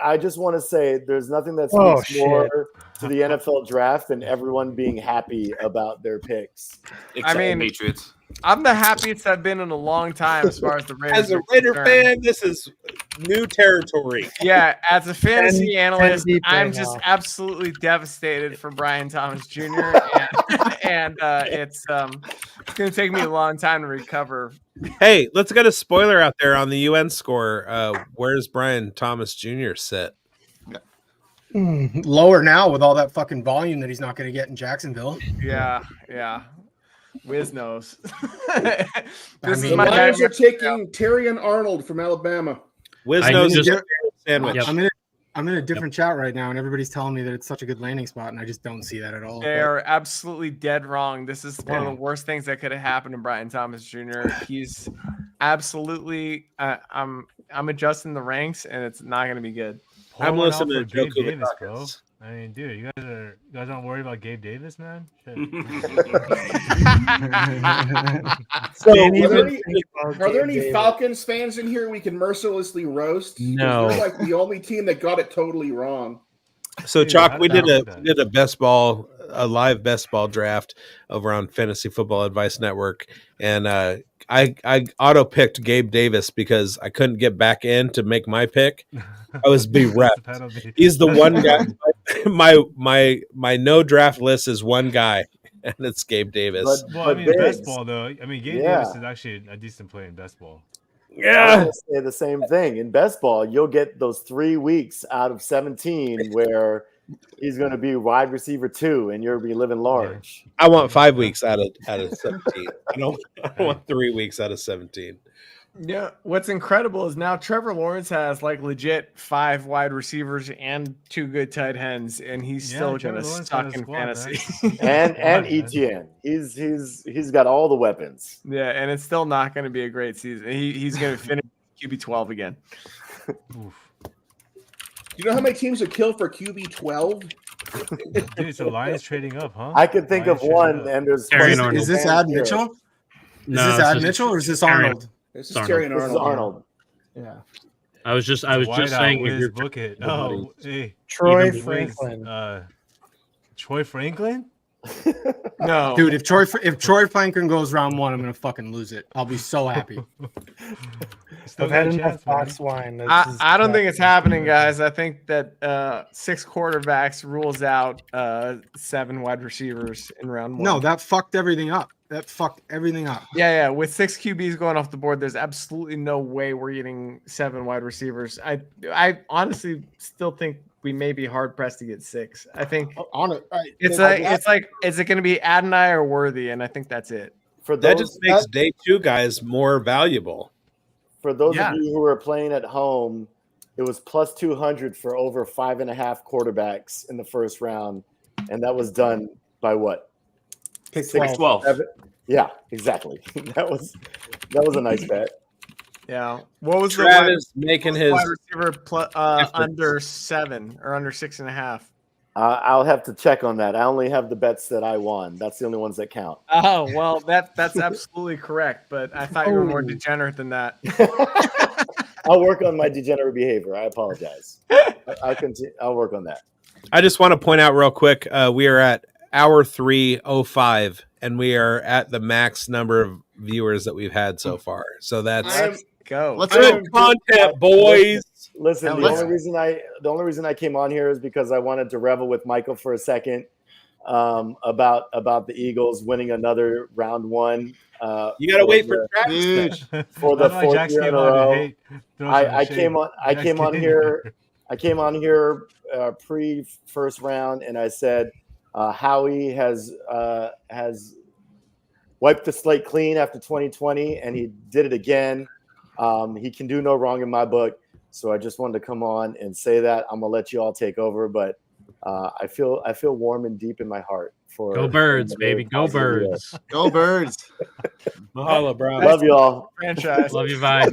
I just want to say there's nothing that speaks more to the NFL draft than everyone being happy about their picks. Except the Patriots. I'm the happiest I've been in a long time as far as the Raiders. As a Raider fan, this is new territory. Yeah, as a fantasy analyst, I'm just absolutely devastated for Brian Thomas Jr. and it's going to take me a long time to recover. Hey, let's get a spoiler out there on the UN score. Where's Brian Thomas Jr. sit? Lower now with all that fucking volume that he's not going to get in Jacksonville. Yeah. Wiz knows. The Lions are taking Terrion Arnold from Alabama. Wiz knows his sandwich. I'm in a different chat right now, and everybody's telling me that it's such a good landing spot, and I just don't see that at all. They are absolutely dead wrong. This is one of the worst things that could have happened to Brian Thomas Jr. He's absolutely. I'm adjusting the ranks, and it's not going to be good. I'm listening to Gabe Davis, bro. I mean, dude, you guys aren't worried about Gabe Davis, man? So, are there any Falcons fans in here we can mercilessly roast? No. They're like the only team that got it totally wrong. So, Chalk, we did a live best ball draft over on Fantasy Football Advice Network, and I auto picked Gabe Davis because I couldn't get back in to make my pick. I was bereft. He's the one guy. My no draft list is one guy, and it's Gabe Davis. Well, I mean, best ball though. I mean, Gabe Davis is actually a decent player in best ball. Yeah, I was gonna say the same thing. In best ball, you'll get those 3 weeks out of 17 where he's going to be wide receiver 2, and you'll be living large. I want 5 weeks out of 17. I don't want 3 weeks out of 17. Yeah, what's incredible is now Trevor Lawrence has like legit 5 wide receivers and 2 good tight ends, and he's still gonna suck in fantasy. and Etienne, he's got all the weapons. Yeah, and it's still not going to be a great season. He's going to finish QB 12 again. You know how many teams are killed for QB 12? Dude, so Lions trading up, huh? I could think of one, and there's. Is this Ad Mitchell? No, is this Ad Mitchell or is this Arnold? This is Terrion Arnold. Arnold. Yeah. I was just saying if you're book it. buddies. Oh, hey, Troy Wiz, Franklin. Troy Franklin? No, Dude, if Troy Franklin goes round 1, I'm gonna fucking lose it. I'll be so happy. I've had enough box wine. I don't think it's happening, guys. I think that 6 quarterbacks rules out 7 wide receivers in round 1. No, that fucked everything up. Yeah. With 6 QBs going off the board, there's absolutely no way we're getting 7 wide receivers. I honestly still think we may be hard pressed to get 6. I think is it going to be Adonai or Worthy? And I think that's it. That just makes day 2 guys more valuable. For those of you who are playing at home, it was plus 200 for over 5.5 quarterbacks in the first round, and that was done by what? Pick 12. Yeah, exactly. That was a nice bet. Yeah. What was Travis making his wide receiver under 7 or under 6.5? I'll have to check on that. I only have the bets that I won. That's the only ones that count. Oh, well, that's absolutely correct. But I thought you were more degenerate than that. I'll work on my degenerate behavior. I apologize. I'll work on that. I just want to point out real quick, we are at hour 3:05, and we are at the max number of viewers that we've had so far. So that's go. Let's good content, boys. Listen, the only reason I came on here is because I wanted to revel with Michael for a second about the Eagles winning another round 1. You got to wait for Travis for the 4th year in a row. I came on here pre first round, and I said Howie has wiped the slate clean after 2020, and he did it again. He can do no wrong in my book. So I just wanted to come on and say that. I'm gonna let you all take over, but I feel warm and deep in my heart for Go Birds, baby. Go Birds. Go Birds. Mahalo, bro. Love you all. Franchise. Love you, Vine.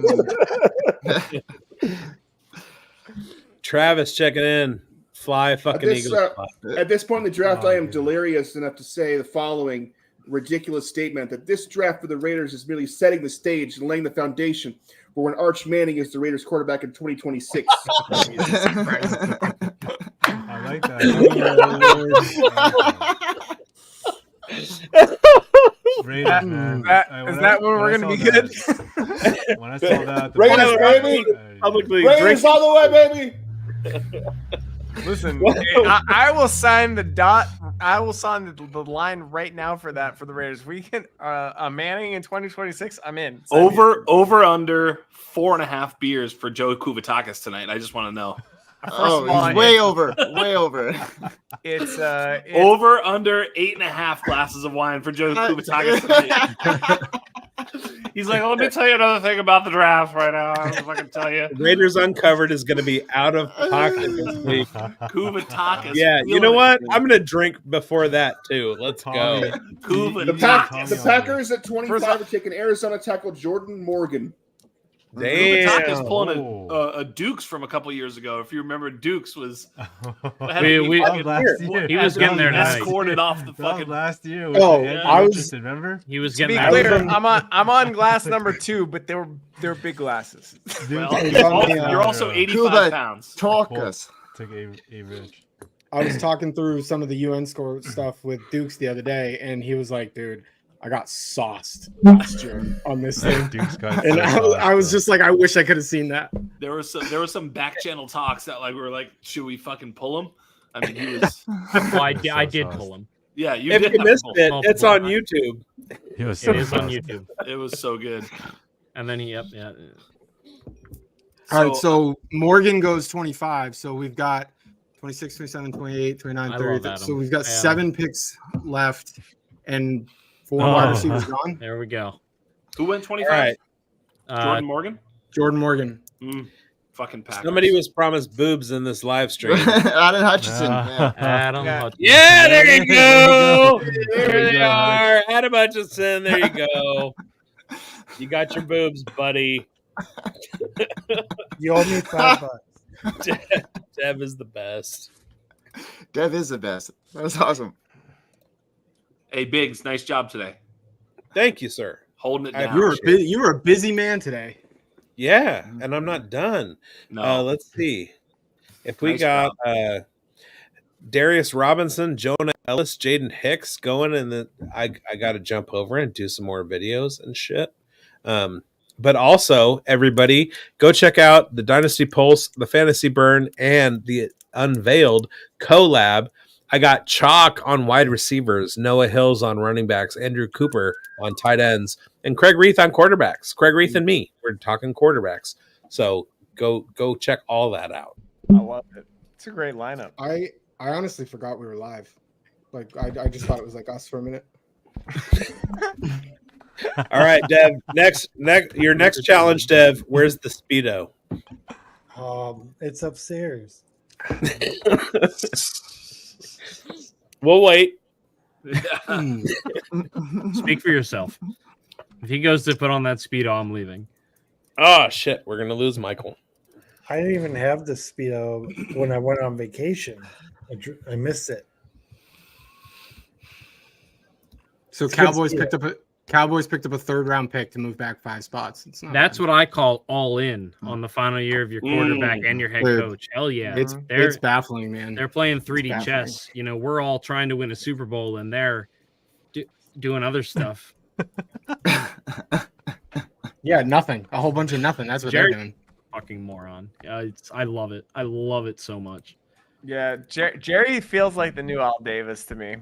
Travis checking in. Fly fucking Eagles. At this point in the draft, I am delirious enough to say the following ridiculous statement that this draft for the Raiders is merely setting the stage and laying the foundation for when Arch Manning is the Raiders quarterback in 2026. I like that. Raiders, man. Is that where we're going to be good? When I saw that, Raiders, baby! Raiders all the way, baby! Listen, I will sign the dot. I will sign the line right now for that for the Raiders. We can a Manning in 2026. I'm in. Over under 4.5 beers for Joe Kuvatakis tonight. I just want to know. Way over. It's over under 8.5 glasses of wine for Joe Kuvatakis tonight. He's like, let me tell you another thing about the draft right now. I don't know if I can tell you. Raiders Uncovered is going to be out of pocket this week. Kuvatakis. Yeah, you know what? I'm going to drink before that, too. Let's go. The Packers at 25 are taking Arizona tackle Jordan Morgan. Damn. Kuvatakis pulling a Dukes from a couple years ago. If you remember, Dukes was he was getting there tonight. Escorted off the fucking last year. I was remember he was to getting be there. clear, I'm on glass number 2, but they were big glasses. You're also 85 pounds. Talk us. Took a rich. I was talking through some of the UN score stuff with Dukes the other day, and he was like, dude, I got sauced last year on this thing. And I was just like, I wish I could have seen that. There was some back channel talks that like we were like, should we fucking pull him? I mean, he was. Well, I did pull him. Yeah, you if did. You missed it, it's on YouTube. It is on YouTube. It was so good. And then All right, so Morgan goes 25. So we've got 26, 27, 28, 29, 30. So we've got 7 picks left and 4 wide receivers gone. There we go. Who went 25? Right. Jordan Morgan? Jordan Morgan. Fucking Packers. Somebody was promised boobs in this live stream. Adam Hutchinson. Adam Hutchinson. Yeah, there you go. There they are. Adam Hutchinson. There you go. You got your boobs, buddy. You owe me $5. Dev is the best. Dev is the best. That was awesome. Hey, Biggs, nice job today. Thank you, sir. Holding it down. You were a busy man today. Yeah, and I'm not done. No. Let's see. If we Nice got Darius Robinson, Jonah Ellis, Jaden Hicks going, and I got to jump over and do some more videos and shit. But also, everybody, go check out the Dynasty Pulse, the Fantasy Burn, and the Unveiled collab. I got Chalk on wide receivers, Noah Hills on running backs, Andrew Cooper on tight ends, and Craig Reith on quarterbacks. Craig Reith and me, we're talking quarterbacks. So go check all that out. I love it. It's a great lineup. I honestly forgot we were live. Like I just thought it was like us for a minute. All right, Dev. Next, your next challenge, Dev. Where's the Speedo? It's upstairs. We'll wait. Speak for yourself. If he goes to put on that Speedo, I'm leaving. Oh shit, we're gonna lose Michael. I didn't even have the Speedo when I went on vacation. I missed it. So It's Cowboys good picked up a third-round pick to move back 5 spots. It's not That's bad. what I call all in on the final year of your quarterback and your head Dude, coach. Hell yeah. It's baffling, man. They're playing 3D baffling. chess. You know, we're all trying to win a Super Bowl and they're doing other stuff. Yeah, nothing. A whole bunch of nothing. That's what Jerry, they're doing. fucking moron. I love it. I love it so much. Yeah, Jerry feels like the new Al Davis to me.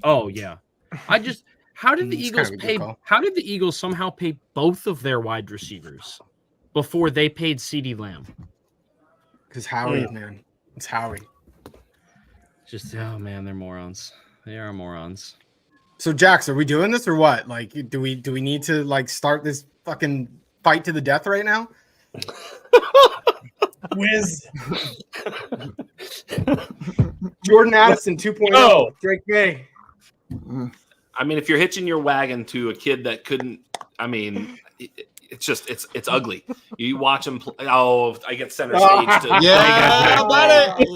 Oh yeah. How did the It's Eagles kind of a good pay? call. How did the Eagles somehow pay both of their wide receivers before they paid CeeDee Lamb? Because Howie, man. It's Howie. Just oh man, they're morons. They are morons. So Jax, are we doing this or what? Like, do we need to like start this fucking fight to the death right now? Wiz. Jordan Addison 2.0. Drake May. I mean, if you're hitching your wagon to a kid that couldn't, I mean, it's just it's ugly. You watch him play. Oh, I get center stage to Yeah, about it.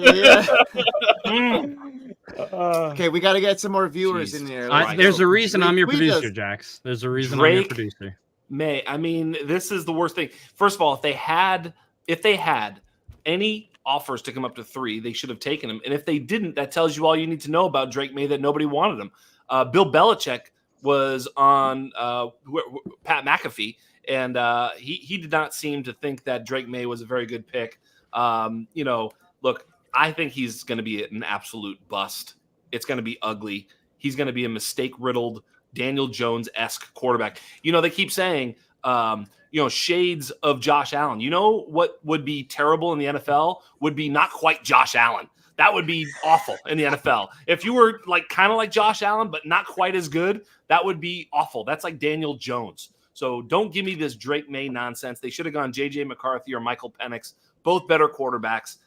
Okay, we got to get some more viewers in there. There's a reason I'm your We producer, just- Jax. There's a reason I'm your Drake producer. May. I mean, this is the worst thing. First of all, if they had any offers to come up to 3, they should have taken him. And if they didn't, that tells you all you need to know about Drake May, that nobody wanted him. Bill Belichick was on Pat McAfee, and he did not seem to think that Drake May was a very good pick. Look, I think he's going to be an absolute bust. It's going to be ugly. He's going to be a mistake-riddled Daniel Jones-esque quarterback. They keep saying, shades of Josh Allen. You know what would be terrible in the NFL? Would be not quite Josh Allen. That would be awful in the NFL. If you were kind of like Josh Allen, but not quite as good, that would be awful. That's like Daniel Jones. So don't give me this Drake May nonsense. They should have gone J.J. McCarthy or Michael Penix, both better quarterbacks.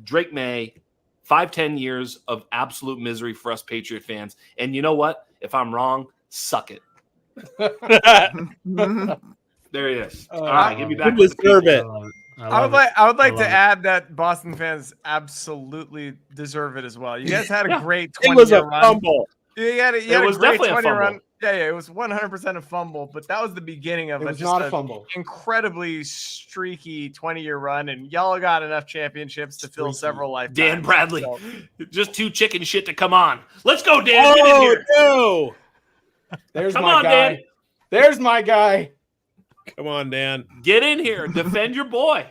Drake May, 5-10 years of absolute misery for us Patriot fans. And you know what? If I'm wrong, suck it. There he is. All right, give me back. You deserve it. I would like to add that Boston fans absolutely deserve it as well. You guys had a great 20-year It was a run. fumble. You had a was great definitely a 20-year fumble. run. Yeah, it was 100% a fumble, but that was the beginning of It was just not a fumble. incredibly streaky 20-year run, and y'all got enough championships to fill several lifetimes. Dan Bradley. So- Just too chicken shit to come on. Let's go, Dan. Get in Oh here. no! There's Come my on, guy. Dan. There's my guy. Come on, Dan. Get in here. Defend your boy.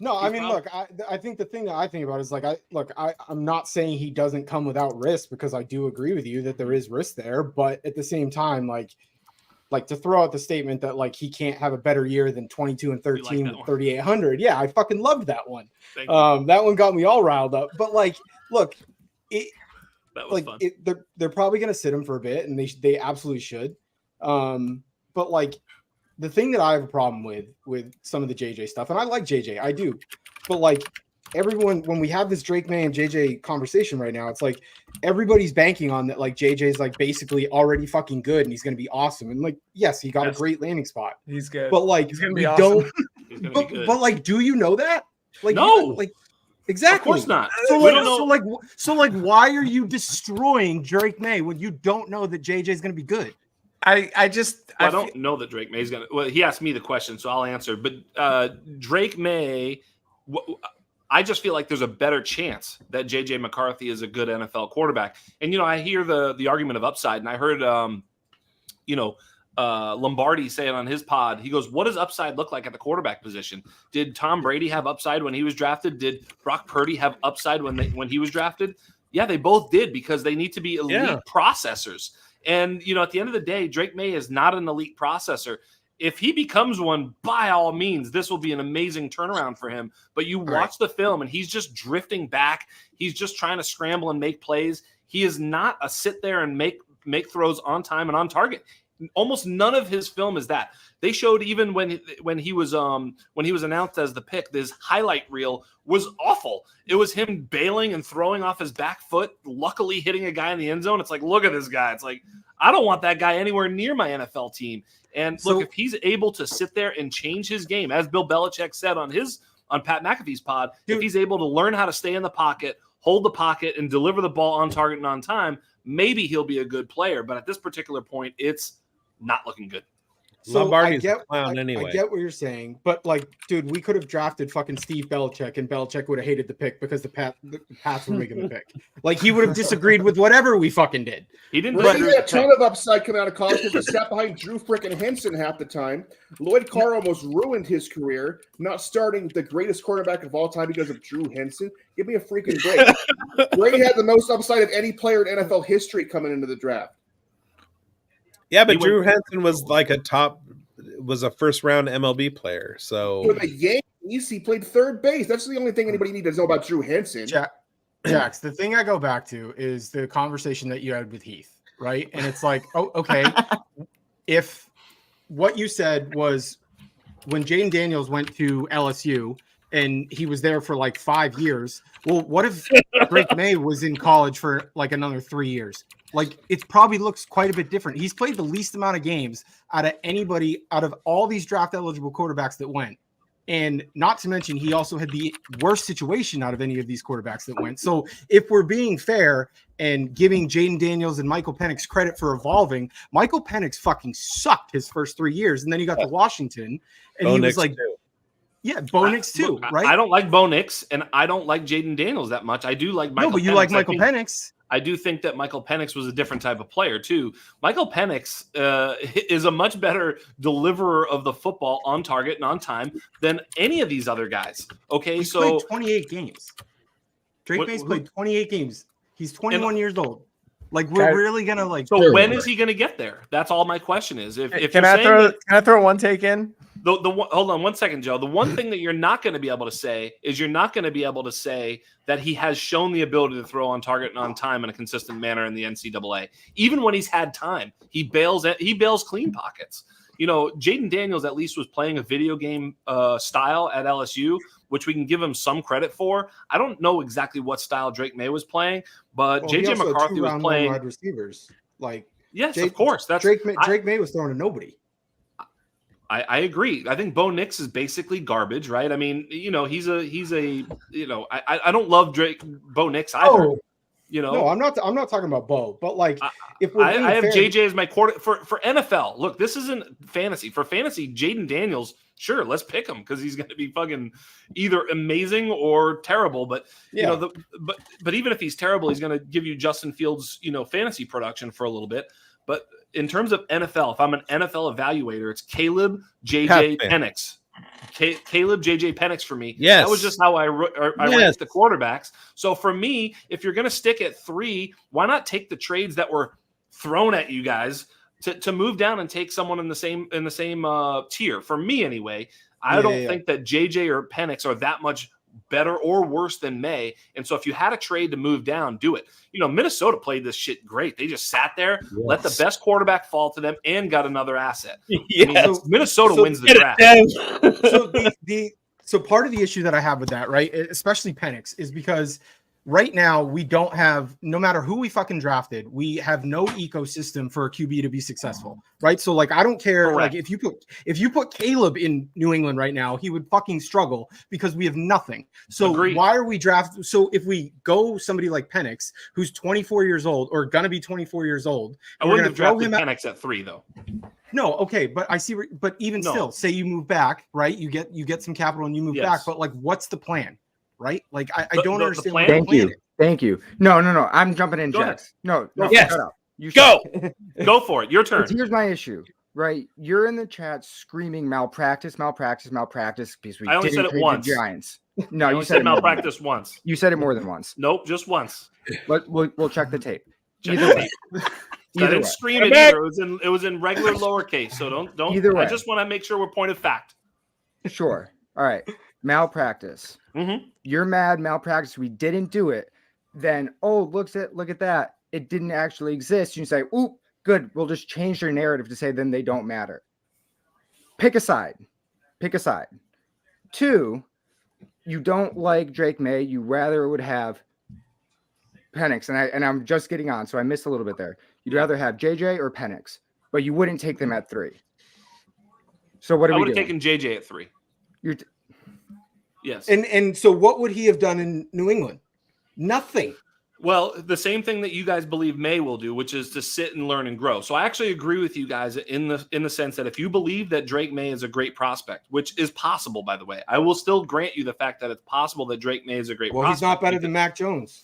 No, I mean, look, I think the thing that I think about is I'm not saying he doesn't come without risk, because I do agree with you that there is risk there, but at the same time, like to throw out the statement that he can't have a better year than 22 and 13 with 3,800. Yeah, I fucking loved that one. That one got me all riled up. But look, That was fun. they're probably gonna sit him for a bit, and they absolutely should. But the thing that I have a problem with some of the JJ stuff, and I like JJ, I do, but everyone, when we have this Drake May and JJ conversation right now, it's everybody's banking on that JJ's basically already fucking good and he's gonna be awesome. And yes, he got a great landing spot. He's good. But he's gonna be we awesome. don't He's gonna be good. but do you know that? No. Exactly. Of course not. So, We don't know. why are you destroying Drake May when you don't know that JJ is gonna be good? I just I don't know that Drake May's gonna. Well, he asked me the question, so I'll answer. But Drake May, I just feel like there's a better chance that JJ McCarthy is a good NFL quarterback. And I hear the argument of upside, and I heard Lombardi say it on his pod. He goes, "What does upside look like at the quarterback position? Did Tom Brady have upside when he was drafted? Did Brock Purdy have upside when he was drafted? Yeah, they both did, because they need to be elite processors." And, at the end of the day, Drake May is not an elite processor. If he becomes one, by all means, this will be an amazing turnaround for him. But you watch the film, and he's just drifting back. He's just trying to scramble and make plays. He is not a sit there and make throws on time and on target. Almost none of his film is that. They showed even when he was announced as the pick, this highlight reel was awful. It was him bailing and throwing off his back foot, luckily hitting a guy in the end zone. It's like, look at this guy. It's like, I don't want that guy anywhere near my NFL team. And look, if he's able to sit there and change his game, as Bill Belichick said on Pat McAfee's pod, if he's able to learn how to stay in the pocket, hold the pocket, and deliver the ball on target and on time, maybe he'll be a good player. But at this particular point, it's not looking good. So Lombardi's I a clown anyway. I get what you're saying, but dude, we could have drafted fucking Steve Belichick, and Belichick would have hated the pick because the Pats were making the pick. He would have disagreed with whatever we fucking did. He didn't. He had a ton of upside coming out of college because he sat behind Drew frickin' Henson half the time. Lloyd Carr almost ruined his career, not starting the greatest quarterback of all time because of Drew Henson. Give me a freaking break. Brady had the most upside of any player in NFL history coming into the draft. Yeah, but Drew Henson was a first round MLB player. So for the Yankees, he played third base. That's the only thing anybody needs to know about Drew Henson. Jax, the thing I go back to is the conversation that you had with Heath, right? And it's like, oh, okay, if what you said was when Jaden Daniels went to LSU and he was there for 5 years, well, what if Drake May was in college for another 3 years? It probably looks quite a bit different. He's played the least amount of games out of all these draft eligible quarterbacks that went. And not to mention, he also had the worst situation out of any of these quarterbacks that went. So if we're being fair and giving Jaden Daniels and Michael Penix credit for evolving, Michael Penix fucking sucked his first 3 years. And then he got to Washington and Bo he Nix was too. Yeah, Bo Nix too, right? I don't like Bo Nix, and I don't like Jaden Daniels that much. I do like Michael Penix. No, but you like Michael Penix. I do think that Michael Penix was a different type of player too. Michael Penix is a much better deliverer of the football on target and on time than any of these other guys. Okay, He's played 28 games. Drake May's played 28 games. He's 21 years old. We're really gonna So when is he gonna get there? That's all my question is. If can I throw one take in? Hold on 1 second, Joe. The one thing that you're not going to be able to say is you're not going to be able to say that he has shown the ability to throw on target and on time in a consistent manner in the NCAA. Even when he's had time, he bails clean pockets. Jaden Daniels at least was playing a video game style at LSU, which we can give him some credit for. I don't know exactly what style Drake May was playing, but JJ McCarthy was playing wide receivers. Yes, of course. That's Drake May was throwing to nobody. I agree. I think Bo Nix is basically garbage, right? I mean, he's a I don't love Bo Nix either. Oh. No, I'm not talking about Bo, but if I have JJ as my quarter for NFL. Look, this isn't fantasy. For fantasy, Jaden Daniels, sure, let's pick him because he's going to be fucking either amazing or terrible. But but even if he's terrible, he's going to give you Justin Fields, fantasy production for a little bit. But in terms of NFL, if I'm an NFL evaluator, it's Caleb JJ Penix. Caleb JJ Penix for me. Yes. That was just how I ranked the quarterbacks. So for me, if you're going to stick at 3, why not take the trades that were thrown at you guys to move down and take someone in the same tier? For me, anyway, I don't think that JJ or Penix are that much better or worse than May. And so if you had a trade to move down, do it. Minnesota played this shit great. They just sat there, let the best quarterback fall to them, and got another asset. Yes. Minnesota wins the draft. So part of the issue that I have with that, right, especially Penix, is because right now we don't have, no matter who we fucking drafted, we have no ecosystem for a QB to be successful, right? So like I don't care. Correct. Like if you put Caleb in New England right now, he would fucking struggle because we have nothing. So Agreed. why are we drafting? So if we go somebody like Penix, who's 24 years old or gonna be 24 years old, I and we're wouldn't gonna have throw drafted him Penix at 3 though. no, okay, but I see. But even No. still, say you move back, right? You get some capital and you move Yes. back. But like, what's the plan, right? Like, I don't the understand. plan- What the Thank plan you. is. Thank you. No. I'm jumping in, Go ahead. Jax. No. Yes. Shut up. You Go. Go for it. Your turn. Here's my issue, right? You're in the chat screaming malpractice because we I only didn't said it trade once. the Giants. I No, you only said said it more than malpractice once. once. You said it more than once. Nope, just once. But we'll check the tape. Check Either the way. tape. I Either didn't way. scream it either. It was in regular lowercase. So don't. Either I way. just want to make sure we're point of fact. Sure. All right. Malpractice. Mm-hmm. You're mad. Malpractice. We didn't do it. Then look at that. It didn't actually exist. You say, "Oop, good. We'll just change their narrative to say then they don't matter." Pick a side. Pick a side. 2, you don't like Drake May. You rather would have Penix, and I'm just getting on, so I missed a little bit there. You'd rather have JJ or Penix, but you wouldn't take them at 3. So what are I we would have doing? taken JJ at 3. Yes. And so what would he have done in New England? Nothing. Well, the same thing that you guys believe May will do, which is to sit and learn and grow. So I actually agree with you guys in the sense that if you believe that Drake May is a great prospect, which is possible, by the way, I will still grant you the fact that it's possible that Drake May is a great Well, prospect. he's not better than Mac Jones.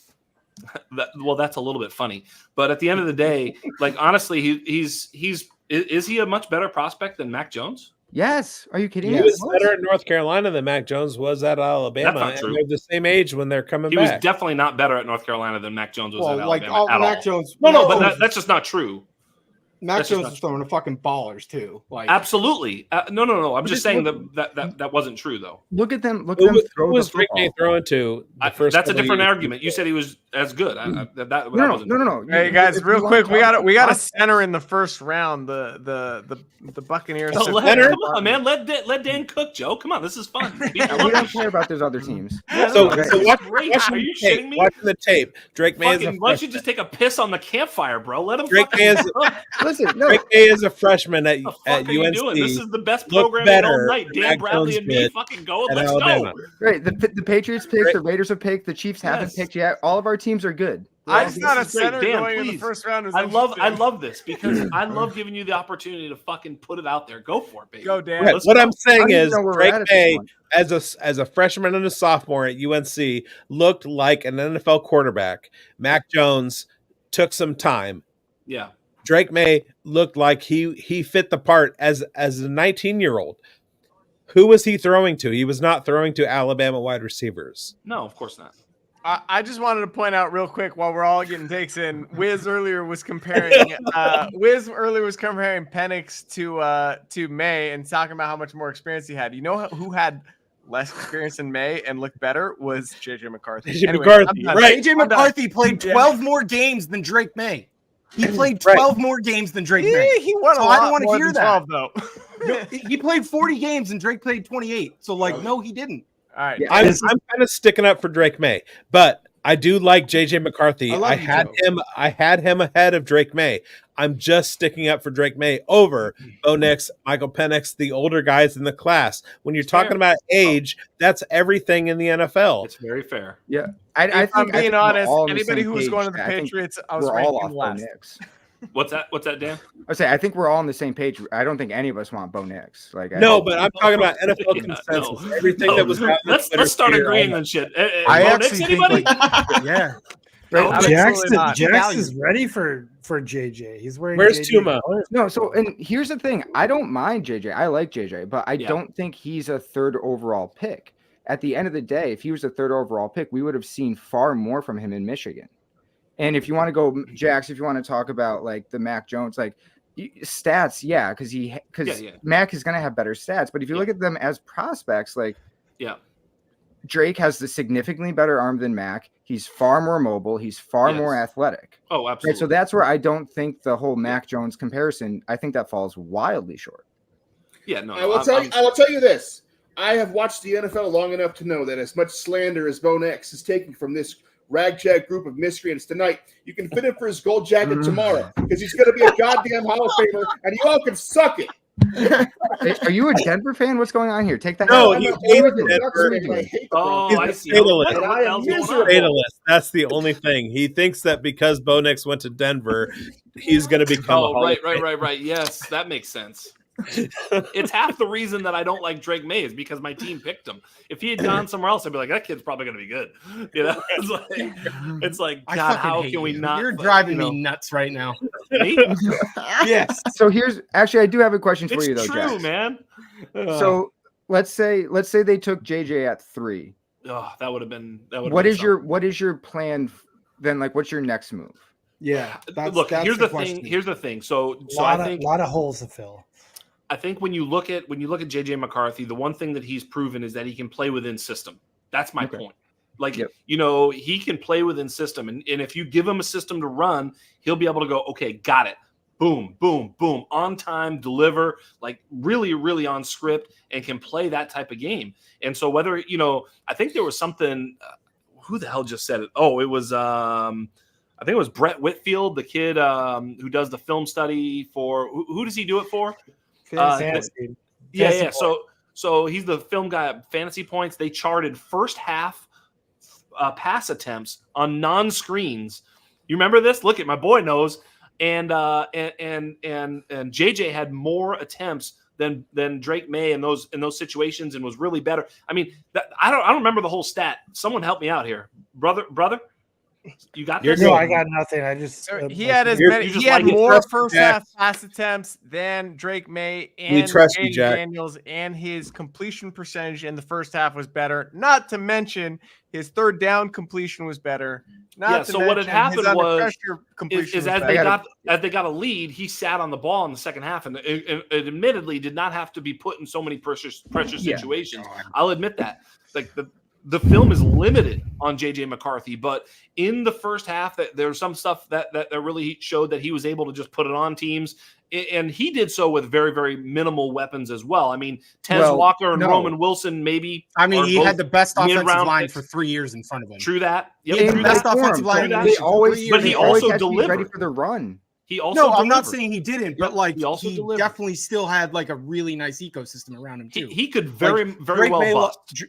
That's a little bit funny. But at the end of the day, like honestly, is he a much better prospect than Mac Jones? Yes. Are you kidding He me? was better at North Carolina than Mac Jones was at Alabama. That's not true. And they're the same age when they're coming He back. was definitely not better at North Carolina than Mac Jones was Well, at like Alabama at Mac all. Jones. No, but that's just not true. Mac That's Jones just was throwing the fucking ballers too. Like Absolutely. No. I'm just saying look- that wasn't true though. Look at them. Look Who at them was, throw who was the Drake football. May throwing to the first That's a couple different years? argument. You said he was as good. That wasn't No. Hey guys, If you real wanna quick, we talk got we got a about- center in the first round. The Buccaneers. Come took on, Aaron man. Let Dan cook, Joe. Come on, this is fun. We don't care about those other teams. So Okay. watching Great. the Are you tape, shitting me? watching the tape, Drake May is a Fucking, why don't you freshman. just take a piss on the campfire, bro? Let him Drake fucking May is Listen, no. Drake May is a freshman at What the fuck are you UNC. doing? This is the best looked programming all better night. than Dan Mac Bradley Jones and me did fucking go. at Let's Alabama. go. Right. The Patriots picked, Great. the Raiders have picked, the Chiefs haven't Yes. picked yet. All of our teams are good. I just thought a This is great. center Dan, going in the please. first round was I interesting. love this because I love giving you the opportunity to fucking put it out there. Go for it, baby. Go, Dan. Right, Let's what go. I'm saying I don't even is know where we're Drake at this May, point. as a freshman and a sophomore at UNC, looked like an NFL quarterback. Mac Jones took some time. Yeah. Drake May looked like he fit the part as a 19-year-old. Who was he throwing to? He was not throwing to Alabama wide receivers. No, of course not. I just wanted to point out real quick while we're all getting takes in. Wiz earlier was comparing Penix to May and talking about how much more experience he had. You know who had less experience than May and looked better was JJ McCarthy. JJ Anyway, McCarthy, I'm done. right. AJ I'm done. McCarthy played Yeah. 12 more games than Drake May. He played 12 more games than Drake May. He won a So lot I don't want to more hear than that. 12, though. No, he played 40 games and Drake played 28. So like, no, he didn't. All right. Yeah. I'm kind of sticking up for Drake May, but I do like JJ McCarthy. I love I you, had Joe. him ahead of Drake May. I'm just sticking up for Drake May over Bo Nix, Michael Penix, the older guys in the class. When you're talking fair. about age, that's everything in the NFL. It's very fair. Yeah. If I'm think being we're honest, all on the anybody same who was page. going to the I think Patriots, I was we're all ranking off Bo last. Nix. What's that, Dan? I say I think we're all on the same page. I don't think any of us want Bo Nix. Like No, but I'm talking about NFL Yeah, consensus. no. Everything No. that was out in the Let's Twitter start sphere, agreeing all on shit. I Bo actually Nix, think, anybody? yeah. Right? Jax Absolutely not. Jax is ready for JJ. He's wearing. Where's JJ Tuma? colors. No, so and here's the thing. I don't mind JJ. I like JJ, but I Yeah. don't think he's a third overall pick. At the end of the day, if he was a third overall pick, we would have seen far more from him in Michigan. And if you want to go, Jax, if you want to talk about like the Mac Jones, like stats, yeah, because Yeah. Mac is going to have better stats. But if you look at them as prospects, like Yeah. Drake has the significantly better arm than Mac. He's far more mobile. He's far Yes. more athletic. Oh, Right, absolutely. so that's where I don't think the whole Mac Jones comparison. I think that falls wildly short. Yeah, no. I will tell you this. I have watched the NFL long enough to know that as much slander as Bo Nix is taking from this ragtag group of miscreants tonight. You can fit him for his gold jacket tomorrow because he's going to be a goddamn Hall of Famer, and you all can suck it. Are you a Denver fan? What's going on here? Take that. No, hat. he What hates are we doing? Denver. What are we doing? He's I a see. fatalist. What the hell's going on? Fatalist. That's the only thing. He thinks that because Bo Nix went to Denver, he's going to become a Hall of Famer. Right. Yes, that makes sense. It's half the reason that I don't like Drake May is because my team picked him. If he had gone somewhere else, I'd be like, that kid's probably going to be good. You know, it's like I God, fucking how hate can we you. not? You're driving me nuts right now. Me? Yes. So here's actually, I do have a question for It's you though, true, Jax. man. So let's say they took JJ at 3. That would have been. What is your plan then? Like, what's your next move? Yeah. Look, here's the thing. Here's the thing. So I think a lot of holes to fill. I think when you look at JJ McCarthy, the one thing that he's proven is that he can play within system. That's my point. Like, you know, he can play within system. And if you give him a system to run, he'll be able to go, okay, got it. Boom, boom, boom. On time, deliver, like really, really on script, and can play that type of game. And so whether, you know, I think there was something, who the hell just said it? Oh, it was, I think it was Brett Whitfield, the kid who does the film study for, who does he do it for? Fantasy. Yeah. So he's the film guy at Fantasy Points. They charted first half pass attempts on non-screens. You remember this? Look at my boy knows. And JJ had more attempts than Drake May in those situations and was really better. I mean, I don't remember the whole stat. Someone help me out here, brother. You got this? No, I got nothing. I just he had more first half pass attempts than Drake May and Jaden Daniels, and his completion percentage in the first half was better. Not to mention his third down completion was better. So what had happened was is as they got a lead, he sat on the ball in the second half, and it admittedly did not have to be put in so many pressure situations. I'll admit that. Like the film is limited on JJ McCarthy, but in the first half, that there was some stuff that really showed that he was able to just put it on teams, and he did so with very, very minimal weapons as well. I mean, Walker and Roman Wilson, maybe. I mean, he had the best offensive line picks for 3 years in front of him. True that. Yep, he had the best offensive line. They always, but he also delivered. Ready for the run. He also delivered. I'm not saying he didn't, but like he delivered. definitely still had like a really nice ecosystem around him too. He could very well bust.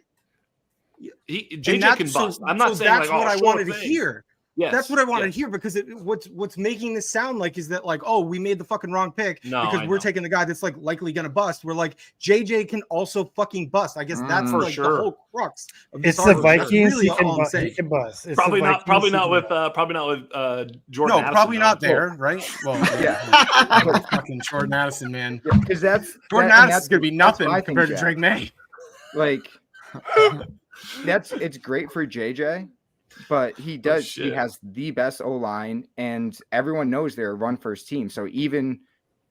JJ can bust. I'm not saying that's like, what I wanted to hear. Yes, that's what I wanted to hear because what's making this sound like is that like, oh, we made the fucking wrong pick because we're taking the guy that's like likely gonna bust. We're like, JJ can also fucking bust. I guess that's like the whole crux of this. It's the Vikings. Really he can bust. It's probably not with Jordan. No, Addison, probably not though. there, right? Well, fucking Jordan Addison, man. Because Jordan Addison's gonna be nothing compared to Drake May. Like, it's great for JJ. But he has the best O-line, and everyone knows they're a run-first team. So even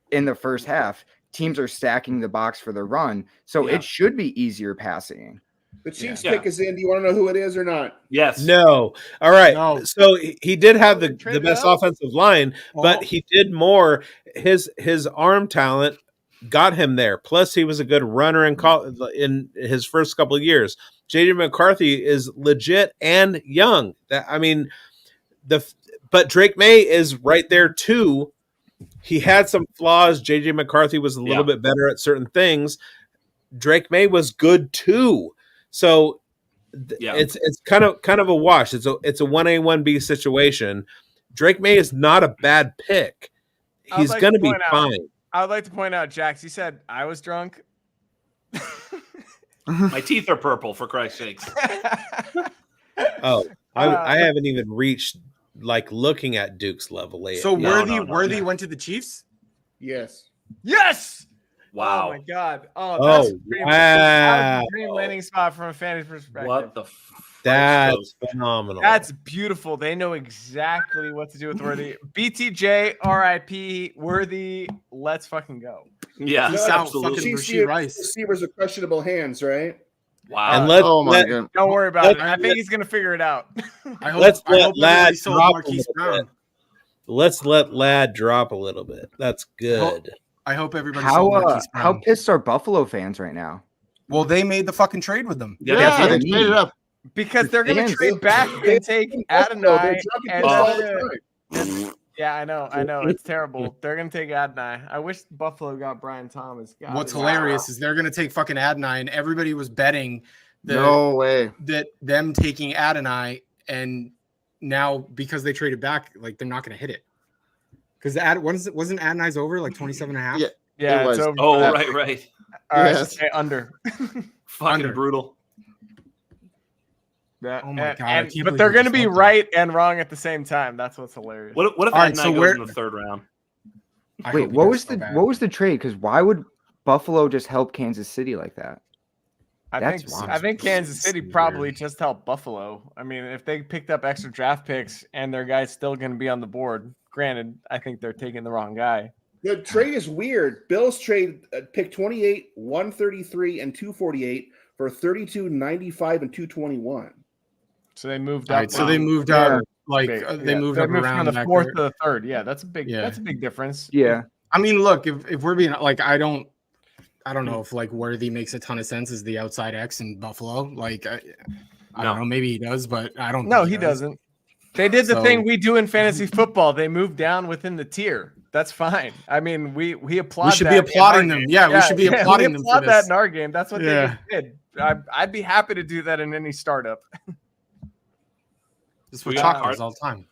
in the first half, teams are stacking the box for the run. So it should be easier passing. The Chiefs pick is in. Do you want to know who it is or not? Yes. No. All right. No. So he did have the best offensive line, but he did more. His arm talent got him there. Plus, he was a good runner in his first couple of years. JJ McCarthy is legit and young. But Drake May is right there too. He had some flaws. JJ McCarthy was a little bit better at certain things. Drake May was good too. So it's kind of a wash. It's a 1A 1B situation. Drake May is not a bad pick. He's going to be fine. I would like to point out, Jax, you said I was drunk. My teeth are purple, for Christ's sakes. I haven't even reached like looking at Duke's level lately. So Worthy went to the Chiefs? Yes. Yes. Wow. Oh my God. That's a dream landing spot from a fantasy perspective. What the? That's phenomenal. That's beautiful. They know exactly what to do with Worthy. BTJ, RIP, Worthy. Let's fucking go. Yeah, absolutely. Receivers with questionable hands, right? Wow. And don't worry about it. I think he's gonna figure it out. Let's let Ladd drop a little bit. Let's let Ladd drop a little bit. That's good. I hope everybody. How pissed are Buffalo fans right now? Well, they made the fucking trade with them. Yeah, they traded up. Because they're going to trade back and take Adonai. Yeah, I know. It's terrible. They're going to take Adonai. I wish Buffalo got Brian Thomas. God, what's hilarious is they're going to take fucking Adonai, and everybody was betting that them taking Adonai, and now because they traded back, like they're not going to hit it. Because wasn't Adonai's over like 27.5? Yeah, it's over. Oh, right. All right, say under. Fucking brutal. Oh my God! But they're going to be right and wrong at the same time. That's what's hilarious. What if Adonai goes in the third round? Wait, what was the trade? Because why would Buffalo just help Kansas City like that? I think Kansas City probably just helped Buffalo. I mean, if they picked up extra draft picks and their guy's still going to be on the board, granted, I think they're taking the wrong guy. The trade is weird. Bills trade pick 28, 133, and 248 for 32, 95, and 221. So they moved up. Right, so they moved up they moved up moved around from the fourth to the third. Yeah, that's a big difference. Yeah. I mean, look, if we're being like, I don't know if like Worthy makes a ton of sense as the outside X in Buffalo. Like, I don't know, maybe he does, but I don't. No, he doesn't. They did the thing we do in fantasy football. They moved down within the tier. That's fine. I mean, we applaud. We should be applauding them. Yeah, we should be applauding them. We applaud for that this. in our game. That's what they did. I'd be happy to do that in any startup. That's what Chalk does all the time.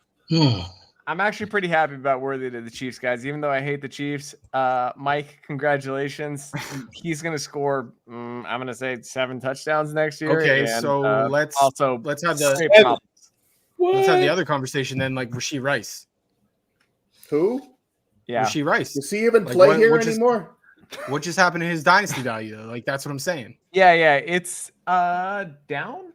I'm actually pretty happy about Worthy to the Chiefs, guys. Even though I hate the Chiefs, Mike, congratulations. He's going to score. I'm going to say 7 touchdowns next year. Okay, and, so let's have the other conversation then. Like Rashee Rice. Who? Yeah, Rashee Rice. Does he even play here anymore? What just happened to his dynasty value though? Like that's what I'm saying. Yeah, it's down.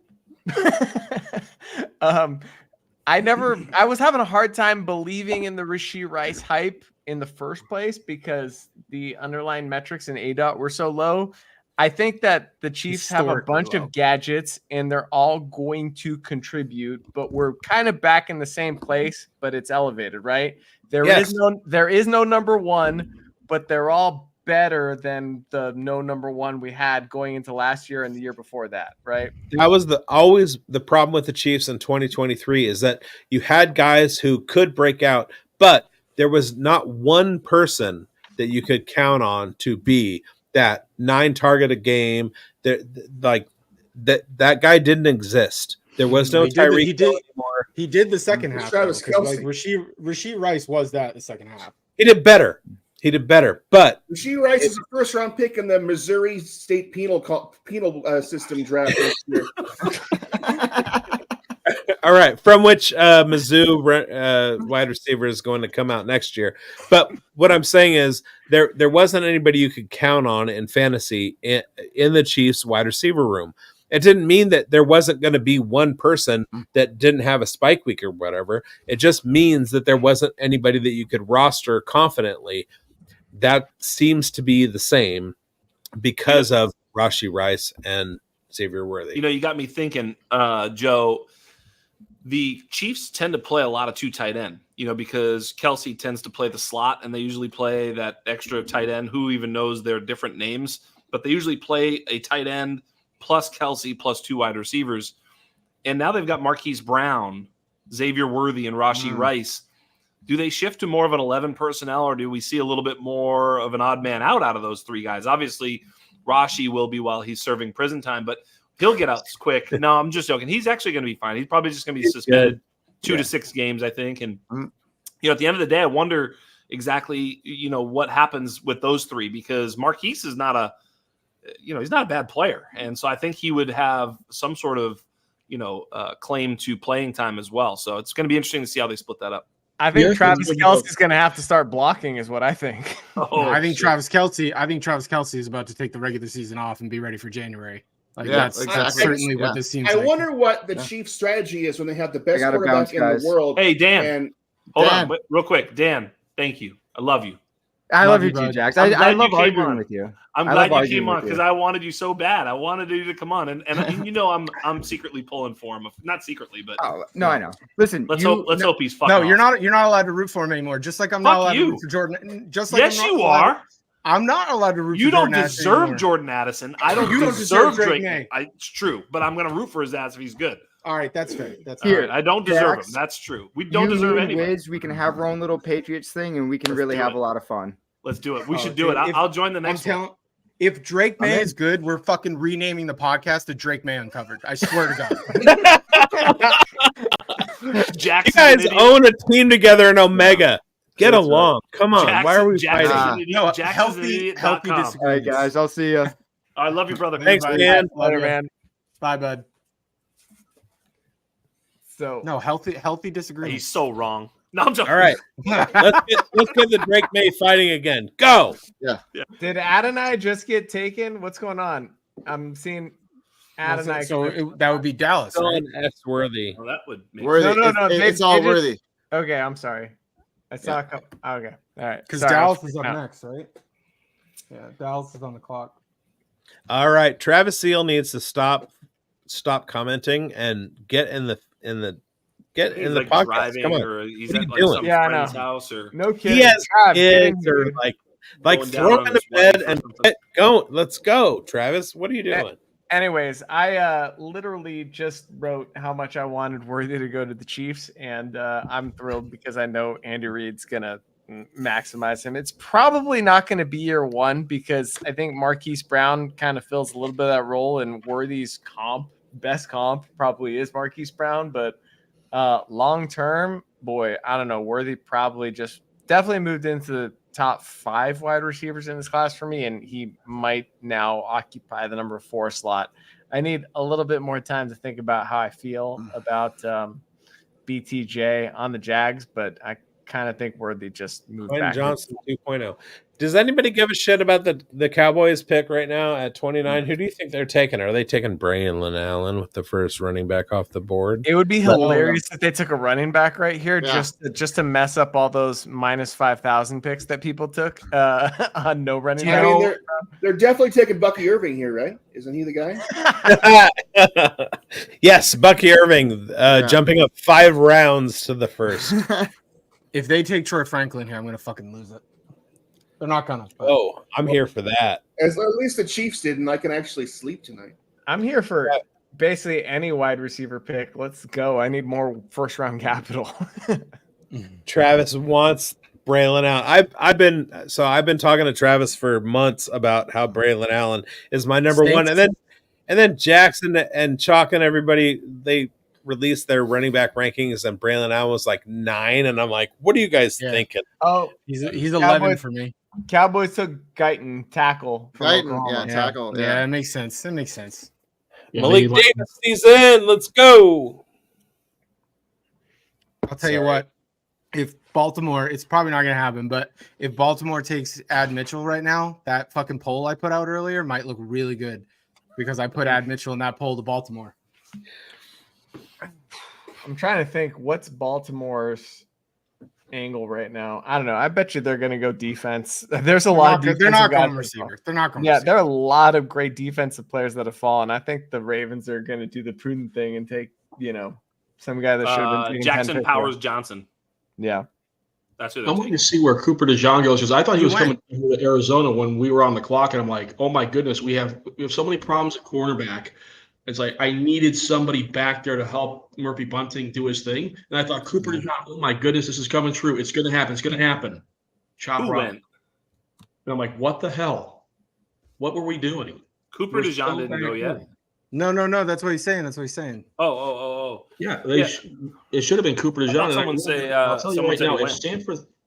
I was having a hard time believing in the Rashee Rice hype in the first place because the underlying metrics in ADOT were so low. I think that the Chiefs have a bunch of gadgets and they're all going to contribute, but we're kind of back in the same place, but it's elevated, right? There is no number one, but they're all better than the no number one we had going into last year and the year before that, right? That was always the problem with the Chiefs in 2023 is that you had guys who could break out, but there was not one person that you could count on to be that 9 target a game. That guy didn't exist. There was no Tyreek anymore. He did the second half. Travis Kelce. Rashee Rice was that the second half. He did better. But Rashee Rice is a first-round pick in the Missouri State penal system draft this year. all right, from which Mizzou wide receiver is going to come out next year. But what I'm saying is there wasn't anybody you could count on in fantasy in the Chiefs wide receiver room. It didn't mean that there wasn't going to be one person that didn't have a spike week or whatever. It just means that there wasn't anybody that you could roster confidently. That seems to be the same because of Rashee Rice and Xavier Worthy. You know, you got me thinking, Joe, the Chiefs tend to play a lot of 2 tight end, because Kelce tends to play the slot and they usually play that extra tight end. Who even knows their different names, but they usually play a tight end plus Kelce plus 2 wide receivers. And now they've got Marquise Brown, Xavier Worthy, and Rashee Rice. Do they shift to more of an 11 personnel, or do we see a little bit more of an odd man out of those 3 guys? Obviously, Rashee will be while he's serving prison time, but he'll get out quick. No, I'm just joking. He's actually going to be fine. He's probably just going to be suspended 2 to 6 games, I think. And, at the end of the day, I wonder exactly, what happens with those 3, because Marquise is not he's not a bad player. And so I think he would have some sort of, claim to playing time as well. So it's going to be interesting to see how they split that up. I think Travis Kelce is going to have to start blocking is what I think. I think Travis Kelce is about to take the regular season off and be ready for January. That's certainly what this seems like. I wonder what the Chiefs' strategy is when they have the best quarterback in the world. Hey, Dan. Hold on, real quick. Dan, thank you. I love you. I love you too, Jax. I love arguing with you. I'm glad you came on because I wanted you so bad. I wanted you to come on, and I'm secretly pulling for him. Not secretly, but no, I know. Listen, let's hope he's fucking. No, you're not allowed to root for him anymore. Just like I'm not allowed to root for Jordan. Just like yes, you are. I'm not allowed to root You for don't Jordan Addison deserve anymore. Jordan Addison. I don't You deserve Drake Drake May. May. It's true, but I'm going to root for his ass if he's good. All right, that's fair. That's All fair. right, I don't deserve Jax, him. That's true. We don't You, deserve me, and anybody. Wiz, we can have our own little Patriots thing, and we can really do have it. a lot of fun. Let's do it. We Oh, should do dude, it. if- I'll join the next one. If Drake I'm May in. is good, we're fucking renaming the podcast to Drake May Uncovered. I swear to God. You guys own a team together in Omega. Get That's along. Come on. Why are we Jackson's fighting? an idiot. No, Jackson's healthy an idiot.com. disagreements. All right, guys, I'll see you. I love you, brother. Thanks, Bye. man. Love Later, ya. man. Bye, bud. So No, healthy disagreements. He's so wrong. No, I'm joking. All right. Let's get the Drake May fighting again. Go. did Adonai just get taken? What's going on? I'm seeing Adonai. That would be Dallas, right? Dylan S. Worthy. Well, that would make Worthy. No. It's all they just- worthy. Okay, I'm sorry. I saw a couple. Okay, all right. Because Sorry, Dallas I'm is up freaking out. next, right? Yeah, Dallas is on the clock. All right. Travis Seal needs to stop commenting and get in the He's the like podcast. driving Come on. or he's What are at you like doing? some Yeah, I friend's know. house or No kidding. He has Trav, get in kids here, or dude. like Going down throw on him in his the bed wife or and something. go. Let's go, Travis. What are you doing? Anyways, I literally just wrote how much I wanted Worthy to go to the Chiefs, and I'm thrilled because I know Andy Reid's gonna maximize him. It's probably not going to be year one because I think Marquise Brown kind of fills a little bit of that role, and Worthy's best comp probably is Marquise Brown, but long term, boy, I don't know. Worthy probably just definitely moved into the top 5 wide receivers in this class for me, and he might now occupy the number 4 slot. I need a little bit more time to think about how I feel about BTJ on the Jags, but I kind of think Worthy just moved Quentin back. Johnson 2.0. Does anybody give a shit about the Cowboys pick right now at 29? Who do you think they're taking? Are they taking Braylon Allen with the first running back off the board? It would be hilarious if they took a running back right here just to mess up all those minus 5,000 picks that people took on no running back. I mean, they're definitely taking Bucky Irving here, right? Isn't he the guy? Yes, Bucky Irving jumping up 5 rounds to the first. If they take Troy Franklin here, I'm going to fucking lose it. They're not gonna. Oh, I'm here for that. At least the Chiefs did, and I can actually sleep tonight. I'm here for basically any wide receiver pick. Let's go. I need more first round capital. Travis wants Braylon Allen. I've been talking to Travis for months about how Braylon Allen is my number one, and then Jackson and Chalk and everybody, they released their running back rankings, and Braylon Allen was like 9, and I'm like, what are you guys thinking? Oh, he's 11 for me. Cowboys took Guyton, tackle. Tackle. Yeah, it makes sense. It makes sense. Yeah, Malik Davis, he's in. Let's go. I'll tell you what. If Baltimore, it's probably not going to happen, but if Baltimore takes Ad Mitchell right now, that fucking poll I put out earlier might look really good because I put Ad Mitchell in that poll to Baltimore. I'm trying to think what's Baltimore's angle right now. I don't know. I bet you they're going to go defense. There's a lot of they're not going receiver. They're not going. Yeah, there are a lot of great defensive players that have fallen. I think the Ravens are going to do the prudent thing and take some guy that should have been Jackson Powers Johnson. Yeah, that's what I'm waiting to see where Cooper DeJean goes because I thought he was coming to Arizona when we were on the clock, and I'm like, oh my goodness, we have so many problems at cornerback. It's like I needed somebody back there to help Murphy Bunting do his thing. And I thought Cooper DeJean, oh my goodness, this is coming true. It's going to happen. It's going to happen. Chop rock. And I'm like, what the hell? What were we doing? Cooper DeJean didn't go yet. No. That's what he's saying. That's what he's saying. Oh. Yeah. It should have been Cooper DeJean. I'll tell you right now,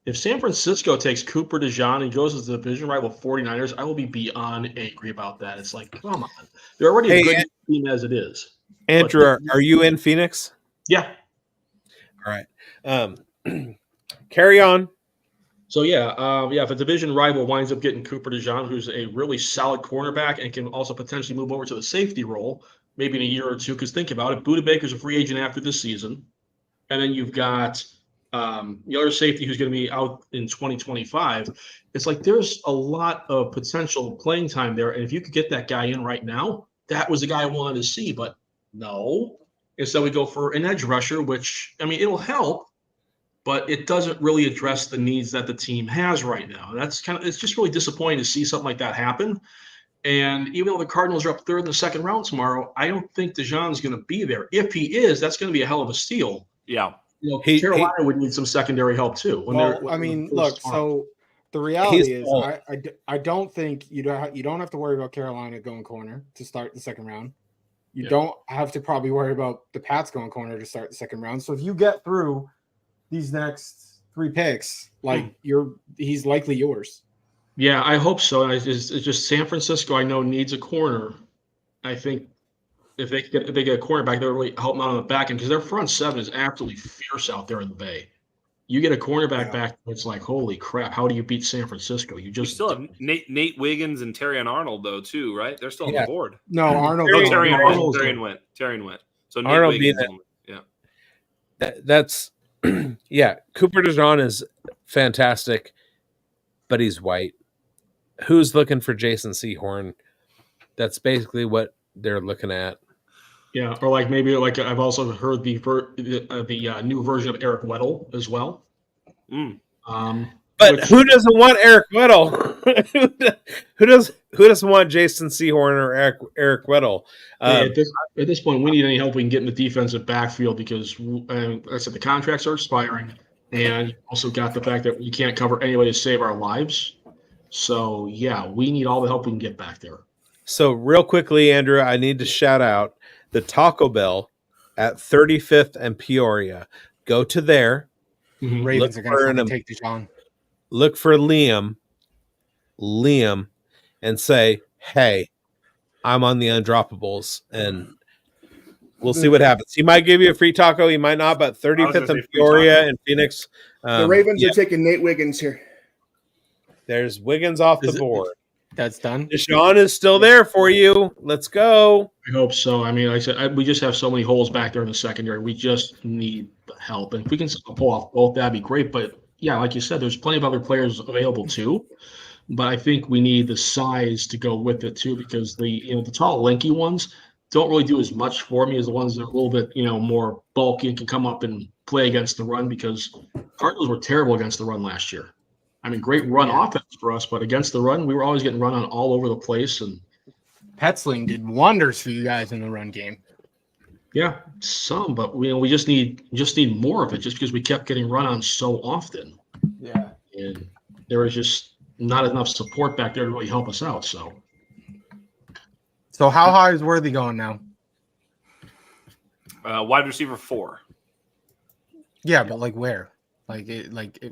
if San Francisco takes Cooper DeJean and goes to the division rival 49ers, I will be beyond angry about that. It's like, come on. They're already a good team as it is. Andrew, are you in Phoenix? Yeah. All right. Carry on. So, if a division rival winds up getting Cooper DeJean, who's a really solid cornerback and can also potentially move over to the safety role, maybe in a year or two, because think about it, Budda Baker's a free agent after this season. And then you've got the other safety who's going to be out in 2025. It's like there's a lot of potential playing time there. And if you could get that guy in right now, that was the guy I wanted to see. But no. Instead, we go for an edge rusher, which, I mean, it'll help. but it doesn't really address the needs that the team has right now. It's just really disappointing to see something like that happen. And even though the Cardinals are up third in the second round tomorrow, I don't think DeJean's going to be there. If he is, that's going to to be a hell of a steal. Yeah. Carolina would need some secondary help too. So the reality is, I don't think you don't have to worry about Carolina going corner to start the second round. You don't have to probably worry about the Pats going corner to start the second round. So if you get through these next 3 picks, he's likely yours. Yeah, I hope so. It's just San Francisco, I know, needs a corner. I think if they get a cornerback, they'll really help them out on the back end because their front seven is absolutely fierce out there in the Bay. You get a cornerback back, it's like, holy crap, how do you beat San Francisco? You still have Nate Wiggins and Terrion Arnold, though, too, right? They're still on the board. No, Arnold. Terrion went. So Nate Arnold Wiggins. That's Cooper DeJean is fantastic, but he's white. Who's looking for Jason Sehorn? That's basically what they're looking at. Yeah, or I've also heard the new version of Eric Weddle as well. But who doesn't want Eric Weddle? who doesn't want Jason Sehorn or Eric Weddle? At this point, we need any help we can get in the defensive backfield because, like I said, the contracts are expiring, and you also got the fact that we can't cover anybody to save our lives. So yeah, we need all the help we can get back there. So real quickly, Andrew, I need to shout out the Taco Bell at 35th and Peoria. Go to there. Ravens are going to take DeJean. Look for Liam, and say, "Hey, I'm on the Undroppables," and we'll see what happens. He might give you a free taco. He might not, but 35th and Peoria and Phoenix. The Ravens are taking Nate Wiggins here. There's Wiggins off the board. That's done. DeShaun is still there for you. Let's go. I hope so. I mean, like I said, we just have so many holes back there in the secondary. We just need the help. And if we can pull off both, that'd be great. But yeah, like you said, there's plenty of other players available too. But I think we need the size to go with it too, because the tall, lanky ones don't really do as much for me as the ones that are a little bit, more bulky and can come up and play against the run, because Cardinals were terrible against the run last year. I mean, great run offense for us, but against the run, we were always getting run on all over the place. And Petzling did wonders for you guys in the run game. Yeah, some, but we just need more of it, just because we kept getting run on so often. Yeah, and there was just not enough support back there to really help us out. So how high is Worthy going now? Wide receiver 4. Yeah, but where? Like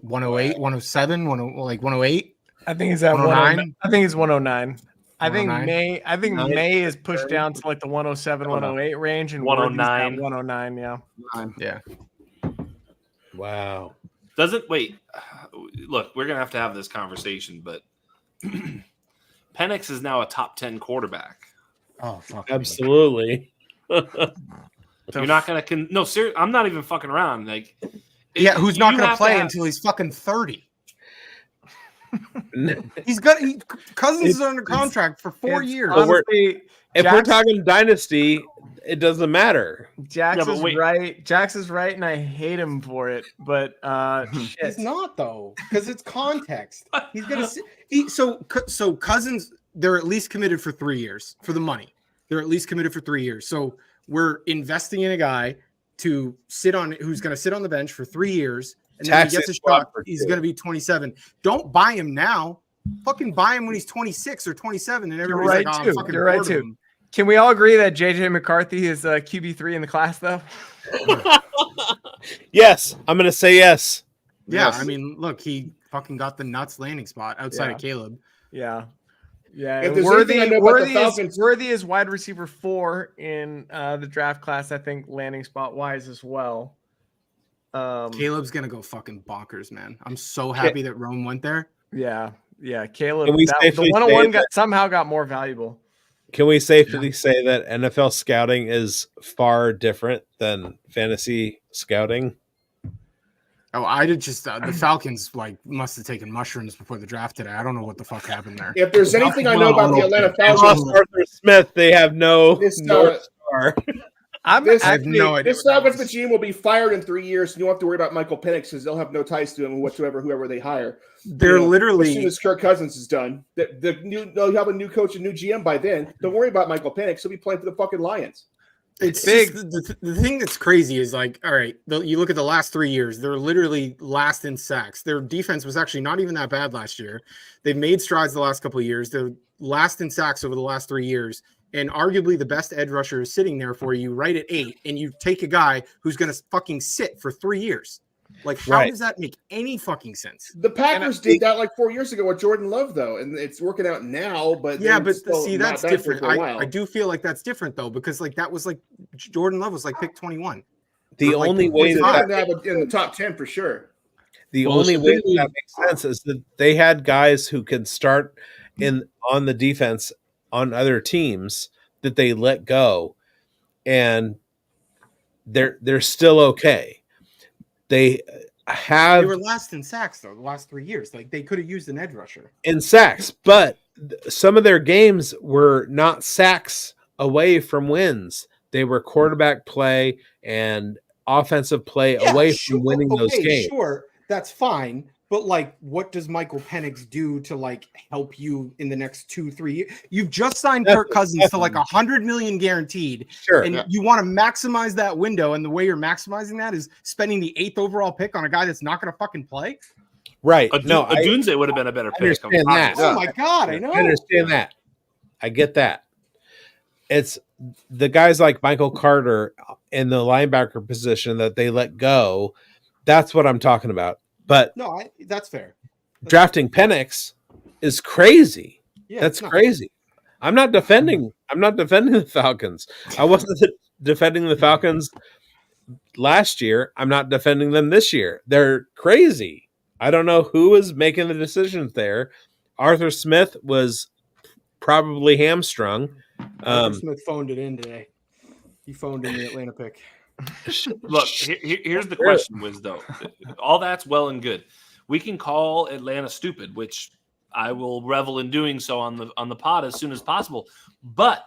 108, 107, 108? I think he's at 109. I think he's 109. I think May is pushed down to the 107, 108 range, and 109. 109, yeah. Yeah. Wow. Look, we're gonna have to have this conversation, but Penix is now a top 10 quarterback. Oh, fuck. Absolutely. You're not gonna no, seriously, I'm not even fucking around. Who's not gonna play until he's fucking 30? Cousins is under contract for 4 years. Honestly, if we're talking dynasty, it doesn't matter. Jax is right. Jax is right, and I hate him for it. But it's not though, because it's context. He's gonna so Cousins. They're at least committed for 3 years for the money. They're at least committed for 3 years. So we're investing in a guy who's going to sit on the bench for 3 years. And then when he gets a shot, he's going to be 27. Don't buy him now. Fucking buy him when he's 26 or 27. And everybody's I'm fucking You're right, too. Can we all agree that J.J. McCarthy is QB3 in the class, though? Yes. I'm going to say yes. Yeah, yes. I mean, look, he fucking got the nuts landing spot outside of Caleb. Yeah. Yeah, Worthy is wide receiver 4 in the draft class, I think, landing spot wise as well. Caleb's gonna go fucking bonkers, man. I'm so happy that Rome went there. Yeah, Caleb. The 101 somehow got more valuable. Can we safely say that NFL scouting is far different than fantasy scouting? Oh, I did just the Falcons must have taken mushrooms before the draft today. I don't know what the fuck happened there. If there's anything I know about the Atlanta Falcons, Arthur Smith, they have no North Star. This idea. Falcons regime will be fired in 3 years, and you don't have to worry about Michael Penix because they'll have no ties to him whatsoever, whoever they hire. They're literally as soon as Kirk Cousins is done, they'll have a new coach and new GM by then. Don't worry about Michael Penix; he'll be playing for the fucking Lions. It's big. The thing that's crazy is like, all right, you look at the last 3 years, they're literally last in sacks. Their defense was actually not even that bad last year. They've made strides the last couple of years. They're last in sacks over the last 3 years. And arguably the best edge rusher is sitting there for you right at 8. And you take a guy who's going to fucking sit for 3 years. Like, how does that make any fucking sense? The Packers did that like 4 years ago with Jordan Love, though, and it's working out now. But yeah, but see, that's different. I do feel like that's different though, because like that was like Jordan Love was like pick 21. The only way that in the top 10 for sure. The only way that makes sense is that they had guys who could start on the defense on other teams that they let go, and they're still okay. They were last in sacks though the last 3 years. Like they could have used an edge rusher in sacks, but some of their games were not sacks away from wins. They were quarterback play and offensive play away from winning those games. Sure, that's fine. But like, what does Michael Penix do to like help you in the next 2-3 years? You've just signed Kirk Cousins to like $100 million guaranteed, and you want to maximize that window. And the way you're maximizing that is spending the 8th overall pick on a guy that's not going to fucking play. Right? Dunze would have been a better pick. Understand that. Oh my god, I know. I understand that. I get that. It's the guys like Michael Carter in the linebacker position that they let go. That's what I'm talking about. But no, that's fair. Drafting Penix is crazy. Yeah, that's crazy. I'm not defending the Falcons. I wasn't defending the Falcons last year. I'm not defending them this year. They're crazy. I don't know who is making the decisions there. Arthur Smith was probably hamstrung. Arthur Smith phoned it in today. He phoned in the Atlanta pick. Look, here's the question, Wiz, though. All that's well and good. We can call Atlanta stupid, which I will revel in doing so on the pod as soon as possible. But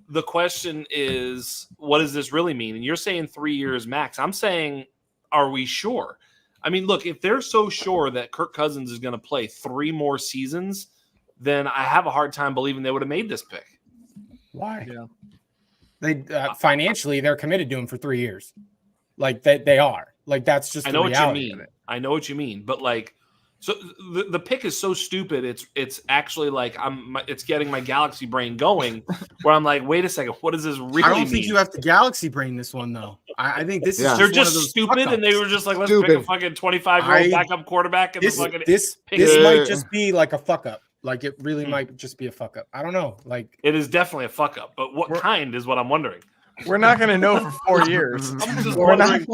the question is, what does this really mean? And you're saying 3 years max. I'm saying, are we sure? I mean, look, if they're so sure that Kirk Cousins is going to play 3 more seasons, then I have a hard time believing they would have made this pick. Why? Yeah. They financially they're committed to him for 3 years, like they are. Like that's just. I know what you mean. I know what you mean, but like, so the pick is so stupid. It's actually like it's getting my galaxy brain going, where I'm like, wait a second, what does this really mean? I don't think you have to galaxy brain this one though. I think this is. They're just stupid, and they were just like, let's pick a fucking 25-year-old backup quarterback, and this fucking might just be like a fuck up. Like it really might just be a fuck up. I don't know. Like it is definitely a fuck up, but what kind is what I'm wondering. We're not going to know for 4 years. I'm just wondering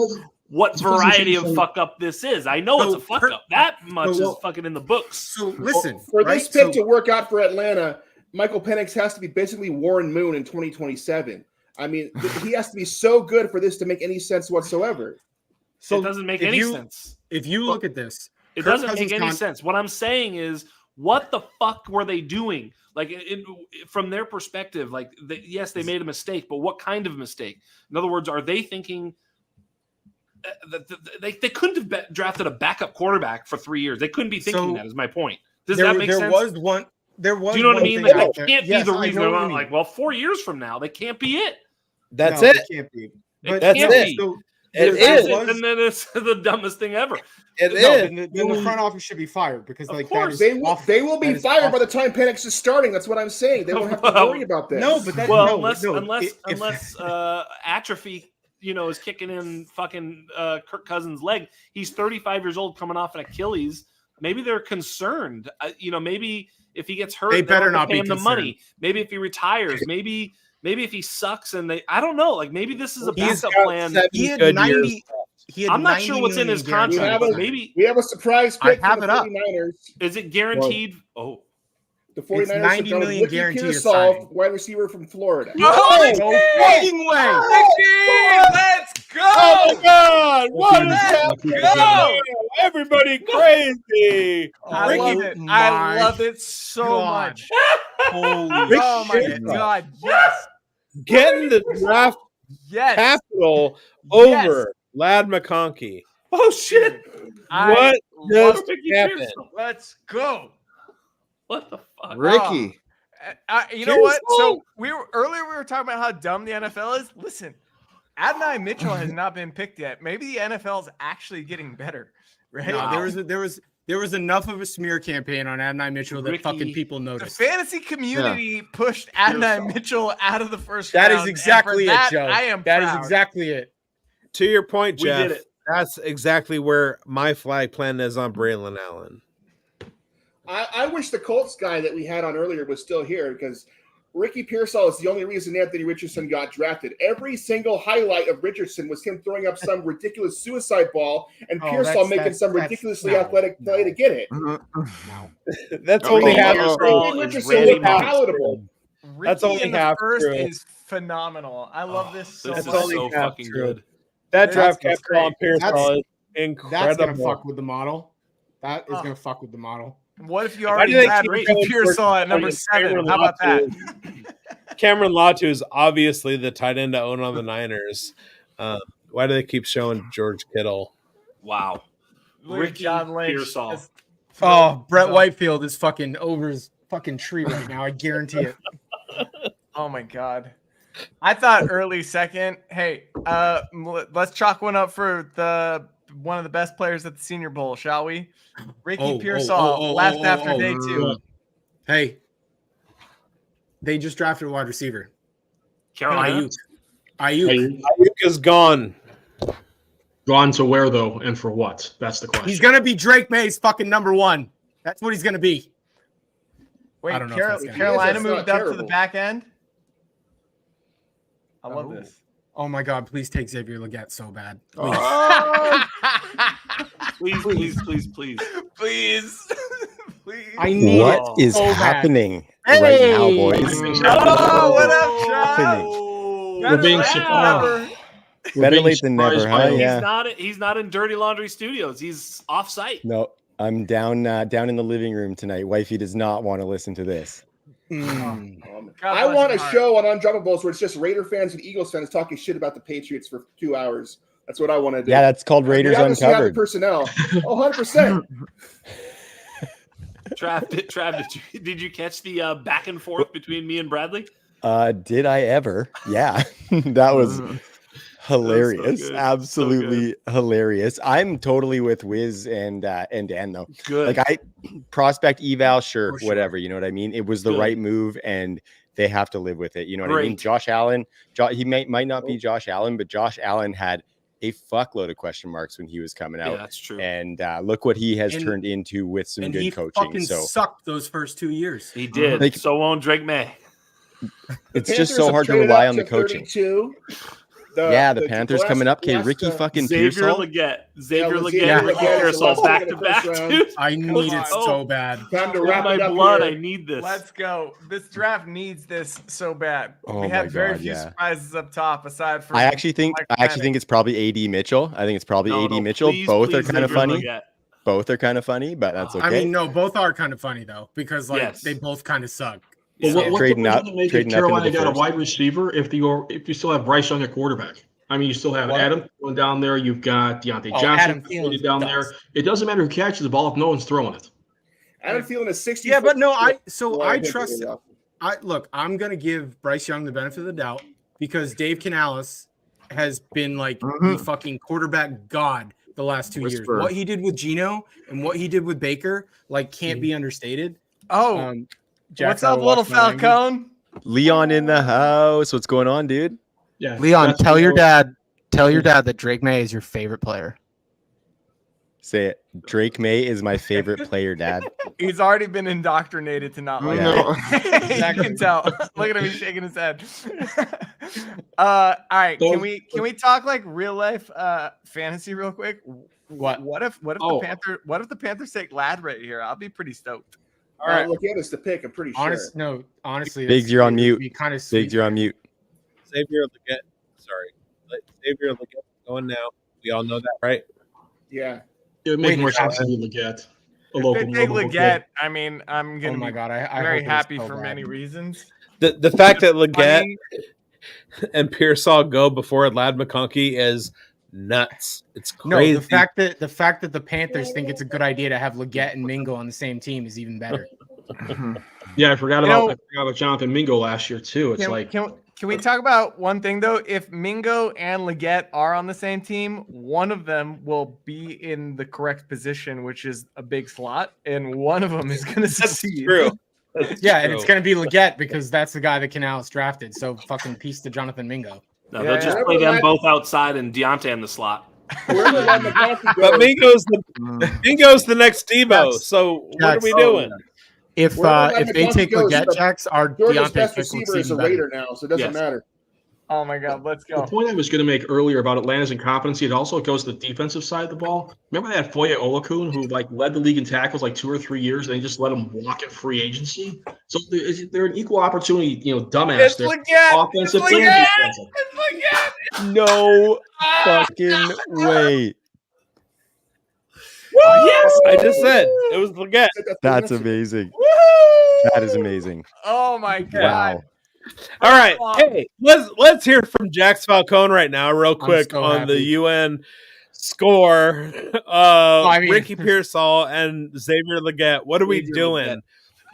what variety of fuck up this is. I know it's a fuck up. That much is fucking in the books. So listen, for this pick to work out for Atlanta, Michael Penix has to be basically Warren Moon in 2027. I mean, he has to be so good for this to make any sense whatsoever. So it doesn't make any sense. If you look at this, it doesn't make any sense. What I'm saying is, what the fuck were they doing? Like, from their perspective, like, yes, they made a mistake, but what kind of mistake? In other words, are they thinking that they couldn't have drafted a backup quarterback for 3 years? They couldn't be thinking that. Is my point. Does that make sense? There was one. Do you know what I mean? Like, that can't be the reason. I'm like, well, 4 years from now, they can't be it. That's it. It can't be. That's it. So, it is, and then it's the dumbest thing ever. Then the front office should be fired because, like, they will be fired by the time Penix is starting. That's what I'm saying. They won't have to worry about this. No, but unless atrophy, is kicking in fucking Kirk Cousins' leg. He's 35 years old, coming off an Achilles. Maybe they're concerned. Maybe if he gets hurt, they better not pay be him the money. Maybe if he retires, maybe if he sucks and I don't know. Like maybe this is a backup plan. He had 90. I'm not sure what's in his contract. Maybe we have a surprise pick for the 49ers. Is it guaranteed? The 49ers it's 90 million guaranteed. Wide receiver from Florida. No fucking way! Let's go! Oh my God! Let's go! Everybody crazy! I love it. I love it so much. Holy oh my God! Yes. Getting the draft Yes. Capital over Lad McConkey. Oh shit! What just happened? Let's go. What the fuck, Ricky? You know what? So we were talking about how dumb the NFL is. Listen, Adonai Mitchell has not been picked yet. Maybe the NFL is actually getting better. Right? No, there was enough of a smear campaign on Adonai Mitchell that fucking people The noticed. fantasy community pushed Adonai Mitchell out of the first That round. is exactly and for that, it, Joe. I am That is proud. exactly it. To your point, We Jeff, did it. that's exactly where my flag plan is on Braylon Allen. I wish the Colts guy that we had on earlier was still here because Ricky Pearsall is the only reason Anthony Richardson got drafted. Every single highlight of Richardson was him throwing up some ridiculous suicide ball and Pearsall making some ridiculously athletic play to get it. That's only half Anthony Richardson looked palatable. That's Ricky only in the half first true. is phenomenal. I love this so This much. is so fucking good. That This draft is capital on great. Pearsall is That's incredible. gonna fuck with the model. That is gonna fuck with the model. What if you Why already do they had keep Ricky going Pearsall for at number Cameron 7? How about that? Cameron Latu is obviously the tight end to own on the Niners. Why do they keep showing George Kittle? Wow. Look at Ricky John Lynch. Pearsall. Just Oh, Brett Whitefield is fucking over his fucking tree right now. I guarantee it. Oh my god. I thought early second. Hey, let's chalk one up for one of the best players at the Senior Bowl, shall we? Ricky Pearsall left after day 2. Hey, they just drafted a wide receiver. Carolina. Ayuk is gone. Gone to where though, and for what? That's the question. He's gonna be Drake May's fucking number 1. That's what he's gonna be. Wait, I don't know if that's gonna be. Carolina That's moved not up to the terrible. back end. I love this. Oh my god, please take Xavier Legette so bad. Please. Please. Please. I need What it is so bad. happening right now, boys? Oh, what up, Trav? We're being surprised. Better late than never, huh? He's Yeah. He's not in Dirty Laundry Studios. He's off site. No, I'm down in the living room tonight. Wifey does not want to listen to this. I want a show on Undroppables where it's just Raider fans and Eagles fans talking shit about the Patriots for 2 hours. That's what I want to do. Yeah, that's called Raiders We obviously have the Uncovered. personnel. 100%. Trav, did you catch the back and forth between me and Bradley? Did I ever? Yeah, that was hilarious. good. Absolutely hilarious. I'm totally with Wiz and Dan though. Good. Like prospect eval, sure, whatever. You know what I mean? It was the Good. right move, and they have to live with it. You know what I mean? Great. Josh Allen, he might not be Josh Allen, but Josh Allen had a fuckload of question marks when he was coming out. Yeah, that's true. And look what he has And- turned into with some And good he coaching. fucking So sucked those first 2 years. He did. Like- So won't Drake May. it's The just Panthers so have hard to traded rely up on the to coaching. 32. The Panthers coming up. Okay, Ricky fucking Xavier Pearsall. Leggett. Xavier Yeah, Leggett. Xavier Ricky Leggett is the Pearsall last back pick to in the back, first round. dude. I need it so bad. Time to In wrap my it up blood, here. I need this. Let's go. This draft needs this so bad. Oh we my had very God, few yeah. surprises up top aside from I actually think it's probably AD Mitchell. I think it's probably AD Mitchell. Both are kind of funny. Both are kind of funny, but that's okay. I mean, no, both are kind of funny though, because like Yes. they both kind of suck. But what's the Trading reason up- to make trading it up into Carolina the got a first. wide receiver if you still have Bryce Young at quarterback? I mean, you still have What? Adam going down there. You've got Deontay Oh, Johnson Adam Thielen's down dust. there. It doesn't matter who catches the ball if no one's throwing it. Adam Thielen is 60. Yeah, but no, I think trust. it is. I'm gonna give Bryce Young the benefit of the doubt because Dave Canales has been like the fucking quarterback god the last 2 years. Whisper. What he did with Geno and what he did with Baker like can't be understated. Oh, Jack, what's up, I little watched my language. Falcone? Leon in the house. What's going on, dude? Yeah, Leon, that's tell your what- dad. Tell your dad that Drake May is your favorite player. Say it. Drake May is my favorite player, Dad. He's already been indoctrinated to not like Yeah. it. You can tell. Look at him, he's shaking his head. All right, can we talk like real life fantasy real quick? What if the Panthers take Lad right here? I'll be pretty stoked. All right, look at us to pick. I'm pretty sure. Honestly, Biggs, you're on mute. Kind of Biggs, you're on mute. Xavier Leggett. Sorry. Xavier Leggett going now. We all know that, right? Yeah. It would make more sense to be Leggett. A local. If they take local Leggett, kid. I mean, I'm gonna Oh my be God, I very hope it was happy so for bad. many reasons. The fact that Leggett and Pearsall go before Ladd McConkey is nuts. It's crazy. No, the fact that the Panthers think it's a good idea to have Leggett and Mingo on the same team is even better. Yeah, I forgot about Jonathan Mingo last year too. It's Can we talk about one thing though? If Mingo and Leggett are on the same team, one of them will be in the correct position, which is a big slot, and one of them is going to succeed. True. And it's going to be Leggett because that's the guy that Canales drafted. So fucking peace to Jonathan Mingo. No, they'll just play them both outside and Deontay in the slot. But Mingo's the next Debo. So what are we doing? If they take Leggett, Jax, our Georgia's Deontay best pick looks receiver is a even better. Raider now, so it doesn't matter. Oh my God, let's go. The point I was going to make earlier about Atlanta's incompetency, it also goes to the defensive side of the ball. Remember that Foye Olakun who led the league in tackles 2 or 3 years, and they just let him walk at free agency. So they're an equal opportunity, dumbass. It's They're Leggett. offensive It's and Leggett. defensive. It's Leggett. No fucking way. Yes, I just said it was Leggett. That's amazing. That is amazing. Oh my God. Wow. All right, hey, let's hear from Jax Falcone right now, real quick, so on happy. the UN score. Ricky Pearsall and Xavier Leggett. What are we doing?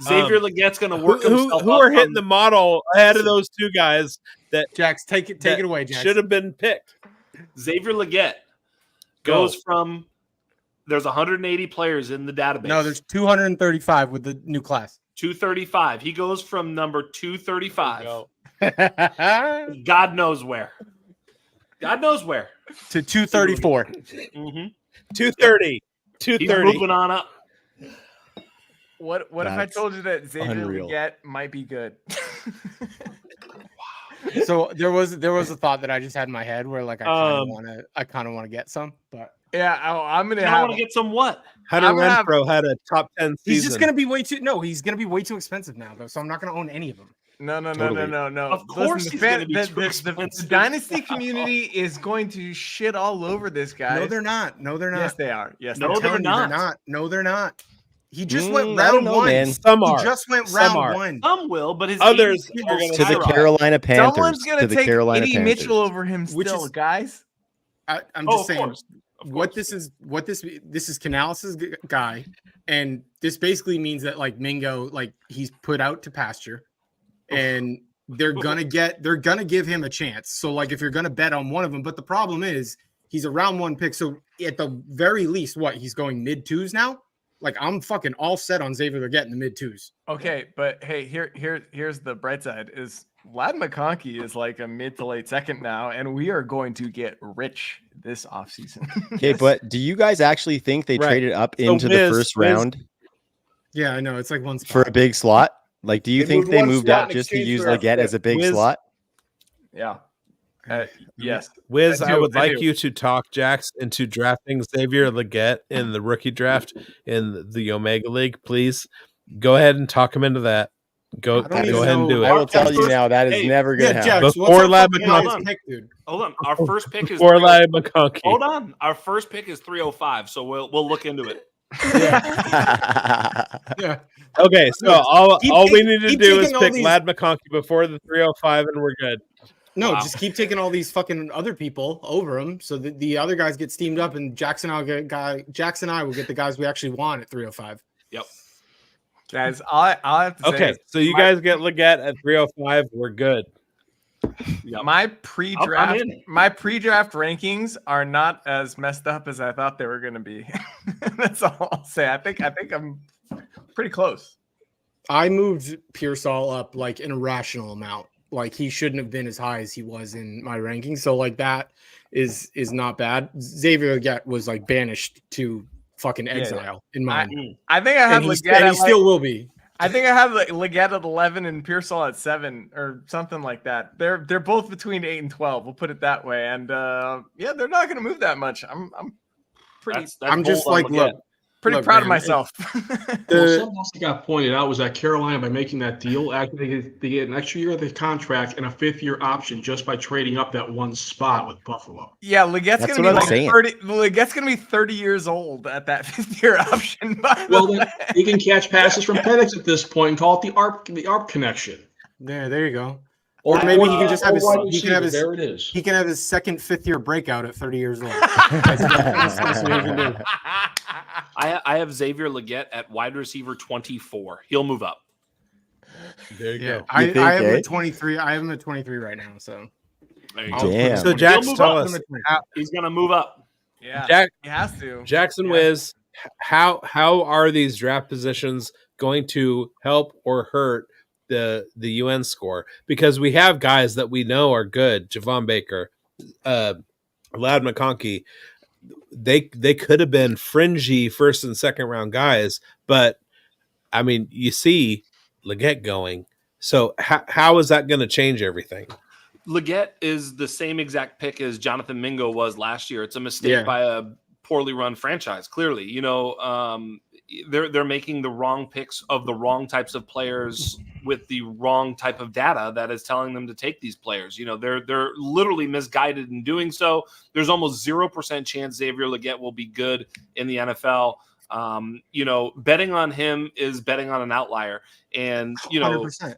Xavier Leggett's going to work himself Who up are hitting from- the model ahead of those two guys that Jax, take it away, Jax. should have been picked? Xavier Leggett goes from there's 180 players in the database. No, there's 235 with the new class. 235. He goes from number 235. God knows where. God knows where. To 234. 230. He's moving on up. What if I told you that Xavier unreal. Leggett might be good? So there was a thought that I just had in my head where I kind of want to get some, but yeah, I'm gonna. I want to get some what? Hunter Renfro had a top 10 season. He's just gonna be way too. No, he's gonna be way too expensive now, though. So I'm not gonna own any of them. No. Of course, Listen, he's gonna be too the expensive. dynasty community is going to shit all over this guy. No, they're not. Yes, they are. Yes, No, they're not. No, they're not. He just went I don't round know, one. man. Some are. He just went Some round are. one. Some will, but his Others ADP are will gonna To the skyrocket. Carolina Panthers. Someone's To gonna the take Carolina Eddie Panthers. Mitchell over him Which still, is- guys. I'm Oh, just of saying. course. This is Canales' guy, and this basically means that Mingo, he's put out to pasture, and they're gonna give him a chance. So if you're gonna bet on one of them, but the problem is he's a round one pick, so at the very least, he's going mid twos now. I'm fucking all set on Xavier Leggett in the mid twos. Okay, but hey, here's the bright side: is Ladd McConkey is a mid to late second now, and we are going to get rich this offseason. Okay, but do you guys actually think they traded up into the first round Yeah, I know it's one spot. for a big slot? Do you think moved they one moved slot up in just to exchange use for a Leggett as a big Wiz. slot? Yeah. Yes. Wiz, I would like do. you to talk Jax into drafting Xavier Leggett in the rookie draft in the Omega League, please. Go ahead and talk him into that. Go ahead and do it. I will tell you now, that is never going to happen. Before Ladd McConkey. Hold on. Our first pick is Before Ladd McConkey. Hold on. Our first pick is 305, so we'll look into it. Yeah. Okay, so all we need to keep do is taking all pick these- Ladd McConkey before the 305, and we're good. No, Wow. just keep taking all these fucking other people over him, so that the other guys get steamed up, and Jackson and I will get the guys we actually want at 305. Yep. Guys, I'll have to say Okay, so you guys get Leggett at 305. We're good. my pre-draft in. rankings are not as messed up as I thought they were going to be. That's all I'll say. I think I'm pretty close. I moved Pearsall up an irrational amount. He shouldn't have been as high as he was in my rankings. So that is not bad. Xavier Leggett was banished to fucking exile in mine. I think I had Leggett and he at still will be. I think I have Leggett at 11 and Pearsall at 7 or something like that. They're both between 8 and 12. We'll put it that way. And yeah, they're not going to move that much. I'm pretty. That's I'm just bold on Leggett. Pretty Look, proud man, of myself. Something else that got pointed out was that Carolina, by making that deal, actually they get an extra year of the contract and a 5th-year option just by trading up that one spot with Buffalo. Yeah, Legett's That's going to what be I'm saying. 30. Legett's going to be 30 years old at that 5th-year option. By the Then way. he can catch passes from Penix at this point and call it the ARP connection. There you go. Or maybe he can just have his. wide He can have receiver. his. There it is. He can have his second, 5th year breakout at 30 years old. That's what he can do. I have Xavier Legette at wide receiver 24. He'll move up. There you go. I think, have him eh? at 23. I have him at 23 right now. So There you I'll go. put him Damn. at So 23. Jax, move tell up. us, He's going to move up. Yeah, Jack, he has to. Jackson Wiz, how are these draft positions going to help or hurt the UN score? Because we have guys that we know are good, Javon Baker, Lad McConkey. They could have been fringy first and second round guys, but I mean, you see Legette going. So how is that going to change everything? Legette is the same exact pick as Jonathan Mingo was last year. It's a mistake by a poorly run franchise. Clearly, they're making the wrong picks of the wrong types of players with the wrong type of data that is telling them to take these players. They're literally misguided in doing so. There's almost 0% chance Xavier Legette will be good in the NFL. Betting on him is betting on an outlier, and 100%.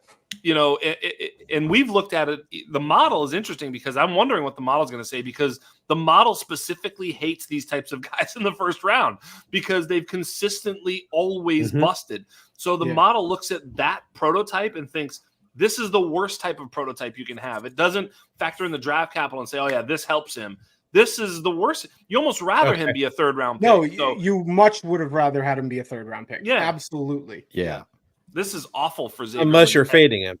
And we've looked at it. The model is interesting because I'm wondering what the model is going to say, because the model specifically hates these types of guys in the first round because they've consistently always busted. So the model looks at that prototype and thinks this is the worst type of prototype you can have. It doesn't factor in the draft capital and say, oh yeah, this helps him. This is the worst. You almost rather him be a 3rd round pick. No, you much would have rather had him be a 3rd round pick. Yeah. Absolutely. Yeah. This is awful for Xavier. Unless you're fading him.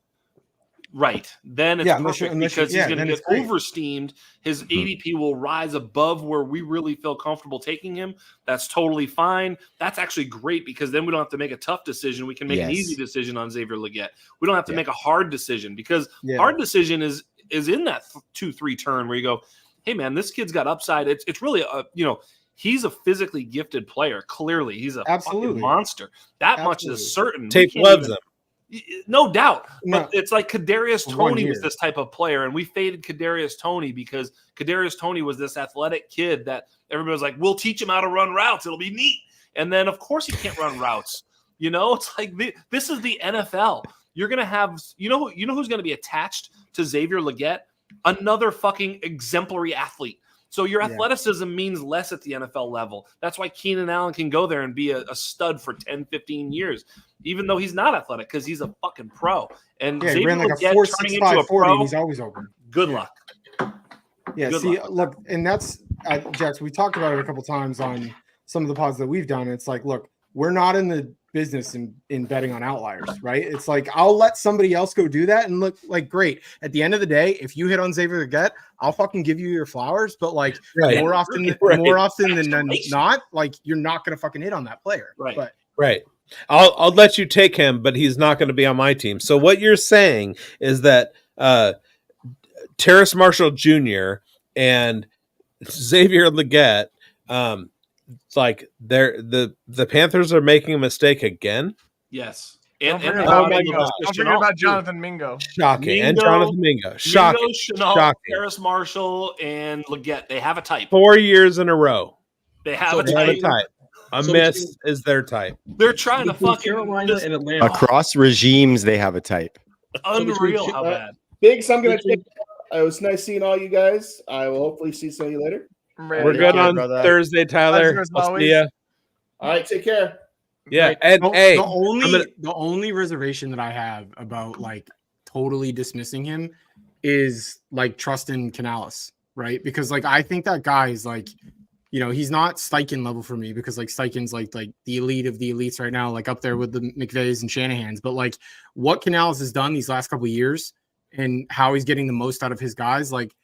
Right. Then it's perfect because he's going to get great. oversteamed. His ADP will rise above where we really feel comfortable taking him. That's totally fine. That's actually great because then we don't have to make a tough decision. We can make an easy decision on Xavier Legette. We don't have to make a hard decision because hard decision is in that 2-3 turn where you go, hey man, this kid's got upside. It's really he's a physically gifted player. Clearly, he's a fucking monster. That much is certain. Tape loves him. No doubt. But it's like Kadarius Toney was this type of player, and we faded Kadarius Toney because Kadarius Toney was this athletic kid that everybody was like, we'll teach him how to run routes. It'll be neat. And then, of course, he can't run routes. It's like this is the NFL. You're going to have – you know who's going to be attached to Xavier Legette? Another fucking exemplary athlete. So your athleticism means less at the NFL level. That's why Keenan Allen can go there and be a stud for 10, 15 years, even though he's not athletic because he's a fucking pro. And he Xavier ran like Legette a 4.65 turning into a 40, pro, and he's always open. Good luck. Yeah, Good see, luck. look, and that's Jax. We talked about it a couple times on some of the pods that we've done. It's like, look, we're not in the business in betting on outliers, right? It's like I'll let somebody else go do that and look like great. At the end of the day, if you hit on Xavier Legette, I'll fucking give you your flowers. But like more often than not, like you're not gonna fucking hit on that player, right? But Right. I'll let you take him, but he's not going to be on my team. So what you're saying is that Terrace Marshall Jr. and Xavier Legette, like the Panthers are making a mistake again. Yes. Don't forget Don't about Jonathan Mingo. Shocking. And Jonathan Mingo. Shocking. Mingo, Chenault, Shocking. Terrace Marshall, and Legette. They have a type. 4 years in a row. They have a type. type. A miss is their type. They're trying to fucking Carolina and Atlanta. Across regimes, they have a type. Unreal how bad. Biggs, I'm going to take. It was nice seeing all you guys. I will hopefully see some of you later. We're good on Thursday, Tyler. I'll see ya. All right, take care. Yeah, like, and the only reservation that I have about like totally dismissing him is like trusting Canales, right? Because like I think that guy is like, he's not Steichen level for me because like Steichen's like the elite of the elites right now, like up there with the McVays and Shanahans. But like what Canales has done these last couple of years and how he's getting the most out of his guys, like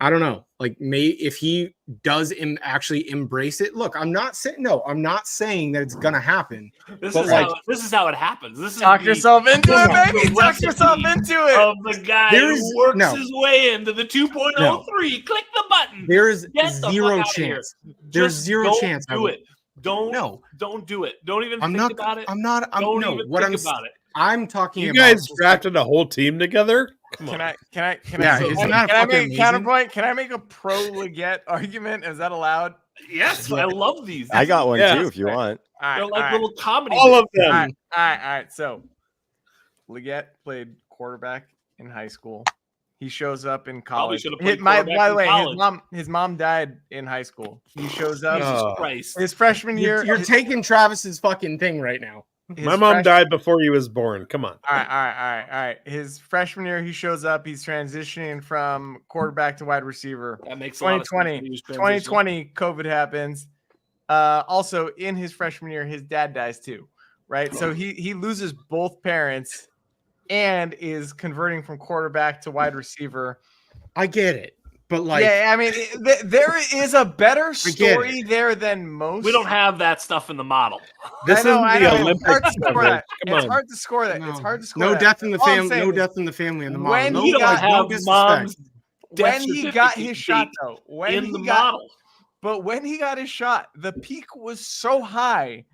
I don't know. Like, if he does actually embrace it. Look, I'm not saying that it's gonna happen. This is how it happens. This is Talk yourself into it, baby. Talk yourself into it. Of the guy who works his way into the 2.03. No. Click the button. There is Get the zero fuck outta here. chance. There's Just zero don't chance. Do it. Don't do it. Don't even think about it. I'm not. Don't even think about it. I'm talking. You about guys drafted a whole team together. Can I isn't that can I fucking make a amazing? counterpoint? Can I make a pro Legette argument? Is that allowed? Yes, I love these. I got one too if you want. They're like little comedy. All of bits. them. All right. So Legette played quarterback in high school. He shows up in Probably college. should have played By quarterback the in way, college. his mom died in high school. He shows up. Jesus Christ. His freshman year. You're taking Travis's fucking thing right now. My mom died before he was born. Come on. All right. His freshman year, he shows up. He's transitioning from quarterback to wide receiver. That makes a lot of sense when he was transitioning. 2020, COVID happens. Also, in his freshman year, his dad dies too, right? So he loses both parents and is converting from quarterback to wide receiver. I get it. But like, yeah, I mean, there is a better story there than most. We don't have that stuff in the model. This isn't the Olympics. It's hard to score that. It's hard to score no that. death in the All I'm family. saying No is, death in the family in the model. when No, he got no disrespect. when he got his shot though, when in the he got, model. but when he got his shot, the peak was so high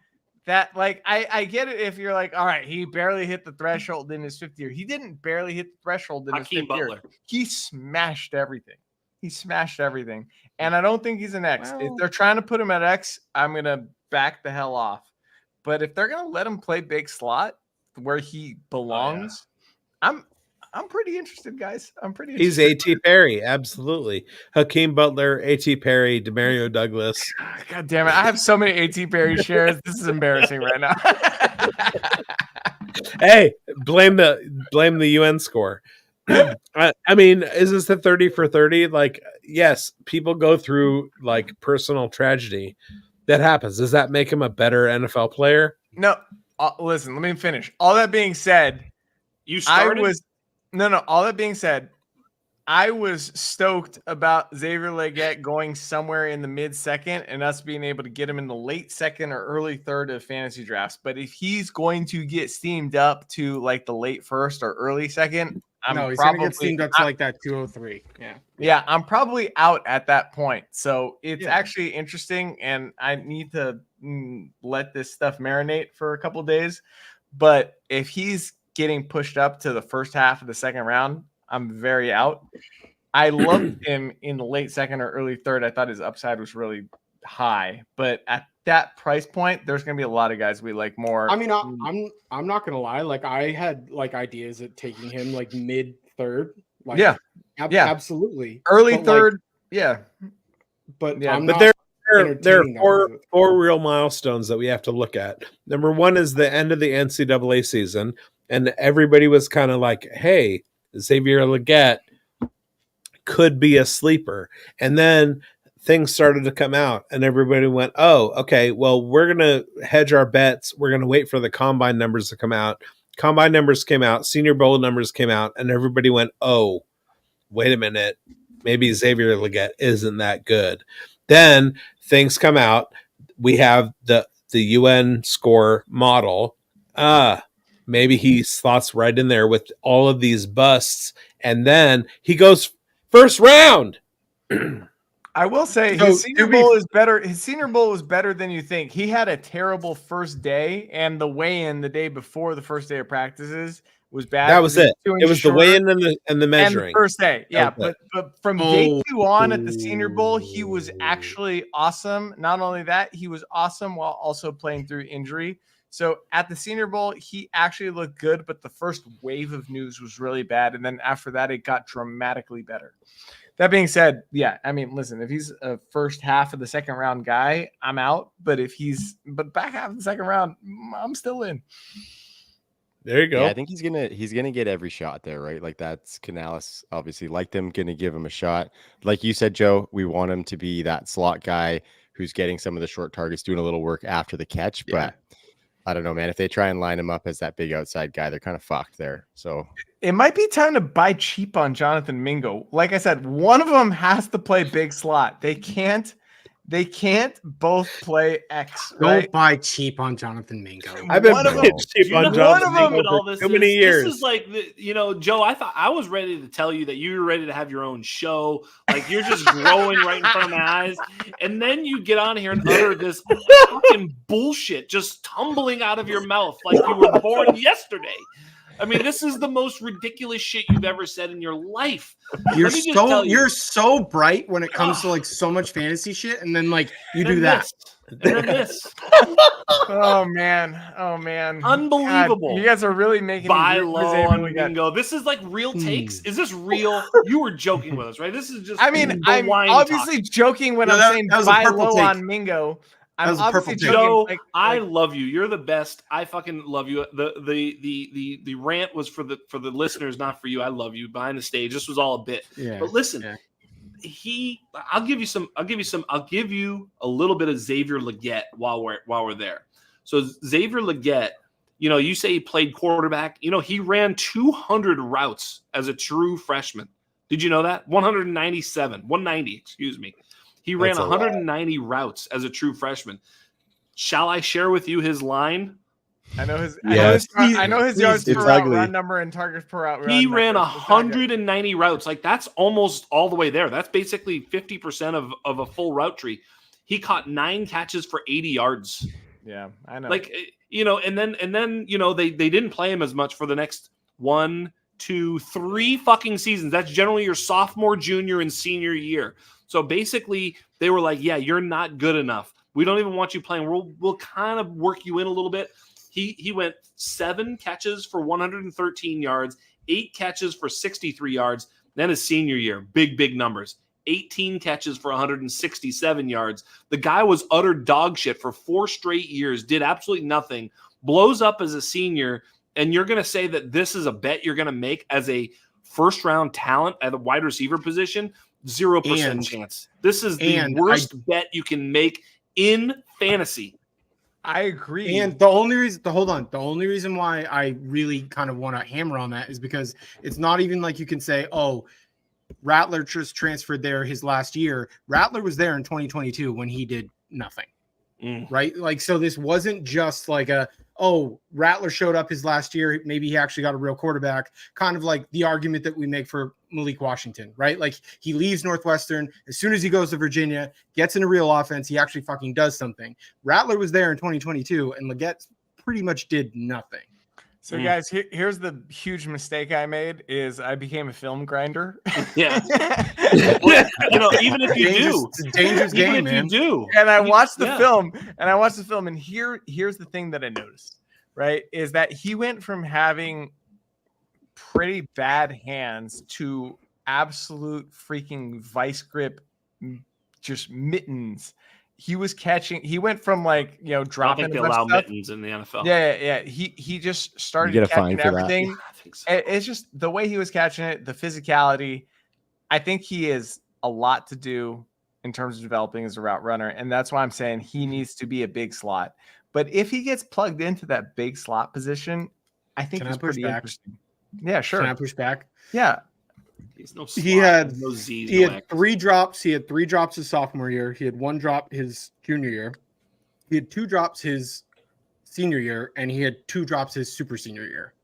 that, like, I get it if you're like, all right, he barely hit the threshold in his 5th year. He didn't barely hit the threshold in his 5th year. He smashed everything. And I don't think he's an X. If they're trying to put him at X, I'm gonna back the hell off. But if they're gonna let him play big slot where he belongs, I'm pretty interested, guys. I'm pretty He's interested. A.T. Perry, absolutely. Hakeem Butler, A.T. Perry, Demario Douglas. God damn it. I have so many A.T. Perry shares. This is embarrassing right now. Hey, blame the UN score. I mean, is this the 30 for 30? Like, yes, people go through like personal tragedy. That happens. Does that make him a better NFL player? No. Listen, let me finish. All that being said, all that being said, I was stoked about Xavier Legette going somewhere in the mid-second and us being able to get him in the late second or early third of fantasy drafts. But if he's going to get steamed up to like the late first or early second, he's going to get steamed up to like that 203. Yeah, I'm probably out at that point. So it's actually interesting, and I need to let this stuff marinate for a couple of days. But if he's getting pushed up to the first half of the second round, I'm very out. I loved him in the late second or early third. I thought his upside was really high, but at that price point, there's going to be a lot of guys we like more. I mean, I'm not gonna lie. Like, I had like ideas at taking him like mid third. Like, absolutely early but, third. Like, but there are four real milestones that we have to look at. Number one is the end of the NCAA season, and everybody was kind of like, "Hey, Xavier Legette could be a sleeper," and then things started to come out and everybody went, "Oh, okay, well, we're going to hedge our bets. We're going to wait for the combine numbers to come out." Combine numbers came out, Senior Bowl numbers came out, and everybody went, "Oh, wait a minute. Maybe Xavier Legette isn't that good." Then things come out. We have the UN score model. Maybe he slots right in there with all of these busts, and then he goes first round. I will say his Senior Bowl is better. His Senior Bowl was better than you think. He had a terrible first day, and the weigh-in the day before the first day of practices was bad. That was it. It was the weigh-in and the measuring. And the first day, yeah. But from day 2 on at the Senior Bowl, he was actually awesome. Not only that, he was awesome while also playing through injury. So at the Senior Bowl, he actually looked good, but the first wave of news was really bad. And then after that, it got dramatically better. That being said, yeah, I mean, listen, if he's a first half of the second round guy, I'm out. But back half of the second round, I'm still in. There you go. Yeah, I think he's gonna get every shot there, right? Like, that's Canales obviously liked him, gonna give him a shot. Like you said, Joe, we want him to be that slot guy who's getting some of the short targets, doing a little work after the catch. But I don't know, man. If they try and line him up as that big outside guy, they're kind of fucked there. So it might be time to buy cheap on Jonathan Mingo. Like I said, one of them has to play big slot. They can't both play X. Don't buy cheap on Jonathan Mingo. I've been buying cheap on Jonathan Mingo for too many years. This is like, Joe, I thought I was ready to tell you that you were ready to have your own show. Like, you're just growing right in front of my eyes. And then you get on here and utter this fucking bullshit just tumbling out of your mouth like you were born yesterday. I mean, this is the most ridiculous shit you've ever said in your life. You're Let me just tell you're so bright when it comes to like so much fantasy shit, and then like you do that. And then this. Oh man. Unbelievable. God, you guys are really making buy me root for low Xavier on Leggett. bingo. This is like real takes. Is this real? You were joking with us, right? This is just. I mean, I'm obviously joking when I'm saying buy low on Mingo. I'm obviously joking. Joe, Like, I love you. You're the best. I fucking love you. The rant was for the listeners, not for you. I love you. Behind the stage, this was all a bit. Yeah. But listen, I'll give you a little bit of Xavier Leggett while we're there. So Xavier Leggett, you know, you say he played quarterback. You know, he ran 200 routes as a true freshman. Did you know that? 190, excuse me. He ran 190 routes as a true freshman. Shall I share with you his line? I know his. Yes. I know his yards per It's route ugly. run number and targets per route. He run ran number. 190 routes. Like that's almost all the way there. That's basically 50% of a full route tree. He caught 9 catches for 80 yards. Yeah, I know. Like, you know, and then you know they didn't play him as much for the next 1, 2, 3 fucking seasons. That's generally your sophomore, junior, and senior year. So basically, they were like, "Yeah, you're not good enough. We don't even want you playing. We'll kind of work you in a little bit." He went 7 catches for 113 yards, 8 catches for 63 yards. Then his senior year, big numbers. 18 catches for 167 yards. The guy was utter dog shit for 4 straight years, did absolutely nothing, blows up as a senior, and you're going to say that this is a bet you're going to make as a first-round talent at the wide receiver position? 0% chance. This is the worst bet you can make in fantasy. I agree. And the only reason why I really kind of want to hammer on that is because it's not even like you can say, oh, Rattler just transferred there his last year. Rattler was there in 2022 when he did nothing. Right? Like, so this wasn't just like Rattler showed up his last year. Maybe he actually got a real quarterback. Kind of like the argument that we make for Malik Washington, right? Like he leaves Northwestern. As soon as he goes to Virginia, gets in a real offense, he actually fucking does something. Rattler was there in 2022 and Leggett pretty much did nothing. So guys, here's the huge mistake I made is I became a film grinder. Yeah. Well, you know, even if you do, it's a dangerous game, man. You do. And I watched the film, and here's the thing that I noticed, right? Is that he went from having pretty bad hands to absolute freaking vice grip, just mittens. He went from like, you know, dropping. I don't think they allow mittens in the NFL. Yeah. He just started You get a catching fine for that. everything. I think so. It's just the way he was catching it, the physicality. I think he is a lot to do in terms of developing as a route runner, and that's why I'm saying he needs to be a big slot. But if he gets plugged into that big slot position, I think he's pretty interesting. Yeah, sure. Can I push back? Yeah. He's no slot. He had no Z's, he no had X. 3 drops. He had 3 drops his sophomore year. He had 1 drop his junior year. He had 2 drops his senior year, and he had 2 drops his super senior year.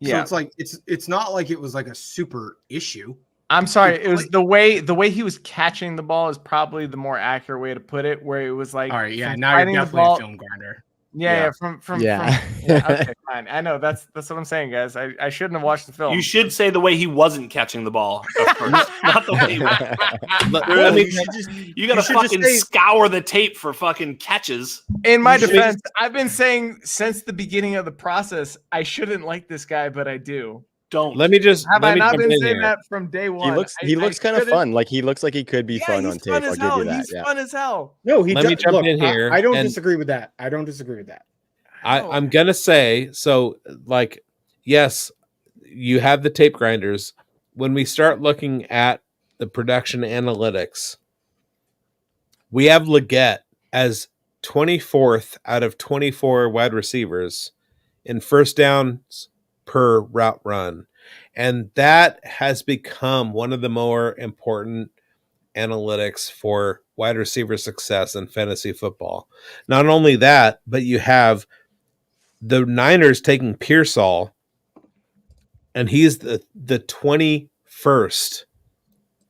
So it's like it's not like it was like a super issue. I'm sorry. It was the way he was catching the ball is probably the more accurate way to put it. Where it was like, all right, yeah. Now you're definitely a film grinder. Yeah. From okay, fine. I know that's what I'm saying, guys. I shouldn't have watched the film. You should say the way he wasn't catching the ball, of course. Not the way he was. You got to fucking scour the tape for fucking catches. In my defense, I've been saying since the beginning of the process, I shouldn't like this guy, but I do. Don't. Let me just have I not jump been in saying here. that from day one? He looks kind of fun. Like he looks like he could be fun on tape. I'll give you that. He's fun as hell. No, Let me jump in here. I don't disagree with that. I'm gonna say so. Like, yes, you have the tape grinders. When we start looking at the production analytics, we have Leggett as 24th out of 24 wide receivers in first downs per route run. And that has become one of the more important analytics for wide receiver success in fantasy football. Not only that, but you have the Niners taking Pearsall, and he's the 21st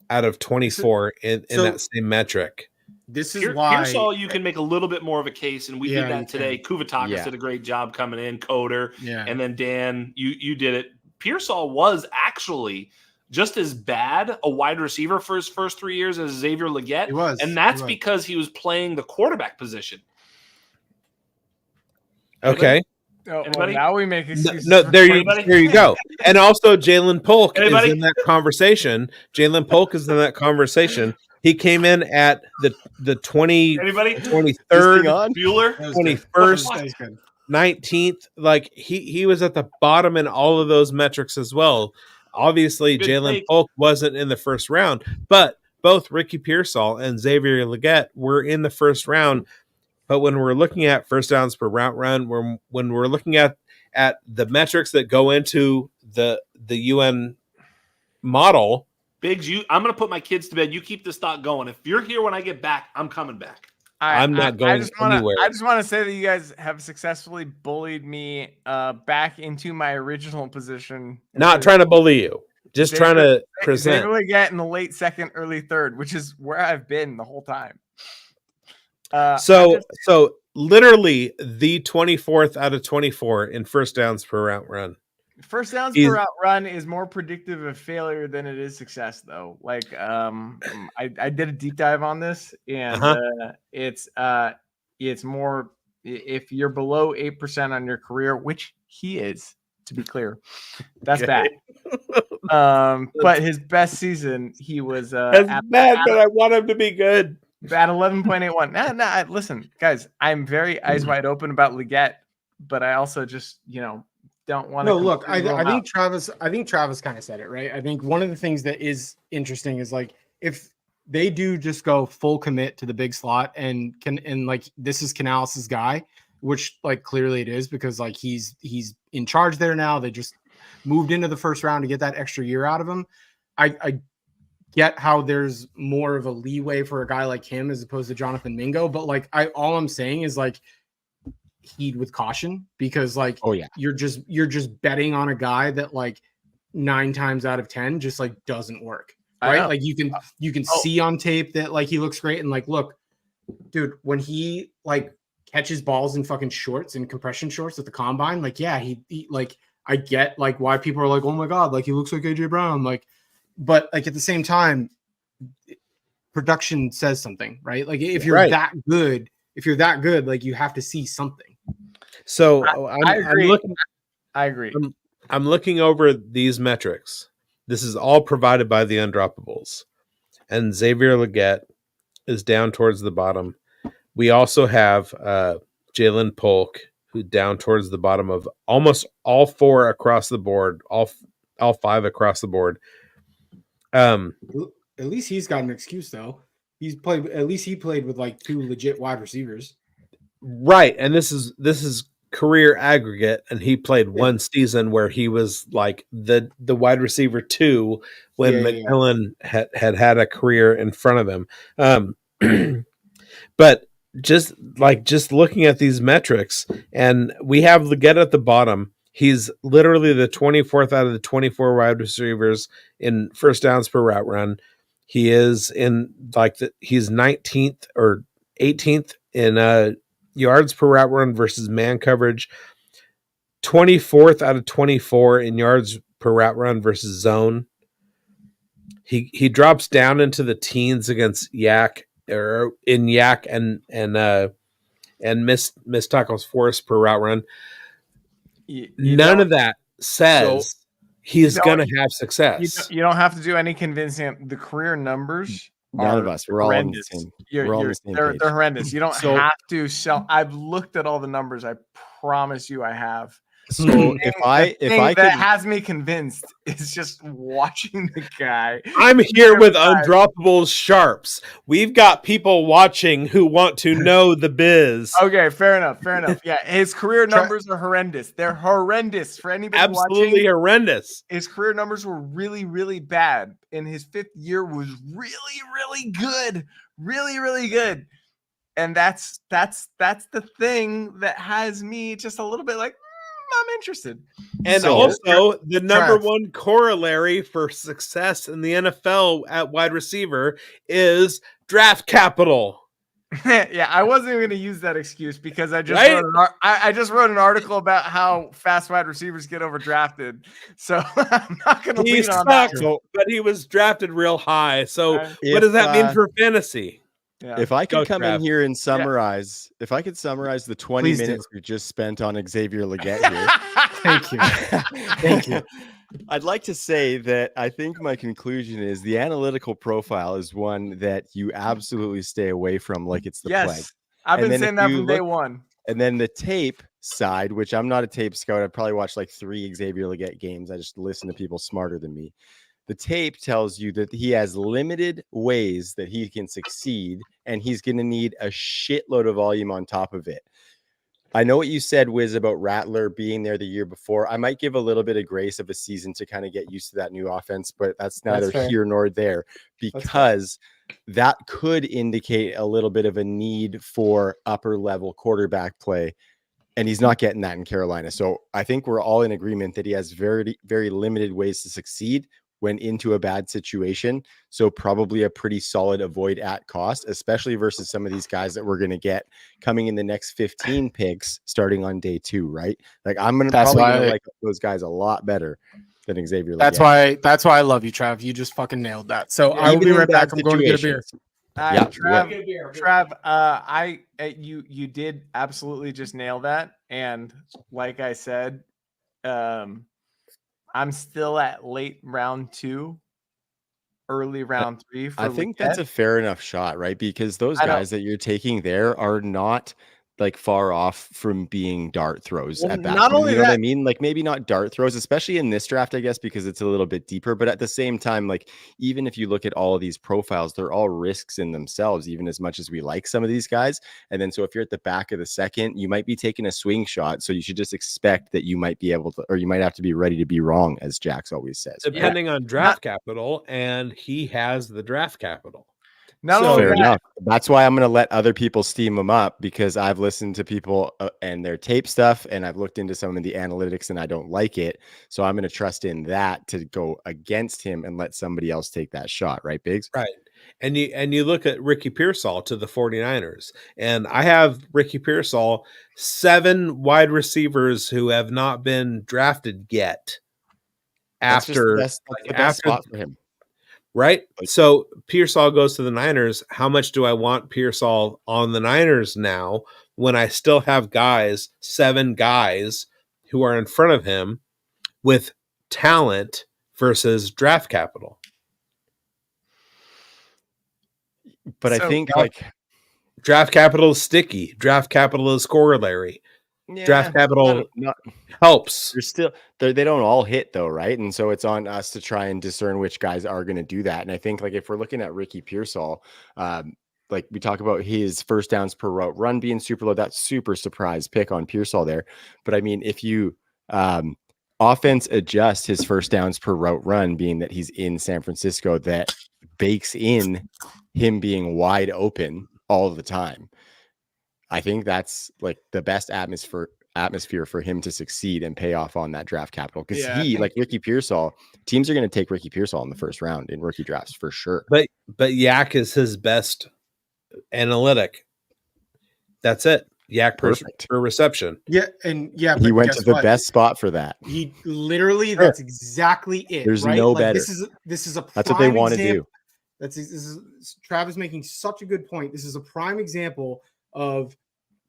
out of 24 in that same metric. This is why Pearsall, you can make a little bit more of a case, and we Yeah, did you that today. Kuvatakis Yeah. did a great job coming in, Coder, Yeah. and then Dan, you did it. Pearsall was actually just as bad a wide receiver for his first 3 years as Xavier Legette, He was. and that's He was. because he was playing the quarterback position. Okay. Anybody? Now we make excuses. No, for there you anybody. go. And also Jalen Polk Anybody? is in that conversation. Jalen Polk is in that conversation. He came in at the 20, Anybody? 23rd, Bueller? 21st, 19th. Like he was at the bottom in all of those metrics as well. Obviously, Good Jalen take. Polk wasn't in the first round, but both Ricky Pearsall and Xavier Legette were in the first round. But when we're looking at first downs per route run, when we're looking at the metrics that go into the UN model, Biggs, I'm going to put my kids to bed. You keep this thought going. If you're here when I get back, I'm coming back. I'm not going anywhere. I just want to say that you guys have successfully bullied me back into my original position. Not trying to bully you, just trying to present. They really get in the late second, early third, which is where I've been the whole time. So literally the 24th out of 24 in first downs per route run. First downs per route run is more predictive of failure than it is success, though. Like, I did a deep dive on this, and it's more if you're below 8% on your career, which he is, to be clear, that's bad. But his best season, he was that's bad, but I want him to be good. At 11.81. Nah, listen, guys, I'm very eyes wide open about Legette, but I also just, don't want to. No, look, I think Travis kind of said it, right? I think one of the things that is interesting is like if they do just go full commit to the big slot and like this is Canales' guy, which like clearly it is because like he's in charge there now. They just moved into the first round to get that extra year out of him. I get how there's more of a leeway for a guy like him as opposed to Jonathan Mingo, but like all I'm saying is like heed with caution because like you're just betting on a guy that like 9 times out of 10 just like doesn't work, right? Like you can see on tape that like he looks great and like look, dude, when he like catches balls in fucking shorts and compression shorts at the combine, like he like I get like why people are like, oh my god, like he looks like AJ Brown, like. But like at the same time, production says something, right? Like if you're that good, like you have to see something. So I agree. I agree. I'm looking over these metrics. This is all provided by the Undroppables, and Xavier Legette is down towards the bottom. We also have Jalen Polk, who down towards the bottom of almost all 4 across the board, all 5 across the board. At least he's got an excuse though. He played with like 2 legit wide receivers. Right. And this is career aggregate, and he played one season where he was like the wide receiver 2 when McMillan had a career in front of him. But just looking at these metrics, and we have Legette at the bottom. He's literally the 24th out of the 24 wide receivers in first downs per route run. He is in he's 19th or 18th in yards per route run versus man coverage. 24th out of 24 in yards per route run versus zone. He drops down into the teens against Yak or in Yak and missed tackles forced per route run. None of that says he's going to have success. You don't have to do any convincing. The career numbers, none of us. We're all on the same. We're all on the same page. They're horrendous. You don't have to sell. I've looked at all the numbers. I promise you, I have. So if I that has me convinced is just watching the guy. I'm here with Undroppables Sharps. We've got people watching who want to know the biz. Okay, fair enough. Yeah, his career numbers are horrendous. They're horrendous for anybody Absolutely watching. Horrendous. His career numbers were really, really bad, and his 5th year was really, really good. Really, really good. And that's the thing that has me just a little bit like, I'm interested. And also the number one corollary for success in the NFL at wide receiver is draft capital. Yeah, I wasn't even going to use that excuse because I just I just wrote an article about how fast wide receivers get overdrafted. So I'm not going to He lean on that. sucked, but he was drafted real high. So what If, does that mean for fantasy? If I could Go, come Trav. in here and summarize, if I could summarize the 20 Please do. minutes we just spent on Xavier Leggett here. Thank you. Thank you. I'd like to say that I think my conclusion is the analytical profile is one that you absolutely stay away from like it's the plague. I've been then saying if that you from day one. And then the tape side, which I'm not a tape scout. I've probably watched like 3 Xavier Leggett games. I just listen to people smarter than me. The tape tells you that he has limited ways that he can succeed, and he's going to need a shitload of volume on top of it. I know what you said, Wiz, about Rattler being there the year before. I might give a little bit of grace of a season to kind of get used to that new offense, but that's neither here nor there, because that could indicate a little bit of a need for upper level quarterback play. And he's not getting that in Carolina. So I think we're all in agreement that he has very, very limited ways to succeed when into a bad situation. So probably a pretty solid avoid at cost, especially versus some of these guys that we're going to get coming in the next 15 picks starting on day 2, right? Like I'm going to probably like those guys a lot better than Xavier. That's why I love you, Trav. You just fucking nailed that. So I will be right back. I'm going to get a beer. Trav, you did absolutely just nail that. And like I said, I'm still at late round 2, early round 3. For I think that's a fair enough shot, right? Because those guys that you're taking there are not like far off from being dart throws at that point. You know what I mean? Like maybe not dart throws, especially in this draft, I guess, because it's a little bit deeper. But at the same time, like even if you look at all of these profiles, they're all risks in themselves, even as much as we like some of these guys. And then so if you're at the back of the second, you might be taking a swing shot. So you should just expect that you might be able to, or you might have to be ready to be wrong, as Jax always says. Depending on draft capital, and he has the draft capital. Fair enough. That's why I'm going to let other people steam them up, because I've listened to people and their tape stuff, and I've looked into some of the analytics and I don't like it. So I'm going to trust in that to go against him and let somebody else take that shot. Right, Biggs? Right. And you look at Ricky Pearsall to the 49ers, and I have Ricky Pearsall, 7 wide receivers who have not been drafted yet. That's the best spot for him. Right. So Pearsall goes to the Niners. How much do I want Pearsall on the Niners now when I still have 7 guys who are in front of him with talent versus draft capital? But I think like draft capital is sticky. Draft capital is corollary. Draft capital helps. They're still they don't all hit though, right? And so it's on us to try and discern which guys are going to do that. And I think like if we're looking at Ricky Pearsall, like we talk about his first downs per route run being super low, that's super surprise pick on Pearsall there. But I mean, if you offense adjust his first downs per route run, being that he's in San Francisco, that bakes in him being wide open all the time. I think that's like the best atmosphere for him to succeed and pay off on that draft capital. Because like Ricky Pearsall, teams are going to take Ricky Pearsall in the first round in rookie drafts for sure. But Yak is his best analytic. That's it. Yak per reception. Yeah, and he went to the best spot for that. He literally, that's exactly it. There's right? no like, better. This is a prime that's what they want to do. This is Travis making such a good point. This is a prime example of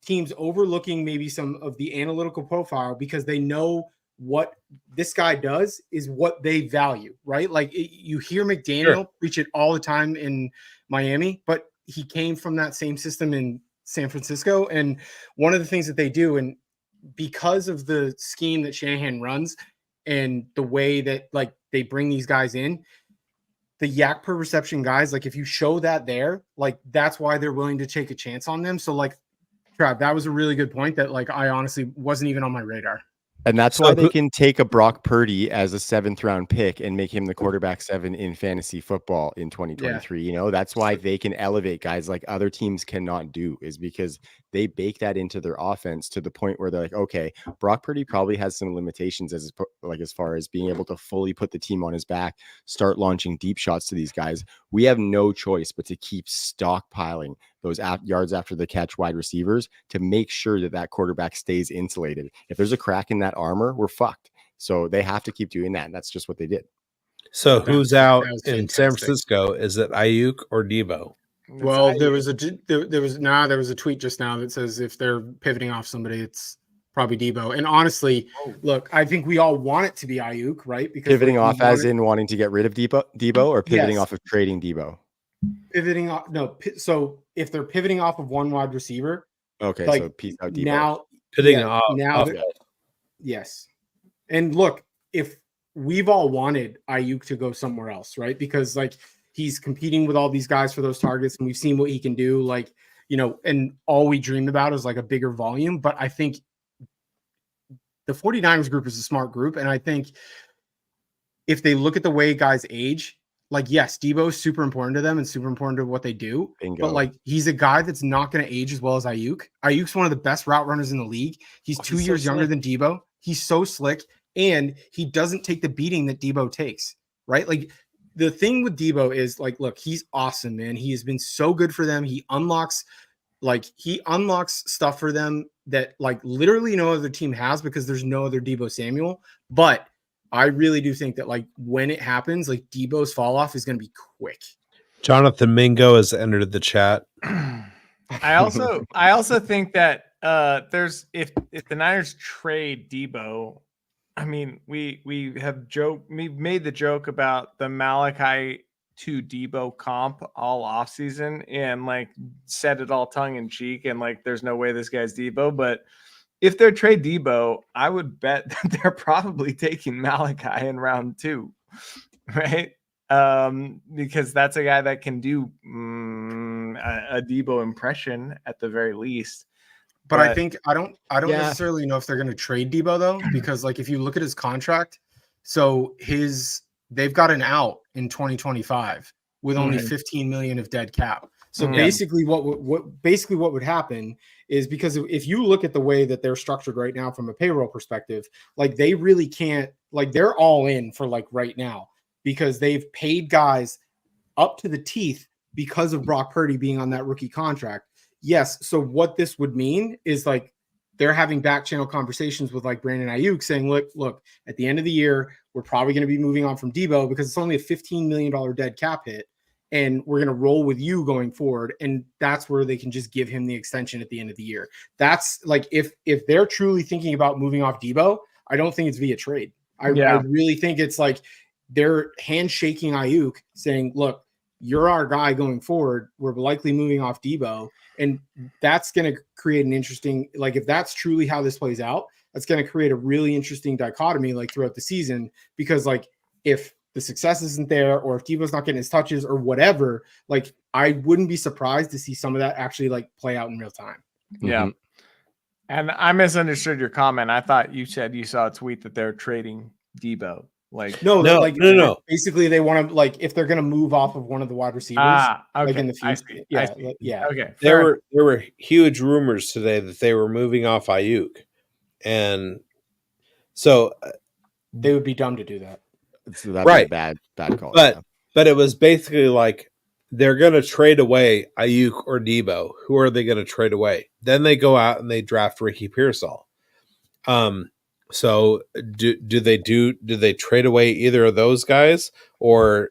teams overlooking maybe some of the analytical profile because they know what this guy does is what they value, right? Like you hear McDaniel preach it all the time in Miami, but he came from that same system in San Francisco. And one of the things that they do, and because of the scheme that Shanahan runs and the way that like they bring these guys in, the yak per reception guys, like if you show that there, like that's why they're willing to take a chance on them. So like Trav, that was a really good point that like I honestly wasn't even on my radar. And that's why they can take a Brock Purdy as a 7th round pick and make him the quarterback 7 in fantasy football in 2023. You know, that's why they can elevate guys like other teams cannot do, is because they bake that into their offense to the point where they're like, okay, Brock Purdy probably has some limitations as far as being able to fully put the team on his back, start launching deep shots to these guys. we have no choice but to keep stockpiling those yards after the catch wide receivers to make sure that that quarterback stays insulated. If there's a crack in that armor, we're fucked. So they have to keep doing that, and that's just what they did. So who's out in San Francisco? Is it Ayuk or Debo? Well, there was a tweet just now that says if they're pivoting off somebody, it's probably Debo. And honestly, look, I think we all want it to be Ayuk, right? Because Pivoting off as in wanting to get rid of Debo, or pivoting Yes. off of trading Debo? Pivoting off. No, so if they're pivoting off of one wide receiver, Okay, like so peace out Debo. now, Pivoting off. now, yes. And look, if we've all wanted Ayuk to go somewhere else, right? Because like he's competing with all these guys for those targets, and we've seen what he can do. Like, you know, and all we dream about is like a bigger volume. But I think the 49ers group is a smart group. And I think if they look at the way guys age, like, yes, Debo is super important to them and super important to what they do. Bingo. But like, he's a guy that's not going to age as well as Ayuk. Ayuk's one of the best route runners in the league. He's 2 he's years so younger slick. than Debo. He's so slick, and he doesn't take the beating that Debo takes, right? Like, the thing with Debo is like, look, he's awesome, man. He has been so good for them. He unlocks stuff for them that like literally no other team has, because there's no other Debo Samuel. But I really do think that like when it happens, like Debo's fall off is going to be quick. Jonathan Mingo has entered the chat. I also think that there's if the Niners trade Debo, I mean we've made the joke about the Malachi to Debo comp all offseason and like said it all tongue in cheek and like there's no way this guy's Debo, but if they're trade Debo, I would bet that they're probably taking Malachi in round 2, right? Because that's a guy that can do a Debo impression at the very least. But I think I don't necessarily know if they're going to trade Debo though, because like if you look at his contract, so they've got an out in 2025 with only 15 million of dead cap. So basically what would happen is, because if you look at the way that they're structured right now from a payroll perspective, like they really can't, like they're all in for like right now, because they've paid guys up to the teeth because of Brock Purdy being on that rookie contract. Yes. So what this would mean is like they're having back channel conversations with like Brandon Ayuk saying, look, at the end of the year, we're probably going to be moving on from Debo because it's only a $15 million dead cap hit. And we're going to roll with you going forward. And that's where they can just give him the extension at the end of the year. That's like, if they're truly thinking about moving off Debo, I don't think it's via trade. I really think it's like they're handshaking Ayuk saying, look, you're our guy going forward. We're likely moving off Debo. And that's going to create an interesting, like, if that's truly how this plays out, that's going to create a really interesting dichotomy like throughout the season, because like if the success isn't there, or if Debo's not getting his touches or whatever, like I wouldn't be surprised to see some of that actually like play out in real time. Yeah. And I misunderstood your comment. I thought you said you saw a tweet that they're trading Debo. Like no. Basically, they want to, like, if they're going to move off of one of the wide receivers, okay. like in the future. Yeah. Okay. There were huge rumors today that they were moving off Ayuk, and so they would be dumb to do that. So that'd be a bad call. But it was basically like they're going to trade away Ayuk or Debo. Who are they going to trade away? Then they go out and they draft Ricky Pearsall. So do they trade away either of those guys, or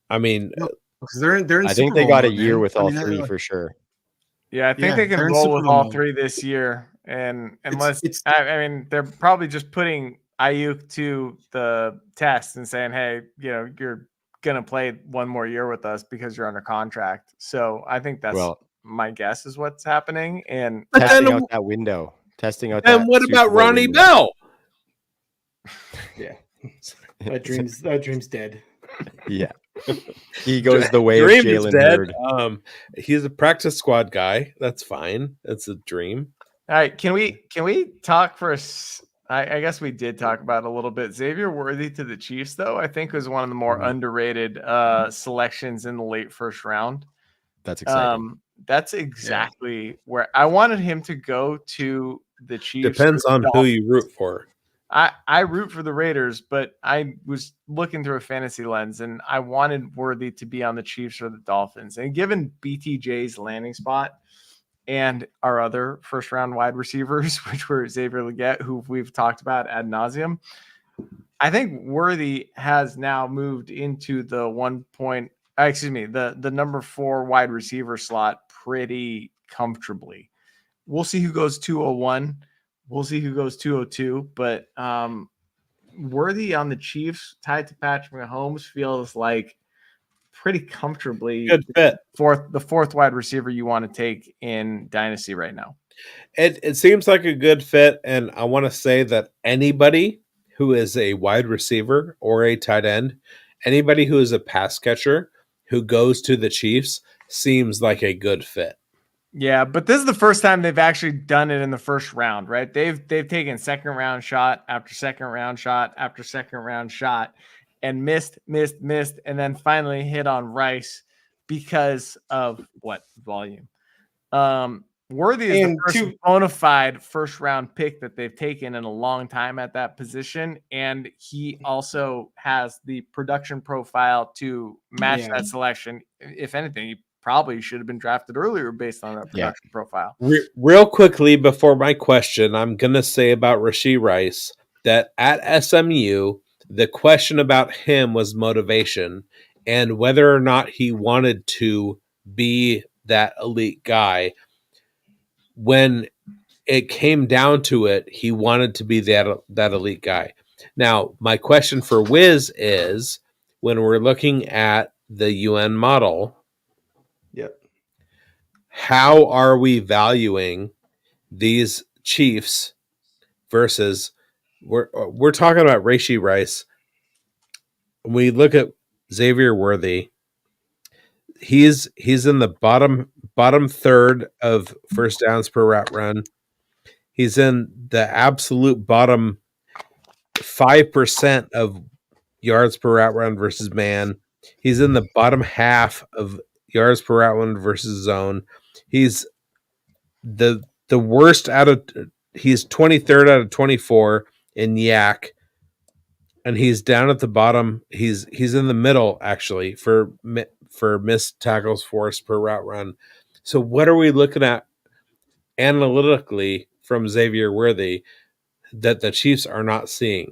I mean, because they're in I think they got a year with all three for sure. Yeah, I think they can roll with all three this year, and unless I mean they're probably just putting Ayuk to the test and saying, hey, you're going to play one more year with us because you're under contract. So I think that's my guess is what's happening. And testing out that window. And what about Ronnie Bell? Yeah. That dream's dead. Yeah. He goes the way of Jalen Hurd. He's a practice squad guy. That's fine. That's a dream. All right. Can we talk for I guess we did talk about it a little bit. Xavier Worthy to the Chiefs, though, I think was one of the more underrated selections in the late first round. That's exciting. That's exactly where I wanted him to go to the Chiefs. Depends on who you root for. I root for the Raiders, but I was looking through a fantasy lens, and I wanted Worthy to be on the Chiefs or the Dolphins. And given BTJ's landing spot and our other first-round wide receivers, which were Xavier Legette, who we've talked about ad nauseum, I think Worthy has now moved into the the number 4 wide receiver slot pretty comfortably. We'll see who goes 201. We'll see who goes 202. But Worthy on the Chiefs, tied to Patrick Mahomes, feels like pretty comfortably good fit. The fourth wide receiver you want to take in Dynasty right now. It seems like a good fit, and I want to say that anybody who is a wide receiver or a tight end, anybody who is a pass catcher who goes to the Chiefs seems like a good fit. Yeah, but this is the first time they've actually done it in the first round, right? They've taken second round shot after second round shot after second round shot and missed, and then finally hit on Rice because of what? Volume. Worthy is the first bona fide first round pick that they've taken in a long time at that position. And he also has the production profile to match that selection. If anything, he probably should have been drafted earlier based on that production profile. Real quickly before my question, I'm going to say about Rashee Rice that at SMU, the question about him was motivation and whether or not he wanted to be that elite guy. When it came down to it, he wanted to be that elite guy. Now, my question for Wiz is, when we're looking at the UN model, how are we valuing these Chiefs versus we're talking about Rashee Rice? When we look at Xavier Worthy, he's in the bottom third of first downs per route run. He's in the absolute bottom 5% of yards per route run versus man. He's in the bottom half of yards per route run versus zone. He's the worst he's 23rd out of 24 in yak, and he's down at the bottom. He's in the middle actually for missed tackles forced per route run. So what are we looking at analytically from Xavier Worthy that the Chiefs are not seeing?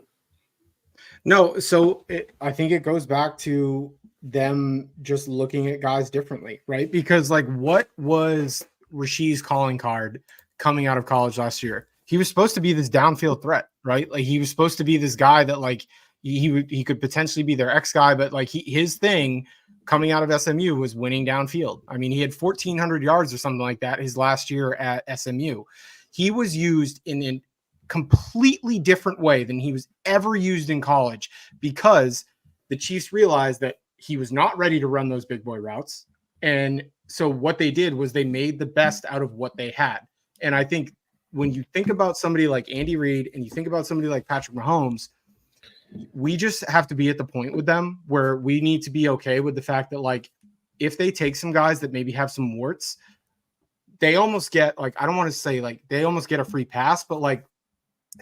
No, so I think it goes back to them just looking at guys differently, right? Because like, what was Rashee's calling card coming out of college last year? He was supposed to be this downfield threat, right? Like he was supposed to be this guy that like he could potentially be their X guy, but like his thing coming out of SMU was winning downfield. I mean, he had 1,400 yards or something like that his last year at SMU. He was used in an completely different way than he was ever used in college because the Chiefs realized that he was not ready to run those big boy routes. And so what they did was they made the best out of what they had. And I think when you think about somebody like Andy Reid and you think about somebody like Patrick Mahomes, we just have to be at the point with them where we need to be okay with the fact that like, if they take some guys that maybe have some warts, they almost get like, I don't want to say like they almost get a free pass, but like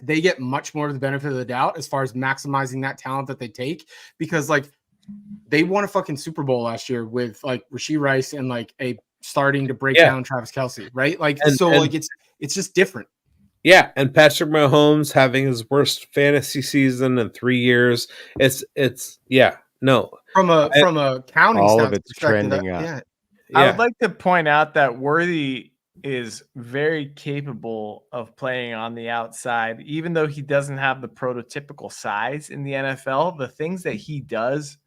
they get much more of the benefit of the doubt as far as maximizing that talent that they take, because like they won a fucking Super Bowl last year with like Rashee Rice and like a starting to break down Travis Kelce, right? Like, like it's just different. Yeah. And Patrick Mahomes having his worst fantasy season in 3 years. It's From a counting all stats of it's perspective, trending up. yeah. I would like to point out that Worthy is very capable of playing on the outside, even though he doesn't have the prototypical size in the NFL. The things that he does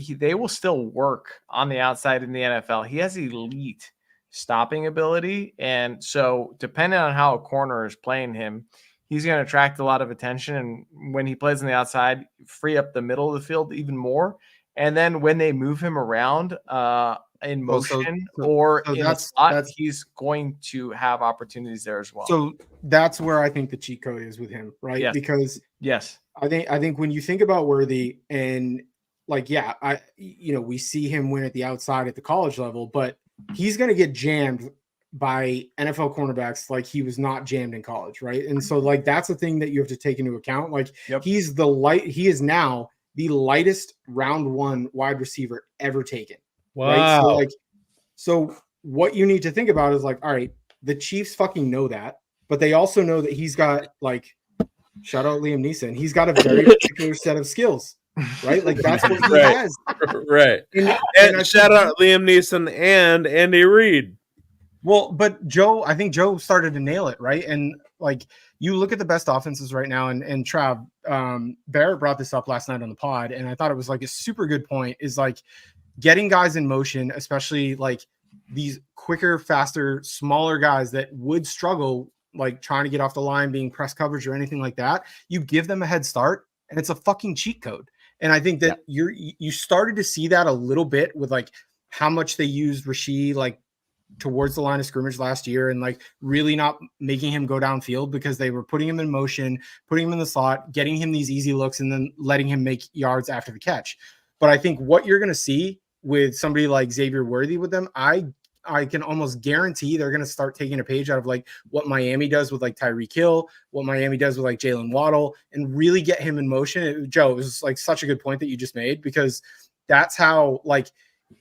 they will still work on the outside in the NFL. He has elite stopping ability. And so depending on how a corner is playing him, he's going to attract a lot of attention. And when he plays on the outside, free up the middle of the field even more. And then when they move him around in motion or in the slot, he's going to have opportunities there as well. So that's where I think the cheat code is with him, right? Yes. Because I think when you think about Worthy and like, we see him win at the outside at the college level, but he's going to get jammed by NFL cornerbacks like he was not jammed in college, right? And so like that's a thing that you have to take into account. Like he is now the lightest round 1 wide receiver ever taken. Wow. Right? So what you need to think about is like, all right, the Chiefs fucking know that, but they also know that he's got like, shout out Liam Neeson, he's got a very particular set of skills, right? Like that's what he has. Right. And shout out Liam Neeson and Andy Reid. Well, but I think Joe started to nail it, right? And like you look at the best offenses right now, and Trav, Barrett brought this up last night on the pod, and I thought it was like a super good point, is like getting guys in motion, especially like these quicker, faster, smaller guys that would struggle like trying to get off the line, being press coverage or anything like that. You give them a head start, and it's a fucking cheat code. And I think that you started to see that a little bit with like how much they used Rasheed like towards the line of scrimmage last year, and like really not making him go downfield because they were putting him in motion, putting him in the slot, getting him these easy looks, and then letting him make yards after the catch. But I think what you're going to see with somebody like Xavier Worthy with them, I can almost guarantee they're going to start taking a page out of like what Miami does with like Tyreek Hill, what Miami does with like Jalen Waddle, and really get him in motion. Joe, it was like such a good point that you just made, because that's how like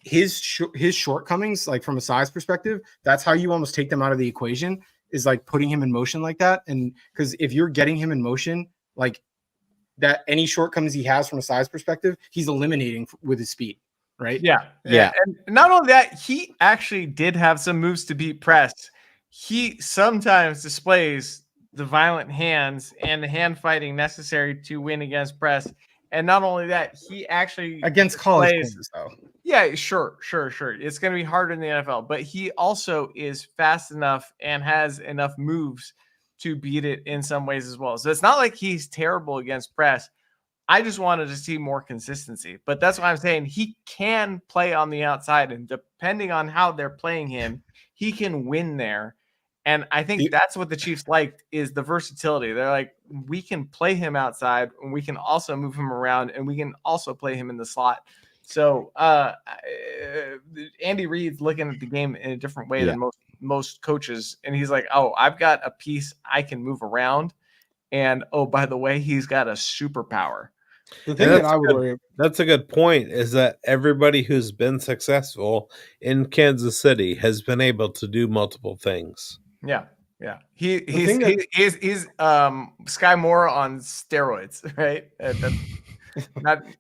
his shortcomings, like from a size perspective, that's how you almost take them out of the equation, is like putting him in motion like that. And because if you're getting him in motion, like that, any shortcomings he has from a size perspective, he's eliminating with his speed. Right. Yeah. And not only that, he actually did have some moves to beat press. He sometimes displays the violent hands and the hand fighting necessary to win against press. And not only that, he actually against college players, though. Yeah, sure. It's going to be harder in the NFL, but he also is fast enough and has enough moves to beat it in some ways as well. So it's not like he's terrible against press. I just wanted to see more consistency, but that's why I'm saying he can play on the outside, and depending on how they're playing him, he can win there. And I think that's what the Chiefs liked, is the versatility. They're like, we can play him outside, and we can also move him around, and we can also play him in the slot. So Andy Reid's looking at the game in a different way than most coaches, and he's like, oh, I've got a piece I can move around, and oh, by the way, he's got a superpower. The thing that I would worry about, that's a good point, is that everybody who's been successful in Kansas City has been able to do multiple things. Yeah. He's Sky Moore on steroids, right?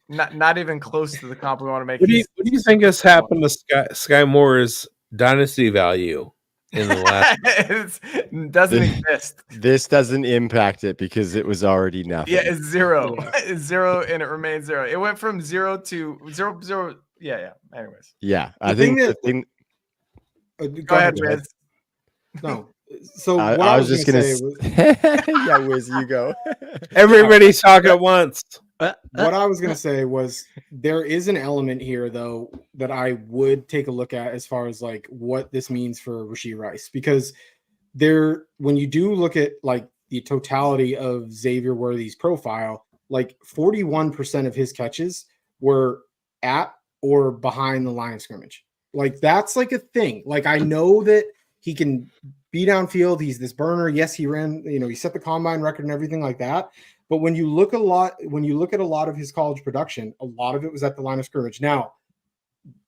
Not even close to the comp we want to make. What do you think has happened to Sky Moore's dynasty value in the last? It doesn't exist. This doesn't impact it because it was already nothing. Yeah, it's zero. It's zero, and it remains zero. It went from 0 to 0. Yeah. Anyways. Yeah, I think the thing. Go ahead, Riz. No. So what I was just gonna say was, yeah, Wiz, you go. Everybody talk at once. What I was gonna say was, there is an element here though that I would take a look at as far as like what this means for Rashee Rice, because when you do look at like the totality of Xavier Worthy's profile, like 41% of his catches were at or behind the line of scrimmage. Like that's like a thing. Like I know that he can be downfield. He's this burner. Yes, he ran, he set the combine record and everything like that. But when you look at a lot of his college production, a lot of it was at the line of scrimmage. Now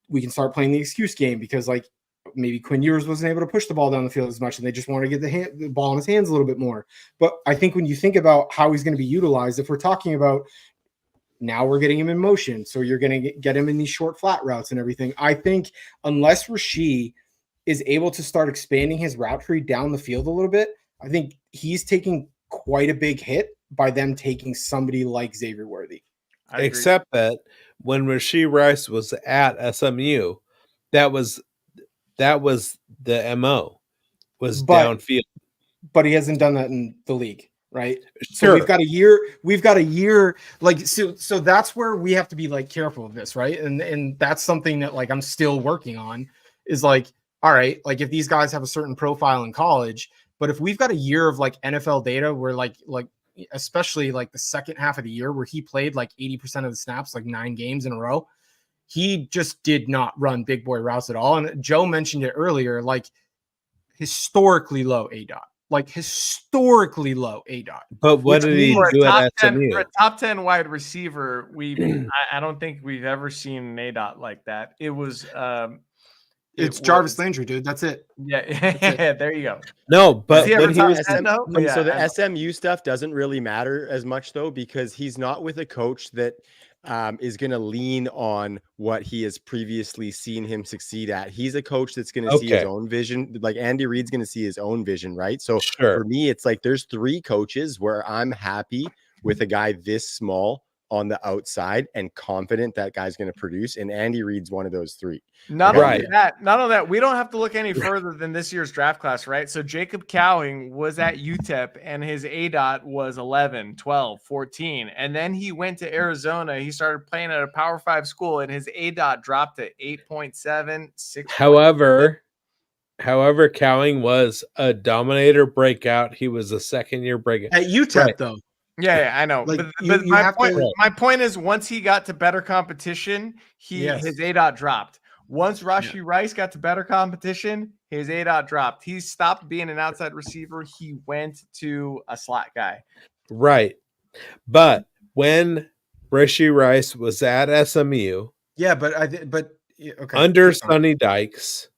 we can start playing the excuse game, because like maybe Quinn Ewers wasn't able to push the ball down the field as much, and they just want to get the ball in his hands a little bit more. But I think when you think about how he's going to be utilized, if we're talking about now we're getting him in motion, so you're going to get him in these short flat routes and everything. I think unless Rashee is able to start expanding his route tree down the field a little bit, I think he's taking quite a big hit by them taking somebody like Xavier Worthy. Except that when Rashee Rice was at SMU, that was the MO, was downfield. But he hasn't done that in the league, right? Sure. So we've got a year like so that's where we have to be like careful of this, right? And that's something that like I'm still working on, is like, all right, like if these guys have a certain profile in college, but if we've got a year of like NFL data where like especially like the second half of the year where he played like 80% of the snaps, like 9 games in a row, he just did not run big boy routes at all. And Joe mentioned it earlier, like historically low ADOT. Like historically low ADOT. But what did he do at SMU? For a top 10 wide receiver, I don't think we've ever seen an ADOT like that. It was it's Jarvis Landry, dude. That's it. Yeah, That's it. there you go. No, but so Yeah, the SMU stuff doesn't really matter as much though, because he's not with a coach that is going to lean on what he has previously seen him succeed at. He's a coach that's going to see his own vision. Like Andy Reid's going to see his own vision, right? So for me, it's like there's 3 coaches where I'm happy with a guy this small on the outside and confident that guy's going to produce. And Andy Reid's one of those 3. Not only that, we don't have to look any further than this year's draft class, right? So Jacob Cowing was at UTEP and his ADOT was 11, 12, 14. And then he went to Arizona. He started playing at a Power 5 school and his ADOT dropped to 8.7, 6. However, Cowing was a dominator breakout. He was a second-year breakout. At UTEP, though. Yeah, I know. Like, but my point is, once he got to better competition, his ADOT dropped. Once Rashee Rice got to better competition, his ADOT dropped. He stopped being an outside receiver. He went to a slot guy. Right. But when Rashee Rice was at SMU, under Sonny Dykes,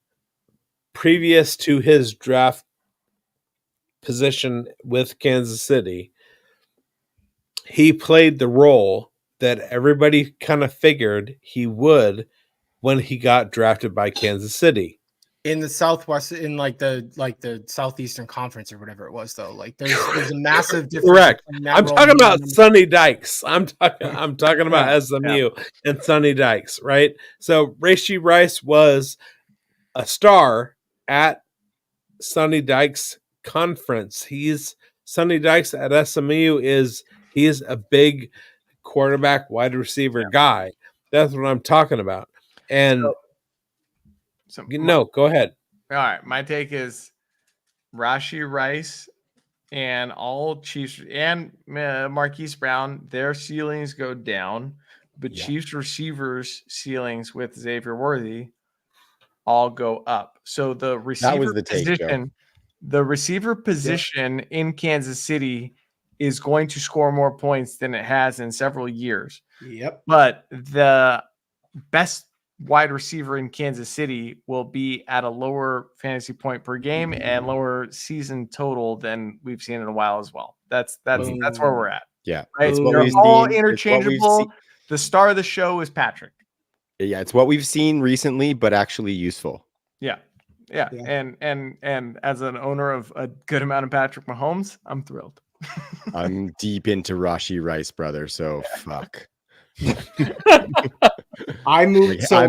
previous to his draft position with Kansas City, he played the role that everybody kind of figured he would when he got drafted by Kansas City. In the Southwest, in like the Southeastern Conference or whatever it was, though. Like there's a massive difference. Correct. I'm talking about Sonny Dykes. I'm talking about SMU and Sonny Dykes, right? So Rashee Rice was a star at Sonny Dykes' conference. Sonny Dykes at SMU he's a big quarterback, wide receiver guy. That's what I'm talking about. And go ahead. All right. My take is Rashee Rice and all Chiefs and Marquise Brown, their ceilings go down, but Chiefs receivers' ceilings with Xavier Worthy all go up. So the receiver position in Kansas City is going to score more points than it has in several years. Yep. But the best wide receiver in Kansas City will be at a lower fantasy point per game and lower season total than we've seen in a while as well. That's where we're at. Yeah. Right. They're all interchangeable. The star of the show is Patrick. Yeah, it's what we've seen recently, but actually useful. Yeah. And as an owner of a good amount of Patrick Mahomes, I'm thrilled. I'm deep into Rashee Rice, brother. So fuck. I'm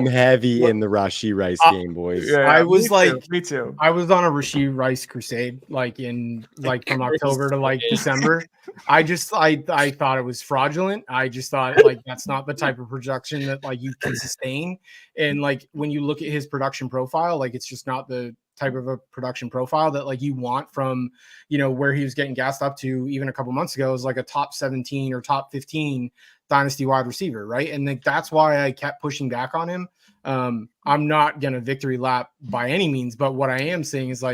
heavy in the Rashee Rice game, boys. I was me too. I was on a Rashee Rice crusade, from October to December. I thought it was fraudulent. I just thought that's not the type of production that you can sustain. And when you look at his production profile, it's just not the type of a production profile that you want from where he was getting gassed up to even a couple months ago is a top 17 or top 15 dynasty wide receiver, right? And that's why I kept pushing back on him. I'm not gonna victory lap by any means, but what I am saying is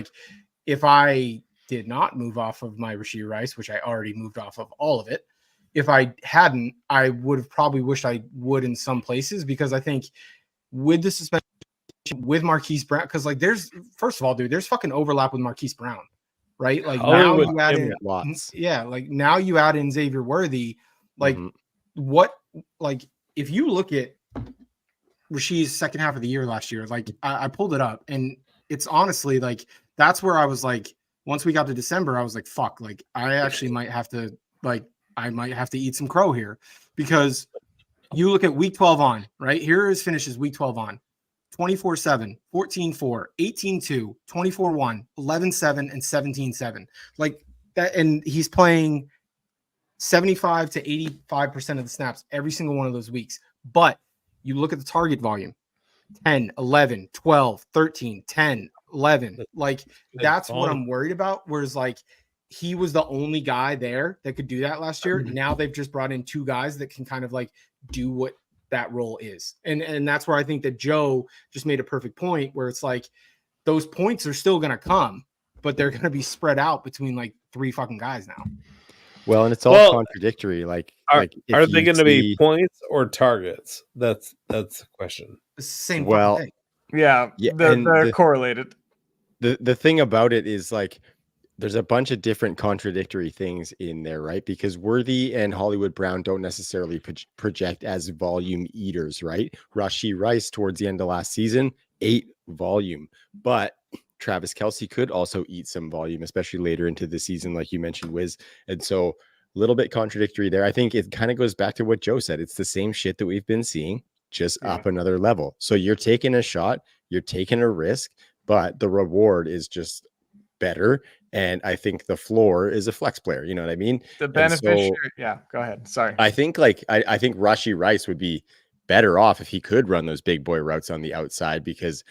if I did not move off of my Rashee Rice, which I already moved off of all of it, if I hadn't, I would have probably wished I would in some places, because I think with the suspension with Marquise Brown, because there's first of all, dude, there's fucking overlap with Marquise Brown, right? Now you add in now you add in Xavier Worthy, what if you look at Rashee's second half of the year last year, I pulled it up and it's honestly that's where I was once we got to December, I was fuck, I actually might have to eat some crow here, because you look at week 12 on, right? Here his finishes week 12 on 24-7, 14-4, 18-2, 24-1, 11-7, and 17-7. That, and he's playing 75 to 85% of the snaps every single one of those weeks. But you look at the target volume, 10, 11, 12, 13, 10, 11. That's what I'm worried about. Whereas he was the only guy there that could do that last year. Now they've just brought in 2 guys that can kind of do what that role is. And that's where I think that Joe just made a perfect point, where it's those points are still going to come, but they're going to be spread out between like 3 fucking guys now. Well, and it's all contradictory. Like are if they you going to be see- points or targets? That's the question. It's the same Well, fucking thing. Yeah, they're correlated. The thing about it is like there's a bunch of different contradictory things in there, right? Because Worthy and Hollywood Brown don't necessarily project as volume eaters, right? Rashee Rice towards the end of last season ate volume, but Travis Kelce could also eat some volume, especially later into the season, like you mentioned, Wiz. And so a little bit contradictory there. I think it kind of goes back to what Joe said. It's the same shit that we've been seeing, just up another level. So you're taking a shot, you're taking a risk, but the reward is just better. And I think the floor is a flex player. You know what I mean? The beneficiary. Yeah, go ahead. Sorry. I think I think Rashee Rice would be better off if he could run those big boy routes on the outside, because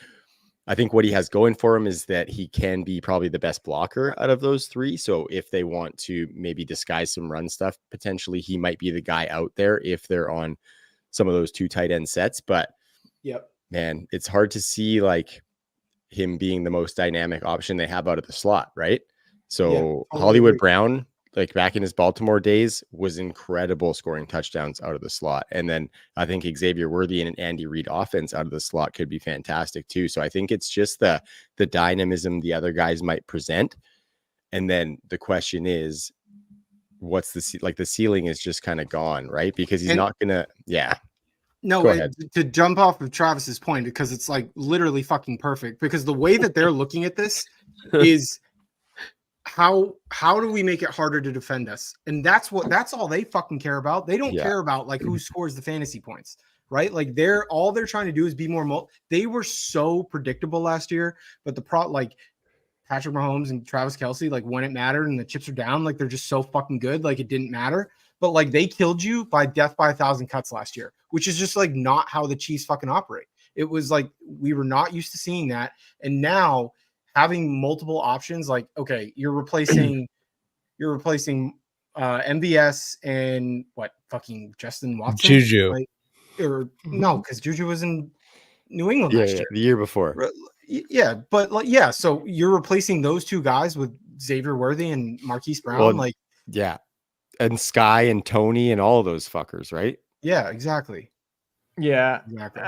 I think what he has going for him is that he can be probably the best blocker out of those 3. So if they want to maybe disguise some run stuff, potentially he might be the guy out there if they're on some of those 2 tight end sets. But man, it's hard to see like him being the most dynamic option they have out of the slot, right? So Hollywood Brown, like back in his Baltimore days, was incredible scoring touchdowns out of the slot. And then I think Xavier Worthy and an Andy Reid offense out of the slot could be fantastic too. So I think it's just the dynamism the other guys might present. And then the question is, what's the ceiling is just kind of gone, right? Because he's not gonna, No, to jump off of Travis's point, because it's like literally fucking perfect. Because the way that they're looking at this is how do we make it harder to defend us? And that's all they fucking care about. They don't care about like who scores the fantasy points, right? Like they're trying to do is be more. They were so predictable last year, but like Patrick Mahomes and Travis Kelce, like when it mattered and the chips are down, like they're just so fucking good, like it didn't matter. But like they killed you by death by 1,000 cuts last year, which is just like not how the Chiefs fucking operate. It was like we were not used to seeing that. And now having multiple options, like, okay, you're replacing MVS and what fucking Justin Watson? Juju. Like, or no, because Juju was in New England last year. The year before. Yeah, but like so you're replacing those 2 guys with Xavier Worthy and Marquise Brown, and Sky and Tony and all of those fuckers, right? Yeah, exactly. Yeah, exactly.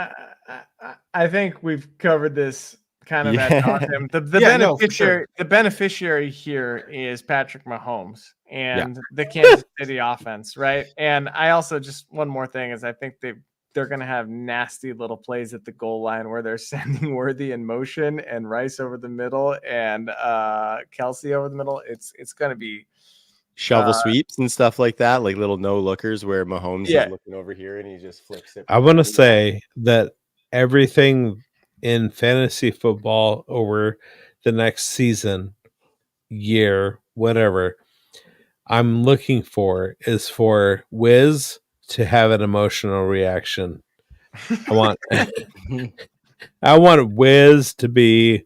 I think we've covered this kind of ad nauseam. The beneficiary here is Patrick Mahomes and the Kansas City offense, right? And I also just one more thing is I think they're going to have nasty little plays at the goal line where they're sending Worthy in motion and Rice over the middle and Kelce over the middle. It's going to be shovel sweeps and stuff like that, like little no lookers where Mahomes is looking over here and he just flips it. I want to say that everything in fantasy football over the next season, year, whatever, I'm looking for is for Wiz to have an emotional reaction. I want Wiz to be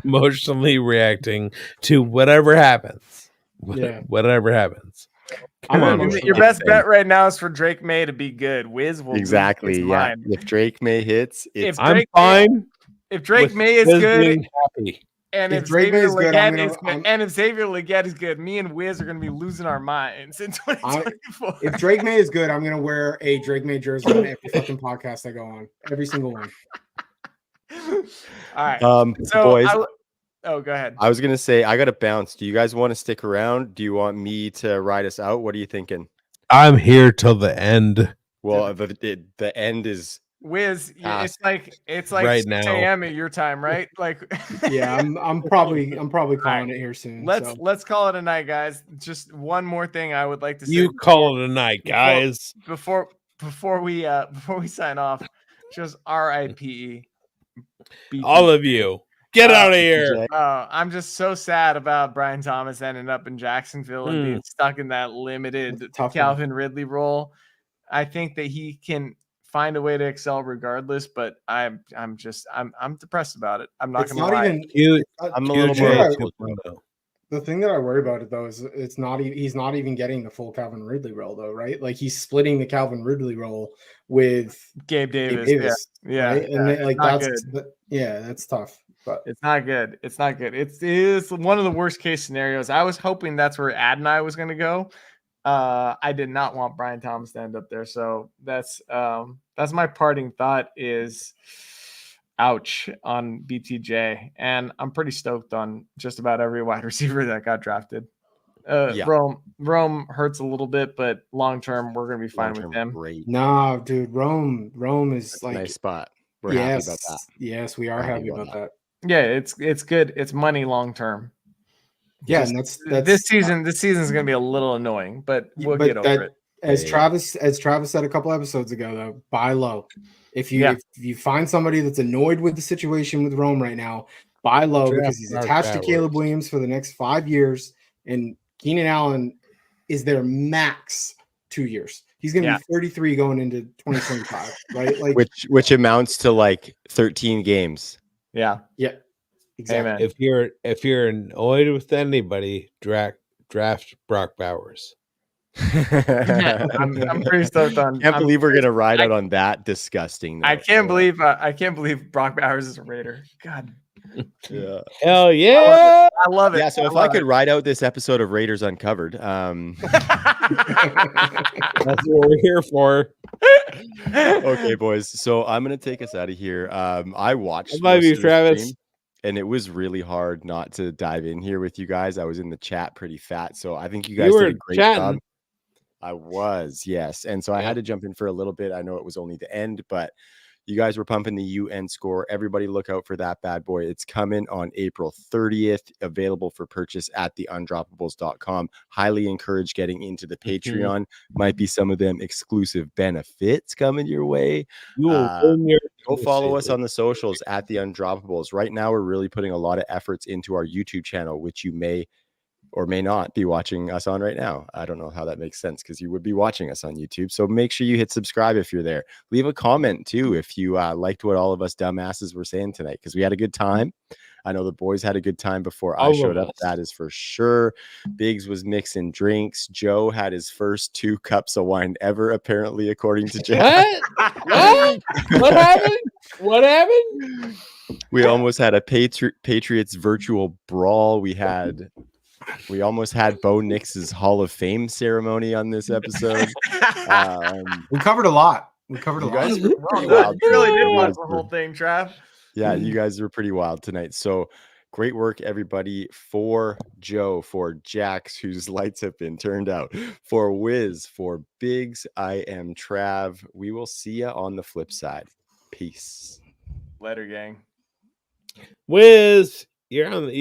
emotionally reacting to whatever happens. Whatever happens. Your best bet right now is for Drake May to be good. Wiz will exactly. Yeah. If Drake May hits, I'm fine. If Drake May is good, happy. And if Xavier Legette is good, me and Wiz are going to be losing our minds in 2024. If Drake May is good, I'm going to wear a Drake May jersey on every fucking podcast I go on. Every single one. All right. So boys, go ahead. I was going to say, I got to bounce. Do you guys want to stick around? Do you want me to ride us out? What are you thinking? I'm here till the end. Well, the end is Wiz, it's like right 6 now. at your time, right? Like, yeah, I'm probably calling it here soon. Let's call it a night, guys. Just one more thing I would like to say. You call it a night, guys. Before we sign off, just RIPE. All of you, get out of here. I'm just so sad about Brian Thomas ending up in Jacksonville and being stuck in that limited Calvin Ridley role. I think that he can find a way to excel regardless, but I'm depressed about it. I'm not going to lie. I'm a little more. The thing that I worry about it though is it's not he's not even getting the full Calvin Ridley role though, right? Like he's splitting the Calvin Ridley role with Gabe Davis. Yeah, right? And it's like not that's good. that's tough. But It's not good. It's not good. It is one of the worst case scenarios. I was hoping that's where Adonai was going to go. I did not want Brian Thomas to end up there. So that's my parting thought is ouch on BTJ. And I'm pretty stoked on just about every wide receiver that got drafted. Rome hurts a little bit, but long term we're gonna be fine with him. Great. No, dude, Rome is That's like a nice spot. We're happy about that. Yes, we are happy about that. Yeah, it's good. It's money long term. Yeah, Just, and that's this season. This season is gonna be a little annoying, but we'll get over it. As Travis said a couple episodes ago, though, buy low. If you find somebody that's annoyed with the situation with Rome right now, buy low because he's attached to Caleb Williams for the next 5 years, and Keenan Allen is their max 2 years. He's going to be 33 going into 2025, right? Like which amounts to like 13 games. Yeah. Exactly. If you're annoyed with anybody, draft Brock Bowers. I'm pretty stoked on. Can't believe we're gonna ride out on that disgusting note. I can't believe Brock Bowers is a Raider. God. Yeah. Hell yeah. I love it. Yeah, so if I could ride out this episode of Raiders Uncovered, that's what we're here for. Okay, boys. So I'm gonna take us out of here. I watched Travis. And it was really hard not to dive in here with you guys. I was in the chat pretty fat, so I think you guys did a great job. I was, yes. And so I had to jump in for a little bit. I know it was only the end, but you guys were pumping the UN score. Everybody look out for that bad boy. It's coming on April 30th, available for purchase at the undroppables.com. Highly encourage getting into the Patreon. Might be some of them exclusive benefits coming your way. Go follow us on the socials at the Undroppables. Right now, we're really putting a lot of efforts into our YouTube channel, which you may or may not be watching us on right now. I don't know how that makes sense because you would be watching us on YouTube. So make sure you hit subscribe if you're there. Leave a comment too if you liked what all of us dumbasses were saying tonight, because we had a good time. I know the boys had a good time before I showed up. That is for sure. Biggs was mixing drinks. Joe had his first 2 cups of wine ever, apparently, according to Jack. What happened? What happened? We almost had a Patriots virtual brawl. We almost had Bo Nix's Hall of Fame ceremony on this episode. We covered a lot. You guys were pretty wild. You really did watch the whole thing, Trav. Yeah, you guys were pretty wild tonight. So great work, everybody. For Joe, for Jax, whose lights have been turned out, for Wiz, for Biggs, I am Trav. We will see you on the flip side. Peace. Later, gang. Wiz, you're on the